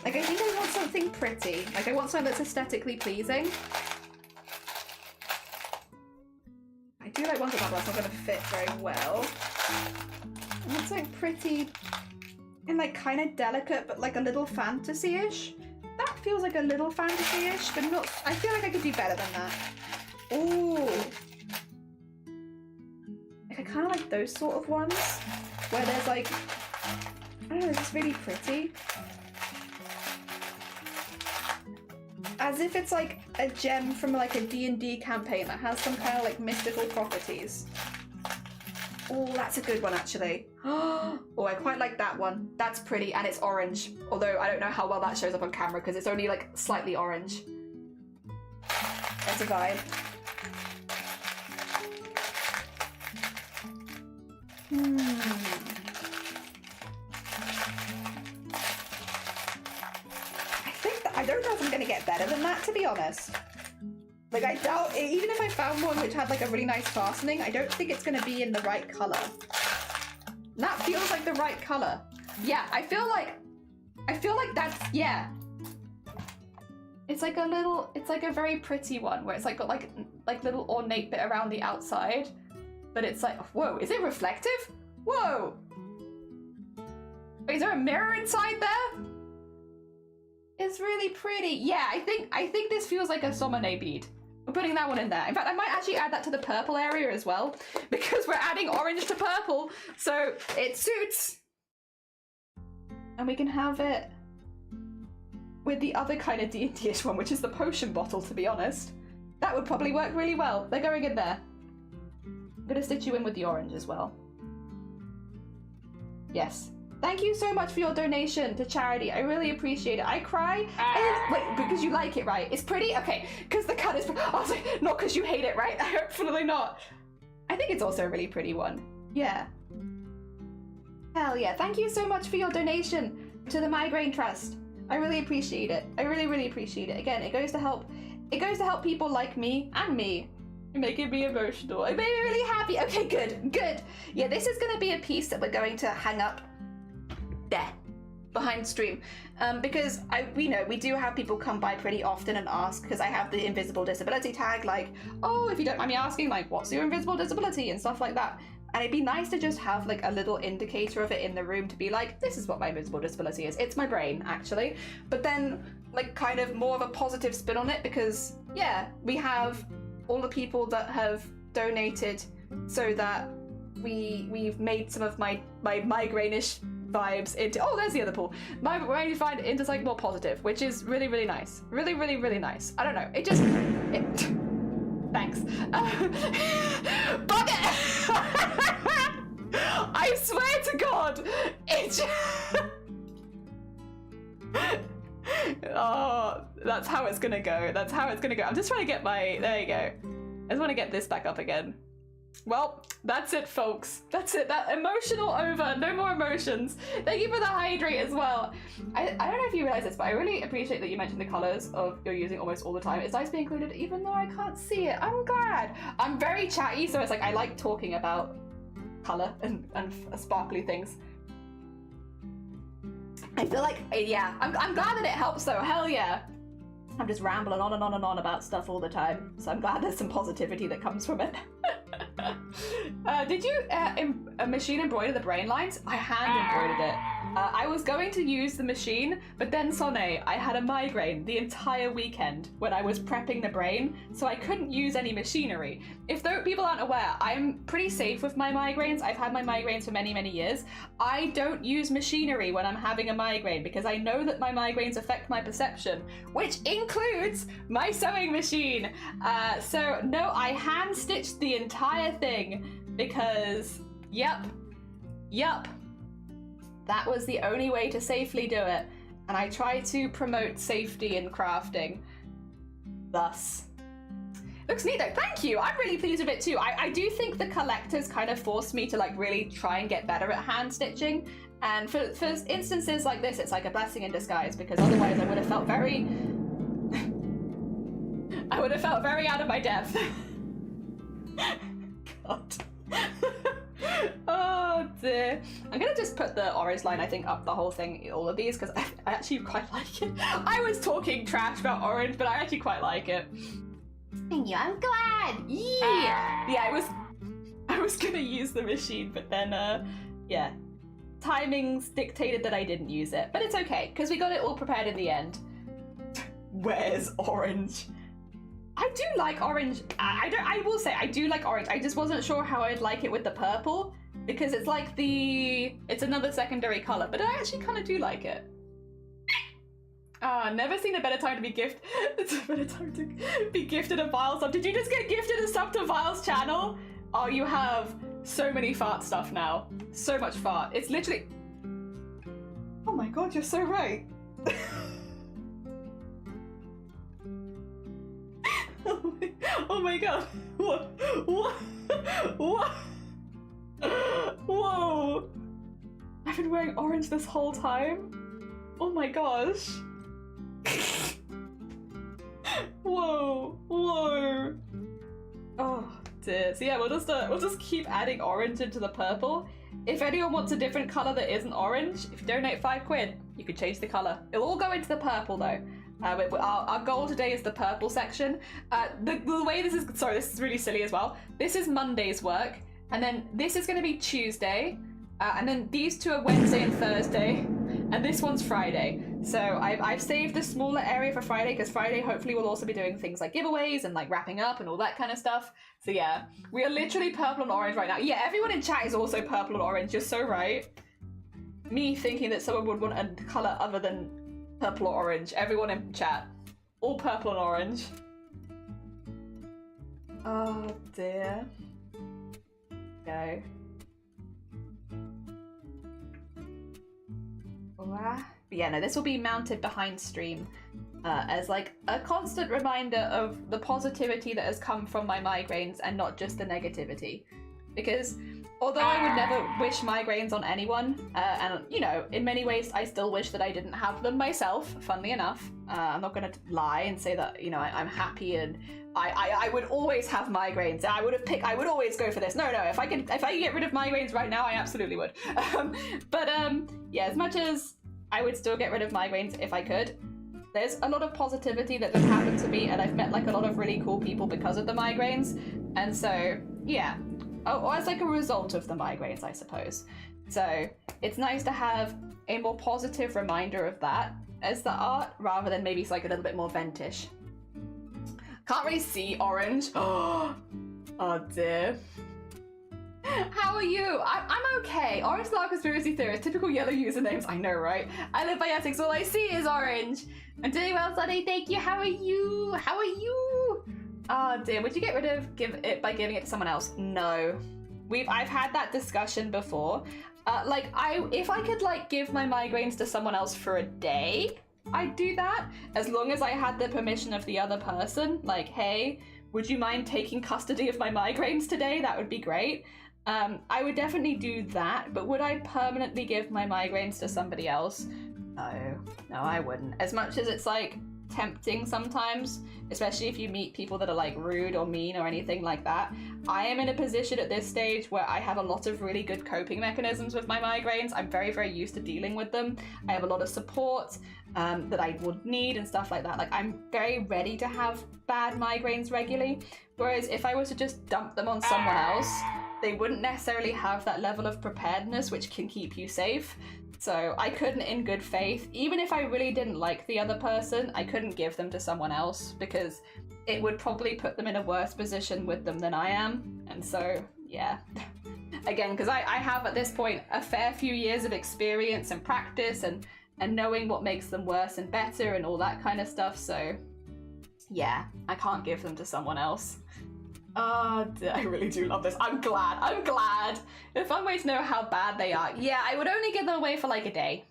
Like, I think I want something pretty. Like, I want something that's aesthetically pleasing. I do like ones that that's not going to fit very well. I want something pretty and, like, kind of delicate, but, like, a little fantasy-ish. That feels like a little fantasy-ish, but not... I feel like I could do better than that. Ooh. Like, I kind of like those sort of ones, where there's, like... I don't know, it's just really pretty. As if it's like a gem from like a D&D campaign that has some kind of like mystical properties. Oh, that's a good one actually. Oh, I quite like that one. That's pretty and it's orange. Although I don't know how well that shows up on camera because it's only like slightly orange. That's a vibe. I don't know if I'm gonna get better than that, to be honest. Like, I doubt, even if I found one which had like a really nice fastening, I don't think it's gonna be in the right color. That feels like the right color. Yeah, I feel like that's, yeah. It's like a little, it's like a very pretty one where it's like got like little ornate bit around the outside, but it's like, whoa, is it reflective? Whoa. Wait, is there a mirror inside there? It's really pretty. Yeah, I think this feels like a Somone bead. We're putting that one in there. In fact, I might actually add that to the purple area as well, because we're adding orange to purple, so it suits. And we can have it with the other kind of D&D-ish one, which is the potion bottle, to be honest. That would probably work really well. They're going in there. I'm gonna stitch you in with the orange as well. Yes. Thank you so much for your donation to charity. I really appreciate it. I cry. Wait, because you like it, right? It's pretty? Okay, because the cut is... I was like, not because you hate it, right? Hopefully not. I think it's also a really pretty one. Yeah. Hell yeah. Thank you so much for your donation to the Migraine Trust. I really appreciate it. I really, really appreciate it. Again, it goes to help people like me and me. You're making me emotional. It made me really happy. Okay, good, good. Yeah, this is going to be a piece that we're going to hang up there behind stream, because we do have people come by pretty often and ask, because I have the invisible disability tag, like, oh, if you don't mind me asking, like, what's your invisible disability and stuff like that. And it'd be nice to just have like a little indicator of it in the room to be like, this is what my invisible disability is. It's my brain, actually. But then like kind of more of a positive spin on it, because yeah, we have all the people that have donated so that we've made some of my migraine-ish vibes into, oh, there's the other pool. My find into like more positive, which is really, really nice. Really, really, really nice. I don't know. Thanks. Bug it! I swear to God, oh, that's how it's gonna go. That's how it's gonna go. I'm just trying to get there you go. I just want to get this back up again. Well, that's it, folks. That's it. That emotional over. No more emotions. Thank you for the hydrate as well. I don't know if you realize this, but I really appreciate that you mentioned the colors of you're using almost all the time. It's nice to be included, even though I can't see it. I'm glad. I'm very chatty, so it's like I like talking about color and sparkly things. I feel like, yeah, I'm glad that it helps though. Hell yeah. I'm just rambling on and on and on about stuff all the time, so I'm glad there's some positivity that comes from it. Did you machine embroider the brain lines? I hand embroidered it. I was going to use the machine, but then Sonne, I had a migraine the entire weekend when I was prepping the brain, so I couldn't use any machinery. If people aren't aware, I'm pretty safe with my migraines. I've had my migraines for many, many years. I don't use machinery when I'm having a migraine because I know that my migraines affect my perception, which includes my sewing machine. So no, I hand stitched the entire thing because, yep, that was the only way to safely do it. And I try to promote safety in crafting. Thus. Looks neat though, thank you! I'm really pleased with it too. I do think the collectors kind of forced me to like really try and get better at hand stitching. And for instances like this, it's like a blessing in disguise, because otherwise I would have felt very out of my depth. God. Oh dear. I'm gonna just put the orange line, I think, up the whole thing, all of these, because I actually quite like it. I was talking trash about orange, but I actually quite like it. Thank you, I'm glad. Yeah. Yeah, I was gonna use the machine, but then, yeah. Timings dictated that I didn't use it, but it's okay, because we got it all prepared in the end. Where's orange? I do like orange. I will say I do like orange. I just wasn't sure how I'd like it with the purple, because it's like it's another secondary color, but I actually kind of do like it. Never seen a better time to be It's a better time to be gifted a Vile sub. Did you just get gifted a sub to Vile's channel? Oh, you have so many fart stuff now. So much fart. It's literally... Oh my god, you're so right. Oh my god. What? Whoa. I've been wearing orange this whole time? Oh my gosh. Whoa. Oh dear. So yeah, we'll just keep adding orange into the purple. If anyone wants a different color that isn't orange, if you donate £5, you can change the color. It'll all go into the purple though. Our goal today is the purple section. The way this is, sorry, this is really silly as well. This is Monday's work, and then this is going to be Tuesday, and then these two are Wednesday and Thursday, and this one's Friday. So I've saved the smaller area for Friday, because Friday hopefully we'll also be doing things like giveaways and like wrapping up and all that kind of stuff. So yeah, we are literally purple and orange right now. Yeah, everyone in chat is also purple and orange. You're so right. Me thinking that someone would want a color other than purple or orange. Everyone in chat, all purple and orange. Oh dear. Go. But yeah, no, this will be mounted behind stream as like a constant reminder of the positivity that has come from my migraines and not just the negativity. Because although I would never wish migraines on anyone, and you know, in many ways I still wish that I didn't have them myself, funnily enough. I'm not gonna lie and say that, you know, I'm happy and I would always have migraines. I would always go for this. No, if I could get rid of migraines right now, I absolutely would. Yeah, as much as I would still get rid of migraines if I could, there's a lot of positivity that has happened to me, and I've met like a lot of really cool people because of the migraines. And so, yeah. Or as like a result of the migraines, I suppose. So it's nice to have a more positive reminder of that as the art, rather than maybe it's like a little bit more ventish. Can't really see orange. Oh dear. How are you? I'm okay. Orange Lark Conspiracy Theorist, typical yellow usernames. I know, right? I live by ethics. All I see is orange. I'm doing well, Sunny. Thank you. How are you? Oh dear, would you get rid of it by giving it to someone else? No. I've had that discussion before. If I could like give my migraines to someone else for a day, I'd do that, as long as I had the permission of the other person. Like, hey, would you mind taking custody of my migraines today? That would be great. I would definitely do that, but would I permanently give my migraines to somebody else? No, I wouldn't. As much as it's like tempting sometimes, especially if you meet people that are like rude or mean or anything like that. I am in a position at this stage where I have a lot of really good coping mechanisms with my migraines. I'm very, very used to dealing with them. I have a lot of support that I would need and stuff like that. Like, I'm very ready to have bad migraines regularly. Whereas if I was to just dump them on someone else, they wouldn't necessarily have that level of preparedness which can keep you safe. So I couldn't, in good faith, even if I really didn't like the other person, I couldn't give them to someone else, because it would probably put them in a worse position with them than I am. And so, yeah. Again, because I have at this point a fair few years of experience and practice and knowing what makes them worse and better and all that kind of stuff. So, yeah, I can't give them to someone else. Oh, I really do love this. I'm glad. It's a fun way to know how bad they are. Yeah, I would only give them away for like a day.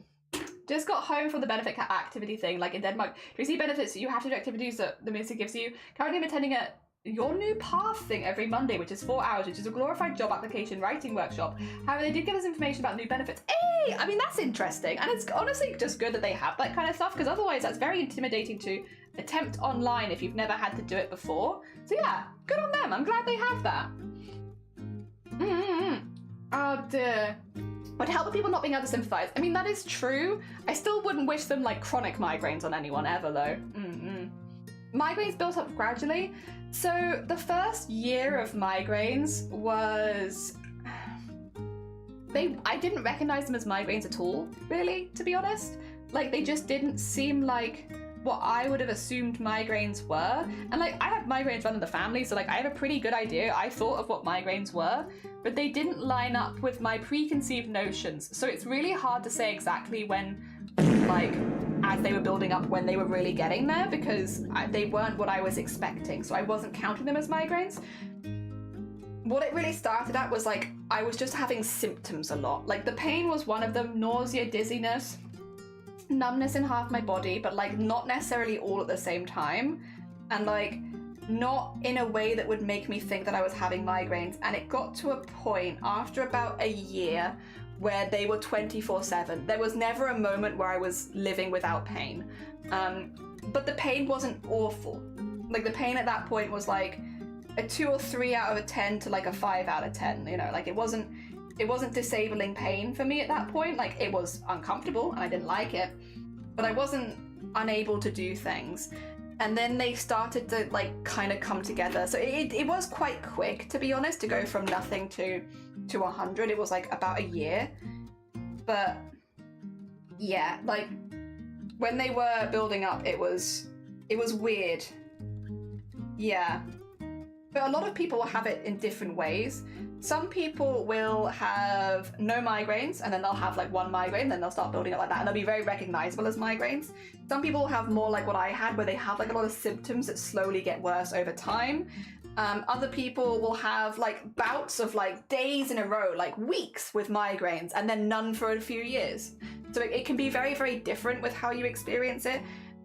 Just got home from the benefit activity thing, like in Denmark. To receive benefits, you have to do activities that the ministry gives you. Currently I'm attending Your New Path thing every Monday, which is 4 hours, which is a glorified job application writing workshop. However, they did give us information about new benefits. Hey, I mean, that's interesting. And it's honestly just good that they have that kind of stuff, because otherwise that's very intimidating to attempt online if you've never had to do it before. So yeah, Good on them. I'm glad they have that. Oh dear. Would help with people not being able to sympathize. I mean, that is true. I still wouldn't wish them like chronic migraines on anyone ever though. Migraines built up gradually. So the first year of migraines was... I didn't recognize them as migraines at all, really, to be honest. Like, they just didn't seem like what I would have assumed migraines were. And like, I have migraines run in the family, so like I have a pretty good idea, I thought, of what migraines were, but they didn't line up with my preconceived notions. So it's really hard to say exactly when, like, as they were building up, when they were really getting there, because they weren't what I was expecting, so I wasn't counting them as migraines. What it really started at was like, I was just having symptoms a lot. Like the pain was one of them, nausea, dizziness, numbness in half my body, but like not necessarily all at the same time. And like, not in a way that would make me think that I was having migraines. And it got to a point after about a year where they were 24/7. There was never a moment where I was living without pain. But the pain wasn't awful. Like the pain at that point was like a 2 or 3 out of a 10 to like a 5 out of 10, you know, like it wasn't disabling pain for me at that point. Like it was uncomfortable and I didn't like it, but I wasn't unable to do things. And then they started to like kind of come together. So it was quite quick, to be honest, to go from nothing to 100. It was like about a year. But yeah, like when they were building up, it was weird. Yeah. But a lot of people have it in different ways. Some people will have no migraines and then they'll have like one migraine, then they'll start building up like that and they'll be very recognizable as migraines. Some people have more like what I had, where they have like a lot of symptoms that slowly get worse over time. Other people will have like bouts of like days in a row, like weeks with migraines, and then none for a few years. So it can be very, very different with how you experience it.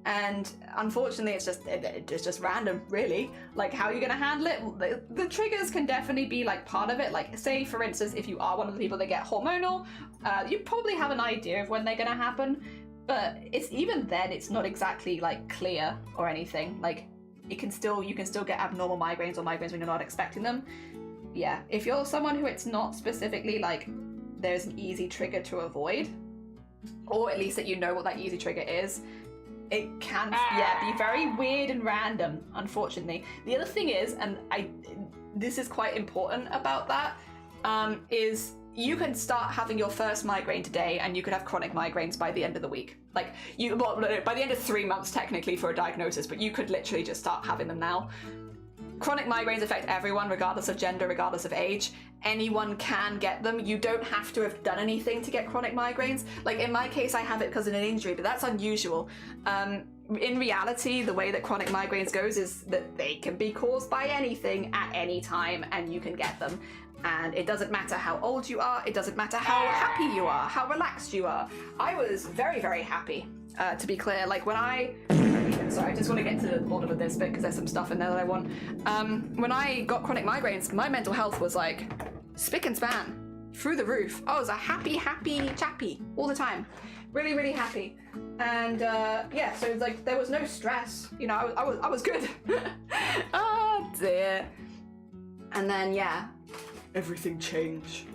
And unfortunately, it's just random, really. Like, how are you going to handle it? The triggers can definitely be like part of it. Like, say for instance, if you are one of the people that get hormonal, you probably have an idea of when they're going to happen. But even then, it's not exactly like clear or anything. Like, you can still get abnormal migraines or migraines when you're not expecting them. Yeah, if you're someone who it's not specifically like there's an easy trigger to avoid, or at least that you know what that easy trigger is, it can, be very weird and random, unfortunately. The other thing is, and this is quite important about that, is you can start having your first migraine today and you could have chronic migraines by the end of the week. Like, by the end of 3 months technically for a diagnosis, but you could literally just start having them now. Chronic migraines affect everyone, regardless of gender, regardless of age. Anyone can get them. You don't have to have done anything to get chronic migraines. Like in my case, I have it because of an injury, but that's unusual. In reality, the way that chronic migraines goes is that they can be caused by anything at any time and you can get them. And it doesn't matter how old you are, it doesn't matter how happy you are, how relaxed you are. I was very, very happy, to be clear. Like when sorry, I just want to get to the bottom of this bit because there's some stuff in there that I want. When I got chronic migraines, my mental health was like spick and span, through the roof. I was a happy chappy all the time. Really, really happy. And yeah, so it's like there was no stress. You know, I was good. Oh dear. And then yeah, everything changed.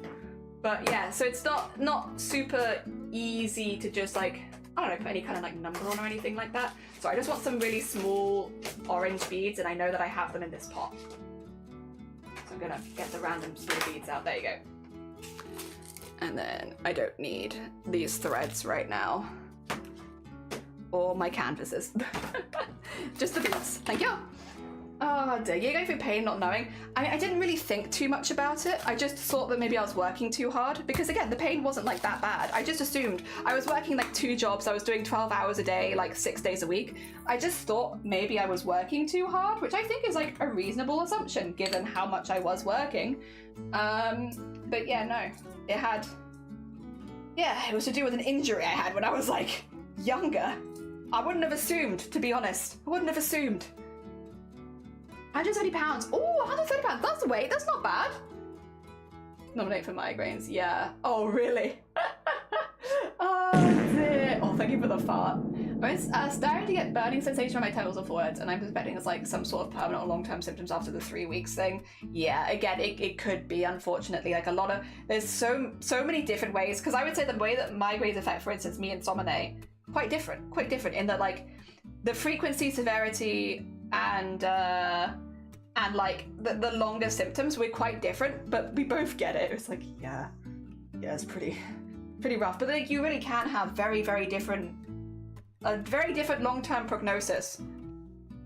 But yeah, so it's not super easy to just like, I don't know, put any kind of like number on or anything like that. So I just want some really small orange beads, and I know that I have them in this pot. So I'm gonna get the random small beads out. There you go. And then I don't need these threads right now. Or my canvases. Just the beads. Thank you. Oh dear, you're going through pain not knowing. I didn't really think too much about it. I just thought that maybe I was working too hard, because again, the pain wasn't like that bad. I just assumed I was working like 2 jobs. I was doing 12 hours a day, like 6 days a week. I just thought maybe I was working too hard, which I think is like a reasonable assumption given how much I was working. But yeah, no, it was to do with an injury I had when I was like younger. I wouldn't have assumed, to be honest. I wouldn't have assumed. 130 pounds. Oh, 130 pounds. That's the weight. That's not bad. Nominate for migraines. Yeah. Oh, really? Oh, dear. Oh, thank you for the fart. I was starting to get burning sensation on my temples and foreheads, and I'm suspecting it's like some sort of permanent or long-term symptoms after the 3 weeks thing. Yeah, again, it could be, unfortunately, like a lot of, there's so many different ways, because I would say the way that migraines affect, for instance, me and Somane, quite different in that, like, the frequency, severity, and like the longer symptoms, we're quite different, but we both get it. It's like, yeah, it's pretty rough. But like, you really can have very different long-term prognosis,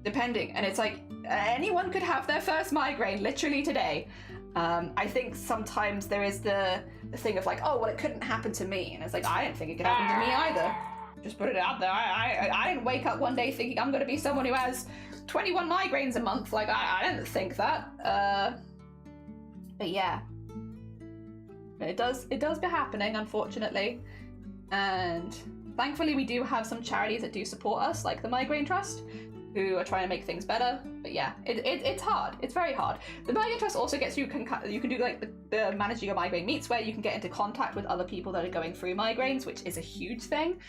depending. And it's like anyone could have their first migraine literally today. I think sometimes there is the thing of like, oh well, it couldn't happen to me, and it's like, I didn't think it could happen to me either. Just put it out there. I didn't wake up one day thinking I'm going to be someone who has 21 migraines a month. Like, I didn't think that. But yeah, it does be happening, unfortunately. And thankfully, we do have some charities that do support us, like the Migraine Trust, who are trying to make things better. But yeah, it's hard. It's very hard. The Migraine Trust also gets you can do like the managing your migraine meets, where you can get into contact with other people that are going through migraines, which is a huge thing.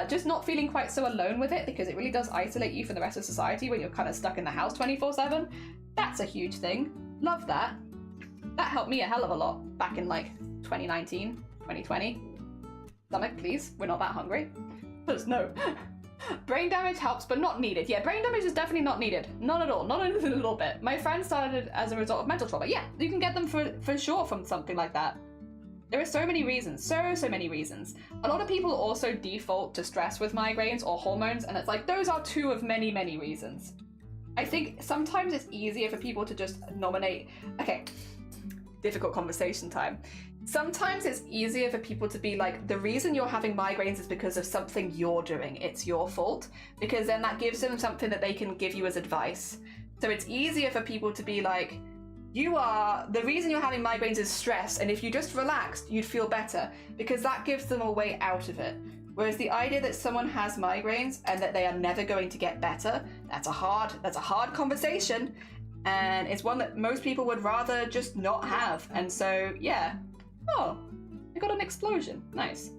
Just not feeling quite so alone with it, because it really does isolate you from the rest of society when you're kind of stuck in the house 24/7. That's a huge thing. Love that. That helped me a hell of a lot back in like 2019, 2020. Stomach, please. We're not that hungry. Just no. Brain damage helps, but not needed. Yeah, brain damage is definitely not needed. Not at all. Not even a little bit. My friend started as a result of mental trauma. Yeah, you can get them for sure from something like that. There are so many reasons. So many reasons. A lot of people also default to stress with migraines or hormones, and it's like, those are two of many reasons. I think sometimes it's easier for people to just nominate... Okay, difficult conversation time. Sometimes it's easier for people to be like, the reason you're having migraines is because of something you're doing. It's your fault. Because then that gives them something that they can give you as advice. So it's easier for people to be like, the reason you're having migraines is stress, and if you just relaxed, you'd feel better. Because that gives them a way out of it. Whereas the idea that someone has migraines and that they are never going to get better, that's a hard conversation. And it's one that most people would rather just not have. And so, yeah. Oh, I got an explosion. Nice.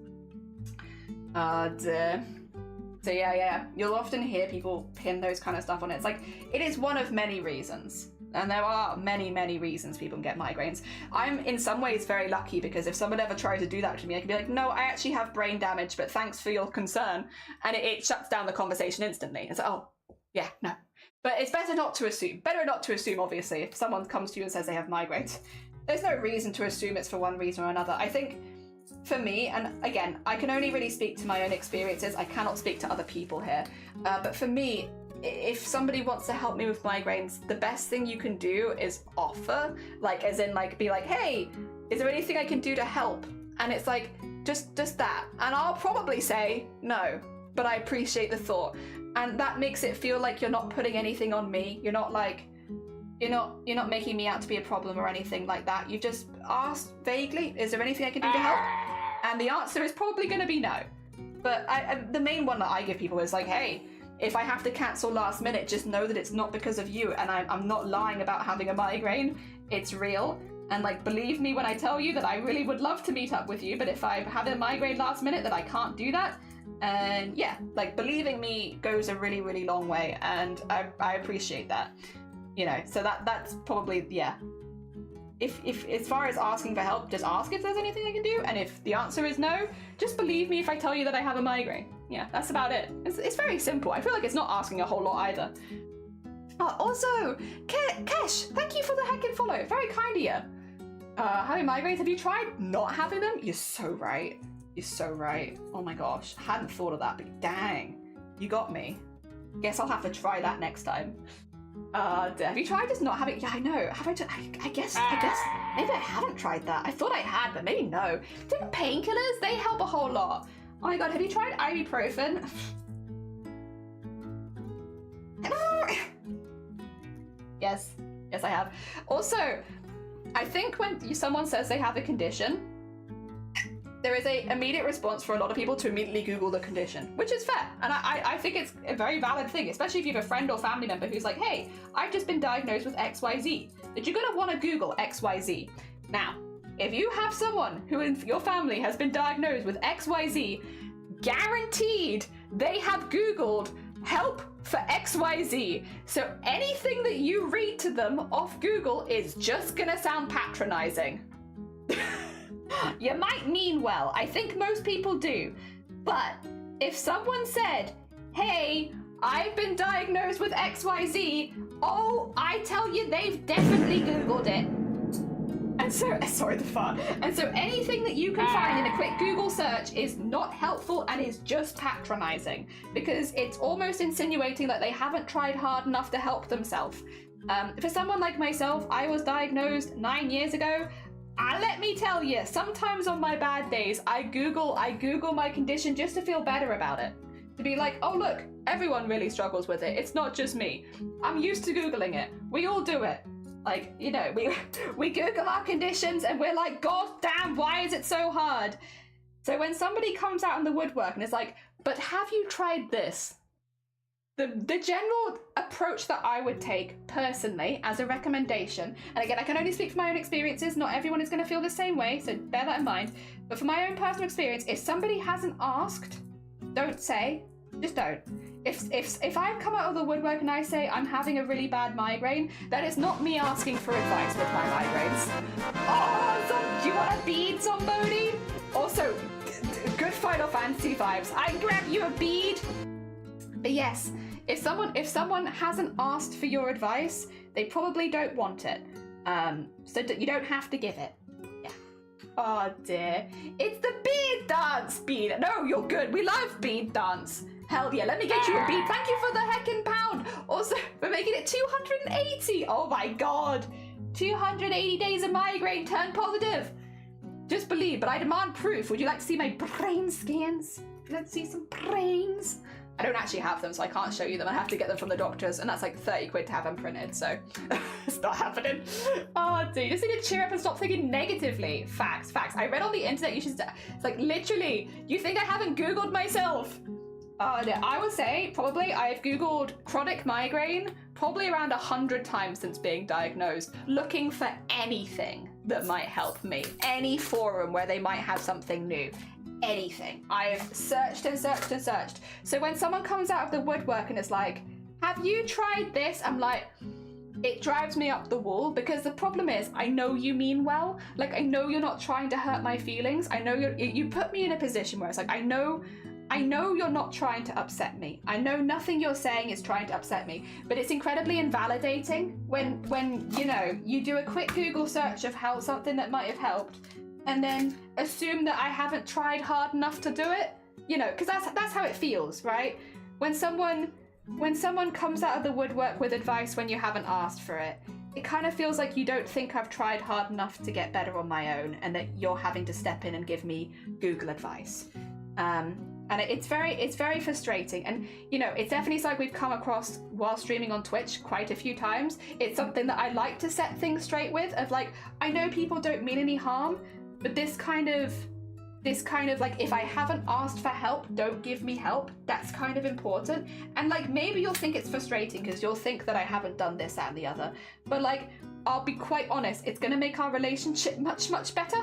So yeah. You'll often hear people pin those kind of stuff on it. It's like, it is one of many reasons. And there are many reasons people can get migraines. I'm in some ways very lucky, because if someone ever tried to do that to me, I can be like, no, I actually have brain damage, but thanks for your concern. And it shuts down the conversation instantly. It's like, oh, yeah, no. But it's better not to assume. Better not to assume, obviously, if someone comes to you and says they have migraines. There's no reason to assume it's for one reason or another. I think for me, and again, I can only really speak to my own experiences. I cannot speak to other people here. But for me, if somebody wants to help me with migraines, the best thing you can do is offer, like, as in, like, be like, hey, is there anything I can do to help? And it's like, just that. And I'll probably say no, but I appreciate the thought. And that makes it feel like you're not putting anything on me. You're not like, you're not making me out to be a problem or anything like that. You've just asked vaguely, is there anything I can do to help? And the answer is probably going to be no. But the main one that I give people is like, hey, if I have to cancel last minute, just know that it's not because of you, and I'm not lying about having a migraine. It's real. And like, believe me when I tell you that I really would love to meet up with you, but if I have a migraine last minute, that I can't do that. And yeah, like, believing me goes a really long way, and I appreciate that. You know, so that's probably, yeah. If as far as asking for help, just ask if there's anything I can do, and if the answer is no, just believe me if I tell you that I have a migraine. Yeah, that's about it. It's very simple. I feel like it's not asking a whole lot either. Also, Kesh, thank you for the heckin' follow. Very kind of you. Having migraines, have you tried not having them? You're so right. You're so right. Oh my gosh, I hadn't thought of that, but dang, you got me. Guess I'll have to try that next time. Have you tried just not having? Yeah, I know. Have I? I guess maybe I haven't tried that. I thought I had, but maybe no. Didn't painkillers? They help a whole lot. Oh my god, have you tried ibuprofen? Yes, I have. Also, I think when someone says they have a condition, there is a immediate response for a lot of people to immediately Google the condition, which is fair. And I think it's a very valid thing, especially if you have a friend or family member who's like, hey, I've just been diagnosed with XYZ. That you're gonna wanna Google XYZ. Now, if you have someone who in your family has been diagnosed with XYZ, guaranteed they have Googled help for XYZ. So anything that you read to them off Google is just gonna sound patronizing. You might mean well. I think most people do. But if someone said, hey, I've been diagnosed with XYZ, oh, I tell you, they've definitely Googled it. And so, sorry, the fart. And so anything that you can find in a quick Google search is not helpful and is just patronizing, because it's almost insinuating that they haven't tried hard enough to help themselves. For someone like myself, I was diagnosed 9 years ago. Let me tell you, sometimes on my bad days, I Google my condition just to feel better about it. To be like, oh look, everyone really struggles with it. It's not just me. I'm used to Googling it. We all do it. Like, you know, we Google our conditions and we're like, God damn, why is it so hard? So when somebody comes out in the woodwork and is like, but have you tried this? The general approach that I would take personally as a recommendation, and again, I can only speak from my own experiences, not everyone is going to feel the same way, so bear that in mind, but for my own personal experience, if somebody hasn't asked, don't say, just don't. If I've come out of the woodwork and I say I'm having a really bad migraine, that is not me asking for advice with my migraines. Oh, do you want to bead somebody? Also, good Final Fantasy vibes. I grab you a bead. But yes, if someone hasn't asked for your advice, they probably don't want it. So you don't have to give it. Yeah. Oh dear. It's the bead dance, bead. No, you're good. We love bead dance. Hell yeah, let me get you a bead. Thank you for the heckin' pound. Also, we're making it 280. Oh my god. 280 days of migraine turned positive. Just believe, but I demand proof. Would you like to see my brain scans? Would you like to see some brains? I don't actually have them, so I can't show you them. I have to get them from the doctors, and that's like 30 quid to have them printed, so it's not happening. Oh, dude, you just need to cheer up and stop thinking negatively. Facts. I read on the internet, you should, it's like, literally, you think I haven't Googled myself? No, I would say probably I've Googled chronic migraine probably around 100 times since being diagnosed, looking for anything that might help me. Any forum where they might have something new. Anything. I've searched and searched and searched. So when someone comes out of the woodwork and is like, have you tried this? I'm like, it drives me up the wall, because the problem is, I know you mean well. Like, I know you're not trying to hurt my feelings. I know you put me in a position where it's like, I know you're not trying to upset me. I know nothing you're saying is trying to upset me, but it's incredibly invalidating when you know, you do a quick Google search of how something that might have helped, and then assume that I haven't tried hard enough to do it, you know, because that's how it feels, right? When someone comes out of the woodwork with advice when you haven't asked for it, it kind of feels like you don't think I've tried hard enough to get better on my own, and that you're having to step in and give me Google advice. And it's very frustrating, and you know, it's definitely something we've come across while streaming on Twitch quite a few times. It's something that I like to set things straight with, of like, I know people don't mean any harm, but this kind of like, if I haven't asked for help, don't give me help. That's kind of important. And like, maybe you'll think it's frustrating because you'll think that I haven't done this, that, and the other. But like, I'll be quite honest, it's going to make our relationship much better.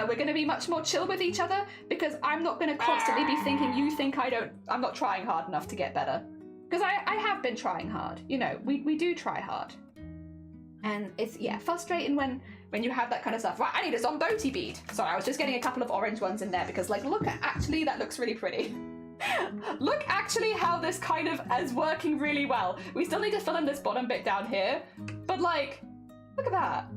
We're going to be much more chill with each other, because I'm not going to constantly be thinking you think I'm not trying hard enough to get better. Because I have been trying hard. You know, we do try hard. And it's, yeah, frustrating when you have that kind of stuff. Right, I need a Zomboti bead. Sorry, I was just getting a couple of orange ones in there because, like, look, actually, that looks really pretty. Look actually how this kind of is working really well. We still need to fill in this bottom bit down here, but like, look at that.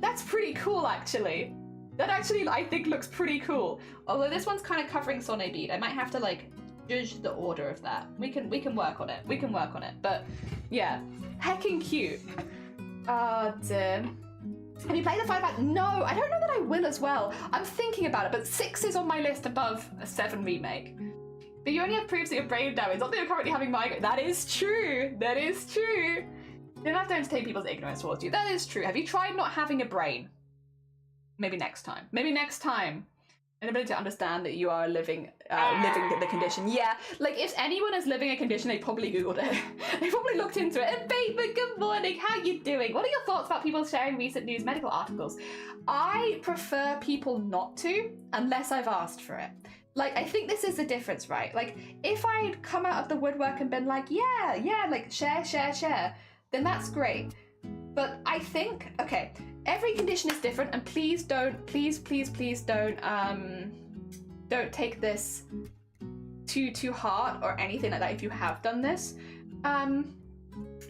That's pretty cool, actually. That actually, I think, looks pretty cool. Although this one's kind of covering Sonne bead. I might have to, like, judge the order of that. We can work on it. We can work on it. But, yeah. Heckin' cute. Oh, dear. Have you played the 5 No, I don't know that I will as well. I'm thinking about it, but 6 is on my list above a 7 remake. But you only have proofs that you're brave now. It's not that you're currently having migraine. That is true. That is true. You don't have to entertain people's ignorance towards you. That is true. Have you tried not having a brain? Maybe next time. Maybe next time. An ability to understand that you are living the condition. Yeah, like if anyone is living a condition, they probably Googled it. They probably looked into it. And Bateman, good morning, how you doing? What are your thoughts about people sharing recent news medical articles? I prefer people not to, unless I've asked for it. like, I think this is the difference, right? Like, if I'd come out of the woodwork and been like, yeah, like, share, then that's great. But I think, okay, every condition is different, and please don't take this too hard or anything like that if you have done this.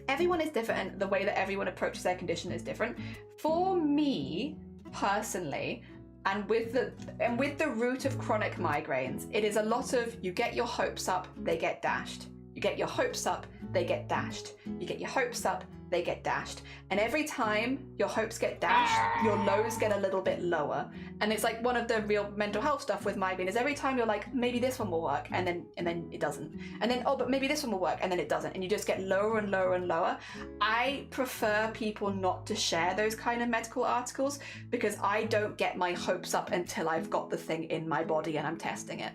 Everyone is different, and the way that everyone approaches their condition is different. For me, personally, and with the root of chronic migraines, it is a lot of you get your hopes up, they get dashed. You get your hopes up, they get dashed. You get your hopes up, they get dashed. And every time your hopes get dashed, your lows get a little bit lower. And it's like one of the real mental health stuff with migraine is every time you're like, maybe this one will work, and then it doesn't. And then, oh, but maybe this one will work, and then it doesn't. And you just get lower and lower and lower. I prefer people not to share those kind of medical articles because I don't get my hopes up until I've got the thing in my body and I'm testing it.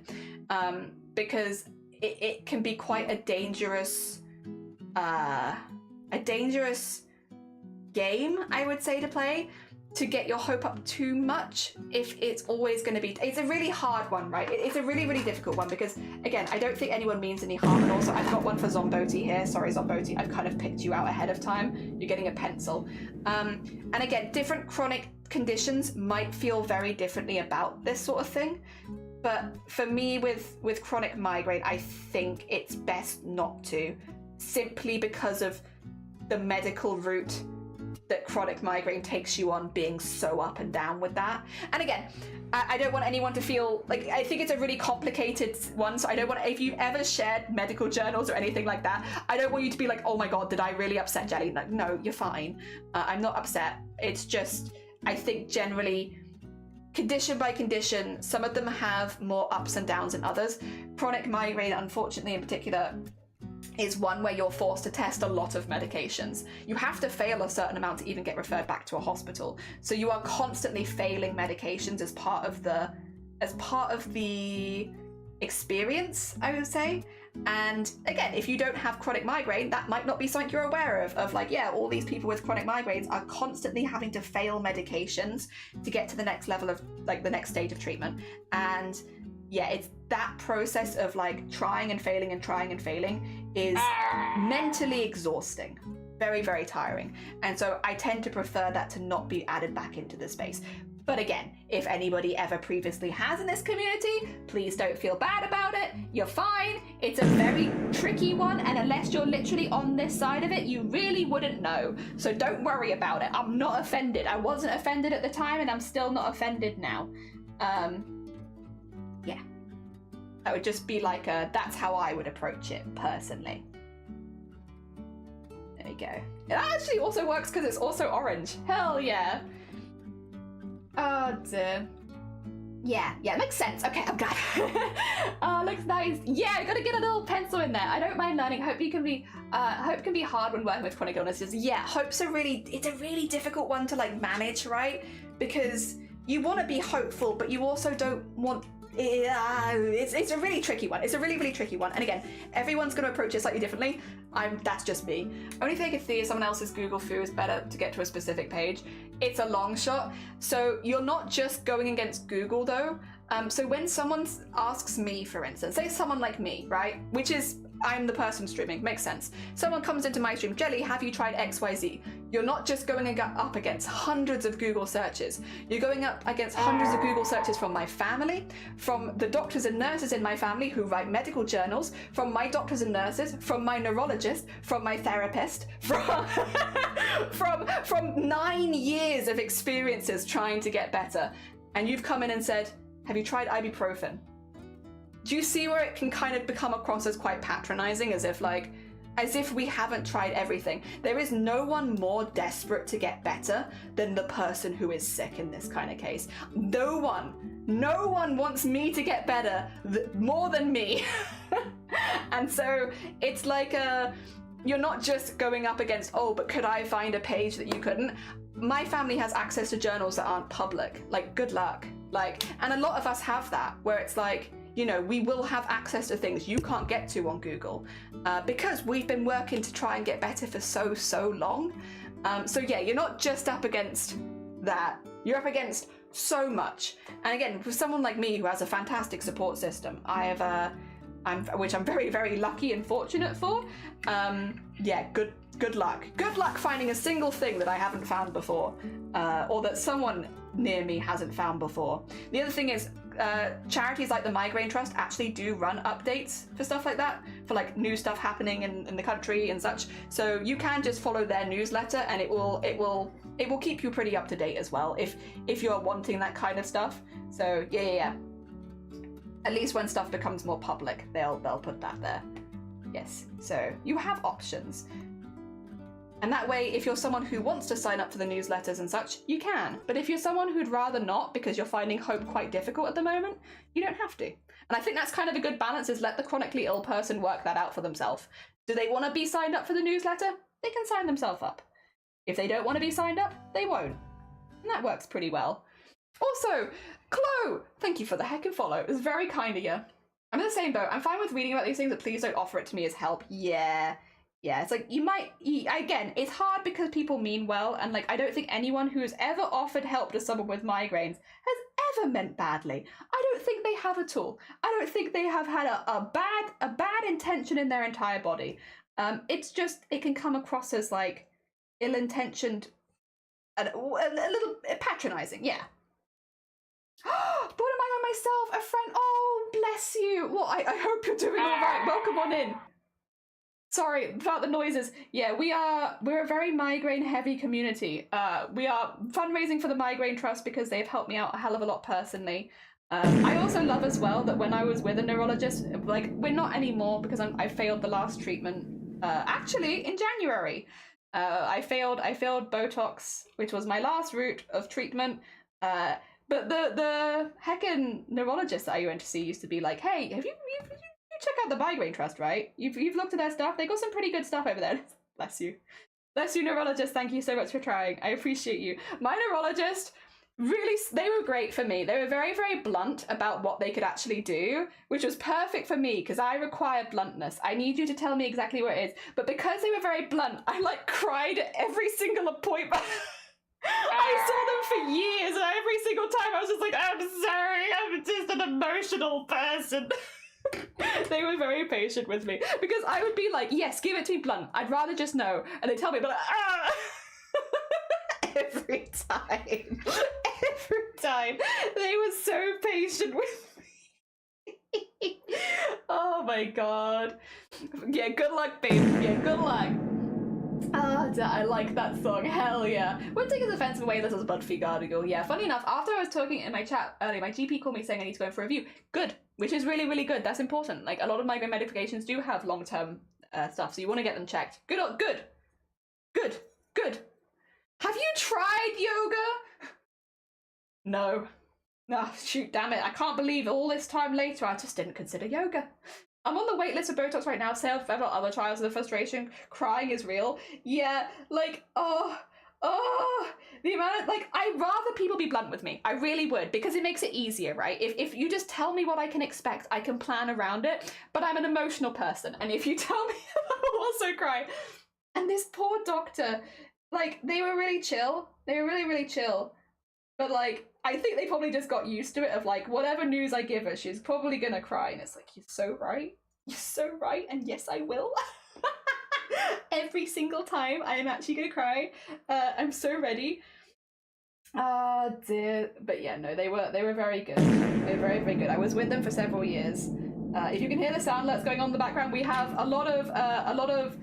Because it can be quite a dangerous game, I would say, to play, to get your hope up too much if it's always going to be... It's a really hard one, right? It's a really, really difficult one because, again, I don't think anyone means any harm, and also I've got one for Zomboti here. Sorry, Zomboti, I've kind of picked you out ahead of time. You're getting a pencil. And again, different chronic conditions might feel very differently about this sort of thing. But for me, with chronic migraine, I think it's best not to, simply because of the medical route that chronic migraine takes you on, being so up and down with that. And again, I don't want anyone to feel like, I think it's a really complicated one, so I don't want, if you've ever shared medical journals or anything like that, I don't want you to be like, oh my god, did I really upset Jelly? No, you're fine. I'm not upset. It's just, I think generally, condition by condition, some of them have more ups and downs than others. Chronic migraine, unfortunately in particular, is one where you're forced to test a lot of medications. You have to fail a certain amount to even get referred back to a hospital. So you are constantly failing medications as part of the experience, I would say. And again, if you don't have chronic migraine, that might not be something you're aware of like, yeah, all these people with chronic migraines are constantly having to fail medications to get to the next level of, like, the next stage of treatment. And yeah, it's that process of like trying and failing is mentally exhausting, very, very tiring. And so I tend to prefer that to not be added back into the space. But again, if anybody ever previously has in this community, please don't feel bad about it. You're fine. It's a very tricky one, and unless you're literally on this side of it, you really wouldn't know. So don't worry about it. I'm not offended. I wasn't offended at the time, and I'm still not offended now. Yeah. That would just be like that's how I would approach it personally. There we go. It actually also works because it's also orange. Hell yeah. Oh dear. Yeah, it makes sense. Okay, I'm glad. Oh, looks nice. Yeah, I gotta get a little pencil in there. I don't mind learning. Hope can be hard when working with chronic illnesses. Yeah, it's a really difficult one to like manage, right? Because you want to be hopeful, but you also don't want. It's a really tricky one. It's a really, really tricky one. And again, everyone's going to approach it slightly differently. That's just me. Only thing I could see is someone else's Google Foo is better to get to a specific page. It's a long shot. So you're not just going against Google though. So when someone asks me, for instance, say someone like me, right? Which is, I'm the person streaming, makes sense. Someone comes into my stream, Jelly, have you tried XYZ? You're not just going up against hundreds of Google searches. You're going up against hundreds of Google searches from my family, from the doctors and nurses in my family who write medical journals, from my doctors and nurses, from my neurologist, from my therapist, from 9 years of experiences trying to get better. And you've come in and said, have you tried ibuprofen? Do you see where it can kind of become across as quite patronizing, as if we haven't tried everything? There is no one more desperate to get better than the person who is sick in this kind of case. No one wants me to get better more than me. And so it's like you're not just going up against, oh, but could I find a page that you couldn't? My family has access to journals that aren't public. Like, good luck. And a lot of us have that, where it's like, you know, we will have access to things you can't get to on Google because we've been working to try and get better for so long. So yeah, you're not just up against that. You're up against so much. And again, for someone like me who has a fantastic support system, which I'm very, very lucky and fortunate for. Yeah, good luck. Good luck finding a single thing that I haven't found before, or that someone near me hasn't found before. The other thing is, charities like the Migraine Trust actually do run updates for stuff like that, for like new stuff happening in the country and such. So you can just follow their newsletter, and it will keep you pretty up to date as well if you're wanting that kind of stuff. So yeah. At least when stuff becomes more public, they'll put that there. Yes, so you have options. And that way, if you're someone who wants to sign up for the newsletters and such, you can. But if you're someone who'd rather not because you're finding hope quite difficult at the moment, you don't have to. And I think that's kind of a good balance, is let the chronically ill person work that out for themselves. Do they want to be signed up for the newsletter? They can sign themselves up. If they don't want to be signed up, they won't. And that works pretty well. Also, Chloe, thank you for the heckin' follow. It was very kind of you. I'm in the same boat. I'm fine with reading about these things, but please don't offer it to me as help. Yeah, it's like, again, it's hard because people mean well, and like, I don't think anyone who's ever offered help to someone with migraines has ever meant badly. I don't think they have at all. I don't think they have had a bad intention in their entire body. It's just, it can come across as like ill-intentioned and a little patronizing, yeah. But am I on myself? A friend? Oh, bless you. Well, I hope you're doing all right. Welcome on in. Sorry about the noises. Yeah, we're a very migraine heavy community. We are fundraising for the Migraine Trust because they've helped me out a hell of a lot personally. I also love as well that when I was with a neurologist, like, we're not anymore because I failed the last treatment. Actually, in January, I failed Botox, which was my last route of treatment. But the heckin' neurologist that I went to see used to be like, hey, have you check out the Migraine Trust, right? You've looked at their stuff. They got some pretty good stuff over there. Bless you. Bless you, neurologist. Thank you so much for trying. I appreciate you. My neurologist, really, they were great for me. They were very, very blunt about what they could actually do, which was perfect for me because I require bluntness. I need you to tell me exactly what it is. But because they were very blunt, I like cried at every single appointment. I saw them for years, and every single time I was just like, I'm sorry, I'm just an emotional person. They were very patient with me because I would be like, yes, give it to me blunt. I'd rather just know. And they tell me, but like, ah! Every time. They were so patient with me. Oh my god. Yeah, good luck, babe. Yeah, good luck. I like that song. Hell yeah. Wouldn't take his offensive away, this is Budfee Gardigal. Yeah, funny enough, after I was talking in my chat earlier, my GP called me saying I need to go in for a review. Good. Which is really, really good. That's important. Like, a lot of migraine medications do have long-term stuff, so you want to get them checked. Good. Have you tried yoga? No. Oh, shoot, damn it. I can't believe all this time later I just didn't consider yoga. I'm on the wait list for Botox right now. Several other trials of the frustration. Crying is real. Yeah, like, the amount of, like, I'd rather people be blunt with me. I really would, because it makes it easier, right? If you just tell me what I can expect, I can plan around it. But I'm an emotional person, and if you tell me, I'll also cry. And this poor doctor, like, they were really chill. They were really, really chill. But, like, I think they probably just got used to it of, like, whatever news I give her, she's probably gonna cry. And it's like, you're so right. You're so right. And yes, I will. Every single time I am actually gonna cry. I'm so ready. Oh dear. But yeah, no, they were very good. They were very, very good. I was with them for several years. If you can hear the sound that's going on in the background, we have a lot of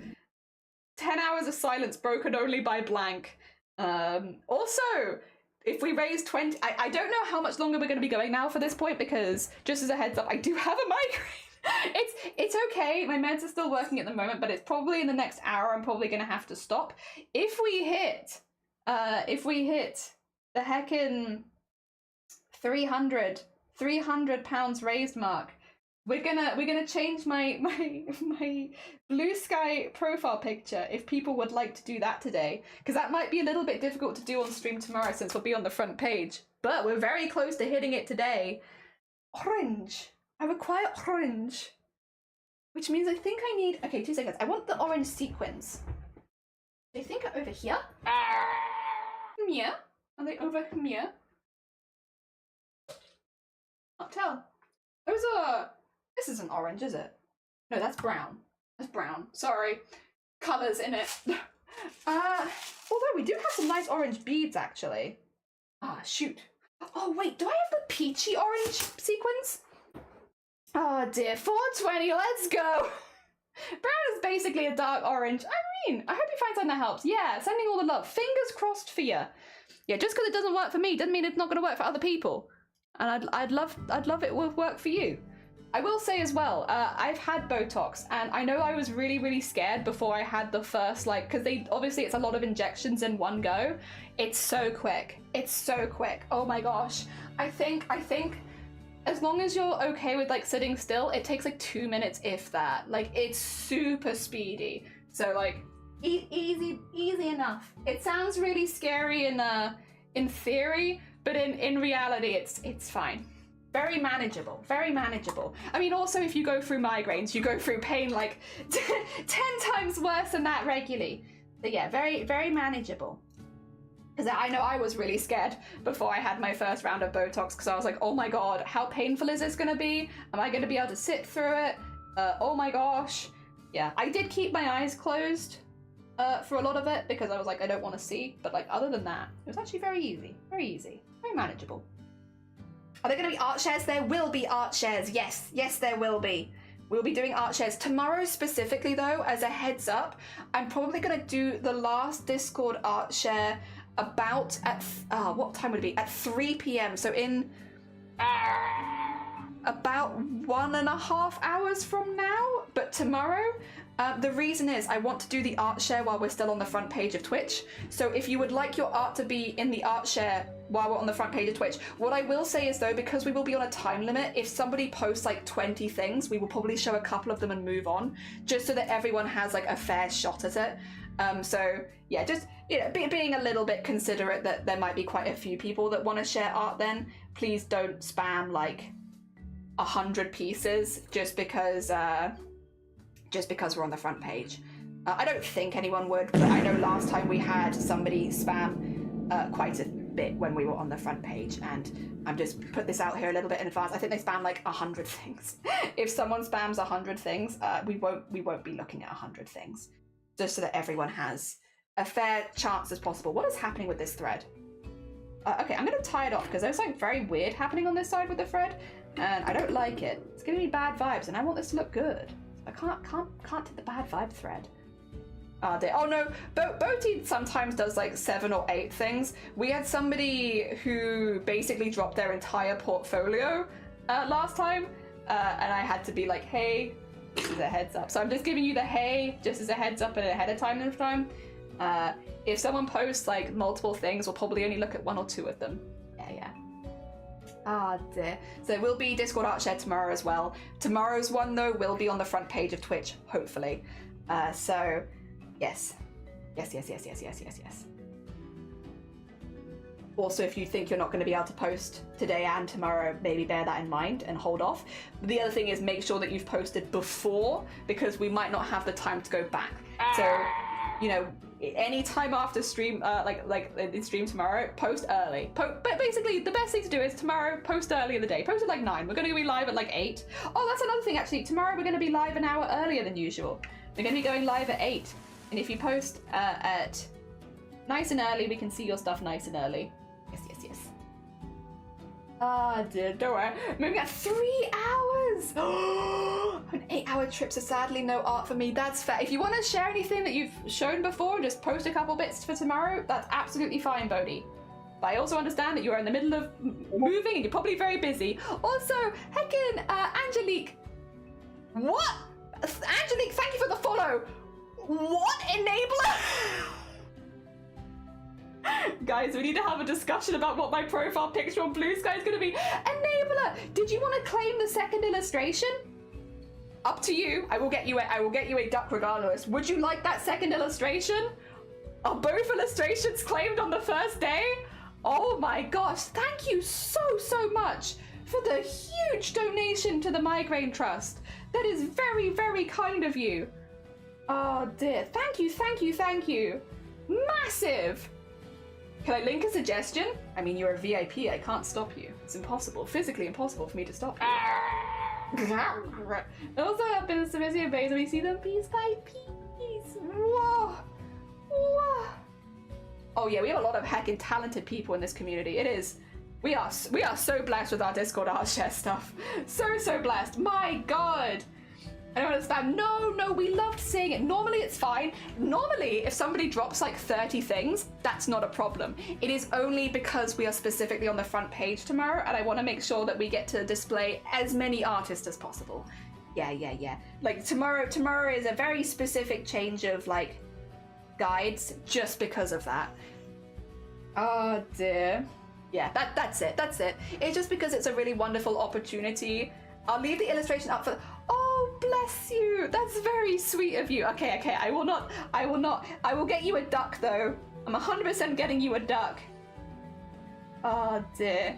10 hours of silence broken only by blank. Also, if we raise 20, I don't know how much longer we're going to be going now for this point, because just as a heads up, I do have a migraine. It's okay. My meds are still working at the moment, but it's probably in the next hour I'm probably going to have to stop. If we hit the heckin' 300 pounds raised mark, we're gonna change my blue sky profile picture if people would like to do that today, because that might be a little bit difficult to do on stream tomorrow since we'll be on the front page, but we're very close to hitting it today. Orange. I require orange, which means I think I need, okay, 2 seconds. I want the orange sequins. I think over here. Yeah. Are they over here? Can't tell. Those are... This isn't orange, is it? No, that's brown. That's brown. Sorry. Colours in it. Although we do have some nice orange beads, actually. Ah, shoot. Oh, wait, do I have the peachy orange sequins? Oh, dear. 420, let's go. Brown is basically a dark orange. I mean, I hope you find something that helps. Yeah, sending all the love. Fingers crossed for you. Yeah, just because it doesn't work for me doesn't mean it's not going to work for other people. And I'd love it will work for you. I will say as well, I've had Botox, and I know I was really, really scared before I had the first, like, because obviously it's a lot of injections in one go. It's so quick. It's so quick. Oh my gosh. I think as long as you're okay with like sitting still, it takes like 2 minutes, if that. Like, it's super speedy. So like, easy enough. It sounds really scary in theory, but in reality, it's fine. Very manageable, very manageable. I mean, also if you go through migraines, you go through pain like 10 times worse than that regularly. So yeah, very, very manageable. Because I know I was really scared before I had my first round of Botox, because I was like, oh my god, how painful is this gonna be? Am I gonna be able to sit through it? Oh my gosh. Yeah, I did keep my eyes closed for a lot of it, because I was like, I don't want to see. But like, other than that, it was actually very easy, very manageable. Are there going to be art shares? There will be art shares. Yes, there will be. We'll be doing art shares. Tomorrow specifically, though, as a heads up, I'm probably going to do the last Discord art share about at, what time would it be? At 3 p.m. So in about 1.5 hours from now, but tomorrow. The reason is I want to do the art share while we're still on the front page of Twitch. So if you would like your art to be in the art share while we're on the front page of Twitch, what I will say is though, because we will be on a time limit, if somebody posts like 20 things, we will probably show a couple of them and move on, just so that everyone has like a fair shot at it. So yeah, just being a little bit considerate that there might be quite a few people that want to share art then. Please don't spam like 100 pieces just because we're on the front page. I don't think anyone would, but I know last time we had somebody spam quite a bit when we were on the front page, and I'm just put this out here a little bit in advance. I think they spam like 100 things. If someone spams 100 things, we won't be looking at 100 things, just so that everyone has a fair chance as possible. What is happening with this thread? Okay, I'm gonna tie it off because there's like very weird happening on this side with the thread, and I don't like it. It's giving me bad vibes, and I want this to look good. I can't take the bad vibe thread. Oh dear. Oh no, Boti sometimes does like 7 or 8 things. We had somebody who basically dropped their entire portfolio last time, and I had to be like, hey, this is a heads up. So I'm just giving you the hey, just as a heads up and ahead of time this time. If someone posts like multiple things, we'll probably only look at 1 or 2 of them. Yeah. Ah dear. So it will be Discord art share tomorrow as well. Tomorrow's one though will be on the front page of Twitch, hopefully. So yes. Also, if you think you're not going to be able to post today and tomorrow, maybe bear that in mind and hold off. The other thing is make sure that you've posted before, because we might not have the time to go back. So, you know, any time after stream, like in stream tomorrow, post early. But basically, the best thing to do is tomorrow, post early in the day. Post at like 9. We're going to be live at like 8. Oh, that's another thing actually. Tomorrow we're going to be live an hour earlier than usual. We're going to be going live at 8. And if you post at nice and early, we can see your stuff nice and early. Yes. Ah, dear, don't worry. Moving at 3 hours! An 8-hour trip, so sadly no art for me. That's fair. If you want to share anything that you've shown before, just post a couple bits for tomorrow, that's absolutely fine, Bodhi. But I also understand that you are in the middle of moving and you're probably very busy. Also, heckin', Angelique. What? Angelique, thank you for the follow. What? Enabler? Guys, we need to have a discussion about what my profile picture on Blue Sky is going to be. Enabler! Did you want to claim the second illustration? Up to you. I will get you a duck regardless. Would you like that second illustration? Are both illustrations claimed on the first day? Oh my gosh, thank you so much for the huge donation to the Migraine Trust. That is very, very kind of you. Oh dear, thank you. Massive. Can I link a suggestion? I mean, you're a VIP. I can't stop you. It's impossible, physically impossible for me to stop you. Also happens to Missy and Bays, and we see them piece by piece. Whoa. Whoa. Oh yeah, we have a lot of heckin' talented people in this community. It is. We are so blessed with our Discord art share stuff. So blessed. My God. I don't understand. No, we loved seeing it. Normally it's fine. Normally, if somebody drops like 30 things, that's not a problem. It is only because we are specifically on the front page tomorrow, and I want to make sure that we get to display as many artists as possible. Yeah. Like tomorrow is a very specific change of like guides just because of that. Oh dear. Yeah, that's it. It's just because it's a really wonderful opportunity. I'll leave the illustration up for... Oh, bless you. That's very sweet of you. Okay. I will not. I will get you a duck, though. I'm 100% getting you a duck. Oh, dear.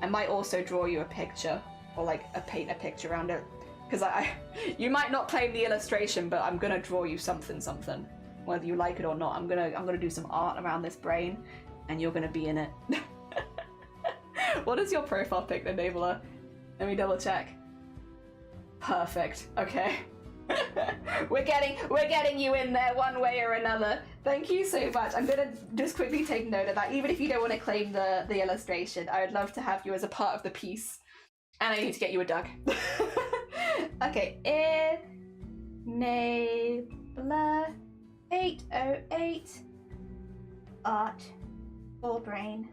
I might also draw you a picture. Or, like, paint a picture around it. Because you might not claim the illustration, but I'm going to draw you something. Whether you like it or not. I'm gonna do some art around this brain. And you're going to be in it. What is your profile pic, Enabler? Let me double check. Perfect. Okay. we're getting you in there one way or another. Thank you so much. I'm gonna just quickly take note of that. Even if you don't want to claim the illustration, I would love to have you as a part of the piece. And I need to get you a duck. Okay. Enabler 808 art for brain.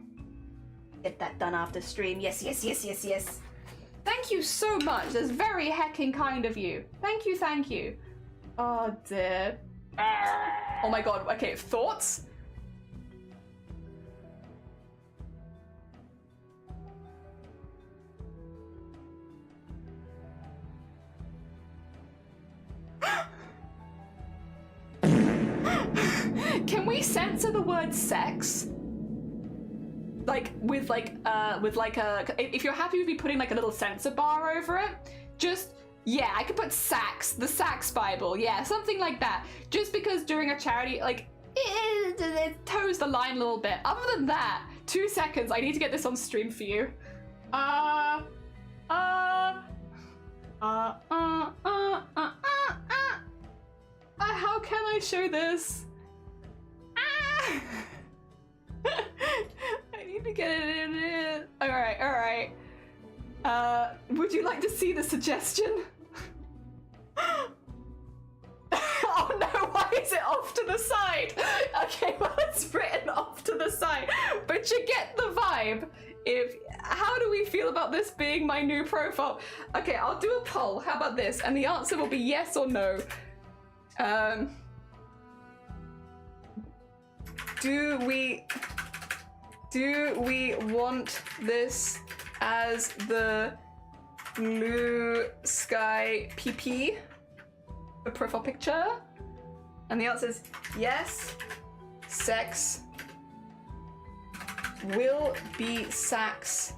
Get that done after stream. Yes. Thank you so much. That's very heckin' kind of you. Thank you. Oh dear. Oh my God. Okay, thoughts? Can we censor the word sex? Like with if you're happy with me putting like a little censor bar over it, just yeah, I could put sax, the sax Bible, yeah, something like that. Just because during a charity, like it toes the line a little bit. Other than that, 2 seconds. I need to get this on stream for you. How can I show this? I need to get it in. All right. Would you like to see the suggestion? Oh no, why is it off to the side? Okay, well it's written off to the side, but you get the vibe. How do we feel about this being my new profile? Okay, I'll do a poll. How about this? And the answer will be yes or no. Do we want this as the blue sky PP, the profile picture? And the answer is yes. Sex will be sax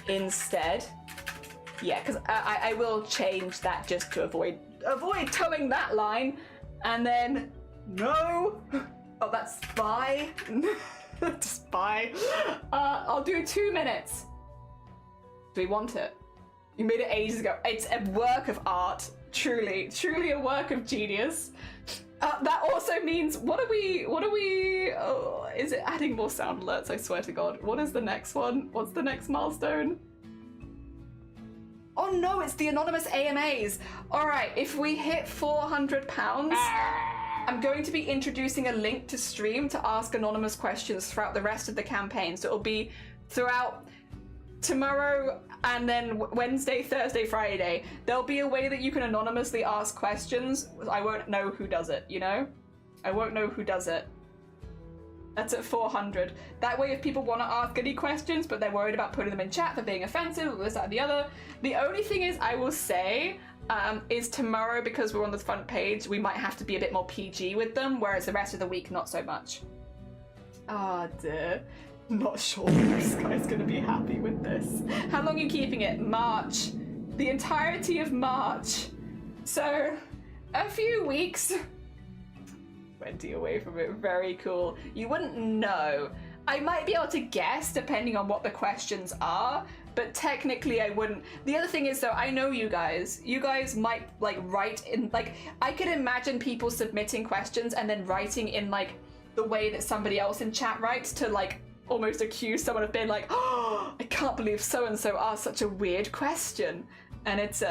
instead. Yeah, because I will change that just to avoid towing that line. And then no. Oh, that's spy. Spy. I'll do 2 minutes. Do we want it? You made it ages ago. It's a work of art. Truly a work of genius. That also means, what are we, oh, is it adding more sound alerts? I swear to God. What is the next one? What's the next milestone? Oh no, it's the anonymous AMAs. All right, if we hit £400, I'm going to be introducing a link to stream to ask anonymous questions throughout the rest of the campaign. So it'll be throughout tomorrow and then Wednesday, Thursday, Friday. There'll be a way that you can anonymously ask questions. I won't know who does it, you know? I won't know who does it. That's at 400. That way, if people want to ask any questions, but they're worried about putting them in chat for being offensive, or this, that, and the other. The only thing is, I will say, is tomorrow, because we're on the front page, we might have to be a bit more PG with them, whereas the rest of the week, not so much. Oh dear. Not sure this guy's gonna be happy with this. How long are you keeping it? March. The entirety of March. So, a few weeks. 20 away from it. Very cool. You wouldn't know. I might be able to guess depending on what the questions are, but technically I wouldn't. The other thing is though, I know you guys might like write in, like, I could imagine people submitting questions and then writing in like the way that somebody else in chat writes to like almost accuse someone of being like, oh, I can't believe so-and-so asked such a weird question. And it's,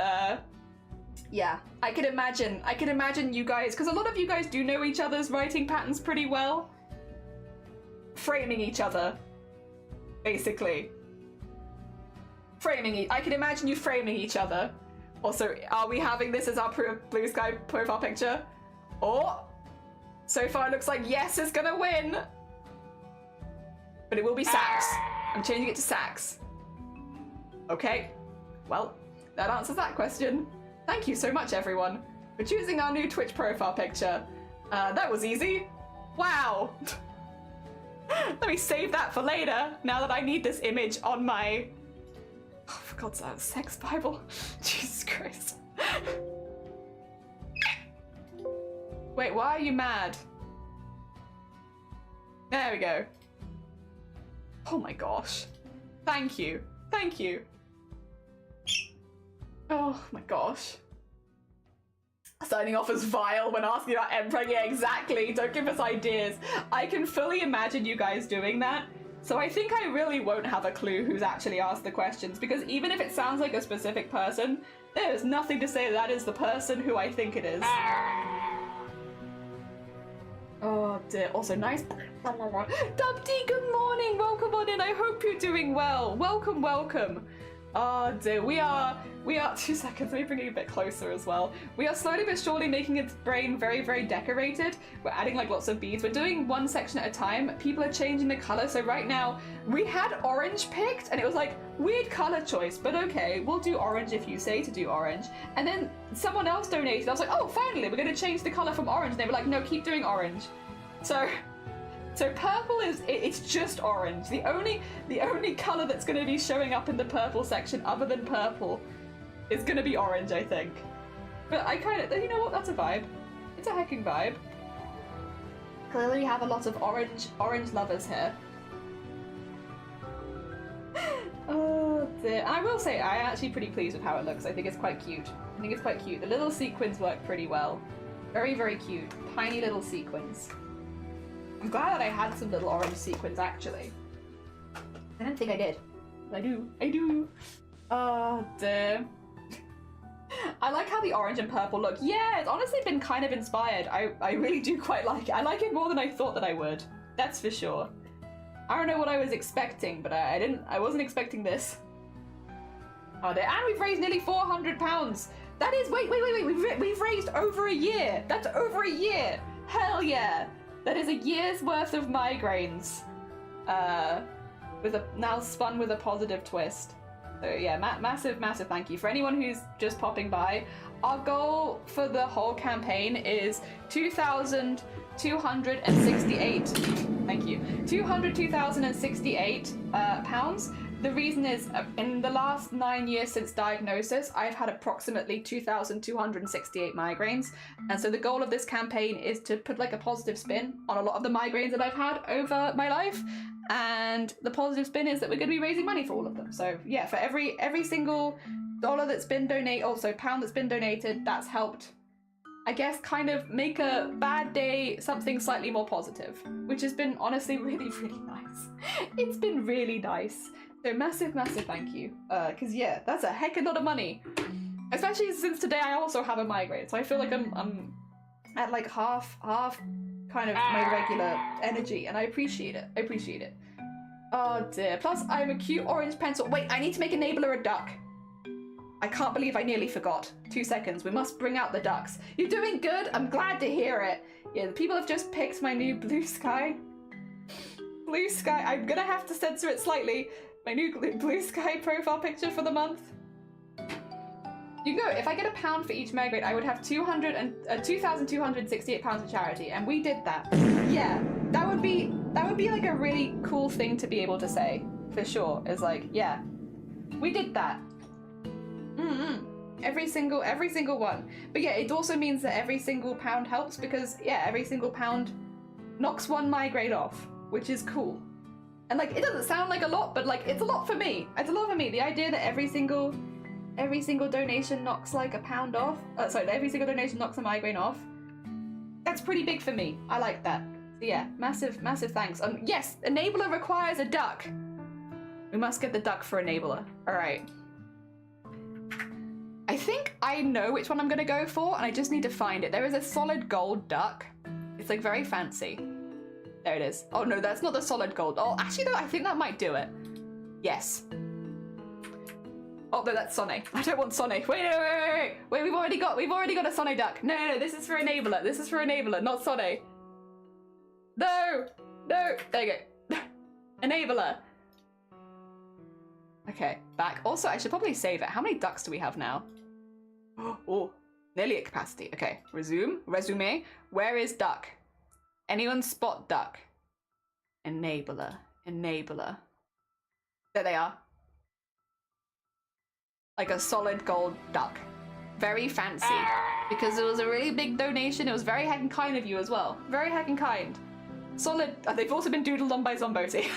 yeah, I could imagine you guys, because a lot of you guys do know each other's writing patterns pretty well, framing each other, basically. I can imagine you framing each other. Also, are we having this as our blue sky profile picture? Oh, so far it looks like yes is gonna win. But it will be Sax. I'm changing it to Sax. Okay, well, that answers that question. Thank you so much, everyone, for choosing our new Twitch profile picture. That was easy. Wow. Let me save that for later, now that I need this image on my... Oh, for God's sake, sex Bible. Jesus Christ. Wait, why are you mad? There we go. Oh my gosh. Thank you. Thank you. Oh my gosh. Signing off as vile when asking about Emperor. Yeah, exactly. Don't give us ideas. I can fully imagine you guys doing that. So I think I really won't have a clue who's actually asked the questions, because even if it sounds like a specific person, there's nothing to say that is the person who I think it is. Oh dear. Also nice. Dubty, good morning. Welcome on in. I hope you're doing well. Welcome, welcome. Oh dear. We are 2 seconds. Let me bring it a bit closer as well. We are slowly but surely making its brain very, very decorated. We're adding like lots of beads. We're doing one section at a time. People are changing the color. So right now we had orange picked and it was like weird color choice, but okay, we'll do orange if you say to do orange. And then someone else donated. I was like, oh, finally, we're going to change the color from orange. And they were like, no, keep doing orange. So purple it's just orange. The only color that's going to be showing up in the purple section other than purple is going to be orange, I think. But I kind of, you know what, that's a vibe. It's a hecking vibe. Clearly we have a lot of orange lovers here. Oh dear. I will say I'm actually pretty pleased with how it looks. I think it's quite cute. The little sequins work pretty well. Very, very cute. Tiny little sequins. I'm glad that I had some little orange sequins, actually. I didn't think I did. But I do. Oh, dear. I like how the orange and purple look. Yeah, it's honestly been kind of inspired. I really do quite like it. I like it more than I thought that I would. That's for sure. I don't know what I was expecting, but I wasn't expecting this. Oh, dear. And we've raised nearly £400. That is, wait. We've raised over a year. That's over a year. Hell yeah. That is a year's worth of migraines, now spun with a positive twist. So yeah, massive thank you. For anyone who's just popping by, our goal for the whole campaign is 2,268. Thank you. 202,068 pounds. The reason is, in the last 9 years since diagnosis, I've had approximately 2,268 migraines. And so the goal of this campaign is to put like a positive spin on a lot of the migraines that I've had over my life. And the positive spin is that we're going to be raising money for all of them. So yeah, for every single dollar that's been donated, also pound that's been donated, that's helped, I guess, kind of make a bad day something slightly more positive, which has been honestly really, really nice. It's been really nice. So massive thank you. Because yeah, that's a heck of a lot of money. Especially since today I also have a migraine. So I feel like I'm at like half kind of my regular energy, and I appreciate it. Oh dear. Plus I'm a cute orange pencil. Wait, I need to make Enabler a duck. I can't believe I nearly forgot. 2 seconds. We must bring out the ducks. You're doing good. I'm glad to hear it. Yeah, the people have just picked my new blue sky. Blue sky. I'm gonna have to censor it slightly. My new blue sky profile picture for the month. You go. If I get £1 for each migraine, I would have 2,268 pounds for charity, and we did that. Yeah, that would be like a really cool thing to be able to say for sure. Is like, yeah, we did that. Every single one. But yeah, it also means that every single pound helps, because yeah, every single pound knocks one migraine off, which is cool. And like, it doesn't sound like a lot, but like, it's a lot for me. It's a lot for me. The idea that every single donation knocks like a pound off. Every single donation knocks a migraine off. That's pretty big for me. I like that. So yeah, massive thanks. Yes, Enabler requires a duck. We must get the duck for Enabler. All right. I think I know which one I'm gonna go for, and I just need to find it. There is a solid gold duck. It's like very fancy. There it is. Oh no, that's not the solid gold. Oh, actually no, I think that might do it. Yes. Oh no, that's Sonny. I don't want Sonny. Wait, we've already got a Sonny duck. No, this is for Enabler. This is for Enabler, not Sonny. No, there you go. Enabler. Okay, back. Also, I should probably save it. How many ducks do we have now? Oh, nearly at capacity. Okay, resume. Where is duck? Anyone spot duck? Enabler. There they are. Like a solid gold duck. Very fancy. Because it was a really big donation. It was very heckin' kind of you as well. Very heckin' kind. Solid. They've also been doodled on by Zomboti.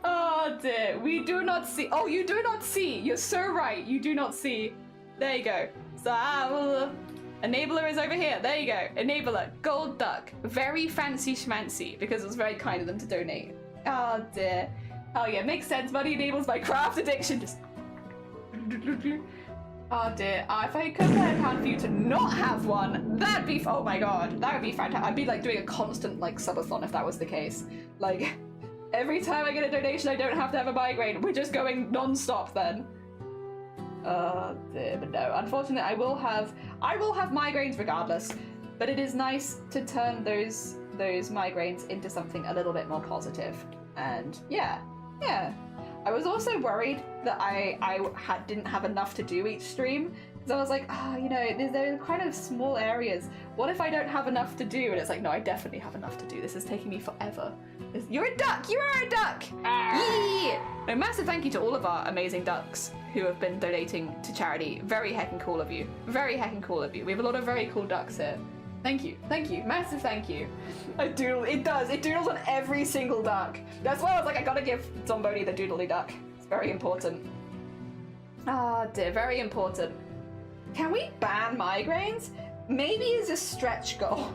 Oh dear. We do not see. Oh, you do not see. You're so right. You do not see. There you go. So, Enabler is over here. There you go. Enabler. Gold duck. Very fancy schmancy because it was very kind of them to donate. Oh dear. Oh yeah, makes sense. Money enables my craft addiction. Just. Oh dear. If I could play a pound for you to not have one, that'd be. Oh my god, that would be fantastic. I'd be like doing a constant like subathon if that was the case. Like every time I get a donation, I don't have to have a migraine. We're just going non-stop then. Oh dear, but no. Unfortunately, I will have migraines regardless. But it is nice to turn those migraines into something a little bit more positive. And yeah. I was also worried that I didn't have enough to do each stream. Because I was like, there's kind of small areas. What if I don't have enough to do? And it's like, no, I definitely have enough to do. This is taking me forever. You're a duck! You are a duck! Yeah! No, massive thank you to all of our amazing ducks who have been donating to charity. Very heckin' cool of you. Very heckin' cool of you. We have a lot of very cool ducks here. Thank you, massive thank you. It doodles on every single duck. That's why I was like, I gotta give somebody the doodly duck. It's very important. Ah dear, very important. Can we ban migraines? Maybe it's a stretch goal.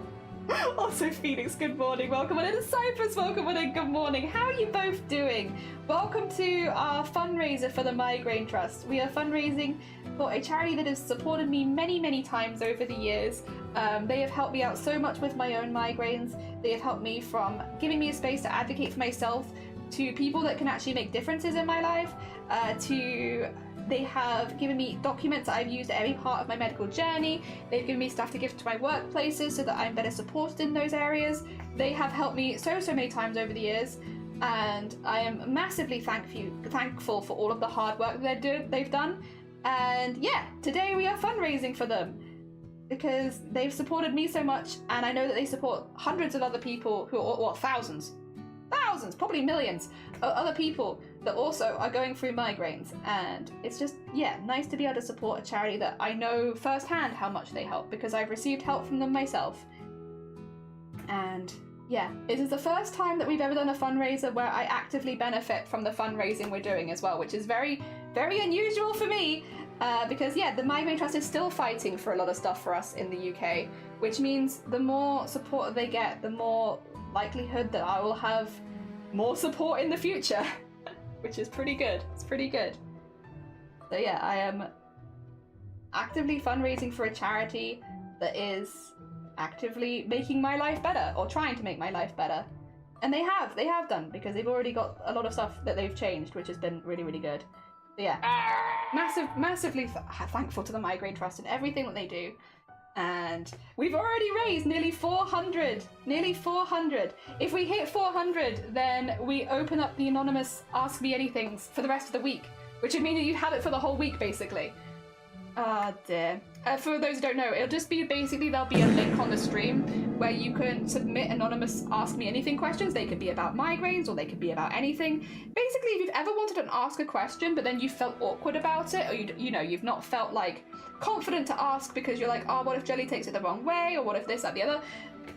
Also, Phoenix, good morning. Welcome on in. Cypress, welcome on in. Good morning. How are you both doing? Welcome to our fundraiser for the Migraine Trust. We are fundraising for a charity that has supported me many, many times over the years. They have helped me out so much with my own migraines. They have helped me from giving me a space to advocate for myself to people that can actually make differences in my life, they have given me documents that I've used at every part of my medical journey. They've given me stuff to give to my workplaces so that I'm better supported in those areas. They have helped me so many times over the years, and I am massively thankful for all of the hard work that they've done. And yeah, today we are fundraising for them because they've supported me so much, and I know that they support hundreds of other people thousands, probably millions of other people that also are going through migraines. And it's just, nice to be able to support a charity that I know firsthand how much they help, because I've received help from them myself. And it is the first time that we've ever done a fundraiser where I actively benefit from the fundraising we're doing as well, which is very, very unusual for me, because the Migraine Trust is still fighting for a lot of stuff for us in the UK, which means the more support they get, the more likelihood that I will have more support in the future, which is pretty good. It's pretty good. So I am actively fundraising for a charity that is actively making my life better, or trying to make my life better. And they have done, because they've already got a lot of stuff that they've changed, which has been really, really good. So massively thankful to the Migraine Trust and everything that they do. And we've already raised nearly 400. If we hit 400, then we open up the anonymous Ask Me Anythings for the rest of the week, which would mean that you'd have it for the whole week, basically. Ah, dear. For those who don't know, it'll just be basically, there'll be a link on the stream where you can submit anonymous Ask Me Anything questions. They could be about migraines, or they could be about anything. Basically, if you've ever wanted to ask a question, but then you felt awkward about it, or you've not felt like confident to ask because you're like, oh, what if Jelly takes it the wrong way, or what if this, that, the other?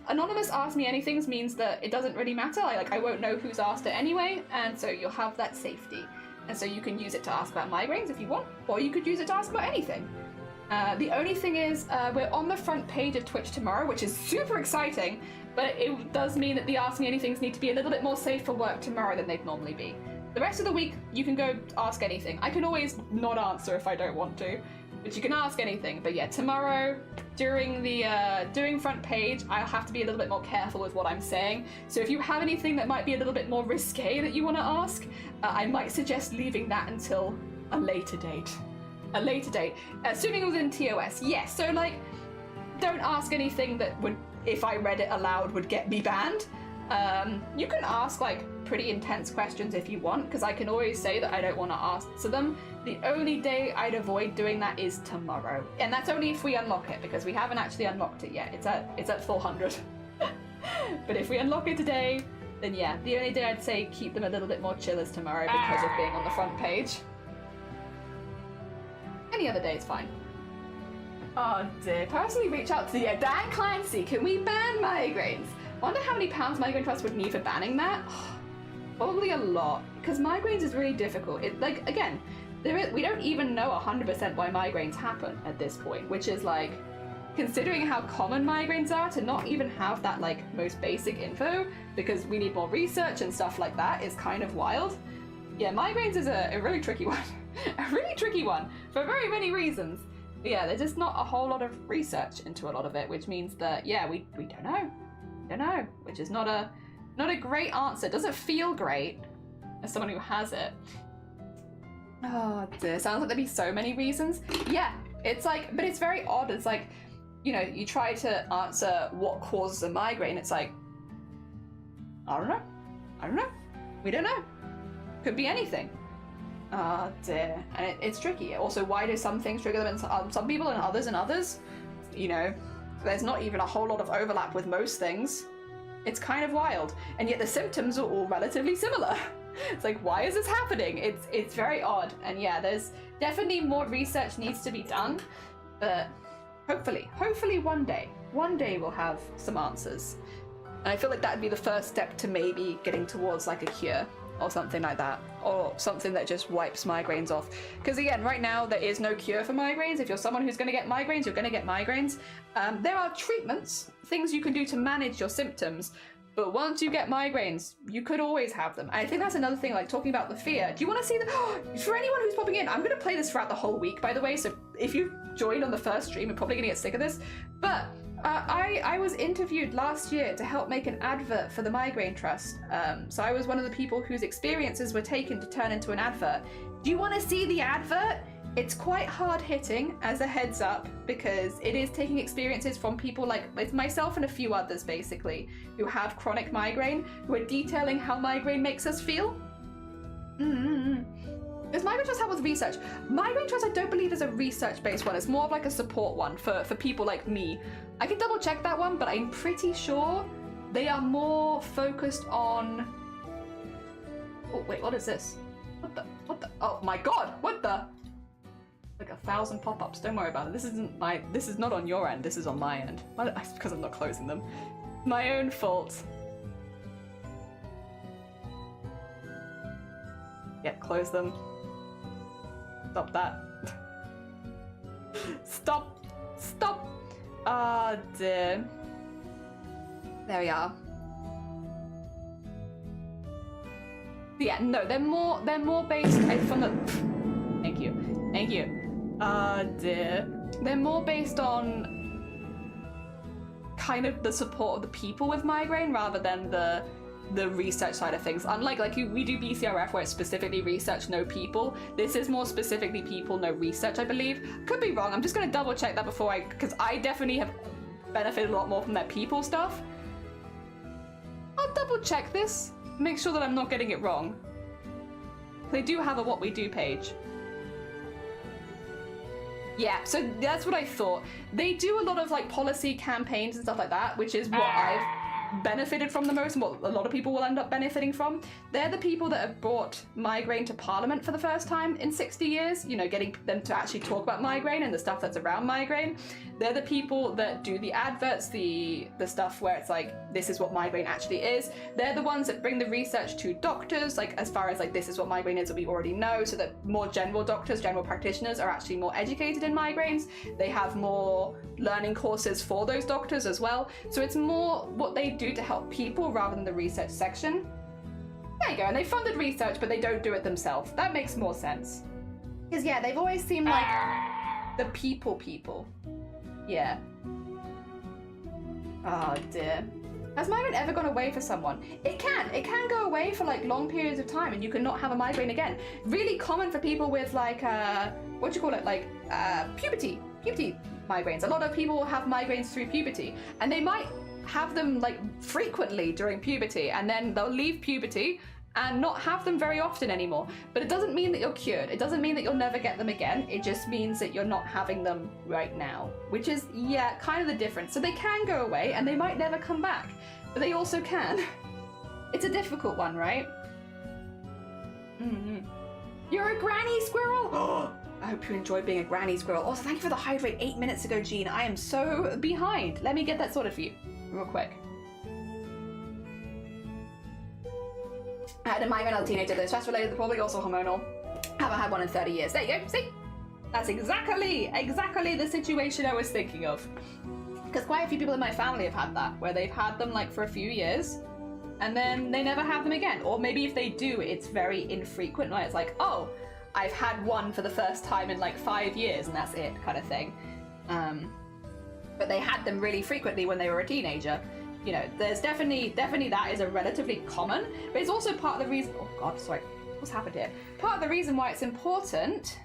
anonymous ask me anythings means that it doesn't really matter. I won't know who's asked it anyway, and so you'll have that safety. And so you can use it to ask about migraines if you want, or you could use it to ask about anything. The only thing is, we're on the front page of Twitch tomorrow, which is super exciting, but it does mean that the Ask Me Anythings need to be a little bit more safe for work tomorrow than they'd normally be. The rest of the week, you can go ask anything. I can always not answer if I don't want to, but you can ask anything. But yeah, tomorrow, during front page, I'll have to be a little bit more careful with what I'm saying. So if you have anything that might be a little bit more risque that you want to ask, I might suggest leaving that until a later date. Assuming within TOS, yes. So don't ask anything that would, if I read it aloud, would get me banned. You can ask pretty intense questions if you want, because I can always say that I don't want to answer them. The only day I'd avoid doing that is tomorrow, and that's only if we unlock it, because we haven't actually unlocked it yet. It's at 400. But if we unlock it today, then yeah, the only day I'd say keep them a little bit more chill is tomorrow because of being on the front page. Any other day is fine. Oh dear. Personally reach out to Dan Clancy. Can we ban migraines? Wonder how many pounds Migraine Trust would need for banning that? Probably a lot, because migraines is really difficult. Again, we don't even know 100% why migraines happen at this point, which is considering how common migraines are, to not even have that most basic info, because we need more research and stuff like that, is kind of wild. Yeah, migraines is a really tricky one. A really tricky one for very many reasons. But yeah, there's just not a whole lot of research into a lot of it, which means that yeah, we don't know. Don't know, which is not a great answer. Doesn't feel great as someone who has it. Oh dear, sounds like there'd be so many reasons. Yeah, it's but it's very odd. It's you try to answer what causes a migraine. It's I don't know. We don't know. Could be anything. Oh dear, and it's tricky. Also, why do some things trigger them in some people and others? There's not even a whole lot of overlap with most things. It's kind of wild, and yet the symptoms are all relatively similar. It's why is this happening? It's very odd, and yeah, there's definitely more research needs to be done, but hopefully one day we'll have some answers. And I feel like that'd be the first step to maybe getting towards a cure or something like that, or something that just wipes migraines off. Because again, right now there is no cure for migraines. If you're someone who's going to get migraines, you're going to get migraines. There are treatments, things you can do to manage your symptoms, but once you get migraines, you could always have them. And I think that's another thing, talking about the fear. Do you want to see for anyone who's popping in, I'm going to play this throughout the whole week, by the way, so if you joined on the first stream, you're probably going to get sick of this, but I was interviewed last year to help make an advert for the Migraine Trust. So I was one of the people whose experiences were taken to turn into an advert. Do you want to see the advert? It's quite hard-hitting, as a heads up, because it is taking experiences from people it's myself and a few others, basically, who have chronic migraine, who are detailing how migraine makes us feel. Does Migraine Trust help with research? Migraine Trust, I don't believe, is a research-based one. It's more of a support one for people like me. I can double-check that one, but I'm pretty sure they are more focused on... Oh, wait, what is this? What the? Oh my god, what the? 1,000 pop-ups, don't worry about it. This is not on your end, this is on my end. Because I'm not closing them. My own fault. Yeah, close them. Stop that. Stop! Ah, dear. There we are. Yeah, no, they're more based from the... Thank you. Ah, dear. They're more based on kind of the support of the people with migraine rather than the research side of things. Unlike we do BCRF where it's specifically research, no people. This is more specifically people, no research, I believe. Could be wrong. I'm just going to double check that before because I definitely have benefited a lot more from that people stuff. I'll double check this, make sure that I'm not getting it wrong. They do have a What We Do page. Yeah, so that's what I thought. They do a lot of policy campaigns and stuff like that, which is what I've benefited from the most and what a lot of people will end up benefiting from. They're the people that have brought migraine to Parliament for the first time in 60 years, getting them to actually talk about migraine and the stuff that's around migraine. They're the people that do the adverts, the stuff where it's like, this is what migraine actually is. They're the ones that bring the research to doctors, like as far as like, this is what migraine is that we already know, so that more general doctors, general practitioners are actually more educated in migraines. They have more learning courses for those doctors as well. So it's more what they do to help people rather than the research section. There you go, and they funded research, but they don't do it themselves. That makes more sense. Because yeah, they've always seemed like the people. Yeah. Oh dear. Has migraine ever gone away for someone? It can go away for like long periods of time and you can not have a migraine again. Really common for people with like, what do you call it? Like puberty migraines. A lot of people have migraines through puberty and they might have them like frequently during puberty and then they'll leave puberty and not have them very often anymore. But it doesn't mean that you're cured. It doesn't mean that you'll never get them again. It just means that you're not having them right now, which is, yeah, kind of the difference. So they can go away and they might never come back, but they also can. It's a difficult one, right? Mm-hmm. You're a granny squirrel? I hope you enjoyed being a granny squirrel. Also, thank you for the hydrate 8 minutes ago, Jean. I am so behind. Let me get that sorted for you real quick. I had a migraine as a teenager, though stress related, probably also hormonal. Haven't had one in 30 years. There you go, see? That's exactly the situation I was thinking of. Because quite a few people in my family have had that, where they've had them like for a few years, and then they never have them again. Or maybe if they do, it's very infrequent, right? It's like, oh, I've had one for the first time in like 5 years, and that's it, kind of thing. But they had them really frequently when they were a teenager. You know, there's definitely that is a relatively common, but it's also part of the reason, oh God, sorry, what's happened here? Part of the reason why it's important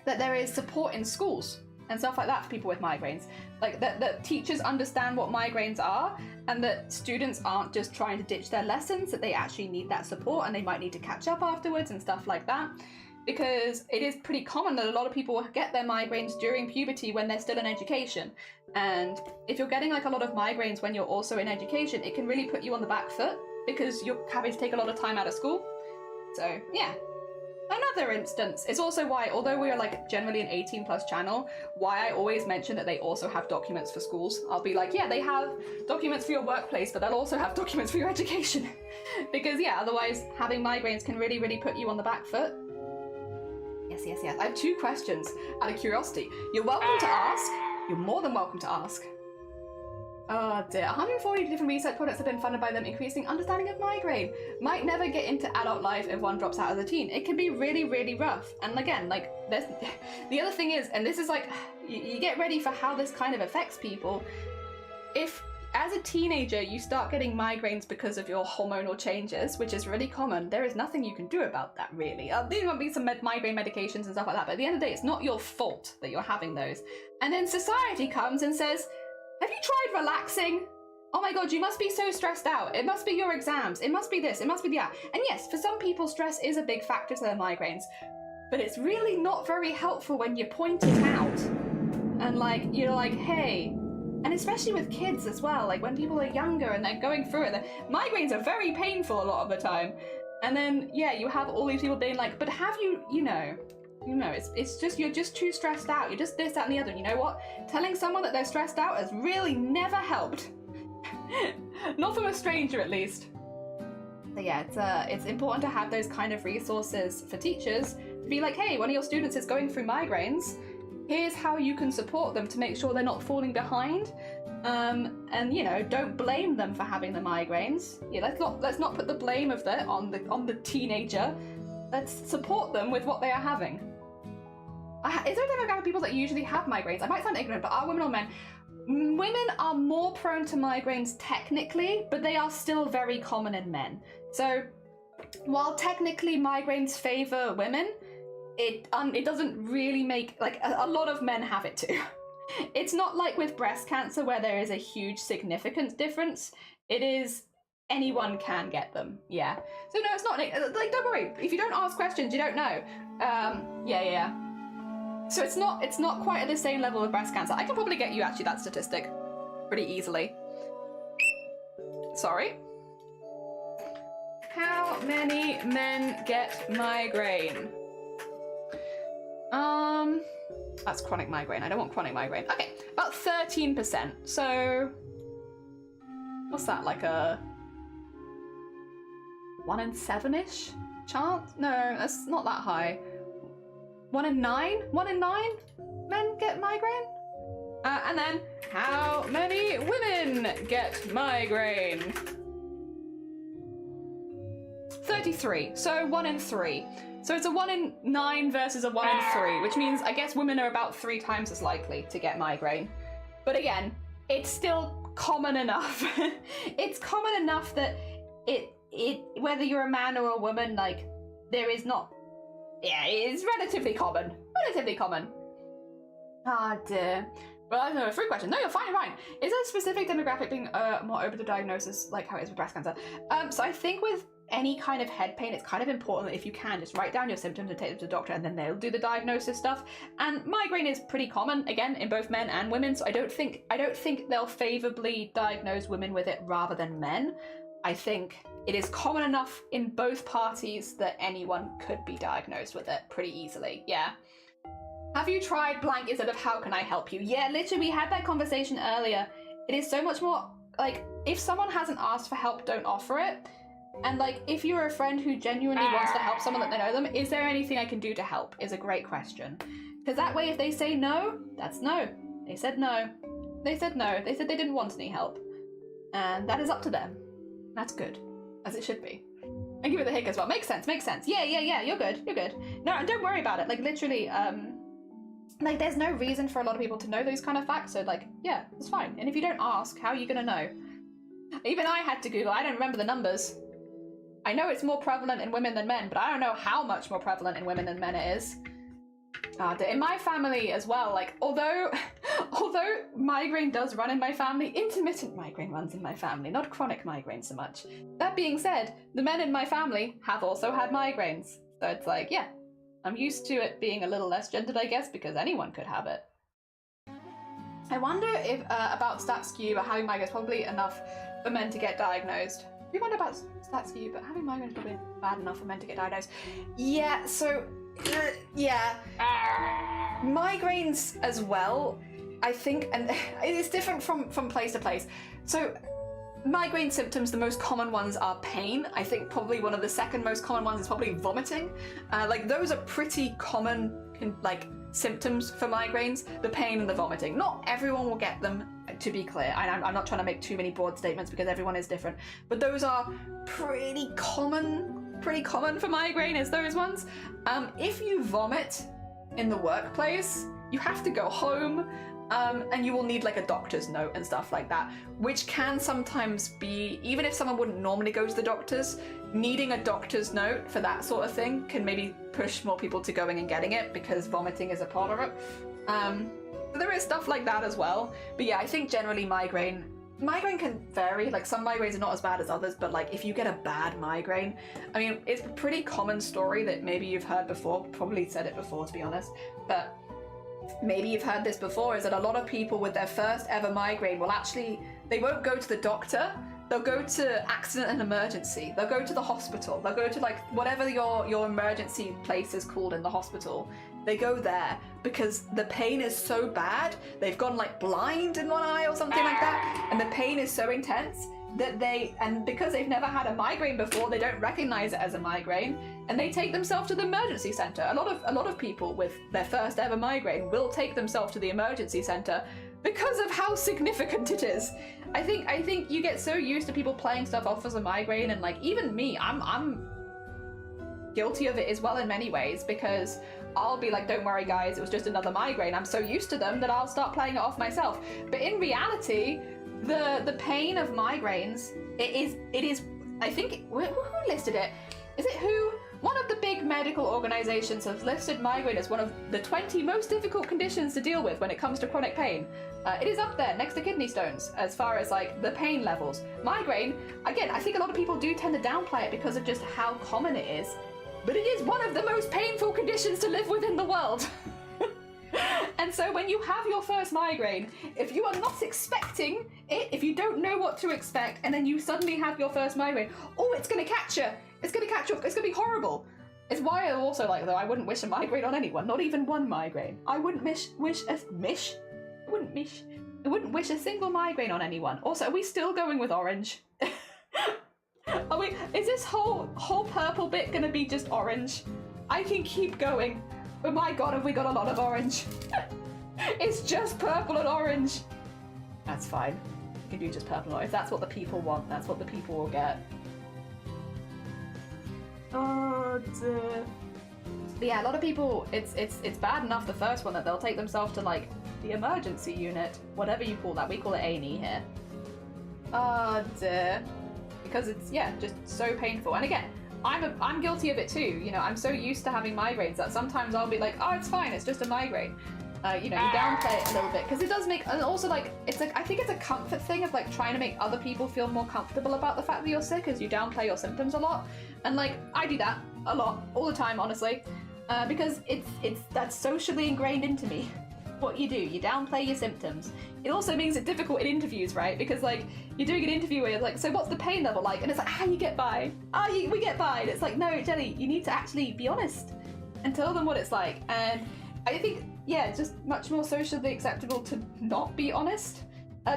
that there is support in schools and stuff like that for people with migraines. Like that teachers understand what migraines are and that students aren't just trying to ditch their lessons, that they actually need that support and they might need to catch up afterwards and stuff like that. Because it is pretty common that a lot of people get their migraines during puberty when they're still in education. And if you're getting like a lot of migraines when you're also in education, it can really put you on the back foot because you're having to take a lot of time out of school. So yeah, another instance. It's also why, although we are like generally an 18+ channel, why I always mention that they also have documents for schools. I'll be like, yeah, they have documents for your workplace, but they'll also have documents for your education. Because yeah, otherwise having migraines can really, really put you on the back foot. Yes. I have 2 questions out of curiosity. You're welcome to ask. You're more than welcome to ask. Oh dear. 140 different research projects have been funded by them, increasing understanding of migraine. Might never get into adult life if one drops out as a teen. It can be really, really rough. And again, like, there's the other thing is, and this is like, you get ready for how this kind of affects people. If as a teenager you start getting migraines because of your hormonal changes, which is really common, there is nothing you can do about that really. There might be some migraine medications and stuff like that, but at the end of the day, it's not your fault that you're having those. And then society comes and says, have you tried relaxing? Oh my God, you must be so stressed out. It must be your exams. It must be this, it must be that. And yes, for some people, stress is a big factor to their migraines, but it's really not very helpful when you point it out. And like, you're like, hey, and especially with kids as well, like when people are younger and they're going through it, the migraines are very painful a lot of the time. And then, yeah, you have all these people being like, but have you, you know, it's just, you're just too stressed out. You're just this, that, and the other. And you know what? Telling someone that they're stressed out has really never helped. Not from a stranger, at least. So yeah, it's important to have those kind of resources for teachers to be like, hey, one of your students is going through migraines. Here's how you can support them to make sure they're not falling behind. And you know, don't blame them for having the migraines. Yeah, let's not put the blame of that on the teenager. Let's support them with what they are having. Is there a demographic of people that usually have migraines? I might sound ignorant, but are women or men? Women are more prone to migraines technically, but they are still very common in men. So while technically migraines favor women, it doesn't really make, like, a lot of men have it too. It's not like with breast cancer where there is a huge significant difference. It is anyone can get them, yeah. So no, it's not like, don't worry, if you don't ask questions, you don't know. Yeah. So it's not quite at the same level of breast cancer. I can probably get you actually that statistic pretty easily. Sorry. How many men get migraine? That's chronic migraine. I don't want chronic migraine. Okay, about 13%. So, what's that, like a 1 in 7-ish chance? No, that's not that high. 1 in 9? 1 in 9 men get migraine? And then, how many women get migraine? 33, so 1 in 3. So it's a 1 in 9 versus a 1 in 3, which means I guess women are about 3 times as likely to get migraine. But again, it's still common enough. It's common enough that it whether you're a man or a woman, like, there is not, yeah, it's relatively common. Relatively common. Ah, dear. Well, I don't know, 3 questions. No, you're fine, fine. Is there a specific demographic being more open to diagnosis, like how it is with breast cancer? So I think with any kind of head pain, it's kind of important that if you can, just write down your symptoms and take them to the doctor, and then they'll do the diagnosis stuff. And migraine is pretty common, again, in both men and women, so I don't think they'll favourably diagnose women with it rather than men. I think it is common enough in both parties that anyone could be diagnosed with it pretty easily, yeah. Have you tried blank instead of how can I help you? Yeah, literally, we had that conversation earlier. It is so much more, like, if someone hasn't asked for help, don't offer it. And, like, if you're a friend who genuinely wants to help someone that they know them, is there anything I can do to help is a great question. Because that way, if they say no, that's no. They said no. They said no. They said they didn't want any help. And that is up to them. That's good. As it should be. And give it the hick as well. Makes sense, makes sense. Yeah, you're good, you're good. No, don't worry about it. Like, literally, like, there's no reason for a lot of people to know those kind of facts, so, like, yeah, it's fine. And if you don't ask, how are you gonna know? Even I had to Google, I don't remember the numbers. I know it's more prevalent in women than men, but I don't know how much more prevalent in women than men it is. In my family as well, like, although migraine does run in my family, intermittent migraine runs in my family, not chronic migraine so much. That being said, the men in my family have also had migraines. So it's like, yeah, I'm used to it being a little less gendered, I guess, because anyone could have it. I wonder if about stat skew, but having migraine is probably enough for men to get diagnosed. We wonder about stat skew, but having migraine is probably bad enough for men to get diagnosed. Yeah, so, yeah. Migraines as well, I think, and it's different from place to place. So, migraine symptoms, the most common ones are pain. I think probably one of the second most common ones is probably vomiting. Like, those are pretty common, like, symptoms for migraines, the pain and the vomiting. Not everyone will get them, to be clear. I'm not trying to make too many broad statements because everyone is different, but those are pretty common for migraine, is those ones. If you vomit in the workplace, you have to go home, and you will need like a doctor's note and stuff like that, which can sometimes be, even if someone wouldn't normally go to the doctors, needing a doctor's note for that sort of thing can maybe push more people to going and getting it because vomiting is a part of it. So there is stuff like that as well. But yeah, I think generally migraine can vary. Like, some migraines are not as bad as others, but like if you get a bad migraine, I mean, it's a pretty common story that maybe you've heard before, probably said it before to be honest, but maybe you've heard this before, is that a lot of people with their first ever migraine will actually, they won't go to the doctor, they'll go to accident and emergency, they'll go to the hospital, they'll go to like whatever your emergency place is called in the hospital. They go there because the pain is so bad, they've gone like blind in one eye or something like that, and the pain is so intense that and because they've never had a migraine before, they don't recognize it as a migraine, and they take themselves to the emergency center. A lot of people with their first ever migraine will take themselves to the emergency center because of how significant it is. I think you get so used to people playing stuff off as a migraine, and like even me, I'm guilty of it as well in many ways, because I'll be like, don't worry guys, it was just another migraine. I'm so used to them that I'll start playing it off myself. But in reality, the pain of migraines, it is I think, who listed it? Is it who? One of the big medical organizations has listed migraine as one of the 20 most difficult conditions to deal with when it comes to chronic pain. It is up there next to kidney stones as far as like the pain levels. Migraine, again, I think a lot of people do tend to downplay it because of just how common it is, but it is one of the most painful conditions to live with in the world. And so when you have your first migraine, if you are not expecting it, if you don't know what to expect, and then you suddenly have your first migraine, oh, it's going to catch you. It's going to catch you. It's going to be horrible. It's why I also like, though, I wouldn't wish a migraine on anyone, not even one migraine. I wouldn't wish a single migraine on anyone. Also, are we still going with orange? Are we? Is this whole purple bit gonna be just orange? I can keep going, but my god, have we got a lot of orange? It's just purple and orange. That's fine. We can do just purple and orange. If that's what the people want, that's what the people will get. Oh dear. But yeah, a lot of people, it's bad enough the first one that they'll take themselves to like the emergency unit, whatever you call that. We call it A&E here. Oh dear. Because it's, yeah, just so painful. And again, I'm guilty of it too. You know, I'm so used to having migraines that sometimes I'll be like, oh, it's fine, it's just a migraine. You know, you downplay it a little bit because it does make, and also like, it's like, I think it's a comfort thing of like trying to make other people feel more comfortable about the fact that you're sick as you downplay your symptoms a lot. And like, I do that a lot, all the time, honestly, because that's socially ingrained into me. What you do, you downplay your symptoms. It also makes it difficult in interviews, right? Because like, you're doing an interview where you're like, so what's the pain level like? And it's like, you get by. We get by. And it's like, no, Jenny, you need to actually be honest and tell them what it's like. And I think, yeah, it's just much more socially acceptable to not be honest.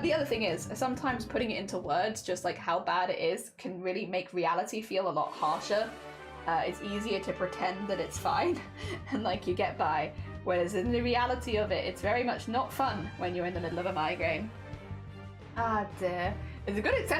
The other thing is, sometimes putting it into words, just like how bad it is, can really make reality feel a lot harsher. It's easier to pretend that it's fine and like you get by. Whereas in the reality of it, it's very much not fun when you're in the middle of a migraine. Ah dear. It's a good example.